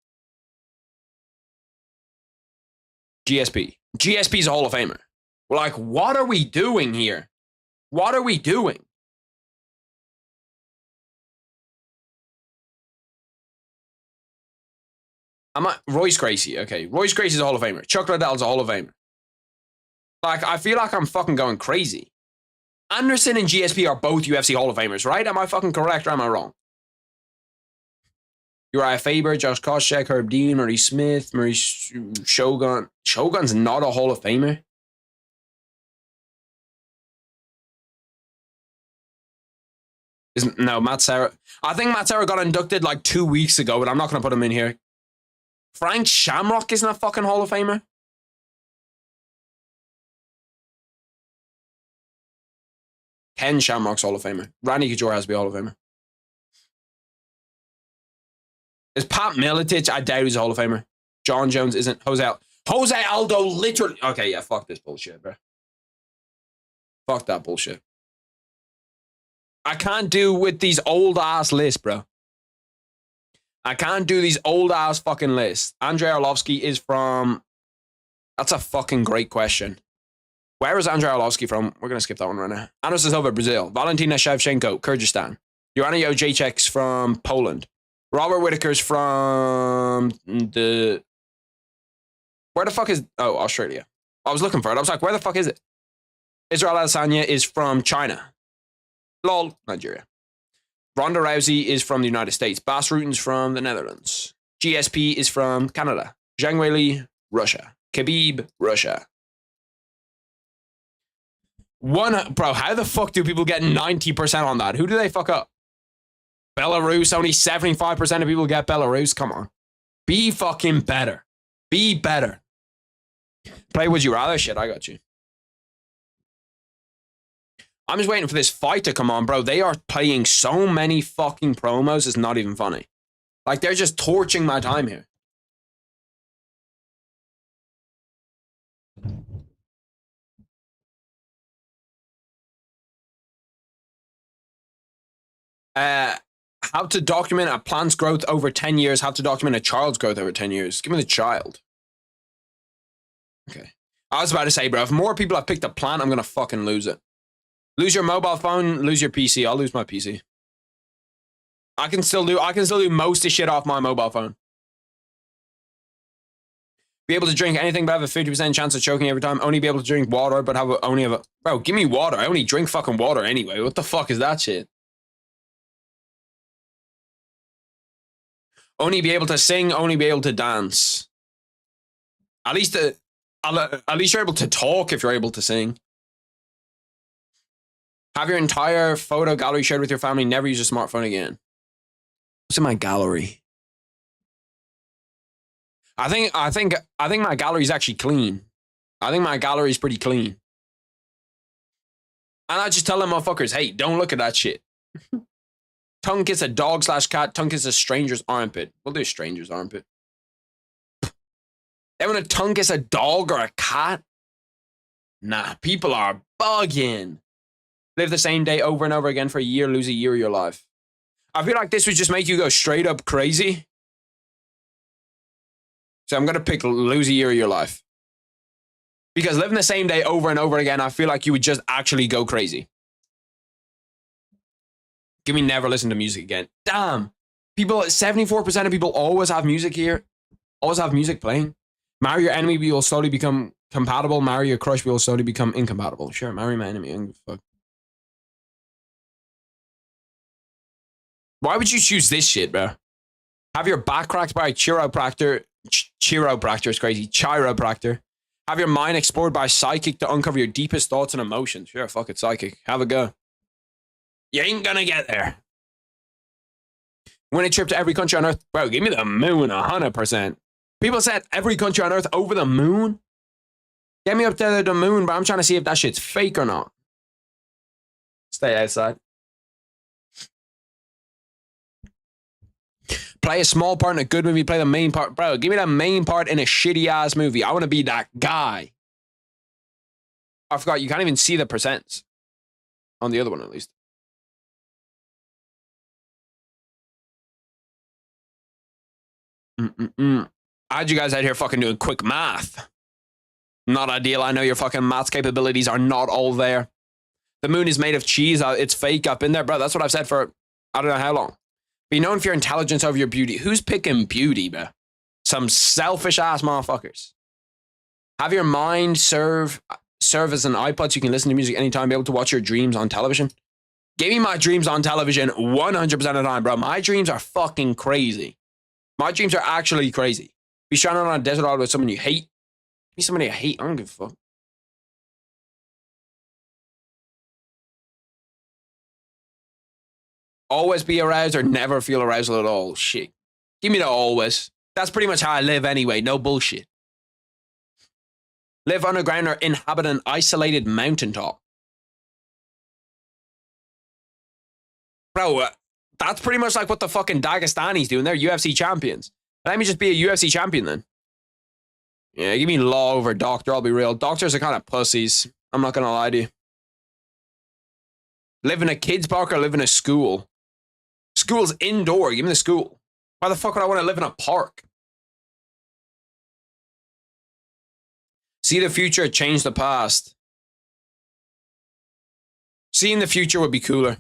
GSP. GSP's a Hall of Famer. We're like, what are we doing here? What are we doing? Royce Gracie. Okay, Royce Gracie's a Hall of Famer. Chuck Liddell's a Hall of Famer. Like, I feel like I'm fucking going crazy. Anderson and GSP are both UFC Hall of Famers, right? Am I fucking correct or am I wrong? Uriah Faber, Josh Koscheck, Herb Dean, Murray Smith, Murray Shogun. Shogun's not a Hall of Famer. No, Matt Serra. I think Matt Serra got inducted like 2 weeks ago, but I'm not going to put him in here. Frank Shamrock isn't a fucking Hall of Famer. Ken Shamrock's Hall of Famer. Randy Couture has to be Hall of Famer. Is Pat Miletich? I doubt he's a Hall of Famer. Jon Jones isn't. Jose Aldo literally. Okay, yeah, fuck this bullshit, bro. Fuck that bullshit. I can't do with these old ass lists, bro. I can't do these old ass fucking lists. Andrei Arlovsky is from. That's a fucking great question. Where is Andrei Arlovsky from? We're going to skip that one right now. Anderson Silva, Brazil. Valentina Shevchenko, Kyrgyzstan. Joanna Jacek's from Poland. Robert Whittaker's from the... Where the fuck is... Oh, Australia. I was looking for it. I was like, where the fuck is it? Israel Adesanya is from China. Lol, Nigeria. Ronda Rousey is from the United States. Bas Rutten's from the Netherlands. GSP is from Canada. Zhang Weili, Russia. Khabib, Russia. Bro, how the fuck do people get 90% on that? Who do they fuck up? Belarus, only 75% of people get Belarus. Come on. Be fucking better. Be better. Play Would You Rather? Shit, I got you. I'm just waiting for this fight to come on, bro. They are playing so many fucking promos, it's not even funny. Like, they're just torching my time here. How to document a plant's growth over 10 years. How to document a child's growth over 10 years. Give me the child. Okay. I was about to say, bro, if more people have picked a plant, I'm going to fucking lose it. Lose your mobile phone, lose your PC. I'll lose my PC. I can still do most of shit off my mobile phone. Be able to drink anything but have a 50% chance of choking every time. Only be able to drink water, but only have a... Bro, give me water. I only drink fucking water anyway. What the fuck is that shit? Only be able to sing, only be able to dance. At least you're able to talk if you're able to sing. Have your entire photo gallery shared with your family. Never use a smartphone again. What's in my gallery? I think my gallery is actually clean. I think my gallery is pretty clean. And I just tell them motherfuckers, hey, don't look at that shit. Tongue kiss a dog / cat. Tongue kiss a stranger's armpit. We'll do stranger's armpit. They want to tongue kiss a dog or a cat? Nah, people are bugging. Live the same day over and over again for a year, lose a year of your life. I feel like this would just make you go straight up crazy. So I'm going to pick lose a year of your life. Because living the same day over and over again, I feel like you would just actually go crazy. Give me never listen to music again. Damn. People, 74% of people always have music here. Always have music playing. Marry your enemy, we will slowly become compatible. Marry your crush, we will slowly become incompatible. Sure, marry my enemy. Fuck. Why would you choose this shit, bro? Have your back cracked by a chiropractor. Chiropractor is crazy. Chiropractor. Have your mind explored by a psychic to uncover your deepest thoughts and emotions. Sure, fuck it, psychic. Have a go. You ain't gonna get there. Win a trip to every country on Earth. Bro, give me the moon 100%. People said every country on Earth over the moon. Get me up to the moon, but I'm trying to see if that shit's fake or not. Stay outside. Play a small part in a good movie. Play the main part. Bro, give me the main part in a shitty-ass movie. I want to be that guy. I forgot, you can't even see the percents. On the other one, at least. I had you guys out here fucking doing quick math. Not ideal. I know your fucking maths capabilities are not all there. The moon is made of cheese. It's fake. I've been there, bro. That's what I've said for I don't know how long. Be known for your intelligence over your beauty. Who's picking beauty, bro? Some selfish ass motherfuckers. Have your mind serve as an iPod so you can listen to music anytime, be able to watch your dreams on television. Give me my dreams on television 100% of the time, bro. My dreams are fucking crazy. My dreams are actually crazy. Be stranded on a desert island with someone you hate. Be somebody I hate. I don't give a fuck. Always be aroused or never feel arousal at all. Shit. Give me the always. That's pretty much how I live anyway. No bullshit. Live underground or inhabit an isolated mountaintop. Bro, that's pretty much like what the fucking Dagestanis do, and they're UFC champions. Let me just be a UFC champion then. Yeah, give me law over doctor, I'll be real. Doctors are kind of pussies. I'm not gonna lie to you. Live in a kid's park or live in a school? School's indoor. Give me the school. Why the fuck would I want to live in a park? See the future, change the past. Seeing the future would be cooler.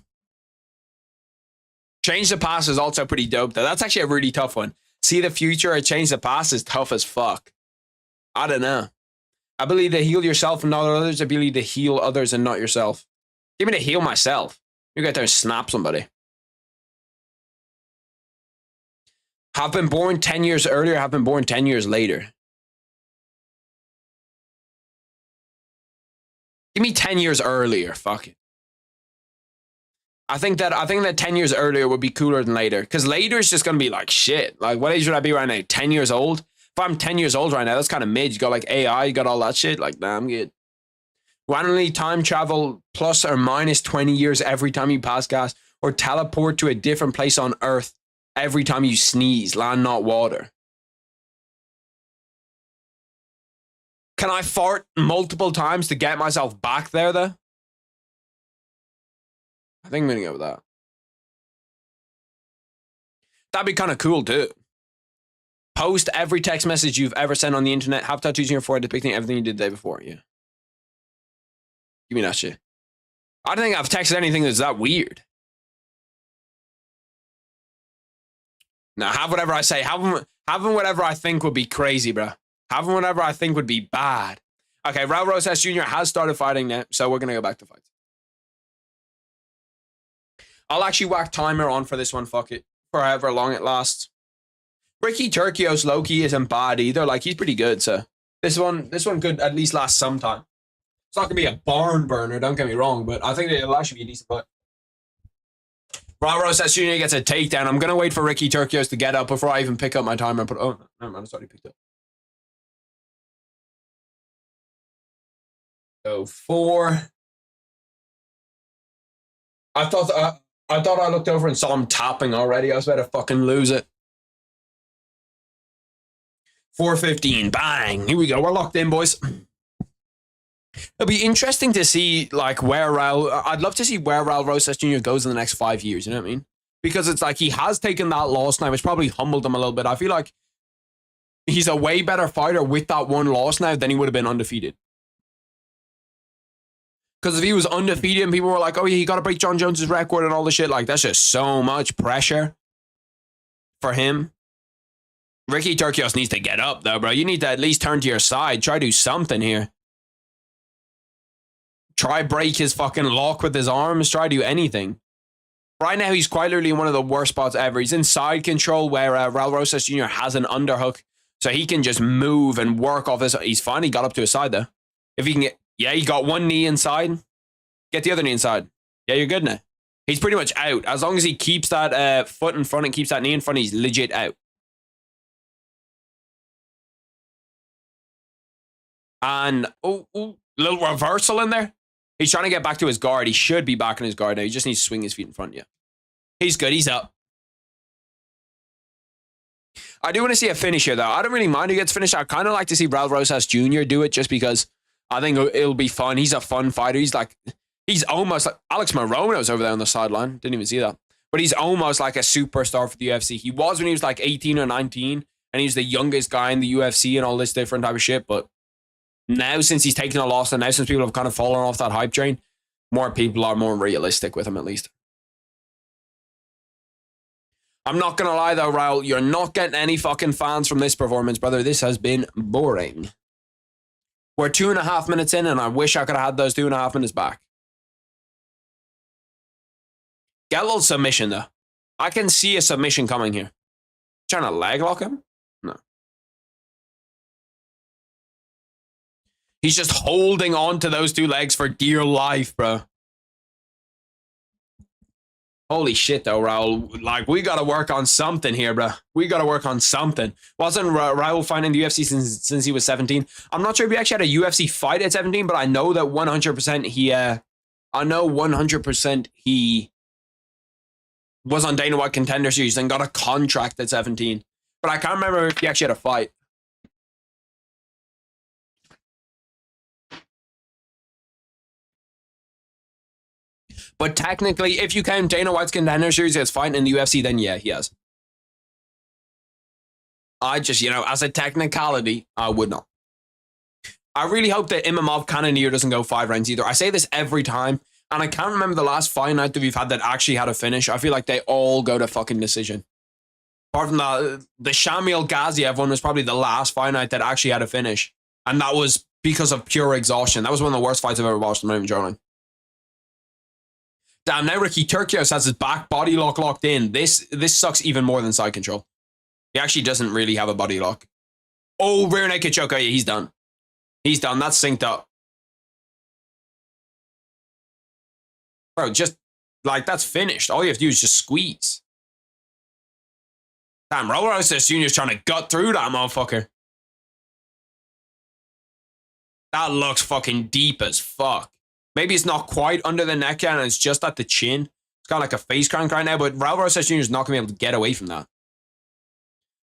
Change the past is also pretty dope, though. That's actually a really tough one. See the future or change the past is tough as fuck. I don't know. Ability to heal yourself and not others. Ability to heal others and not yourself. Give me to heal myself. You get there and snap somebody. Have been born 10 years earlier, have been born 10 years later. Give me 10 years earlier. Fuck it. I think that 10 years earlier would be cooler than later. Because later is just going to be like shit. Like, what age would I be right now? 10 years old? If I'm 10 years old right now, that's kind of mid. You got like AI, you got all that shit. Like, nah, I'm good. Randomly time travel plus or minus 20 years every time you pass gas. Or teleport to a different place on Earth every time you sneeze. Land, not water. Can I fart multiple times to get myself back there, though? I think I'm going to go with that. That'd be kind of cool, too. Post every text message you've ever sent on the internet. Have tattoos on your forehead depicting everything you did the day before. Yeah. Give me that shit. I don't think I've texted anything that's that weird. Now, have whatever I say. Having whatever I think would be crazy, bro. Having whatever I think would be bad. Okay, Raul Rosas Jr. has started fighting now, so we're going to go back to fights. I'll actually whack timer on for this one, fuck it. For however long it lasts. Ricky Turcios low-key isn't bad either. Like, he's pretty good, so. This one could at least last some time. It's not going to be a barn burner, don't get me wrong, but I think it'll actually be a decent fight. Raul Rosas Jr. gets a takedown. I'm going to wait for Ricky Turcios to get up before I even pick up my timer and put... Oh, never mind, it's already picked up. So, 4... I thought I looked over and saw him tapping already. I was about to fucking lose it. 4:15, bang. Here we go. We're locked in, boys. It'll be interesting to see like where I'd love to see where Raul Rosas Jr. goes in the next 5 years. You know what I mean? Because it's like he has taken that loss now, which probably humbled him a little bit. I feel like he's a way better fighter with that one loss now than he would have been undefeated. Because if he was undefeated and people were like, oh yeah, he got to break Jon Jones's record and all the shit, like that's just so much pressure for him. Ricky Turcios needs to get up though, bro. You need to at least turn to your side. Try to do something here. Try break his fucking lock with his arms. Try to do anything. Right now, he's quite literally in one of the worst spots ever. He's in side control where Raul Rosas Jr. has an underhook. So he can just move and work off his... He's finally got up to his side though. If he can get... Yeah, he got one knee inside. Get the other knee inside. Yeah, you're good now. He's pretty much out. As long as he keeps that foot in front and keeps that knee in front, he's legit out. And, little reversal in there. He's trying to get back to his guard. He should be back in his guard now. He just needs to swing his feet in front of you. He's good. He's up. I do want to see a finish here, though. I don't really mind who gets finished. I kind of like to see Raul Rosas Jr. do it just because I think it'll be fun. He's a fun fighter. He's almost like Alex Morono's over there on the sideline. Didn't even see that. But he's almost like a superstar for the UFC. He was when he was like 18 or 19, and he's the youngest guy in the UFC and all this different type of shit. But now, since he's taken a loss, and now since people have kind of fallen off that hype train, more people are more realistic with him, at least. I'm not going to lie, though, Raul. You're not getting any fucking fans from this performance, brother. This has been boring. We're 2.5 minutes in, and I wish I could have had those 2.5 minutes back. Get a little submission, though. I can see a submission coming here. Trying to leg lock him? No. He's just holding on to those two legs for dear life, bro. Holy shit, though, Raul. Like, we got to work on something here, bro. We got to work on something. Wasn't Raul fighting the UFC since he was 17? I'm not sure if he actually had a UFC fight at 17, but I know that 100% he was on Dana White Contender Series and got a contract at 17. But I can't remember if he actually had a fight. But technically, if you count Dana White's Contender Series as fighting in the UFC, then yeah, he has. I just, as a technicality, I would not. I really hope that Imamov Cannonier doesn't go 5 rounds either. I say this every time, and I can't remember the last fight night that we've had that actually had a finish. I feel like they all go to fucking decision. Apart from the Shamil Gaziev one was probably the last fight night that actually had a finish. And that was because of pure exhaustion. That was one of the worst fights I've ever watched. I'm not even joking. Damn, now Ricky Turcios has his back body lock locked in. This sucks even more than side control. He actually doesn't really have a body lock. Oh, rear naked choke. Oh, yeah, he's done. He's done. That's synced up. Bro, just, that's finished. All you have to do is just squeeze. Damn, Raul Rosas Jr. is trying to gut through that motherfucker. That looks fucking deep as fuck. Maybe it's not quite under the neck yet, and it's just at the chin. It's kind of like a face crank right now, but Raul Rosas Jr. is not going to be able to get away from that.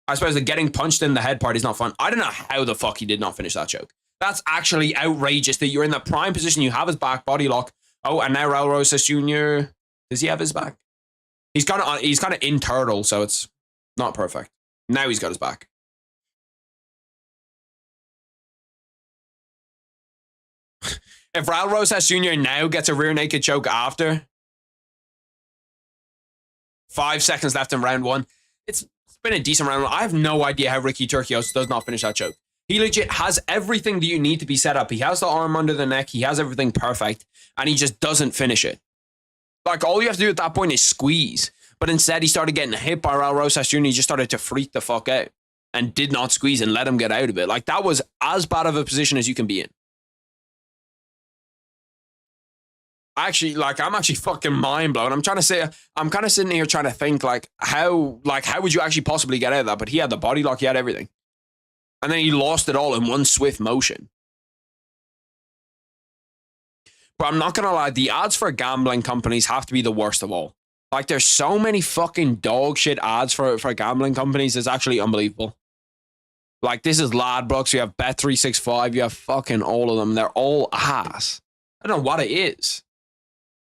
I suppose the getting punched in the head part is not fun. I don't know how the fuck he did not finish that choke. That's actually outrageous that you're in the prime position. You have his back body lock. Oh, and now Raul Rosas Jr. Does he have his back? He's kind of in turtle, so it's not perfect. Now he's got his back. If Raul Rosas Jr. now gets a rear naked choke after 5 seconds left in round 1, it's been a decent round. I have no idea how Ricky Turcios does not finish that choke. He legit has everything that you need to be set up. He has the arm under the neck. He has everything perfect, and he just doesn't finish it. Like, all you have to do at that point is squeeze. But instead, he started getting hit by Raul Rosas Jr. He just started to freak the fuck out and did not squeeze and let him get out of it. Like, that was as bad of a position as you can be in. Actually, I'm actually fucking mind blown. I'm kind of sitting here trying to think, how would you actually possibly get out of that? But he had the body lock, he had everything. And then he lost it all in one swift motion. But I'm not going to lie, the ads for gambling companies have to be the worst of all. Like, there's so many fucking dog shit ads for gambling companies. It's actually unbelievable. Like, this is Ladbrokes, you have Bet365, you have fucking all of them. They're all ass. I don't know what it is.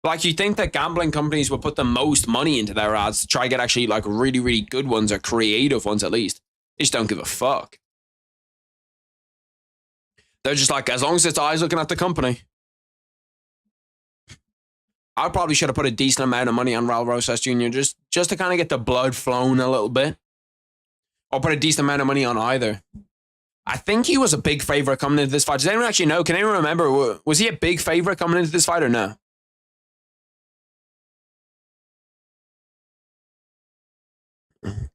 Like, you think that gambling companies will put the most money into their ads to try to get actually, like, really, really good ones or creative ones at least. They just don't give a fuck. They're just like, as long as it's eyes looking at the company. I probably should have put a decent amount of money on Raul Rosas Jr. just to kind of get the blood flowing a little bit. Or put a decent amount of money on either. I think he was a big favorite coming into this fight. Does anyone actually know? Can anyone remember? Was he a big favorite coming into this fight or no?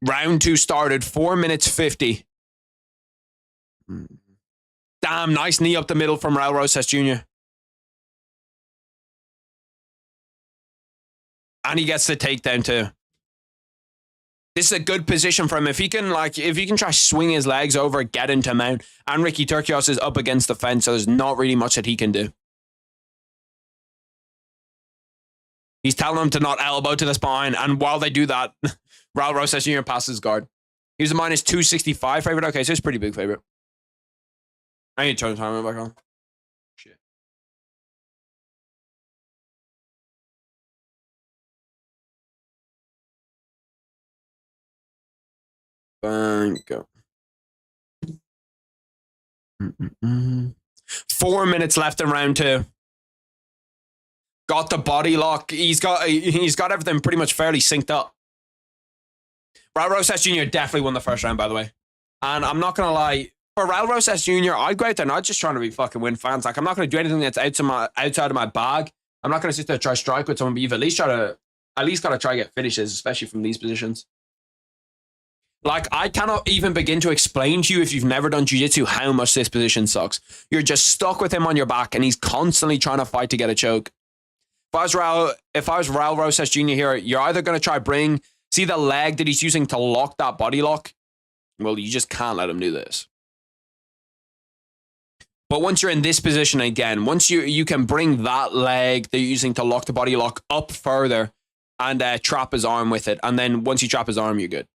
Round 2 started, 4 minutes 50. Damn, nice knee up the middle from Raul Rosas Jr. And he gets the takedown too. This is a good position for him. If he can try swing his legs over, get into mount, and Ricky Turcios is up against the fence, so there's not really much that he can do. He's telling him to not elbow to the spine, and while they do that, Raul Rosas Jr. passes guard. He was a minus 265 favorite. Okay, so it's a pretty big favorite. I need to turn the timer back on. Shit. Go. 4 minutes left in round 2. Got the body lock. He's got everything pretty much fairly synced up. Raul Rosas Jr. definitely won the first round, by the way. And I'm not gonna lie, for Raul Rosas Jr., I'd go out there not just trying to be fucking win fans. Like, I'm not gonna do anything that's outside of my bag. I'm not gonna sit there and try to strike with someone, but you've at least gotta try to get finishes, especially from these positions. Like, I cannot even begin to explain to you, if you've never done jiu-jitsu, how much this position sucks. You're just stuck with him on your back, and he's constantly trying to fight to get a choke. If I was Raul Rosas Jr. here, you're either going to try see the leg that he's using to lock that body lock? Well, you just can't let him do this. But once you're in this position again, once you can bring that leg that you're using to lock the body lock up further and trap his arm with it, and then once you trap his arm, you're good.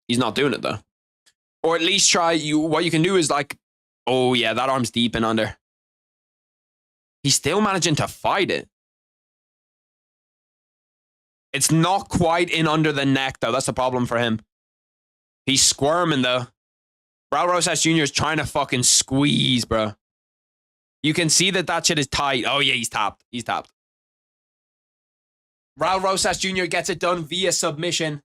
He's not doing it though. Or at least what you can do is like, oh yeah, that arm's deep and under. He's still managing to fight it. It's not quite in under the neck though. That's the problem for him. He's squirming though. Raul Rosas Jr. is trying to fucking squeeze, bro. You can see that shit is tight. Oh yeah, he's tapped. He's tapped. Raul Rosas Jr. gets it done via submission.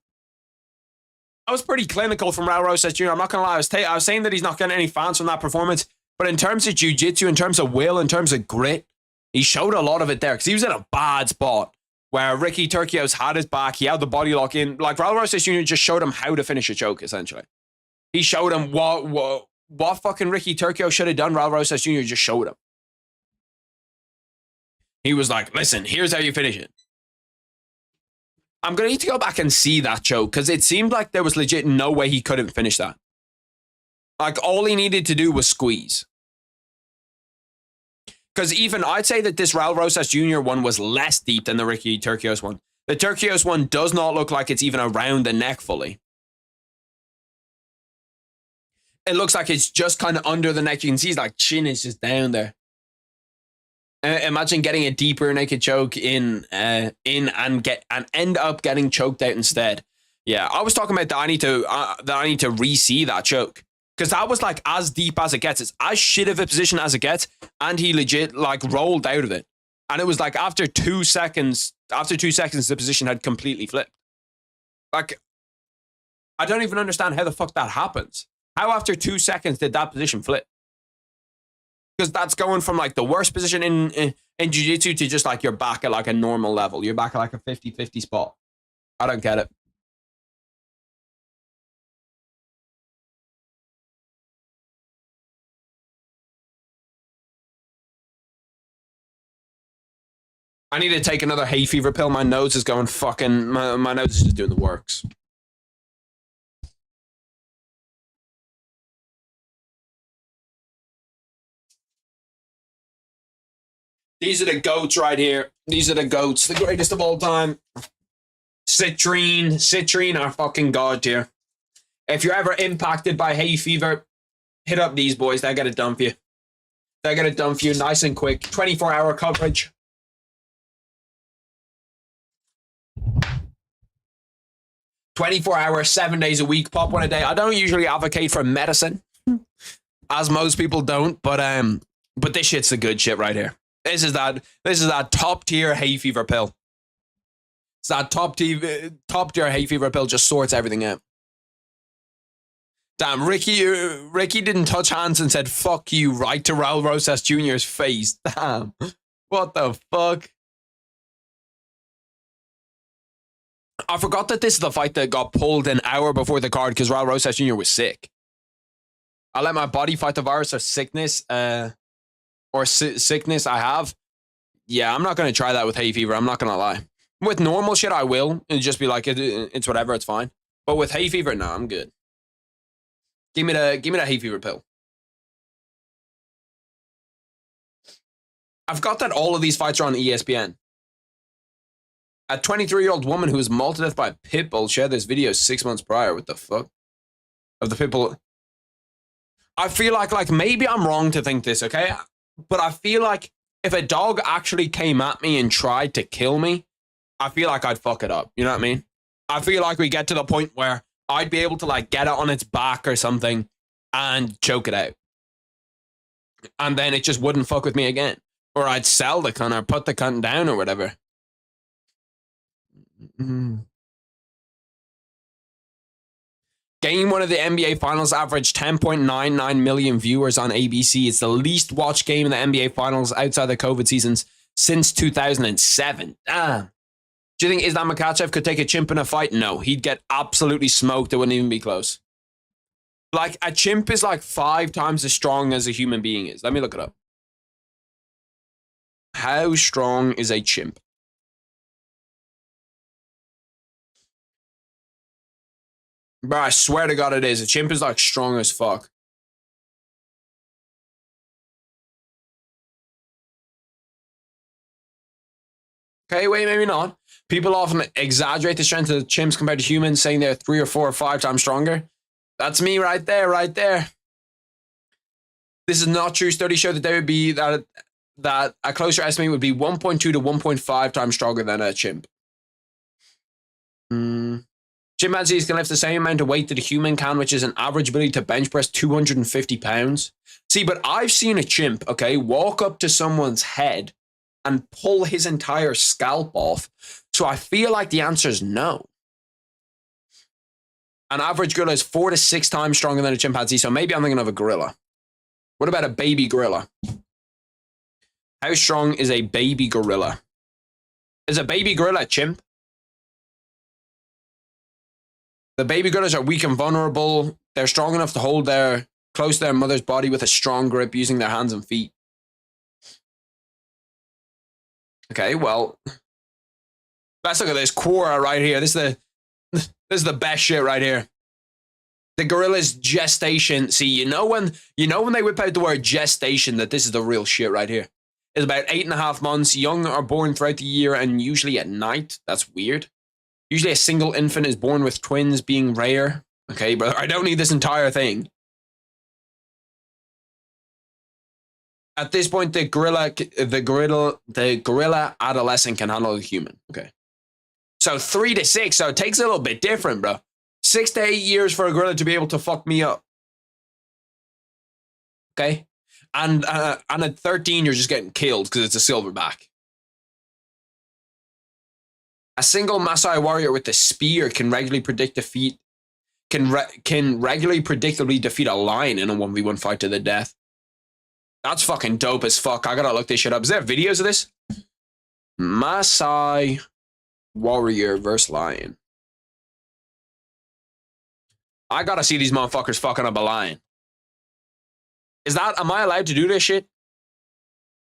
That was pretty clinical from Raul Rosas Jr. I'm not going to lie. I was saying that he's not getting any fans from that performance. But in terms of jiu-jitsu, in terms of will, in terms of grit, he showed a lot of it there. Because he was in a bad spot where Ricky Turcios had his back. He had the body lock in. Like, Raul Rosas Jr. just showed him how to finish a choke, essentially. He showed him what fucking Ricky Turcios should have done. Raul Rosas Jr. just showed him. He was like, listen, here's how you finish it. I'm going to need to go back and see that choke because it seemed like there was legit no way he couldn't finish that. Like, all he needed to do was squeeze. Because even I'd say that this Raul Rosas Jr. one was less deep than the Ricky Turcios one. The Turcios one does not look like it's even around the neck fully. It looks like it's just kind of under the neck. You can see his like chin is just down there. Imagine getting a deeper naked choke in and end up getting choked out instead. Yeah, I was talking about that I need to re-see that choke because that was like as deep as it gets. It's as shit of a position as it gets, and he legit like rolled out of it, and it was like after 2 seconds, the position had completely flipped. Like, I don't even understand how the fuck that happens. How after 2 seconds did that position flip? Because that's going from like the worst position in jiu-jitsu to just like you're back at like a normal level. You're back at like a 50-50 spot. I don't get it. I need to take another hay fever pill. My nose is going fucking... My nose is just doing the works. These are the goats right here. These are the goats. The greatest of all time. Citrine, our fucking god here. If you're ever impacted by hay fever, hit up these boys. They get it done for you. They get it done for you nice and quick. 24-hour coverage. "24 hours, 7 days a week, pop one a day." I don't usually advocate for medicine, as most people don't, but this shit's the good shit right here. This is that top tier hay fever pill. It's that top tier hay fever pill, just sorts everything out. Damn, Ricky didn't touch hands and said "fuck you" right to Raul Rosas Jr.'s face. Damn, what the fuck? I forgot that this is the fight that got pulled an hour before the card because Raul Rosas Jr. was sick. I let my body fight the virus of sickness, sickness I have. Yeah, I'm not going to try that with hay fever. I'm not going to lie. With normal shit, I will. It'll just be like, it's whatever, it's fine. But with hay fever, no, I'm good. Give me the hay fever pill. I've got that all of these fights are on ESPN. A 23-year-old woman who was mauled to death by a pit bull shared this video 6 months prior. What the fuck? Of the pit bull. I feel like maybe I'm wrong to think this, okay? But I feel like if a dog actually came at me and tried to kill me, I feel like I'd fuck it up. You know what I mean? I feel like we get to the point where I'd be able to like get it on its back or something and choke it out. And then it just wouldn't fuck with me again. Or I'd sell the cunt or put the cunt down or whatever. Game 1 of the NBA Finals averaged 10.99 million viewers on ABC. It's the least watched game in the NBA Finals outside the COVID seasons since 2007. Damn. Do you think Islam Makhachev could take a chimp in a fight? No, he'd get absolutely smoked. It wouldn't even be close. Like, a chimp is like 5 times as strong as a human being is. Let me look it up. How strong is a chimp? Bro, I swear to God it is. A chimp is like strong as fuck. Okay, wait, maybe not. People often exaggerate the strength of chimps compared to humans, saying they're 3 or 4 or 5 times stronger. That's me right there, right there. This is not true. Studies show that they would be that a closer estimate would be 1.2 to 1.5 times stronger than a chimp. Chimpanzees can lift the same amount of weight that a human can, which is an average ability to bench press 250 pounds. See, but I've seen a chimp, okay, walk up to someone's head and pull his entire scalp off. So I feel like the answer is no. An average gorilla is 4 to 6 times stronger than a chimpanzee, so maybe I'm thinking of a gorilla. What about a baby gorilla? How strong is a baby gorilla? Is a baby gorilla a chimp? The baby gorillas are weak and vulnerable. They're strong enough to hold close to their mother's body with a strong grip using their hands and feet. Okay, well, let's look at this Quora right here. This is the best shit right here. The gorilla's gestation. See, you know when they whip out the word gestation, that this is the real shit right here. It's about 8.5 months. Young are born throughout the year and usually at night. That's weird. Usually a single infant is born with twins, being rare. Okay, brother, I don't need this entire thing. At this point, the gorilla adolescent can handle a human. Okay. So 3 to 6, so it takes a little bit different, bro. 6 to 8 years for a gorilla to be able to fuck me up. Okay? And at 13, you're just getting killed because it's a silverback. A single Maasai warrior with a spear can regularly predictably defeat a lion in a 1v1 fight to the death. That's fucking dope as fuck. I gotta look this shit up. Is there videos of this? Maasai warrior versus lion. I gotta see these motherfuckers fucking up a lion. Am I allowed to do this shit?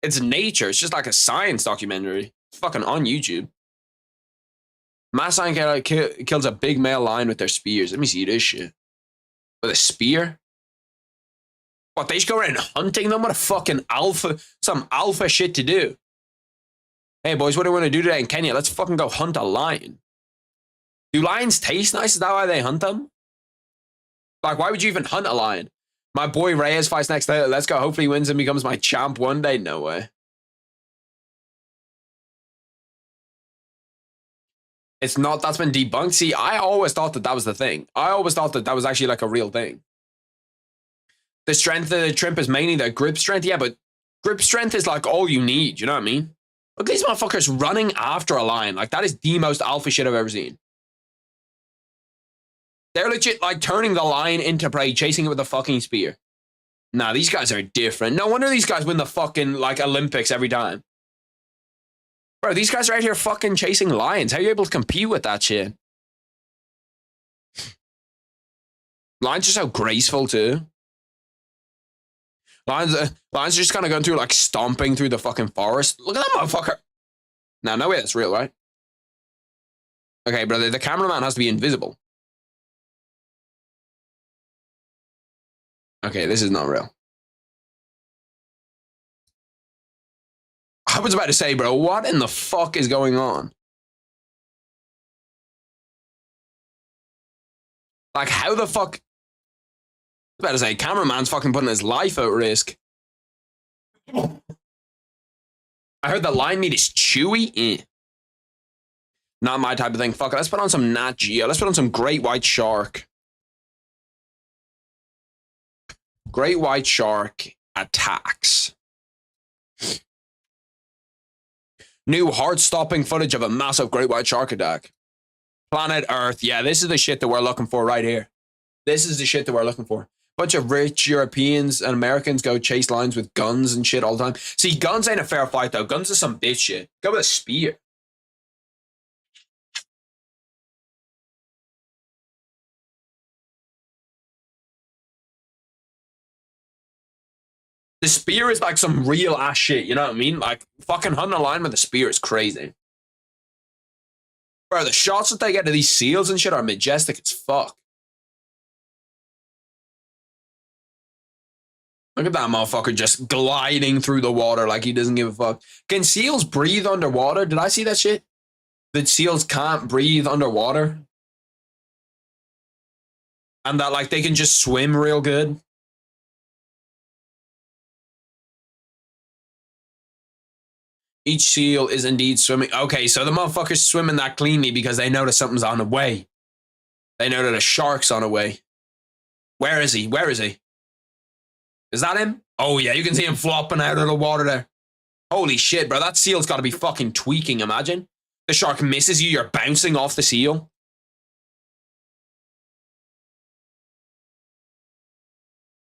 It's nature. It's just like a science documentary. It's fucking on YouTube. Maasai kills a big male lion with their spears. Let me see this shit. With a spear? What, they just go around hunting them? What a fucking alpha, some alpha shit to do. Hey, boys, what do we want to do today in Kenya? Let's fucking go hunt a lion. Do lions taste nice? Is that why they hunt them? Like, why would you even hunt a lion? My boy Reyes fights next day. Let's go. Hopefully he wins and becomes my champ one day. No way. It's not. That's been debunked. See, I always thought that was the thing. I always thought that was actually like a real thing. The strength of the shrimp is mainly their grip strength. Yeah, but grip strength is like all you need. You know what I mean? Look at these motherfuckers running after a lion. Like, that is the most alpha shit I've ever seen. They're legit, like, turning the lion into prey, chasing it with a fucking spear. Nah, these guys are different. No wonder these guys win the fucking, like, Olympics every time. Bro, these guys are out here fucking chasing lions. How are you able to compete with that shit? Lions are so graceful, too. Lions are just kind of going through, like, stomping through the fucking forest. Look at that motherfucker. Nah, no way that's real, right? Okay, brother, the cameraman has to be invisible. Okay, this is not real. I was about to say, bro, what in the fuck is going on? Like, how the fuck? I was about to say, cameraman's fucking putting his life at risk. I heard the lion meat is chewy. Not my type of thing. Fuck it, let's put on some Nat Geo. Let's put on some Great White Shark. Great White Shark attacks. New heart-stopping footage of a massive Great White Shark attack. Planet Earth. Yeah, this is the shit that we're looking for right here. This is the shit that we're looking for. Bunch of rich Europeans and Americans go chase lions with guns and shit all the time. See, guns ain't a fair fight, though. Guns is some bitch shit. Go with a spear. The spear is like some real ass shit, you know what I mean? Like, fucking hunting a lion with a spear is crazy. Bro, the shots that they get to these seals and shit are majestic as fuck. Look at that motherfucker just gliding through the water like he doesn't give a fuck. Can seals breathe underwater? Did I see that shit? That seals can't breathe underwater? And that, like, they can just swim real good? Each seal is indeed swimming. Okay, so the motherfucker's swimming that cleanly because they know that something's on the way. They know that a shark's on the way. Where is he? Where is he? Is that him? Oh, yeah, you can see him flopping out of the water there. Holy shit, bro. That seal's got to be fucking tweaking, imagine. The shark misses you, you're bouncing off the seal.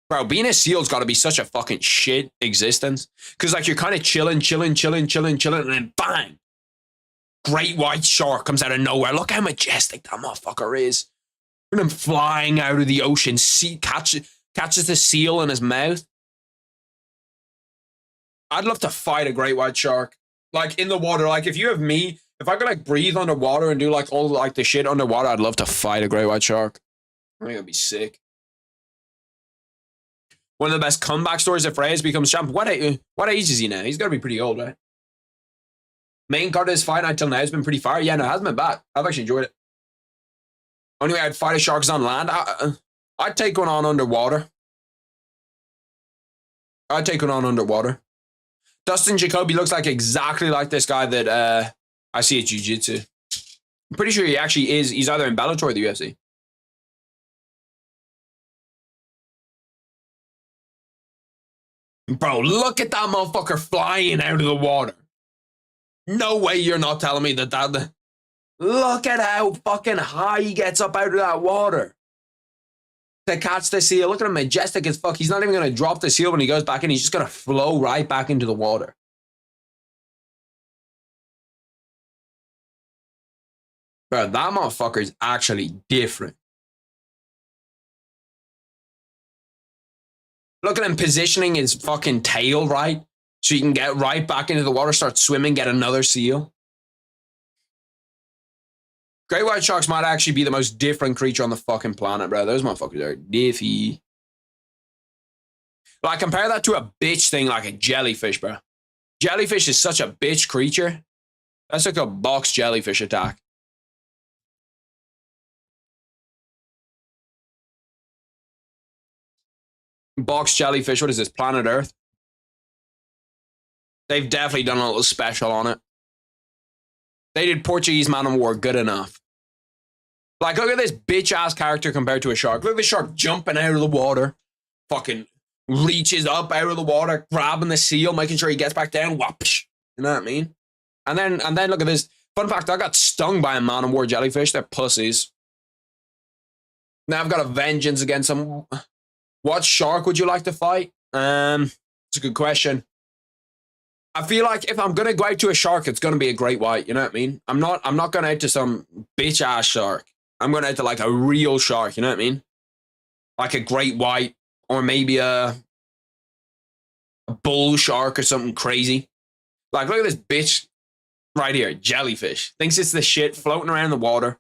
Bro, being a seal's got to be such a fucking shit existence. Because, like, you're kind of chilling, and then bang! Great white shark comes out of nowhere. Look how majestic that motherfucker is. Look at him flying out of the ocean. Catches the seal in his mouth. I'd love to fight a great white shark. Like, in the water. Like, if you have me, if I could, like, breathe underwater and do, like, all, like, the shit underwater, I'd love to fight a great white shark. I think it'd be sick. One of the best comeback stories if Reyes becomes champ. What age is he now? He's got to be pretty old, right? Main card of his fight until now has been pretty fire. Yeah, no, it hasn't been bad. I've actually enjoyed it. Only way I'd fight a shark is on land. I'd take one on underwater. I'd take one on underwater. Dustin Jacoby looks like exactly like this guy that I see at Jiu-Jitsu. I'm pretty sure he actually is. He's either in Bellator or the UFC. Bro, look at that motherfucker flying out of the water. No way you're not telling me that. Look at how fucking high he gets up out of that water to catch the seal. Look at him, majestic as fuck. He's not even going to drop the seal when he goes back in. He's just going to flow right back into the water. Bro, that motherfucker is actually different. Look at him positioning his fucking tail right so he can get right back into the water, start swimming, get another seal. Great white sharks might actually be the most different creature on the fucking planet, bro. Those motherfuckers are diffy. Like, compare that to a bitch thing like a jellyfish, bro. Jellyfish is such a bitch creature. That's like a box jellyfish attack. Box jellyfish, what is this, planet Earth? They've definitely done a little special on it. They did Portuguese Man of War good enough. Like, look at this bitch-ass character compared to a shark. Look at the shark jumping out of the water. Fucking reaches up out of the water, grabbing the seal, making sure he gets back down. Whoosh. You know what I mean? And then look at this. Fun fact, I got stung by a Man of War jellyfish. They're pussies. Now I've got a vengeance against them. What shark would you like to fight? It's a good question. I feel like if I'm gonna go out to a shark, it's gonna be a great white. You know what I mean? I'm not going out to some bitch ass shark. I'm going out to like a real shark. You know what I mean? Like a great white, or maybe a bull shark or something crazy. Like, look at this bitch right here, jellyfish. Thinks it's the shit, floating around the water.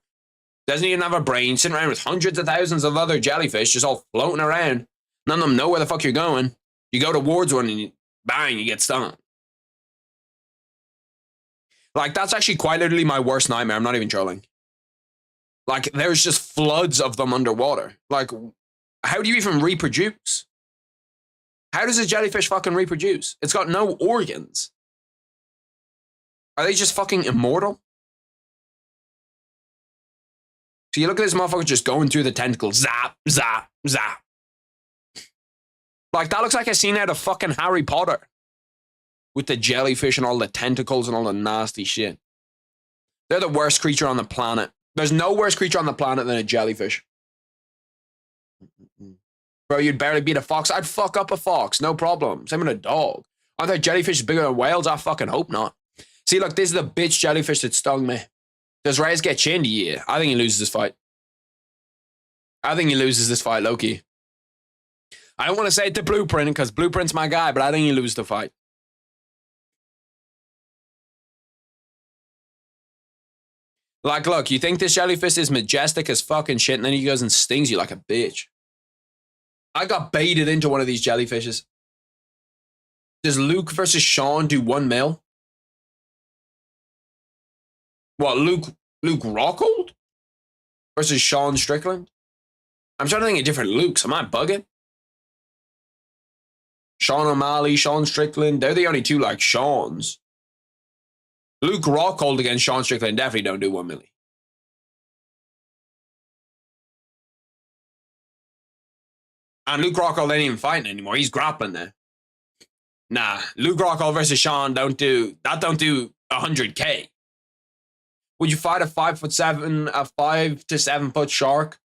Doesn't even have a brain, sitting around with hundreds of thousands of other jellyfish just all floating around. None of them know where the fuck you're going. You go towards one and bang, you get stung. Like, that's actually quite literally my worst nightmare. I'm not even trolling. Like, there's just floods of them underwater. Like, how do you even reproduce? How does a jellyfish fucking reproduce? It's got no organs. Are they just fucking immortal? So you look at this motherfucker just going through the tentacles. Zap, zap, zap. Like, that looks like a scene out of fucking Harry Potter. With the jellyfish and all the tentacles and all the nasty shit. They're the worst creature on the planet. There's no worse creature on the planet than a jellyfish. Bro, you'd barely beat a fox. I'd fuck up a fox, no problem. Same with a dog. Aren't there jellyfish bigger than whales? I fucking hope not. See, look, this is the bitch jellyfish that stung me. Does Reyes get chinned? Yeah. I think he loses this fight. I think he loses this fight, Loki. I don't want to say it to Blueprint, because Blueprint's my guy, but I think he loses the fight. Like, look, you think this jellyfish is majestic as fucking shit, and then he goes and stings you like a bitch. I got baited into one of these jellyfishes. Does Luke versus Sean do 1 mil? What, Luke Rockhold versus Sean Strickland? I'm trying to think of different Lukes. Am I bugging? Sean O'Malley, Sean Strickland. They're the only two like Sean's. Luke Rockhold against Sean Strickland definitely don't do 1 million. And Luke Rockhold ain't even fighting anymore. He's grappling now. Nah, Luke Rockhold versus Sean don't do 100K. Would you fight a 5'7", a 5 to 7 foot shark?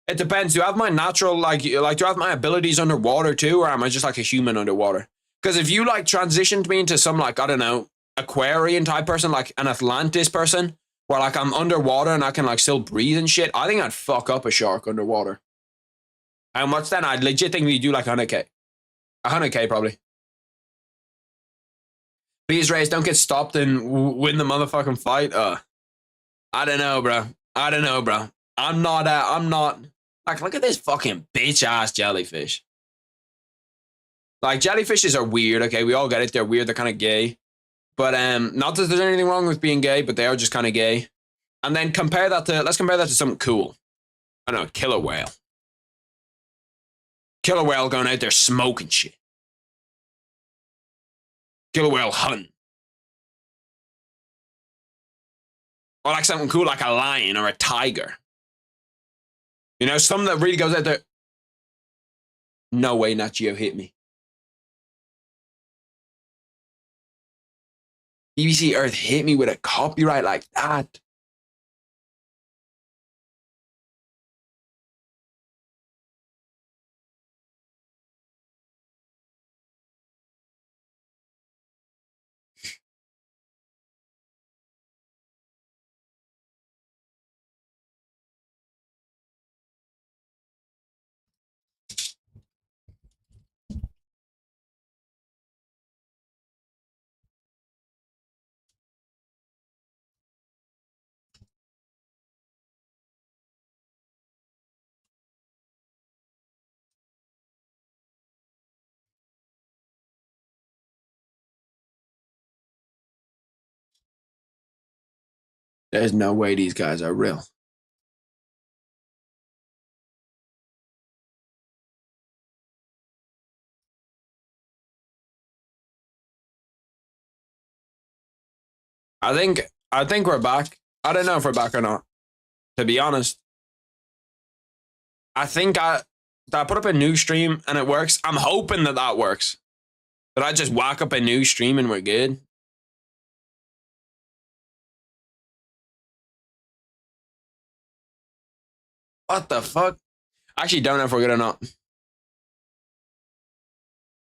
It depends. Do I have my natural, do I have my abilities underwater too, or am I just like a human underwater? Because if you like transitioned me into some like, I don't know, Aquarian type person, like an Atlantis person, where like I'm underwater and I can like still breathe and shit, I think I'd fuck up a shark underwater. How much then? I'd legit think we do like 100K. 100K probably. Please, Reyes, don't get stopped and win the motherfucking fight. I don't know, bro. I'm not. Like, look at this fucking bitch-ass jellyfish. Like, jellyfishes are weird, okay? We all get it. They're weird. They're kind of gay. But not that there's anything wrong with being gay, but they are just kind of gay. And then let's compare that to something cool. I don't know, killer whale. Killer whale going out there smoking shit. Killer whale hunting. Or like something cool like a lion or a tiger. You know, something that really goes out there. No way, Nat Geo hit me. BBC Earth hit me with a copyright like that. There's no way these guys are real. I think we're back. I don't know if we're back or not. To be honest, I think I put up a new stream and it works. I'm hoping that works. That I just whack up a new stream and we're good. What the fuck? I actually don't know if we're good or not.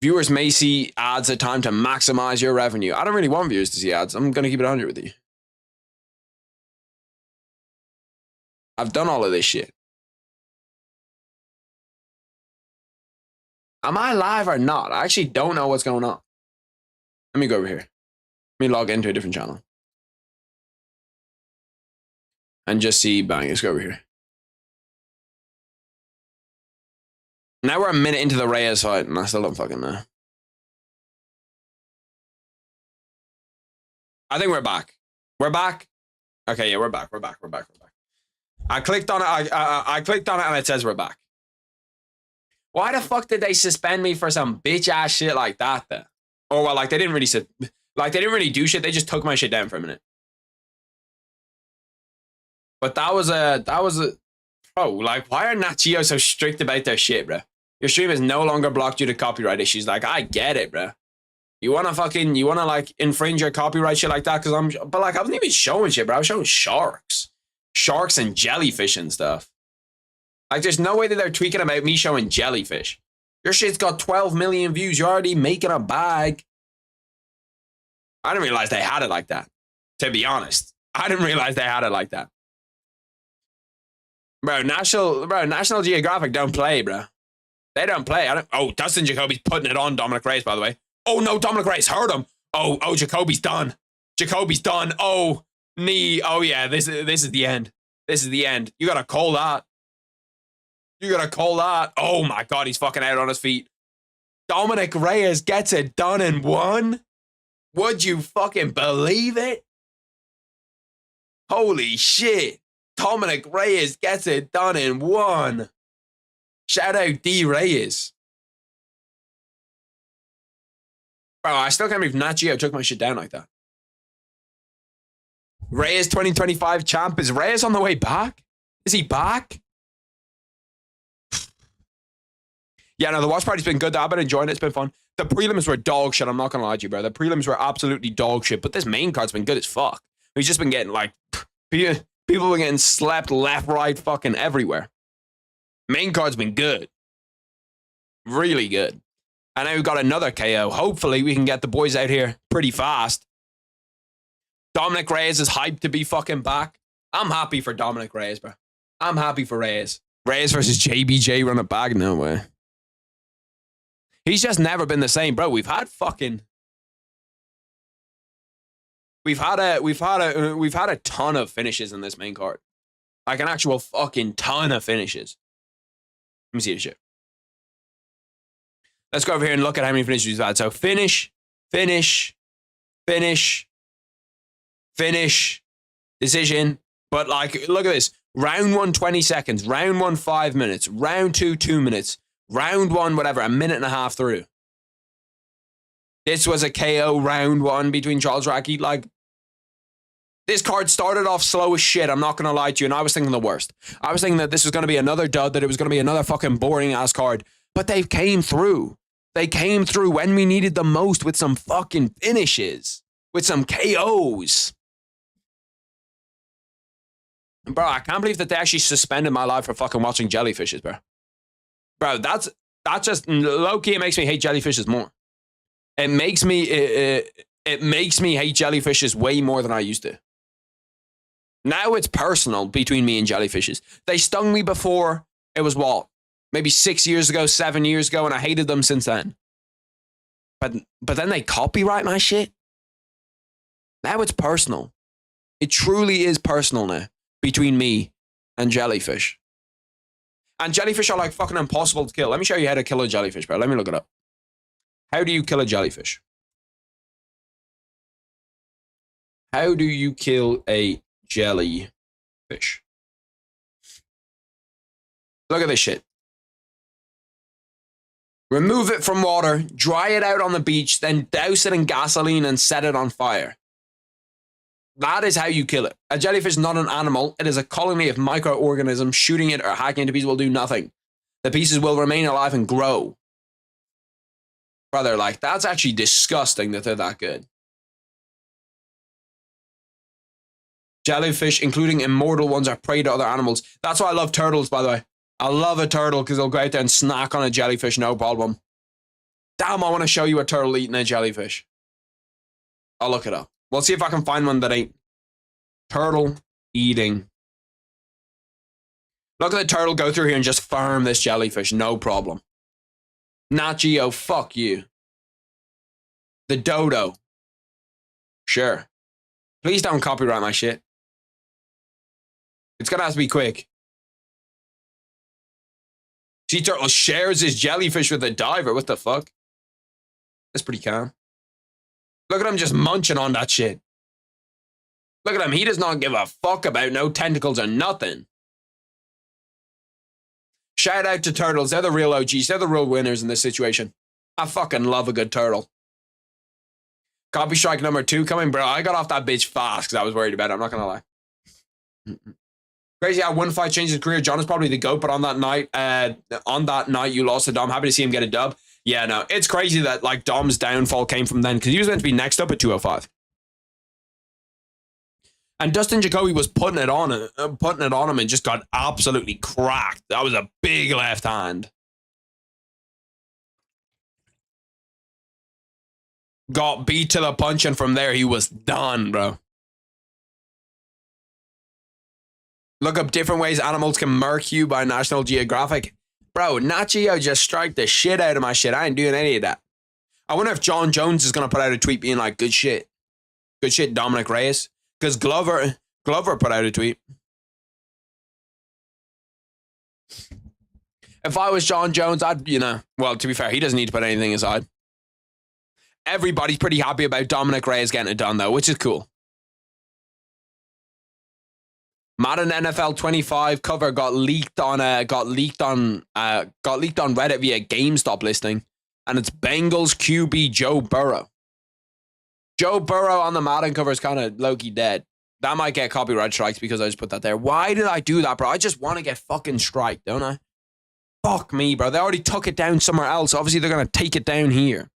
Viewers may see ads at time to maximize your revenue. I don't really want viewers to see ads. I'm going to keep it 100 with you. I've done all of this shit. Am I live or not? I actually don't know what's going on. Let me go over here. Let me log into a different channel. And just see, bang, let's go over here. Now we're a minute into the Reyes fight, and I still don't fucking know. I think we're back. We're back? Okay, yeah, we're back. We're back. I clicked on it. I clicked on it, and it says we're back. Why the fuck did they suspend me for some bitch ass shit like that, though? Or well, like they didn't really do shit. They just took my shit down for a minute. But that was a bro. Like, why are Nat Geo so strict about their shit, bro? Your stream is no longer blocked due to copyright issues. Like, I get it, bro. You wanna like infringe your copyright shit like that? But like, I wasn't even showing shit, bro. I was showing sharks and jellyfish and stuff. Like, there's no way that they're tweaking about me showing jellyfish. Your shit's got 12 million views. You're already making a bag. I didn't realize they had it like that. To be honest, I didn't realize they had it like that. Bro, National Geographic don't play, bro. They don't play. Oh, Dustin Jacoby's putting it on Dominic Reyes, by the way. Oh, no, Dominic Reyes hurt him. Oh, Jacoby's done. Oh, knee. Oh, yeah, this is the end. This is the end. You got to call that. Oh, my God, he's fucking out on his feet. Dominic Reyes gets it done in one. Would you fucking believe it? Holy shit. Dominic Reyes gets it done in one. Shout out D Reyes. Bro, I still can't believe Nat Geo took my shit down like that. Reyes 2025 champ. Is Reyes on the way back? Is he back? Yeah, no, the watch party's been good. I've been enjoying it. It's been fun. The prelims were dog shit. I'm not going to lie to you, bro. The prelims were absolutely dog shit. But this main card's been good as fuck. We've just been getting, like, people were getting slapped left, right, fucking everywhere. Main card's been good. Really good. And now we've got another KO. Hopefully we can get the boys out here pretty fast. Dominic Reyes is hyped to be fucking back. I'm happy for Dominic Reyes, bro. I'm happy for Reyes. Reyes versus JBJ run it back? No way. He's just never been the same, bro. We've had a ton of finishes in this main card. Like an actual fucking ton of finishes. Let me see this shit. Let's go over here and look at how many finishes we've had. So finish, decision. But like, look at this. Round 1, 20 seconds. Round 1, 5 minutes. Round 2, 2 minutes. Round 1, whatever, a minute and a half through. This was a KO round 1 between Charles Racky. Like, this card started off slow as shit. I'm not going to lie to you. And I was thinking the worst. I was thinking that this was going to be another dud, that it was going to be another fucking boring ass card. But they came through. They came through when we needed them most with some fucking finishes. With some KOs. Bro, I can't believe that they actually suspended my life for fucking watching jellyfishes, bro. Bro, that's just low-key, it makes me hate jellyfishes more. It makes me hate jellyfishes way more than I used to. Now it's personal between me and jellyfishes. They stung me before. It was what? Maybe 6 years ago, 7 years ago, and I hated them since then. But then they copyright my shit. Now it's personal. It truly is personal now between me and jellyfish. And jellyfish are like fucking impossible to kill. Let me show you how to kill a jellyfish, bro. Let me look it up. How do you kill a jellyfish? How do you kill a jellyfish. Look at this shit. Remove it from water, dry it out on the beach, then douse it in gasoline and set it on fire. That is how you kill it. A jellyfish is not an animal. It is a colony of microorganisms. Shooting it or hacking it to pieces will do nothing. The pieces will remain alive and grow. Brother, like, that's actually disgusting that they're that good. Jellyfish, including immortal ones, are prey to other animals. That's why I love turtles, by the way. I love a turtle because they'll go out there and snack on a jellyfish, no problem. Damn, I want to show you a turtle eating a jellyfish. I'll look it up. We'll see if I can find one that ain't. Turtle eating. Look at the turtle go through here and just farm this jellyfish, no problem. Nat Geo, fuck you. The dodo. Sure. Please don't copyright my shit. It's gonna have to be quick. Sea turtle shares his jellyfish with a diver. What the fuck? That's pretty calm. Look at him just munching on that shit. Look at him. He does not give a fuck about no tentacles or nothing. Shout out to turtles. They're the real OGs. They're the real winners in this situation. I fucking love a good turtle. Copy strike number 2 coming, bro. I got off that bitch fast because I was worried about it. I'm not going to lie. Crazy how one fight changed his career. Jon is probably the GOAT, but on that night, you lost to Dom. Happy to see him get a dub. Yeah, no, it's crazy that like Dom's downfall came from then because he was meant to be next up at 205. And Dustin Jacoby was putting it on him and just got absolutely cracked. That was a big left hand. Got beat to the punch, and from there he was done, bro. Look up different ways animals can murk you by National Geographic. Bro, Nat Geo just strike the shit out of my shit. I ain't doing any of that. I wonder if Jon Jones is going to put out a tweet being like, good shit. Good shit, Dominic Reyes. Because Glover put out a tweet. If I was Jon Jones, I'd, well, to be fair, he doesn't need to put anything aside. Everybody's pretty happy about Dominic Reyes getting it done, though, which is cool. Madden NFL 25 cover got leaked on Reddit via GameStop listing, and it's Bengals QB Joe Burrow. Joe Burrow on the Madden cover is kind of low-key dead. That might get copyright strikes because I just put that there. Why did I do that, bro? I just want to get fucking striked, don't I? Fuck me, bro. They already took it down somewhere else. Obviously, they're going to take it down here.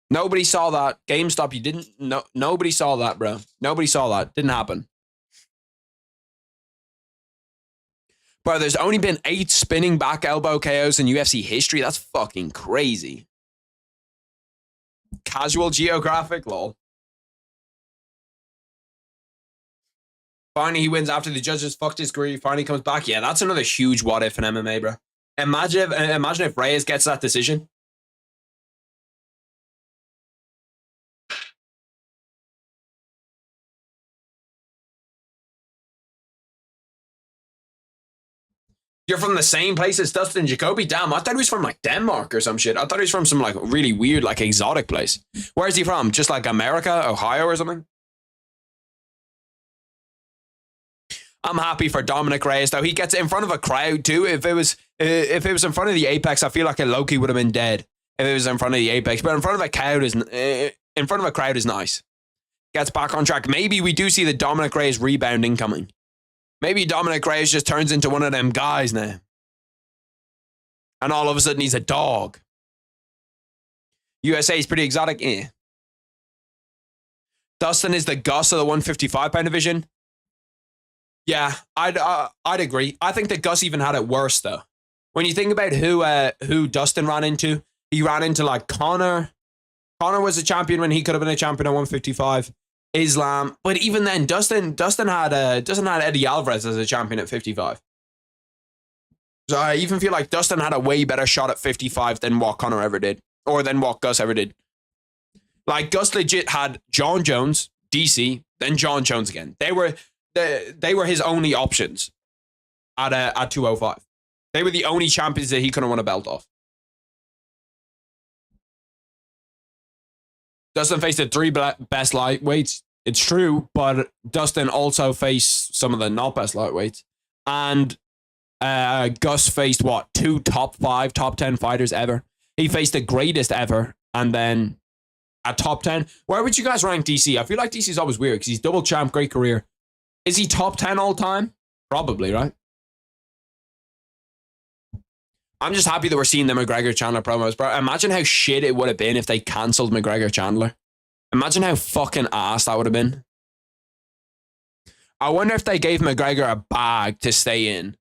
Nobody saw that. GameStop, you didn't... No, nobody saw that, bro. Nobody saw that. Didn't happen. Bro, there's only been 8 spinning back elbow KOs in UFC history. That's fucking crazy. Casual geographic, lol. Finally, he wins after the judges fucked his career. He finally comes back. Yeah, that's another huge what if in MMA, bro. Imagine if Reyes gets that decision. You're from the same place as Dustin Jacoby? Damn, I thought he was from like Denmark or some shit. I thought he was from some like really weird, like exotic place. Where is he from? Just like America, Ohio or something? I'm happy for Dominic Reyes though. He gets it in front of a crowd too. If it was in front of the Apex, I feel like a Loki would have been dead. If it was in front of the Apex, but in front of a crowd is nice. Gets back on track. Maybe we do see the Dominic Reyes rebounding coming. Maybe Dominic Reyes just turns into one of them guys now. And all of a sudden he's a dog. USA is pretty exotic. Eh. Dustin is the Gus of the 155-pound division. Yeah, I'd agree. I think that Gus even had it worse though. When you think about who Dustin ran into, he ran into like Conor. Conor was a champion when he could have been a champion at 155. Islam, but even then, Dustin had Eddie Alvarez as a champion at 55. So I even feel like Dustin had a way better shot at 55 than what Conor ever did, or than what Gus ever did. Like Gus legit had Jon Jones, DC, then Jon Jones again. They were his only options at 205. They were the only champions that he couldn't won a belt off. Dustin faced the 3 best lightweights. It's true, but Dustin also faced some of the not best lightweights. And Gus faced, what, 2 top 5, top 10 fighters ever. He faced the greatest ever, and then a top 10. Where would you guys rank DC? I feel like DC's always weird, because he's double champ, great career. Is he top 10 all time? Probably, right? I'm just happy that we're seeing the McGregor-Chandler promos, bro. Imagine how shit it would have been if they cancelled McGregor-Chandler. Imagine how fucking ass that would have been. I wonder if they gave McGregor a bag to stay in.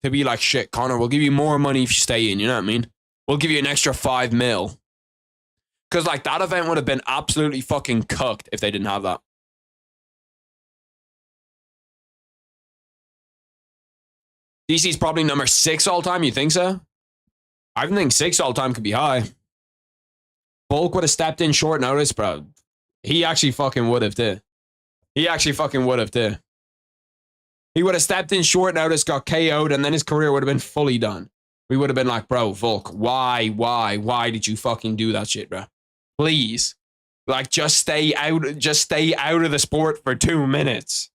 To be like, shit, Conor, we'll give you more money if you stay in, you know what I mean? We'll give you an extra 5 mil. Because, like, that event would have been absolutely fucking cooked if they didn't have that. DC's probably number 6 all time, you think so? I think 6 all time could be high. Volk would have stepped in short notice, bro. He actually fucking would have, too. He actually fucking would have, too. He would have stepped in short notice, got KO'd, and then his career would have been fully done. We would have been like, bro, Volk, why did you fucking do that shit, bro? Please. Like, just stay out of the sport for 2 minutes.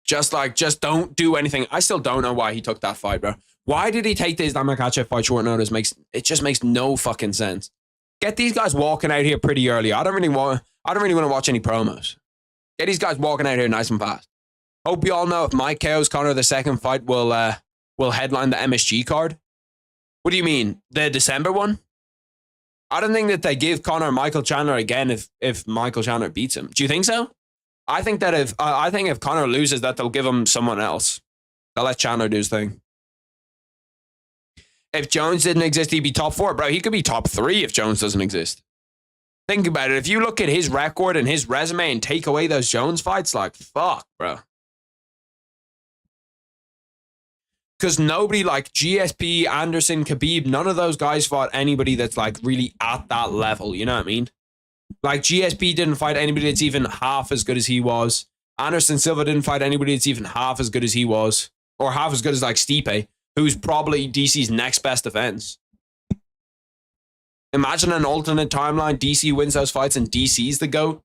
Just don't do anything. I still don't know why he took that fight, bro. Why did he take this makhachev fight short notice? It just makes no fucking sense. Get these guys walking out here pretty early. I don't really want to watch any promos. Get these guys walking out here nice and fast. Hope you all know if Mike KO's Conor, the second fight will headline the MSG card. What do you mean? The December one? I don't think that they give Conor Michael Chandler again if Michael Chandler beats him. Do you think so? I think that if Conor loses, that they'll give him someone else. They'll let Chandler do his thing. If Jones didn't exist, he'd be top 4. Bro, he could be top 3 if Jones doesn't exist. Think about it. If you look at his record and his resume and take away those Jones fights, like, fuck, bro. Because nobody like GSP, Anderson, Khabib, none of those guys fought anybody that's like really at that level. You know what I mean? Like GSP didn't fight anybody that's even half as good as he was. Anderson Silva didn't fight anybody that's even half as good as he was. Or half as good as like Stipe, who's probably DC's next best defense. Imagine an alternate timeline. DC wins those fights and DC's the GOAT.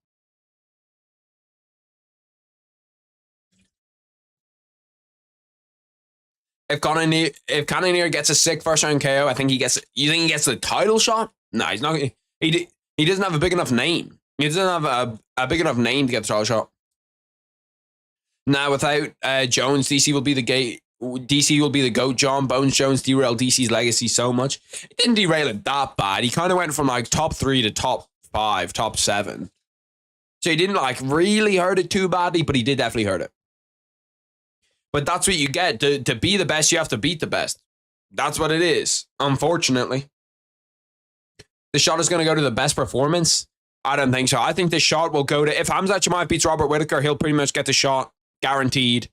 If Cannonier gets a sick first round KO, I think he gets. You think he gets the title shot? No, he's not. He doesn't have a big enough name. He doesn't have a big enough name to get the title shot. Now, without Jones, DC will be the gate. DC will be the GOAT. Jon Jones derailed DC's legacy so much. It didn't derail it that bad. He kind of went from like top 3 to top 5, top 7. So he didn't like really hurt it too badly, but he did definitely hurt it. But that's what you get. To be the best, you have to beat the best. That's what it is, unfortunately. The shot is going to go to the best performance? I don't think so. I think the shot will go to... If Hamzat Chimaev beats Robert Whittaker, he'll pretty much get the shot. Guaranteed.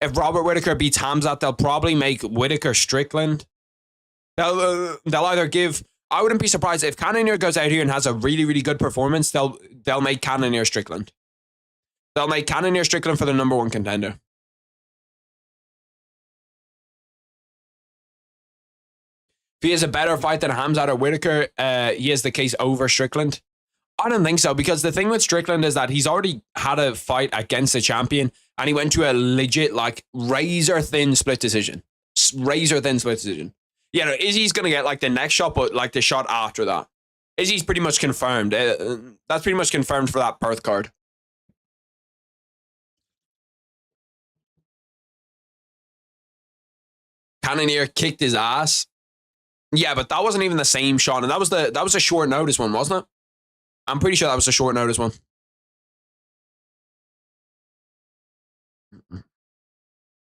If Robert Whittaker beats Hamzat, they'll probably make Whittaker Strickland. They'll either give... I wouldn't be surprised if Cannonier goes out here and has a really, really good performance, they'll make Cannonier Strickland. They'll make Cannonier Strickland for the number 1 contender. If he has a better fight than Hamzat or Whittaker, he has the case over Strickland. I don't think so, because the thing with Strickland is that he's already had a fight against a champion, and he went to a legit, like, razor-thin split decision. Razor-thin split decision. Yeah, no, Izzy's going to get, like, the next shot, but, like, the shot after that. Izzy's pretty much confirmed. That's pretty much confirmed for that Perth card. Cannonier kicked his ass. Yeah, but that wasn't even the same shot, and that was a short notice one, wasn't it? I'm pretty sure that was a short notice one.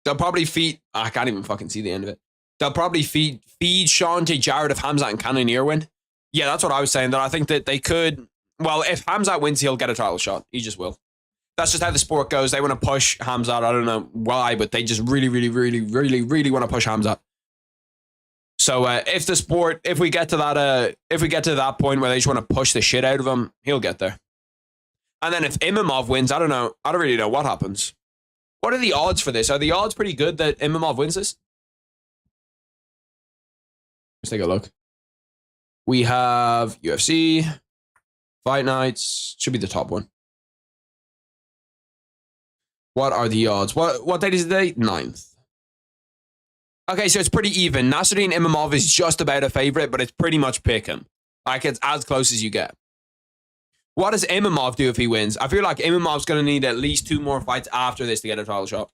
They'll probably feed... I can't even fucking see the end of it. They'll probably feed Sean to Jared if Hamzat and Cannonier win. Yeah, that's what I was saying. That I think that they could... Well, if Hamzat wins, he'll get a title shot. He just will. That's just how the sport goes. They want to push Hamzat. I don't know why, but they just really, really, really, really, really want to push Hamzat. So if we get to that point where they just want to push the shit out of him, he'll get there. And then if Imamov wins, I don't know. I don't really know what happens. What are the odds for this? Are the odds pretty good that Imamov wins this? Let's take a look. We have UFC. Fight nights should be the top one. What are the odds? What date is the date? 9th. Okay, so it's pretty even. Nasruddin Imamov is just about a favorite, but it's pretty much pick him. Like, it's as close as you get. What does Imamov do if he wins? I feel like Imamov's going to need at least 2 more fights after this to get a title shot.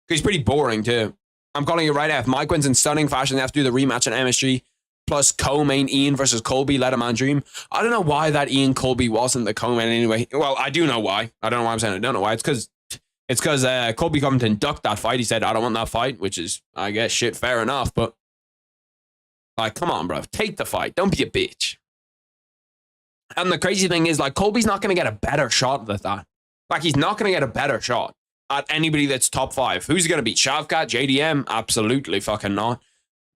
Because he's pretty boring, too. I'm calling it right now. If Mike wins in stunning fashion, they have to do the rematch in MSG. Plus co-main Ian versus Colby, let a man dream. I don't know why that Ian Colby wasn't the co-main anyway. Well, I do know why. I don't know why I'm saying I don't know why. It's because Colby Covington ducked that fight. He said, I don't want that fight, which is, I guess, shit, fair enough. But, like, come on, bro. Take the fight. Don't be a bitch. And the crazy thing is, like, Colby's not going to get a better shot at that. Like, he's not going to get a better shot at anybody that's top 5. Who's he going to beat? Shavkat? JDM? Absolutely fucking not.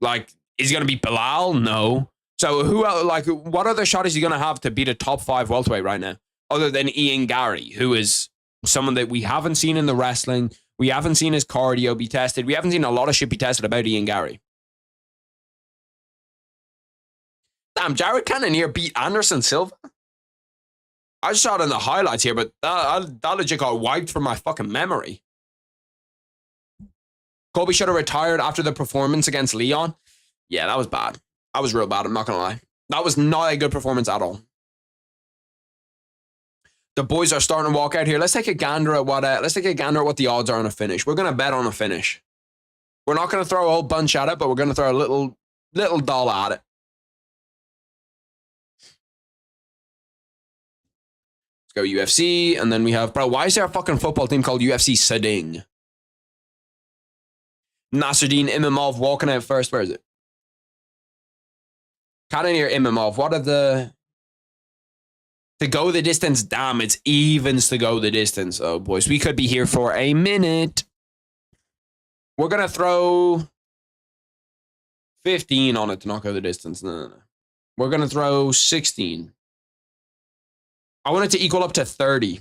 Like, is he going to beat Bilal? No. So, what other shot is he going to have to beat a top 5 welterweight right now? Other than Ian Gary, who is someone that we haven't seen in the wrestling. We haven't seen his cardio be tested. We haven't seen a lot of shit be tested about Ian Gary. Damn, Jared Cannonier beat Anderson Silva? I just saw it in the highlights here, but that legit got wiped from my fucking memory. Colby should have retired after the performance against Leon. Yeah, that was bad. That was real bad, I'm not going to lie. That was not a good performance at all. The boys are starting to walk out here. Let's take a gander at what the odds are on a finish. We're going to bet on a finish. We're not going to throw a whole bunch at it, but we're going to throw a little dollar at it. Let's go UFC, and then we have, bro, why is there a fucking football team called UFC Sading? Nasruddin Imamov walking out first. Where is it? Cannonier Imamov. What are the... To go the distance, damn, it's evens to go the distance. Oh, boys, we could be here for a minute. We're going to throw 15 on it to not go the distance. No. We're going to throw 16. I want it to equal up to 30.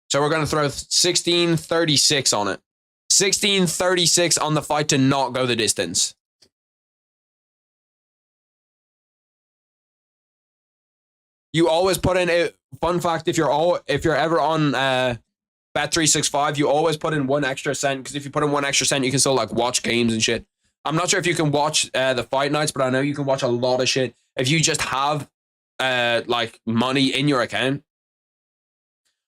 So we're going to throw 1636 on it. 1636 on the fight to not go the distance. You always put in a fun fact. If you're ever on Bet365, you always put in 1 extra cent, because if you put in 1 extra cent, you can still like watch games and shit. I'm not sure if you can watch the fight nights, but I know you can watch a lot of shit if you just have like money in your account.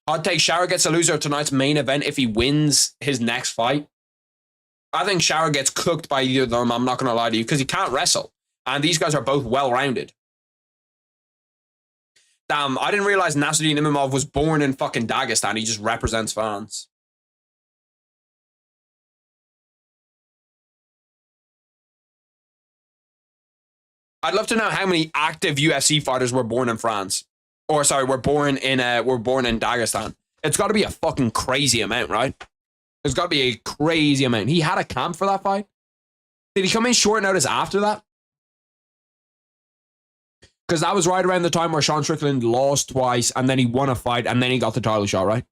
Hot take: Shower gets a loser of tonight's main event if he wins his next fight. I think Shower gets cooked by either of them. I'm not gonna lie to you, because he can't wrestle, and these guys are both well rounded. Damn, I didn't realize Nasruddin Imamov was born in fucking Dagestan. He just represents fans. I'd love to know how many active UFC fighters were born in France. Or sorry, were born in Dagestan. It's got to be a fucking crazy amount, right? There's got to be a crazy amount. He had a camp for that fight. Did he come in short notice after that? Because that was right around the time where Sean Strickland lost twice, and then he won a fight, and then he got the title shot, right?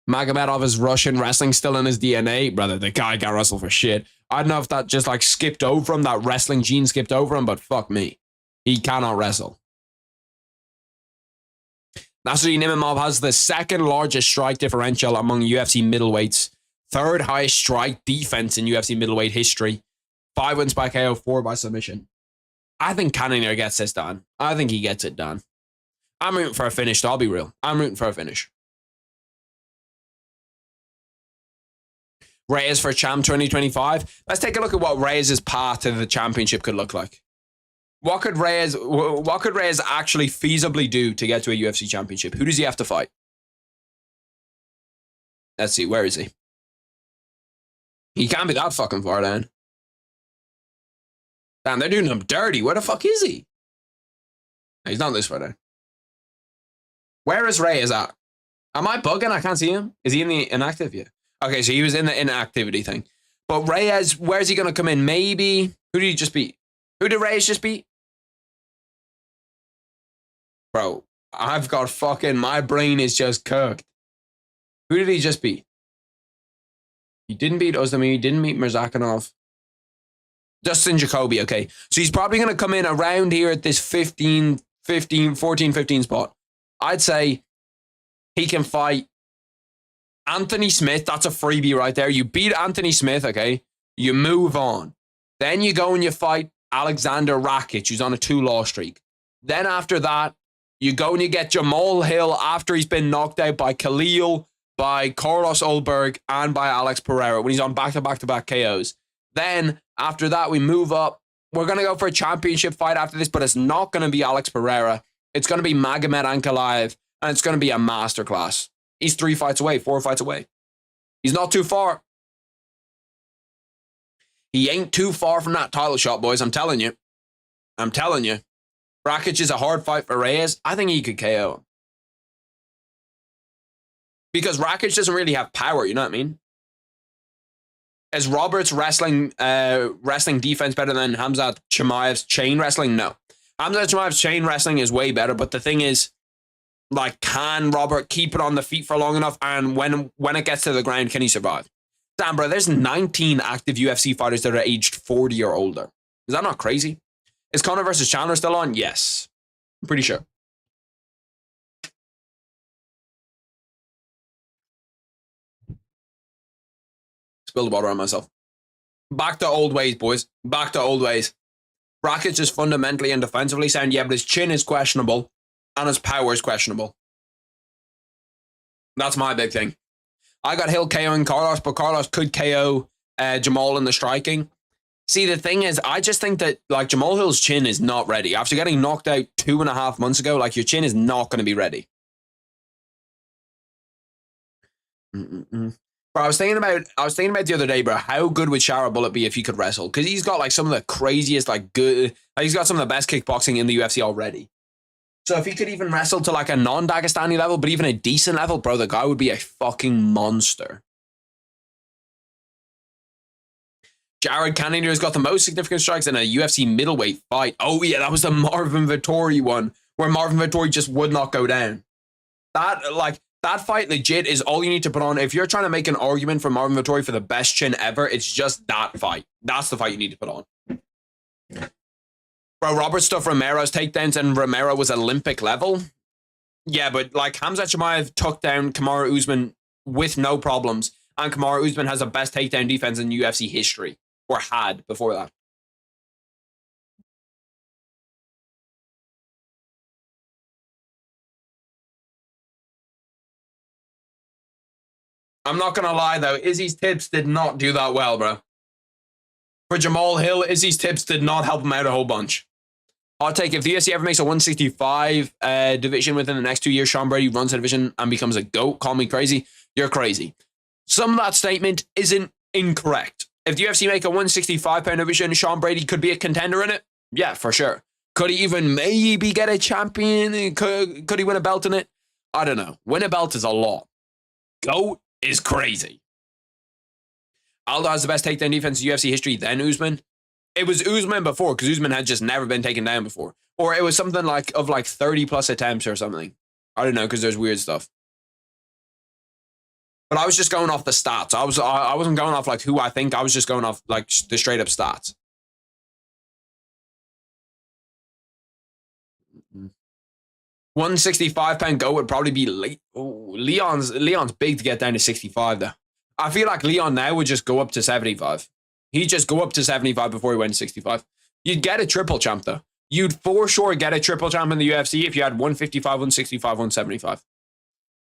Magomedov is Russian, wrestling still in his DNA. Brother, the guy can't wrestle for shit. I don't know if that just like skipped over him, that wrestling gene skipped over him, but fuck me. He cannot wrestle. Nasruddin Imamov has the 2nd largest strike differential among UFC middleweights. 3rd highest strike defense in UFC middleweight history. 5 wins by KO, 4 by submission. I think Cannonier gets this done. I think he gets it done. I'm rooting for a finish, so I'll be real. I'm rooting for a finish. Reyes for Champ 2025. Let's take a look at what Reyes' path to the championship could look like. What could Reyes actually feasibly do to get to a UFC championship? Who does he have to fight? Let's see, where is he? He can't be that fucking far down. Damn, they're doing him dirty. Where the fuck is he? He's not this far down. Where is Reyes at? Am I bugging? I can't see him. Is he in the inactive? Yeah. Okay, so he was in the inactivity thing. But Reyes, where's he going to come in? Maybe. Who did he just beat? Who did Reyes just beat? Bro, I've got fucking, my brain is just cooked. Who did he just beat? He didn't beat Ozdemir. He didn't beat Mirzakhanov. Dustin Jacoby, okay. So he's probably going to come in around here at this 14, 15 spot. I'd say he can fight Anthony Smith. That's a freebie right there. You beat Anthony Smith, okay? You move on. Then you go and you fight Alexander Rakic, who's on a 2-loss streak. Then after that, you go and you get Jamal Hill after he's been knocked out by Khalil, by Carlos Ulberg, and by Alex Pereira when he's on back-to-back-to-back KOs. Then after that, we move up. We're going to go for a championship fight after this, but it's not going to be Alex Pereira. It's going to be Magomed Ankalaev, and it's going to be a masterclass. He's 4 fights away. He's not too far. He ain't too far from that title shot, boys. I'm telling you. Rakic is a hard fight for Reyes. I think he could KO him. Because Rakic doesn't really have power, you know what I mean? Is Roberts wrestling defense better than Khamzat Chimaev's chain wrestling? No. Khamzat Chimaev's chain wrestling is way better, but the thing is, like, can Robert keep it on the feet for long enough? And when it gets to the ground, can he survive? Damn, bro, there's 19 active UFC fighters that are aged 40 or older. Is that not crazy? Is Conor versus Chandler still on? Yes. I'm pretty sure. Spilled the water on myself. Back to old ways, boys. Back to old ways. Rakic is fundamentally and defensively sound, yeah, but his chin is questionable and his power is questionable. That's my big thing. I got Hill KOing Carlos, but Carlos could KO Jamal in the striking. See, the thing is, I just think that, like, Jamal Hill's chin is not ready. After getting knocked out 2.5 months ago, like, your chin is not going to be ready. Bro, I was thinking about the other day, bro, how good would Shara Bullet be if he could wrestle? Because he's got, like, some of the craziest, like, good... Like, he's got some of the best kickboxing in the UFC already. So if he could even wrestle to, like, a non-Dagestani level, but even a decent level, bro, the guy would be a fucking monster. Jared Cannonier has got the most significant strikes in a UFC middleweight fight. Oh, yeah, that was the Marvin Vettori one, where Marvin Vettori just would not go down. That fight legit is all you need to put on. If you're trying to make an argument for Marvin Vettori for the best chin ever, it's just that fight. That's the fight you need to put on. Bro, Robert stuffed Romero's takedowns and Romero was Olympic level. Yeah, but like Khamzat Chimaev took down Kamaru Usman with no problems. And Kamaru Usman has the best takedown defense in UFC history. Or had before that. I'm not going to lie, though. Izzy's tips did not do that well, bro. For Jamal Hill, Izzy's tips did not help him out a whole bunch. I'll take if the UFC ever makes a 165 division within the next 2 years, Sean Brady runs a division and becomes a GOAT. Call me crazy. You're crazy. Some of that statement isn't incorrect. If the UFC make a 165-pound division, Sean Brady could be a contender in it. Yeah, for sure. Could he even maybe get a champion? Could he win a belt in it? I don't know. Win a belt is a lot. GOAT is crazy. Aldo has the best takedown defense in UFC history, then Usman. It was Usman before, because Usman had just never been taken down before. Or it was something like 30 plus attempts or something. I don't know, because there's weird stuff. But I was just going off the stats. I wasn't going off like who I think. I was just going off like the straight up stats. Mm-hmm. 165-pound GOAT would probably be Leon's big to get down to 65 though. I feel like Leon now would just go up to 75. He'd just go up to 75 before he went to 65. You'd get a triple champ though. You'd for sure get a triple champ in the UFC if you had 155, 165, 175.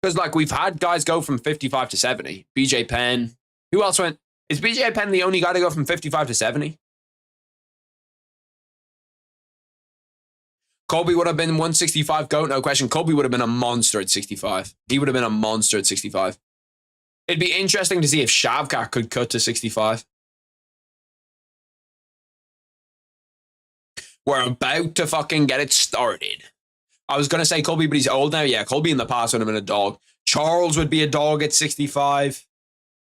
Because, like, we've had guys go from 55 to 70. BJ Penn. Who else went? Is BJ Penn the only guy to go from 55 to 70? Colby would have been 165 GOAT, no question. Colby would have been a monster at 65. He would have been a monster at 65. It'd be interesting to see if Shavkat could cut to 65. We're about to fucking get it started. I was going to say Colby, but he's old now. Yeah, Colby in the past would have been a dog. Charles would be a dog at 65.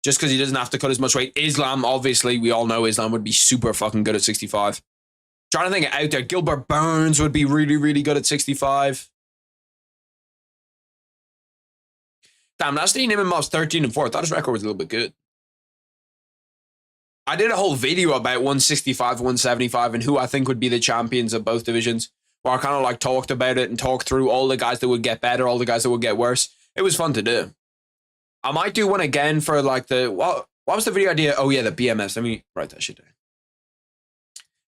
Just because he doesn't have to cut as much weight. Islam, obviously, we all know Islam would be super fucking good at 65. Trying to think out there. Gilbert Burns would be really, really good at 65. Damn, Nasty Nimmov's 13-4. I thought his record was a little bit good. I did a whole video about 165, 175 and who I think would be the champions of both divisions, where I kind of like talked about it and talked through all the guys that would get better, all the guys that would get worse. It was fun to do. I might do one again for like the, what was the video idea? Oh yeah, the BMFs. Let me write that shit down.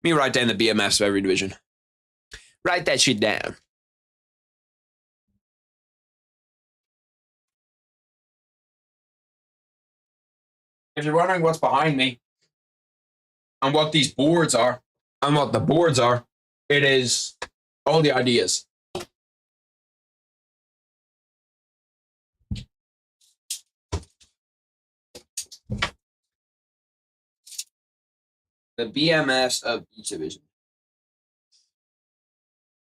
Let me write down the BMFs of every division. Write that shit down. If you're wondering what's behind me and what these boards are and what the boards are, it is all the ideas. The BMFs of each division.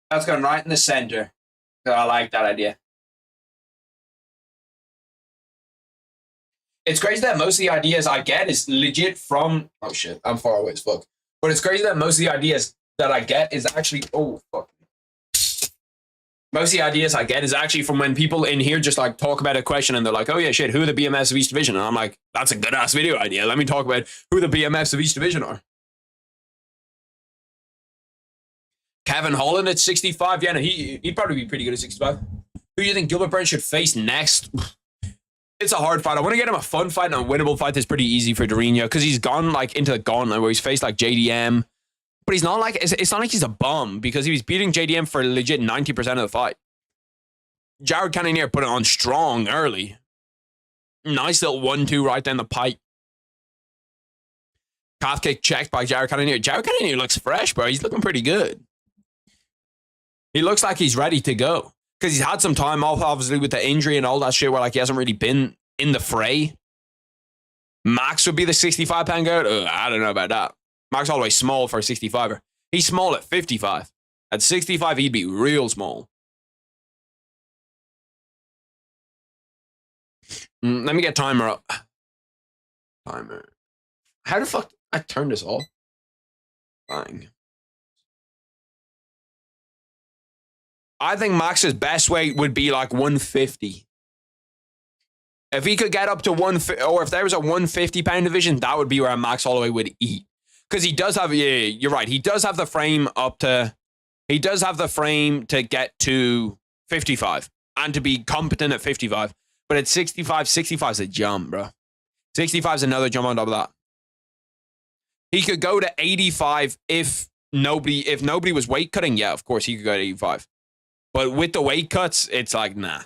That's going right in the center. So I like that idea. It's crazy that most of the ideas I get is legit from... Oh shit, I'm far away as fuck. But it's crazy that most of the ideas that I get is actually... Oh, fuck. Most of the ideas I get is actually from when people in here just like talk about a question and they're like, oh yeah, shit, who are the BMFs of each division? And I'm like, that's a good ass video idea. Let me talk about who the BMFs of each division are. Kevin Holland at 65. Yeah, no, he'd probably be pretty good at 65. Who do you think Gilbert Burns should face next? It's a hard fight. I want to get him a fun fight and a winnable fight that's pretty easy for Durinho because he's gone like into the gauntlet where he's faced like JDM. But he's not like, it's not like he's a bum because he was beating JDM for legit 90% of the fight. Jared Cannonier put it on strong early. Nice little 1-2 right down the pipe. Calf kick checked by Jared Cannonier. Jared Cannonier looks fresh, bro. He's looking pretty good. He looks like he's ready to go. Because he's had some time off, obviously, with the injury and all that shit where like he hasn't really been in the fray. Max would be the 65-pound guy. I don't know about that. Max Holloway's small for a 65er. He's small at 55. At 65, he'd be real small. Let me get timer up. Timer. How the fuck did I turn this off? Fine. I think Max's best weight would be like 150. If he could get up to 150, or if there was a 150-pound division, that would be where Max Holloway would eat. Because he does have, yeah, you're right. He does have the frame he does have the frame to get to 55 and to be competent at 55. But at 65 is a jump, bro. 65 is another jump on top of that. He could go to 85 if nobody was weight cutting. Yeah, of course, he could go to 85. But with the weight cuts, it's like, nah.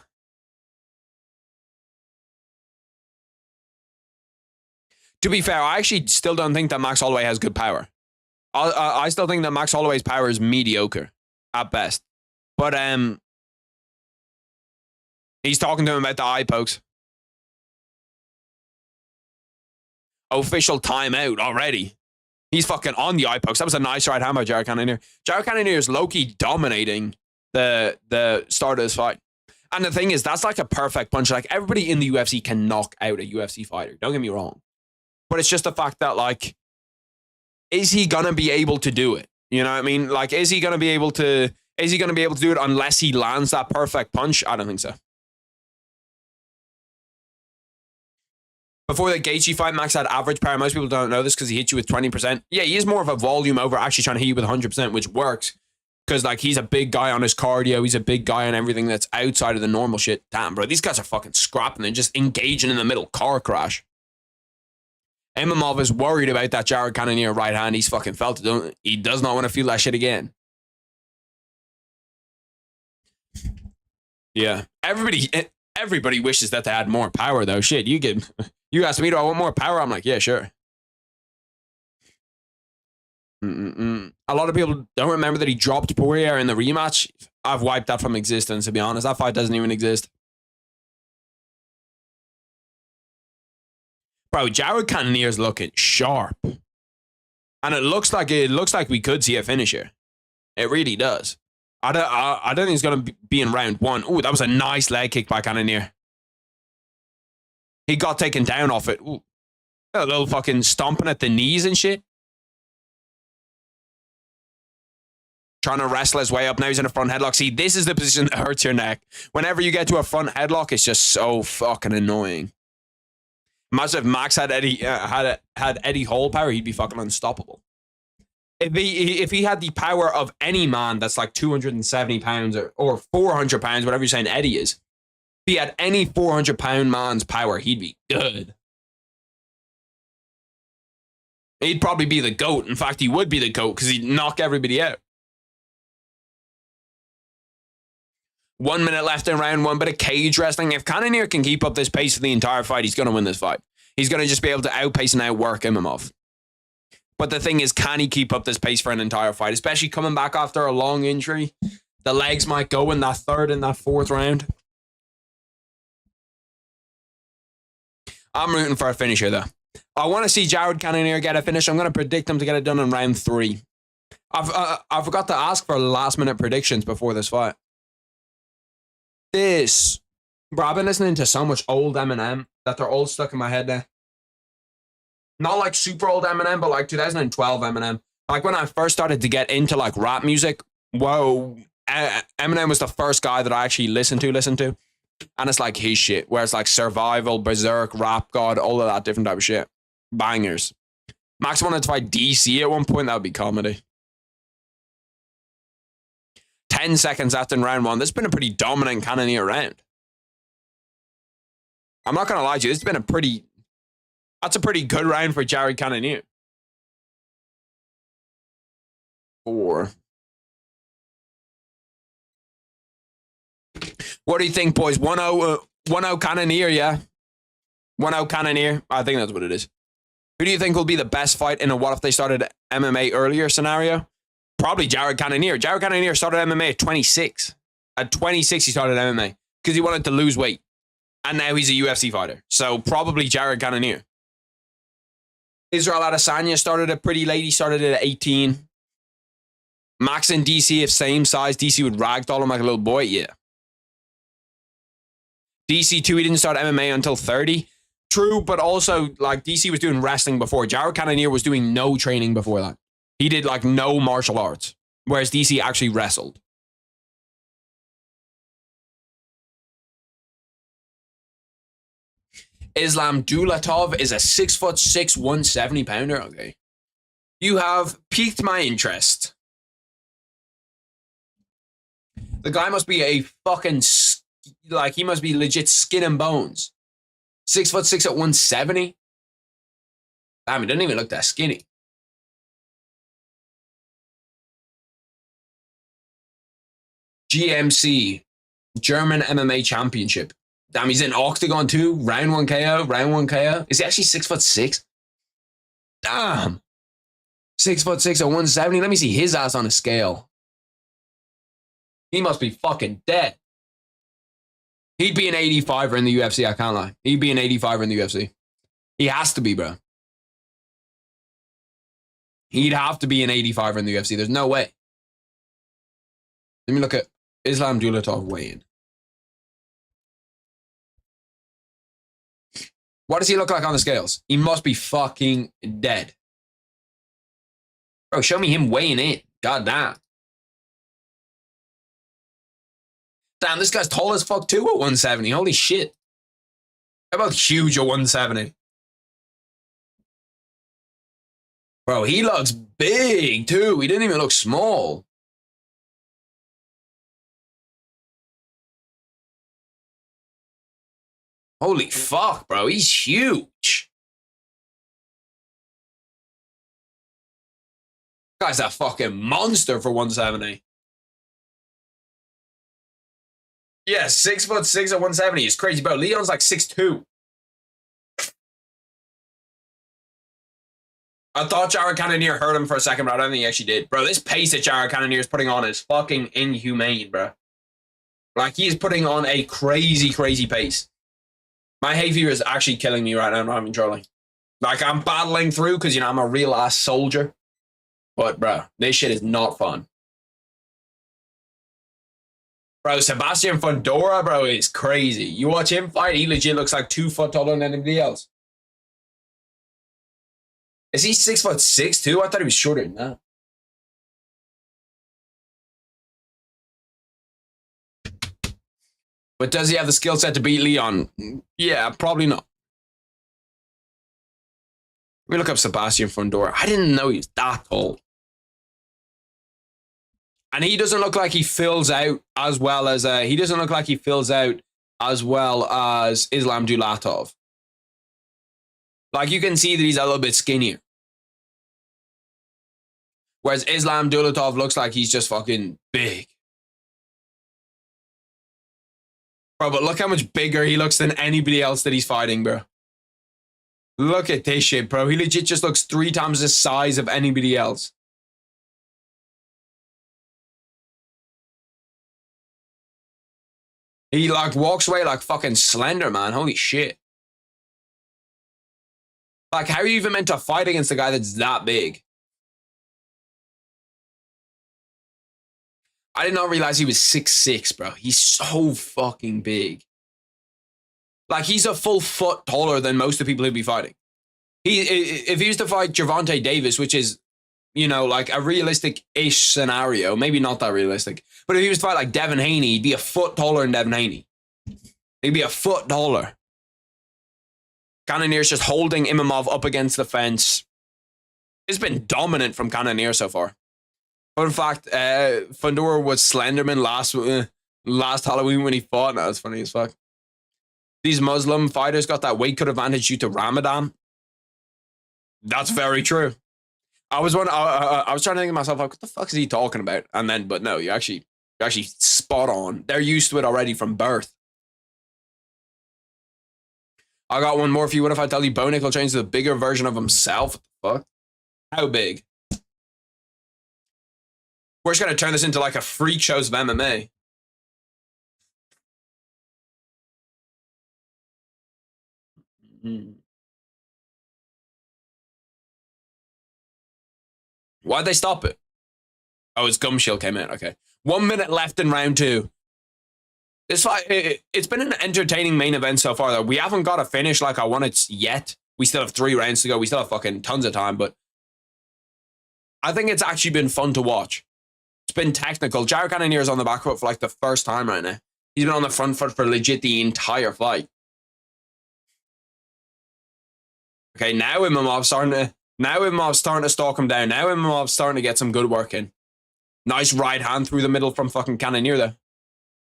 To be fair, I actually still don't think that Max Holloway has good power. I still think that Max Holloway's power is mediocre at best. But he's talking to him about the eye pokes. Official timeout already. He's fucking on the eye pokes. That was a nice right hand by Jared Cannonier. Jared Cannonier is low-key dominating the start of this fight. And the thing is, that's like a perfect punch. Like, everybody in the UFC can knock out a UFC fighter. Don't get me wrong. But it's just the fact that, like, is he going to be able to do it? You know what I mean? Like, is he going to be able to do it unless he lands that perfect punch? I don't think so. Before the Gaethje fight, Max had average power. Most people don't know this because he hits you with 20%. Yeah, he is more of a volume over actually trying to hit you with 100%, which works. Because, like, he's a big guy on his cardio. He's a big guy on everything that's outside of the normal shit. Damn, bro. These guys are fucking scrapping. They're just engaging in the middle. Car crash. Imamov is worried about that Jared Cannonier right hand. He's fucking felt it. He does not want to feel that shit again. Yeah. Everybody wishes that they had more power, though. Shit, you asked me, do I want more power? I'm like, yeah, sure. A lot of people don't remember that he dropped Poirier in the rematch. I've wiped that from existence, to be honest. That fight doesn't even exist. Bro, Jared Cannonier's looking sharp. And it looks like we could see a finish here. It really does. I don't think it's going to be in round one. Ooh, that was a nice leg kick by Cannonier. He got taken down off it. Ooh. A little fucking stomping at the knees and shit. Trying to wrestle his way up. Now he's in a front headlock. See, this is the position that hurts your neck. Whenever you get to a front headlock, it's just so fucking annoying. Imagine if Max had Eddie Hall power, he'd be fucking unstoppable. If he had the power of any man that's like 270 pounds or 400 pounds, whatever you're saying Eddie is, if he had any 400-pound man's power, he'd be good. He'd probably be the GOAT. In fact, he would be the GOAT because he'd knock everybody out. 1 minute left in round one, bit of cage wrestling. If Cannonier can keep up this pace for the entire fight, he's going to win this fight. He's going to just be able to outpace and outwork Imamov. But the thing is, can he keep up this pace for an entire fight? Especially coming back after a long injury. The legs might go in that third and that fourth round. I'm rooting for a finisher, though. I want to see Jared Cannonier get a finish. I'm going to predict him to get it done in round 3. I forgot to ask for last-minute predictions before this fight. Bro, I've been listening to so much old Eminem that they're all stuck in my head now. Not like super old Eminem, but like 2012 Eminem. Like when I first started to get into like rap music, whoa, Eminem was the first guy that I actually listened to. And it's like his shit, where it's like Survival, Berserk, Rap God, all of that different type of shit. Bangers. Max wanted to fight DC at one point, that would be comedy. 10 seconds after in round 1. This has been a pretty dominant Cannonier round. I'm not going to lie to you, that's a pretty good round for Jared Cannonier. 4. What do you think, boys? 1-0 Cannonier, yeah? 1-0 Cannonier. I think that's what it is. Who do you think will be the best fight in a what if they started MMA earlier scenario? Probably Jared Cannonier. Jared Cannonier started MMA at 26. At 26, he started MMA because he wanted to lose weight. And now he's a UFC fighter. So probably Jared Cannonier. Israel Adesanya started it pretty late. He started it at 18. Max and DC, if same size, DC would ragdoll him like a little boy. Yeah. DC too, he didn't start MMA until 30. True, but also like DC was doing wrestling before. Jared Cannonier was doing no training before that. He did like no martial arts, whereas DC actually wrestled. Islam Dulatov is a 6'6", 170 pounder. Okay. You have piqued my interest. The guy must be a fucking, like, he must be legit skin and bones. 6'6" at 170? Damn, he doesn't even look that skinny. GMC, German MMA Championship. Damn, he's in Octagon too. Round 1 KO. Is he actually 6'6"? Damn. 6'6" at 170. Let me see his ass on a scale. He must be fucking dead. He'd be an 85er in the UFC, I can't lie. He'd be an 85er in the UFC. He has to be, bro. He'd have to be an 85er in the UFC. There's no way. Let me look at Islam Dulatov weigh-in. What does he look like on the scales? He must be fucking dead. Bro, show me him weighing in. God damn. Damn, this guy's tall as fuck too at 170. Holy shit. How about huge at 170? Bro, he looks big too. He didn't even look small. Holy fuck, bro. He's huge. Guy's a fucking monster for 170. Yeah, 6'6" at 170 is crazy, bro. Leon's like 6'2". I thought Jared Cannonier hurt him for a second, but I don't think he actually did. Bro, this pace that Jared Cannonier is putting on is fucking inhumane, bro. Like, he's putting on a crazy, crazy pace. My hay fever is actually killing me right now. I'm not even trolling. Like, I'm battling through because, you know, I'm a real-ass soldier. But, bro, this shit is not fun. Bro, Sebastian Fundora, bro, is crazy. You watch him fight, he legit looks like 2 foot taller than anybody else. Is he 6'6" too? I thought he was shorter than that. But does he have the skill set to beat Leon? Yeah, probably not. Let me look up Sebastian Fundora. I didn't know he was that tall. And he doesn't look like he fills out as well as Islam Dulatov. Like, you can see that he's a little bit skinnier. Whereas Islam Dulatov looks like he's just fucking big. Bro, but look how much bigger he looks than anybody else that he's fighting, bro. Look at this shit, bro. He legit just looks 3 times the size of anybody else. He, like, walks away like fucking Slender, man. Holy shit. Like, how are you even meant to fight against a guy that's that big? I did not realize he was 6'6", bro. He's so fucking big. Like, he's a full foot taller than most of the people he'd be fighting. If he was to fight Gervonta Davis, which is, you know, like a realistic-ish scenario, maybe not that realistic, but if he was to fight like Devin Haney, he'd be a foot taller than Devin Haney. He'd be a foot taller. Cannonier's just holding Imamov up against the fence. It's been dominant from Cannonier so far. But in fact, Fundora was Slenderman last Halloween when he fought. That was funny as fuck. These Muslim fighters got that weight cut advantage due to Ramadan. That's very true. I was trying to think to myself, like, what the fuck is he talking about? And then, but no, you're actually spot on. They're used to it already from birth. I got one more for you. What if I tell you Bo Nickel trains to the bigger version of himself? What the fuck? How big? We're just going to turn this into like a freak shows of MMA. Why'd they stop it? Oh, his gum shield came out. Okay. 1 minute left in round 2. This fight, it's been an entertaining main event so far, though. We haven't got a finish like I wanted yet. We still have 3 rounds to go. We still have fucking tons of time, but I think it's actually been fun to watch. It's been technical. Jared Cannonier is on the back foot for like the first time right now. He's been on the front foot for legit the entire fight. Okay, now Imamov's starting to stalk him down. Now Imamov's starting to get some good work in. Nice right hand through the middle from fucking Cannonier there.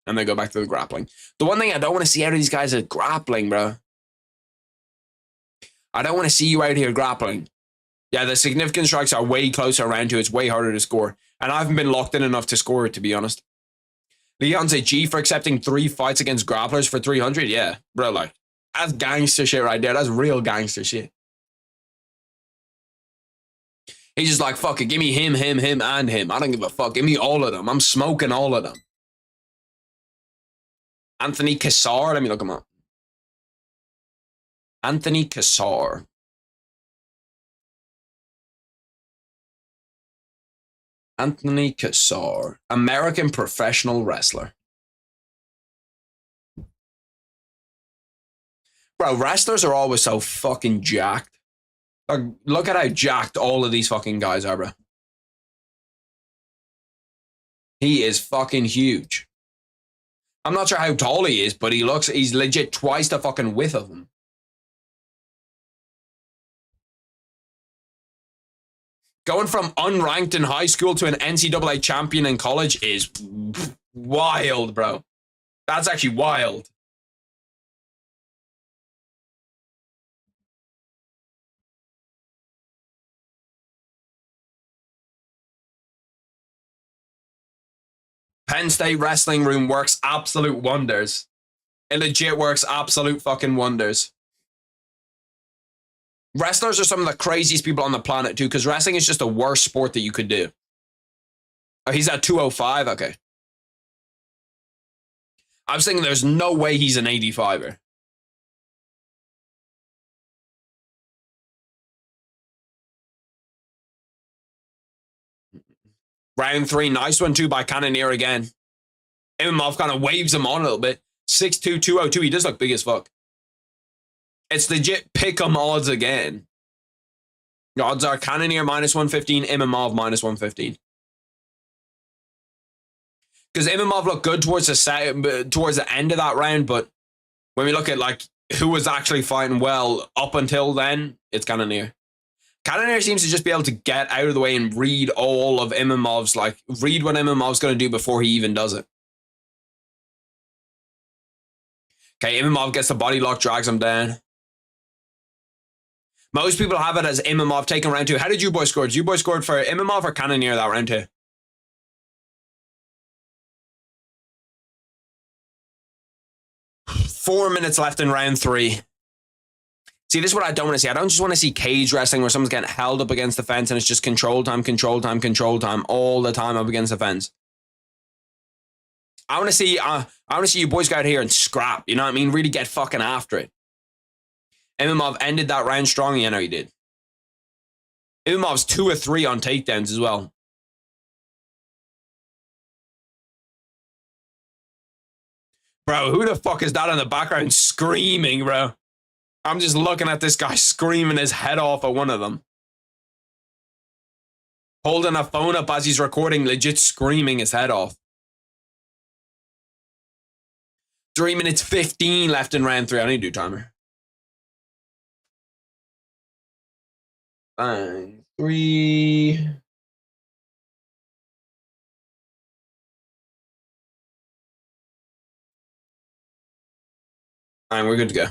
And they go back to the grappling. The one thing I don't want to see out of these guys is grappling, bro. I don't want to see you out here grappling. Yeah, the significant strikes are way closer around to. It's way harder to score. And I haven't been locked in enough to score it, to be honest. Leon said G for accepting 3 fights against grapplers for 300. Yeah, bro, like, that's gangster shit right there. That's real gangster shit. He's just like, fuck it, give me him, and him. I don't give a fuck. Give me all of them. I'm smoking all of them. Anthony Cassar, let me look him up. Anthony Cassar. Anthony Cassar, American professional wrestler. Bro, wrestlers are always so fucking jacked. Like, look at how jacked all of these fucking guys are, bro. He is fucking huge. I'm not sure how tall he is, but he's legit twice the fucking width of him. Going from unranked in high school to an NCAA champion in college is wild, bro. That's actually wild. Penn State wrestling room works absolute wonders. It legit works absolute fucking wonders. Wrestlers are some of the craziest people on the planet, too, because wrestling is just the worst sport that you could do. Oh, he's at 205? Okay. I was thinking there's no way he's an 85er. Round 3, nice one, too, by Cannonier again. Imamov kind of waves him on a little bit. 6'2", 202. He does look big as fuck. It's legit pick-em odds again. The odds are Cannonier -115, Imamov -115. Because Imamov looked good towards the end of that round, but when we look at like who was actually fighting well up until then, it's Cannonier. Cannonier seems to just be able to get out of the way and read all of Imamov's, like, read what Imamov's going to do before he even does it. Okay, Imamov gets the body lock, drags him down. Most people have it as Imamov taking round 2. How did you boys score? Did you boys score for Imamov or Cannonier that round 2? Four minutes left in round 3. See, this is what I don't want to see. I don't just want to see cage wrestling where someone's getting held up against the fence and it's just control time all the time up against the fence. I want to see you boys go out here and scrap. You know what I mean? Really get fucking after it. Imamov ended that round strong. Yeah, no, he did. Imamov's 2 or 3 on takedowns as well. Bro, who the fuck is that in the background screaming, bro? I'm just looking at this guy screaming his head off at one of them. Holding a phone up as he's recording, legit screaming his head off. 3 minutes 15 left in round 3. I need to do timer. 9, 3. And we're good to go.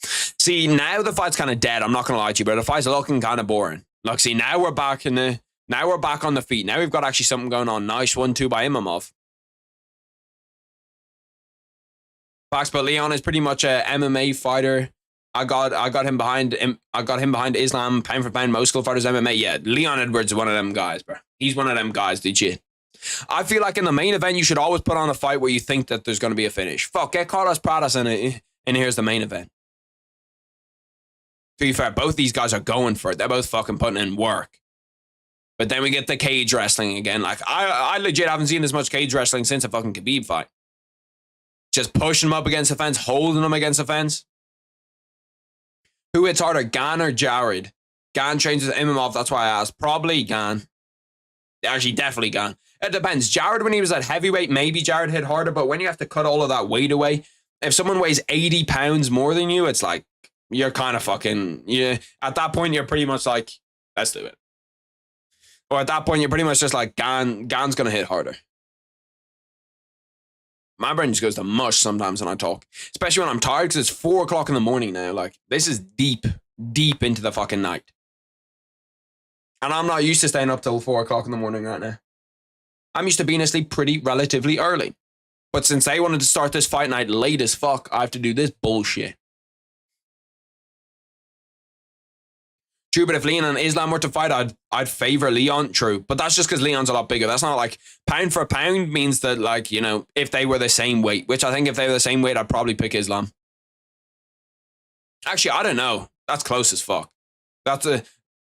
See, now the fight's kind of dead. I'm not going to lie to you, but the fight's looking kind of boring. Look, see, now we're back on the feet. Now we've got actually something going on. Nice 1-2 by Imamov. Facts, but Leon is pretty much a MMA fighter. I got him behind Islam, pound for pound, most skilled fighters MMA. Yeah, Leon Edwards is one of them guys, bro. He's one of them guys, legit. I feel like in the main event, you should always put on a fight where you think that there's going to be a finish. Fuck, get Carlos Pradas in it, and here's the main event. To be fair, both these guys are going for it. They're both fucking putting in work. But then we get the cage wrestling again. Like, I legit haven't seen as much cage wrestling since a fucking Khabib fight. Just pushing him up against the fence, holding him against the fence. Who hits harder, Gan or Jared? Gan trains with Imamov, that's why I asked. Probably Gan. Actually, definitely Gan. It depends. Jared, when he was at heavyweight, maybe Jared hit harder, but when you have to cut all of that weight away, if someone weighs 80 pounds more than you, it's like, you're kind of fucking, yeah. At that point, you're pretty much like, let's do it. Or at that point, you're pretty much just like, Gan's going to hit harder. My brain just goes to mush sometimes when I talk. Especially when I'm tired because it's 4 o'clock in the morning now. Like, this is deep into the fucking night. And I'm not used to staying up till 4 o'clock in the morning right now. I'm used to being asleep relatively early. But since they wanted to start this fight night late as fuck, I have to do this bullshit. True, but if Leon and Islam were to fight, I'd favor Leon. True, but that's just because Leon's a lot bigger. That's not like pound for pound means that, like, you know, if they were the same weight, which I think if they were the same weight, I'd probably pick Islam. Actually, I don't know. That's close as fuck. Bro,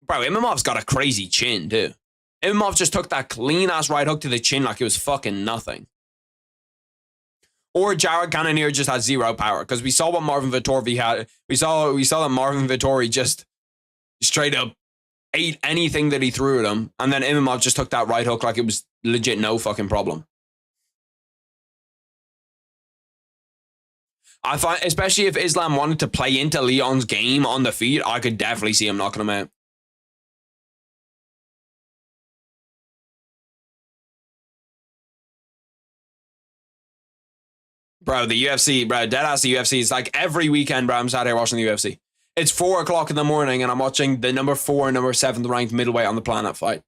Imamov's got a crazy chin too. Imamov just took that clean ass right hook to the chin like it was fucking nothing. Or Jared Cannonier just has zero power because we saw what Marvin Vettori had. We saw that Marvin Vettori just straight up ate anything that he threw at him, and then Imamov just took that right hook like it was legit no fucking problem. I find, especially if Islam wanted to play into Leon's game on the feet, I could definitely see him knocking him out. Bro, the UFC, bro, deadass the UFC. It's like every weekend, bro, I'm sat here watching the UFC. It's 4 o'clock in the morning and I'm watching the number 4 and number 7th ranked middleweight on the planet fight.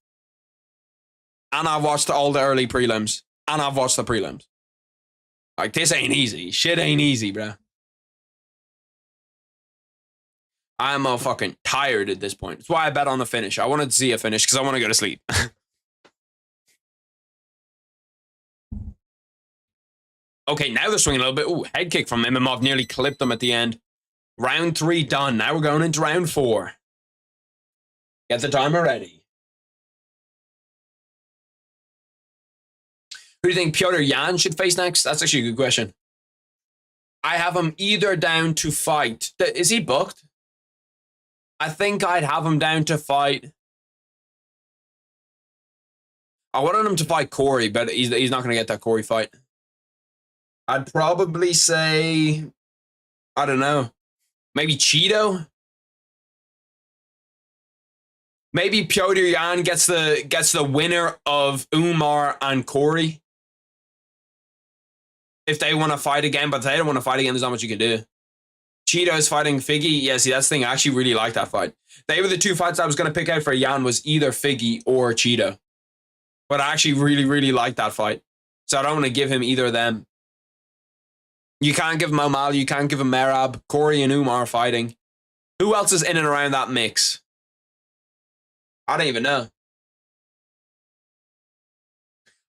And I've watched all the early prelims. And I've watched the prelims. Like, this ain't easy. Shit ain't easy, bro. I'm fucking tired at this point. That's why I bet on the finish. I wanted to see a finish because I want to go to sleep. Okay, now they're swinging a little bit. Ooh, head kick from Imamov. Nearly clipped them at the end. Round 3 done. Now we're going into round 4. Get the timer ready. Who do you think Piotr Jan should face next? That's actually a good question. I have him either down to fight. Is he booked? I think I'd have him down to fight. I wanted him to fight Corey, but he's not going to get that Corey fight. I'd probably say, I don't know, maybe Cheeto? Maybe Piotr Yan gets the winner of Umar and Corey. If they want to fight again, but if they don't want to fight again, there's not much you can do. Cheeto's fighting Figgy. Yeah, see, that's the thing. I actually really like that fight. They were the two fights I was going to pick out for Yan, was either Figgy or Cheeto. But I actually really, really like that fight. So I don't want to give him either of them. You can't give him O'Malley. You can't give him Merab. Corey and Umar fighting. Who else is in and around that mix? I don't even know.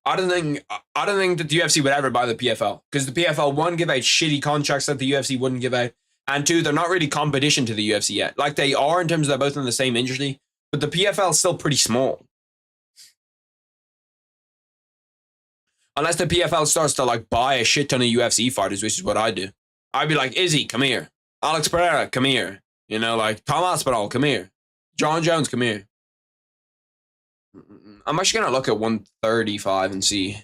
I don't think that the UFC would ever buy the PFL, because the PFL, one, give out shitty contracts that the UFC wouldn't give out, and two, they're not really competition to the UFC yet. Like, they are in terms of they're both in the same industry, but the PFL is still pretty small. Unless the PFL starts to like buy a shit ton of UFC fighters, which is what I do. I'd be like, Izzy, come here. Alex Pereira, come here. You know, like Tom Aspinall, come here. Jon Jones, come here. I'm actually going to look at 135 and see.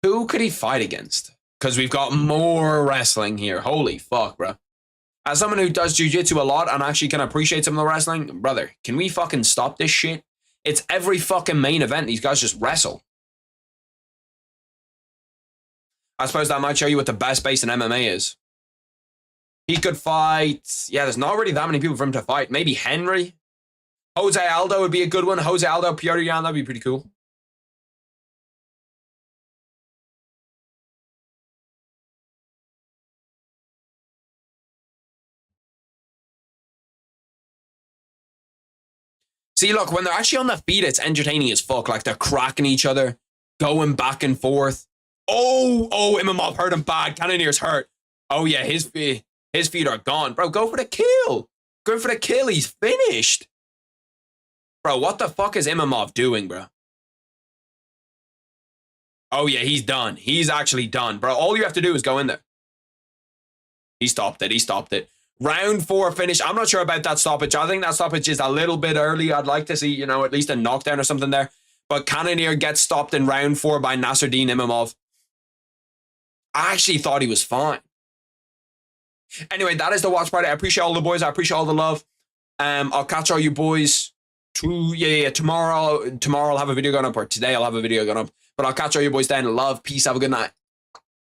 Who could he fight against? Because we've got more wrestling here. Holy fuck, bro. As someone who does jiu-jitsu a lot and actually can appreciate some of the wrestling, brother, can we fucking stop this shit? It's every fucking main event. These guys just wrestle. I suppose that might show you what the best base in MMA is. He could fight. Yeah, there's not really that many people for him to fight. Maybe Henry. Jose Aldo would be a good one. Jose Aldo, Piotr Yan, that'd be pretty cool. See, look, when they're actually on the feet, it's entertaining as fuck. Like, they're cracking each other, going back and forth. Oh, Imamov hurt him bad. Cannonier's hurt. Oh, yeah, his feet are gone. Bro, go for the kill. Go for the kill. He's finished. Bro, what the fuck is Imamov doing, bro? Oh, yeah, he's done. He's actually done. Bro, all you have to do is go in there. He stopped it. He stopped it. Round 4 finish. I'm not sure about that stoppage. I think that stoppage is a little bit early. I'd like to see, you know, at least a knockdown or something there. But Cannonier gets stopped in round 4 by Nasruddin Imamov. I actually thought he was fine. Anyway, that is the watch party. I appreciate all the boys. I appreciate all the love. I'll catch all you boys tomorrow. Tomorrow I'll have a video going up, or today I'll have a video going up. But I'll catch all you boys then. Love, peace, have a good night.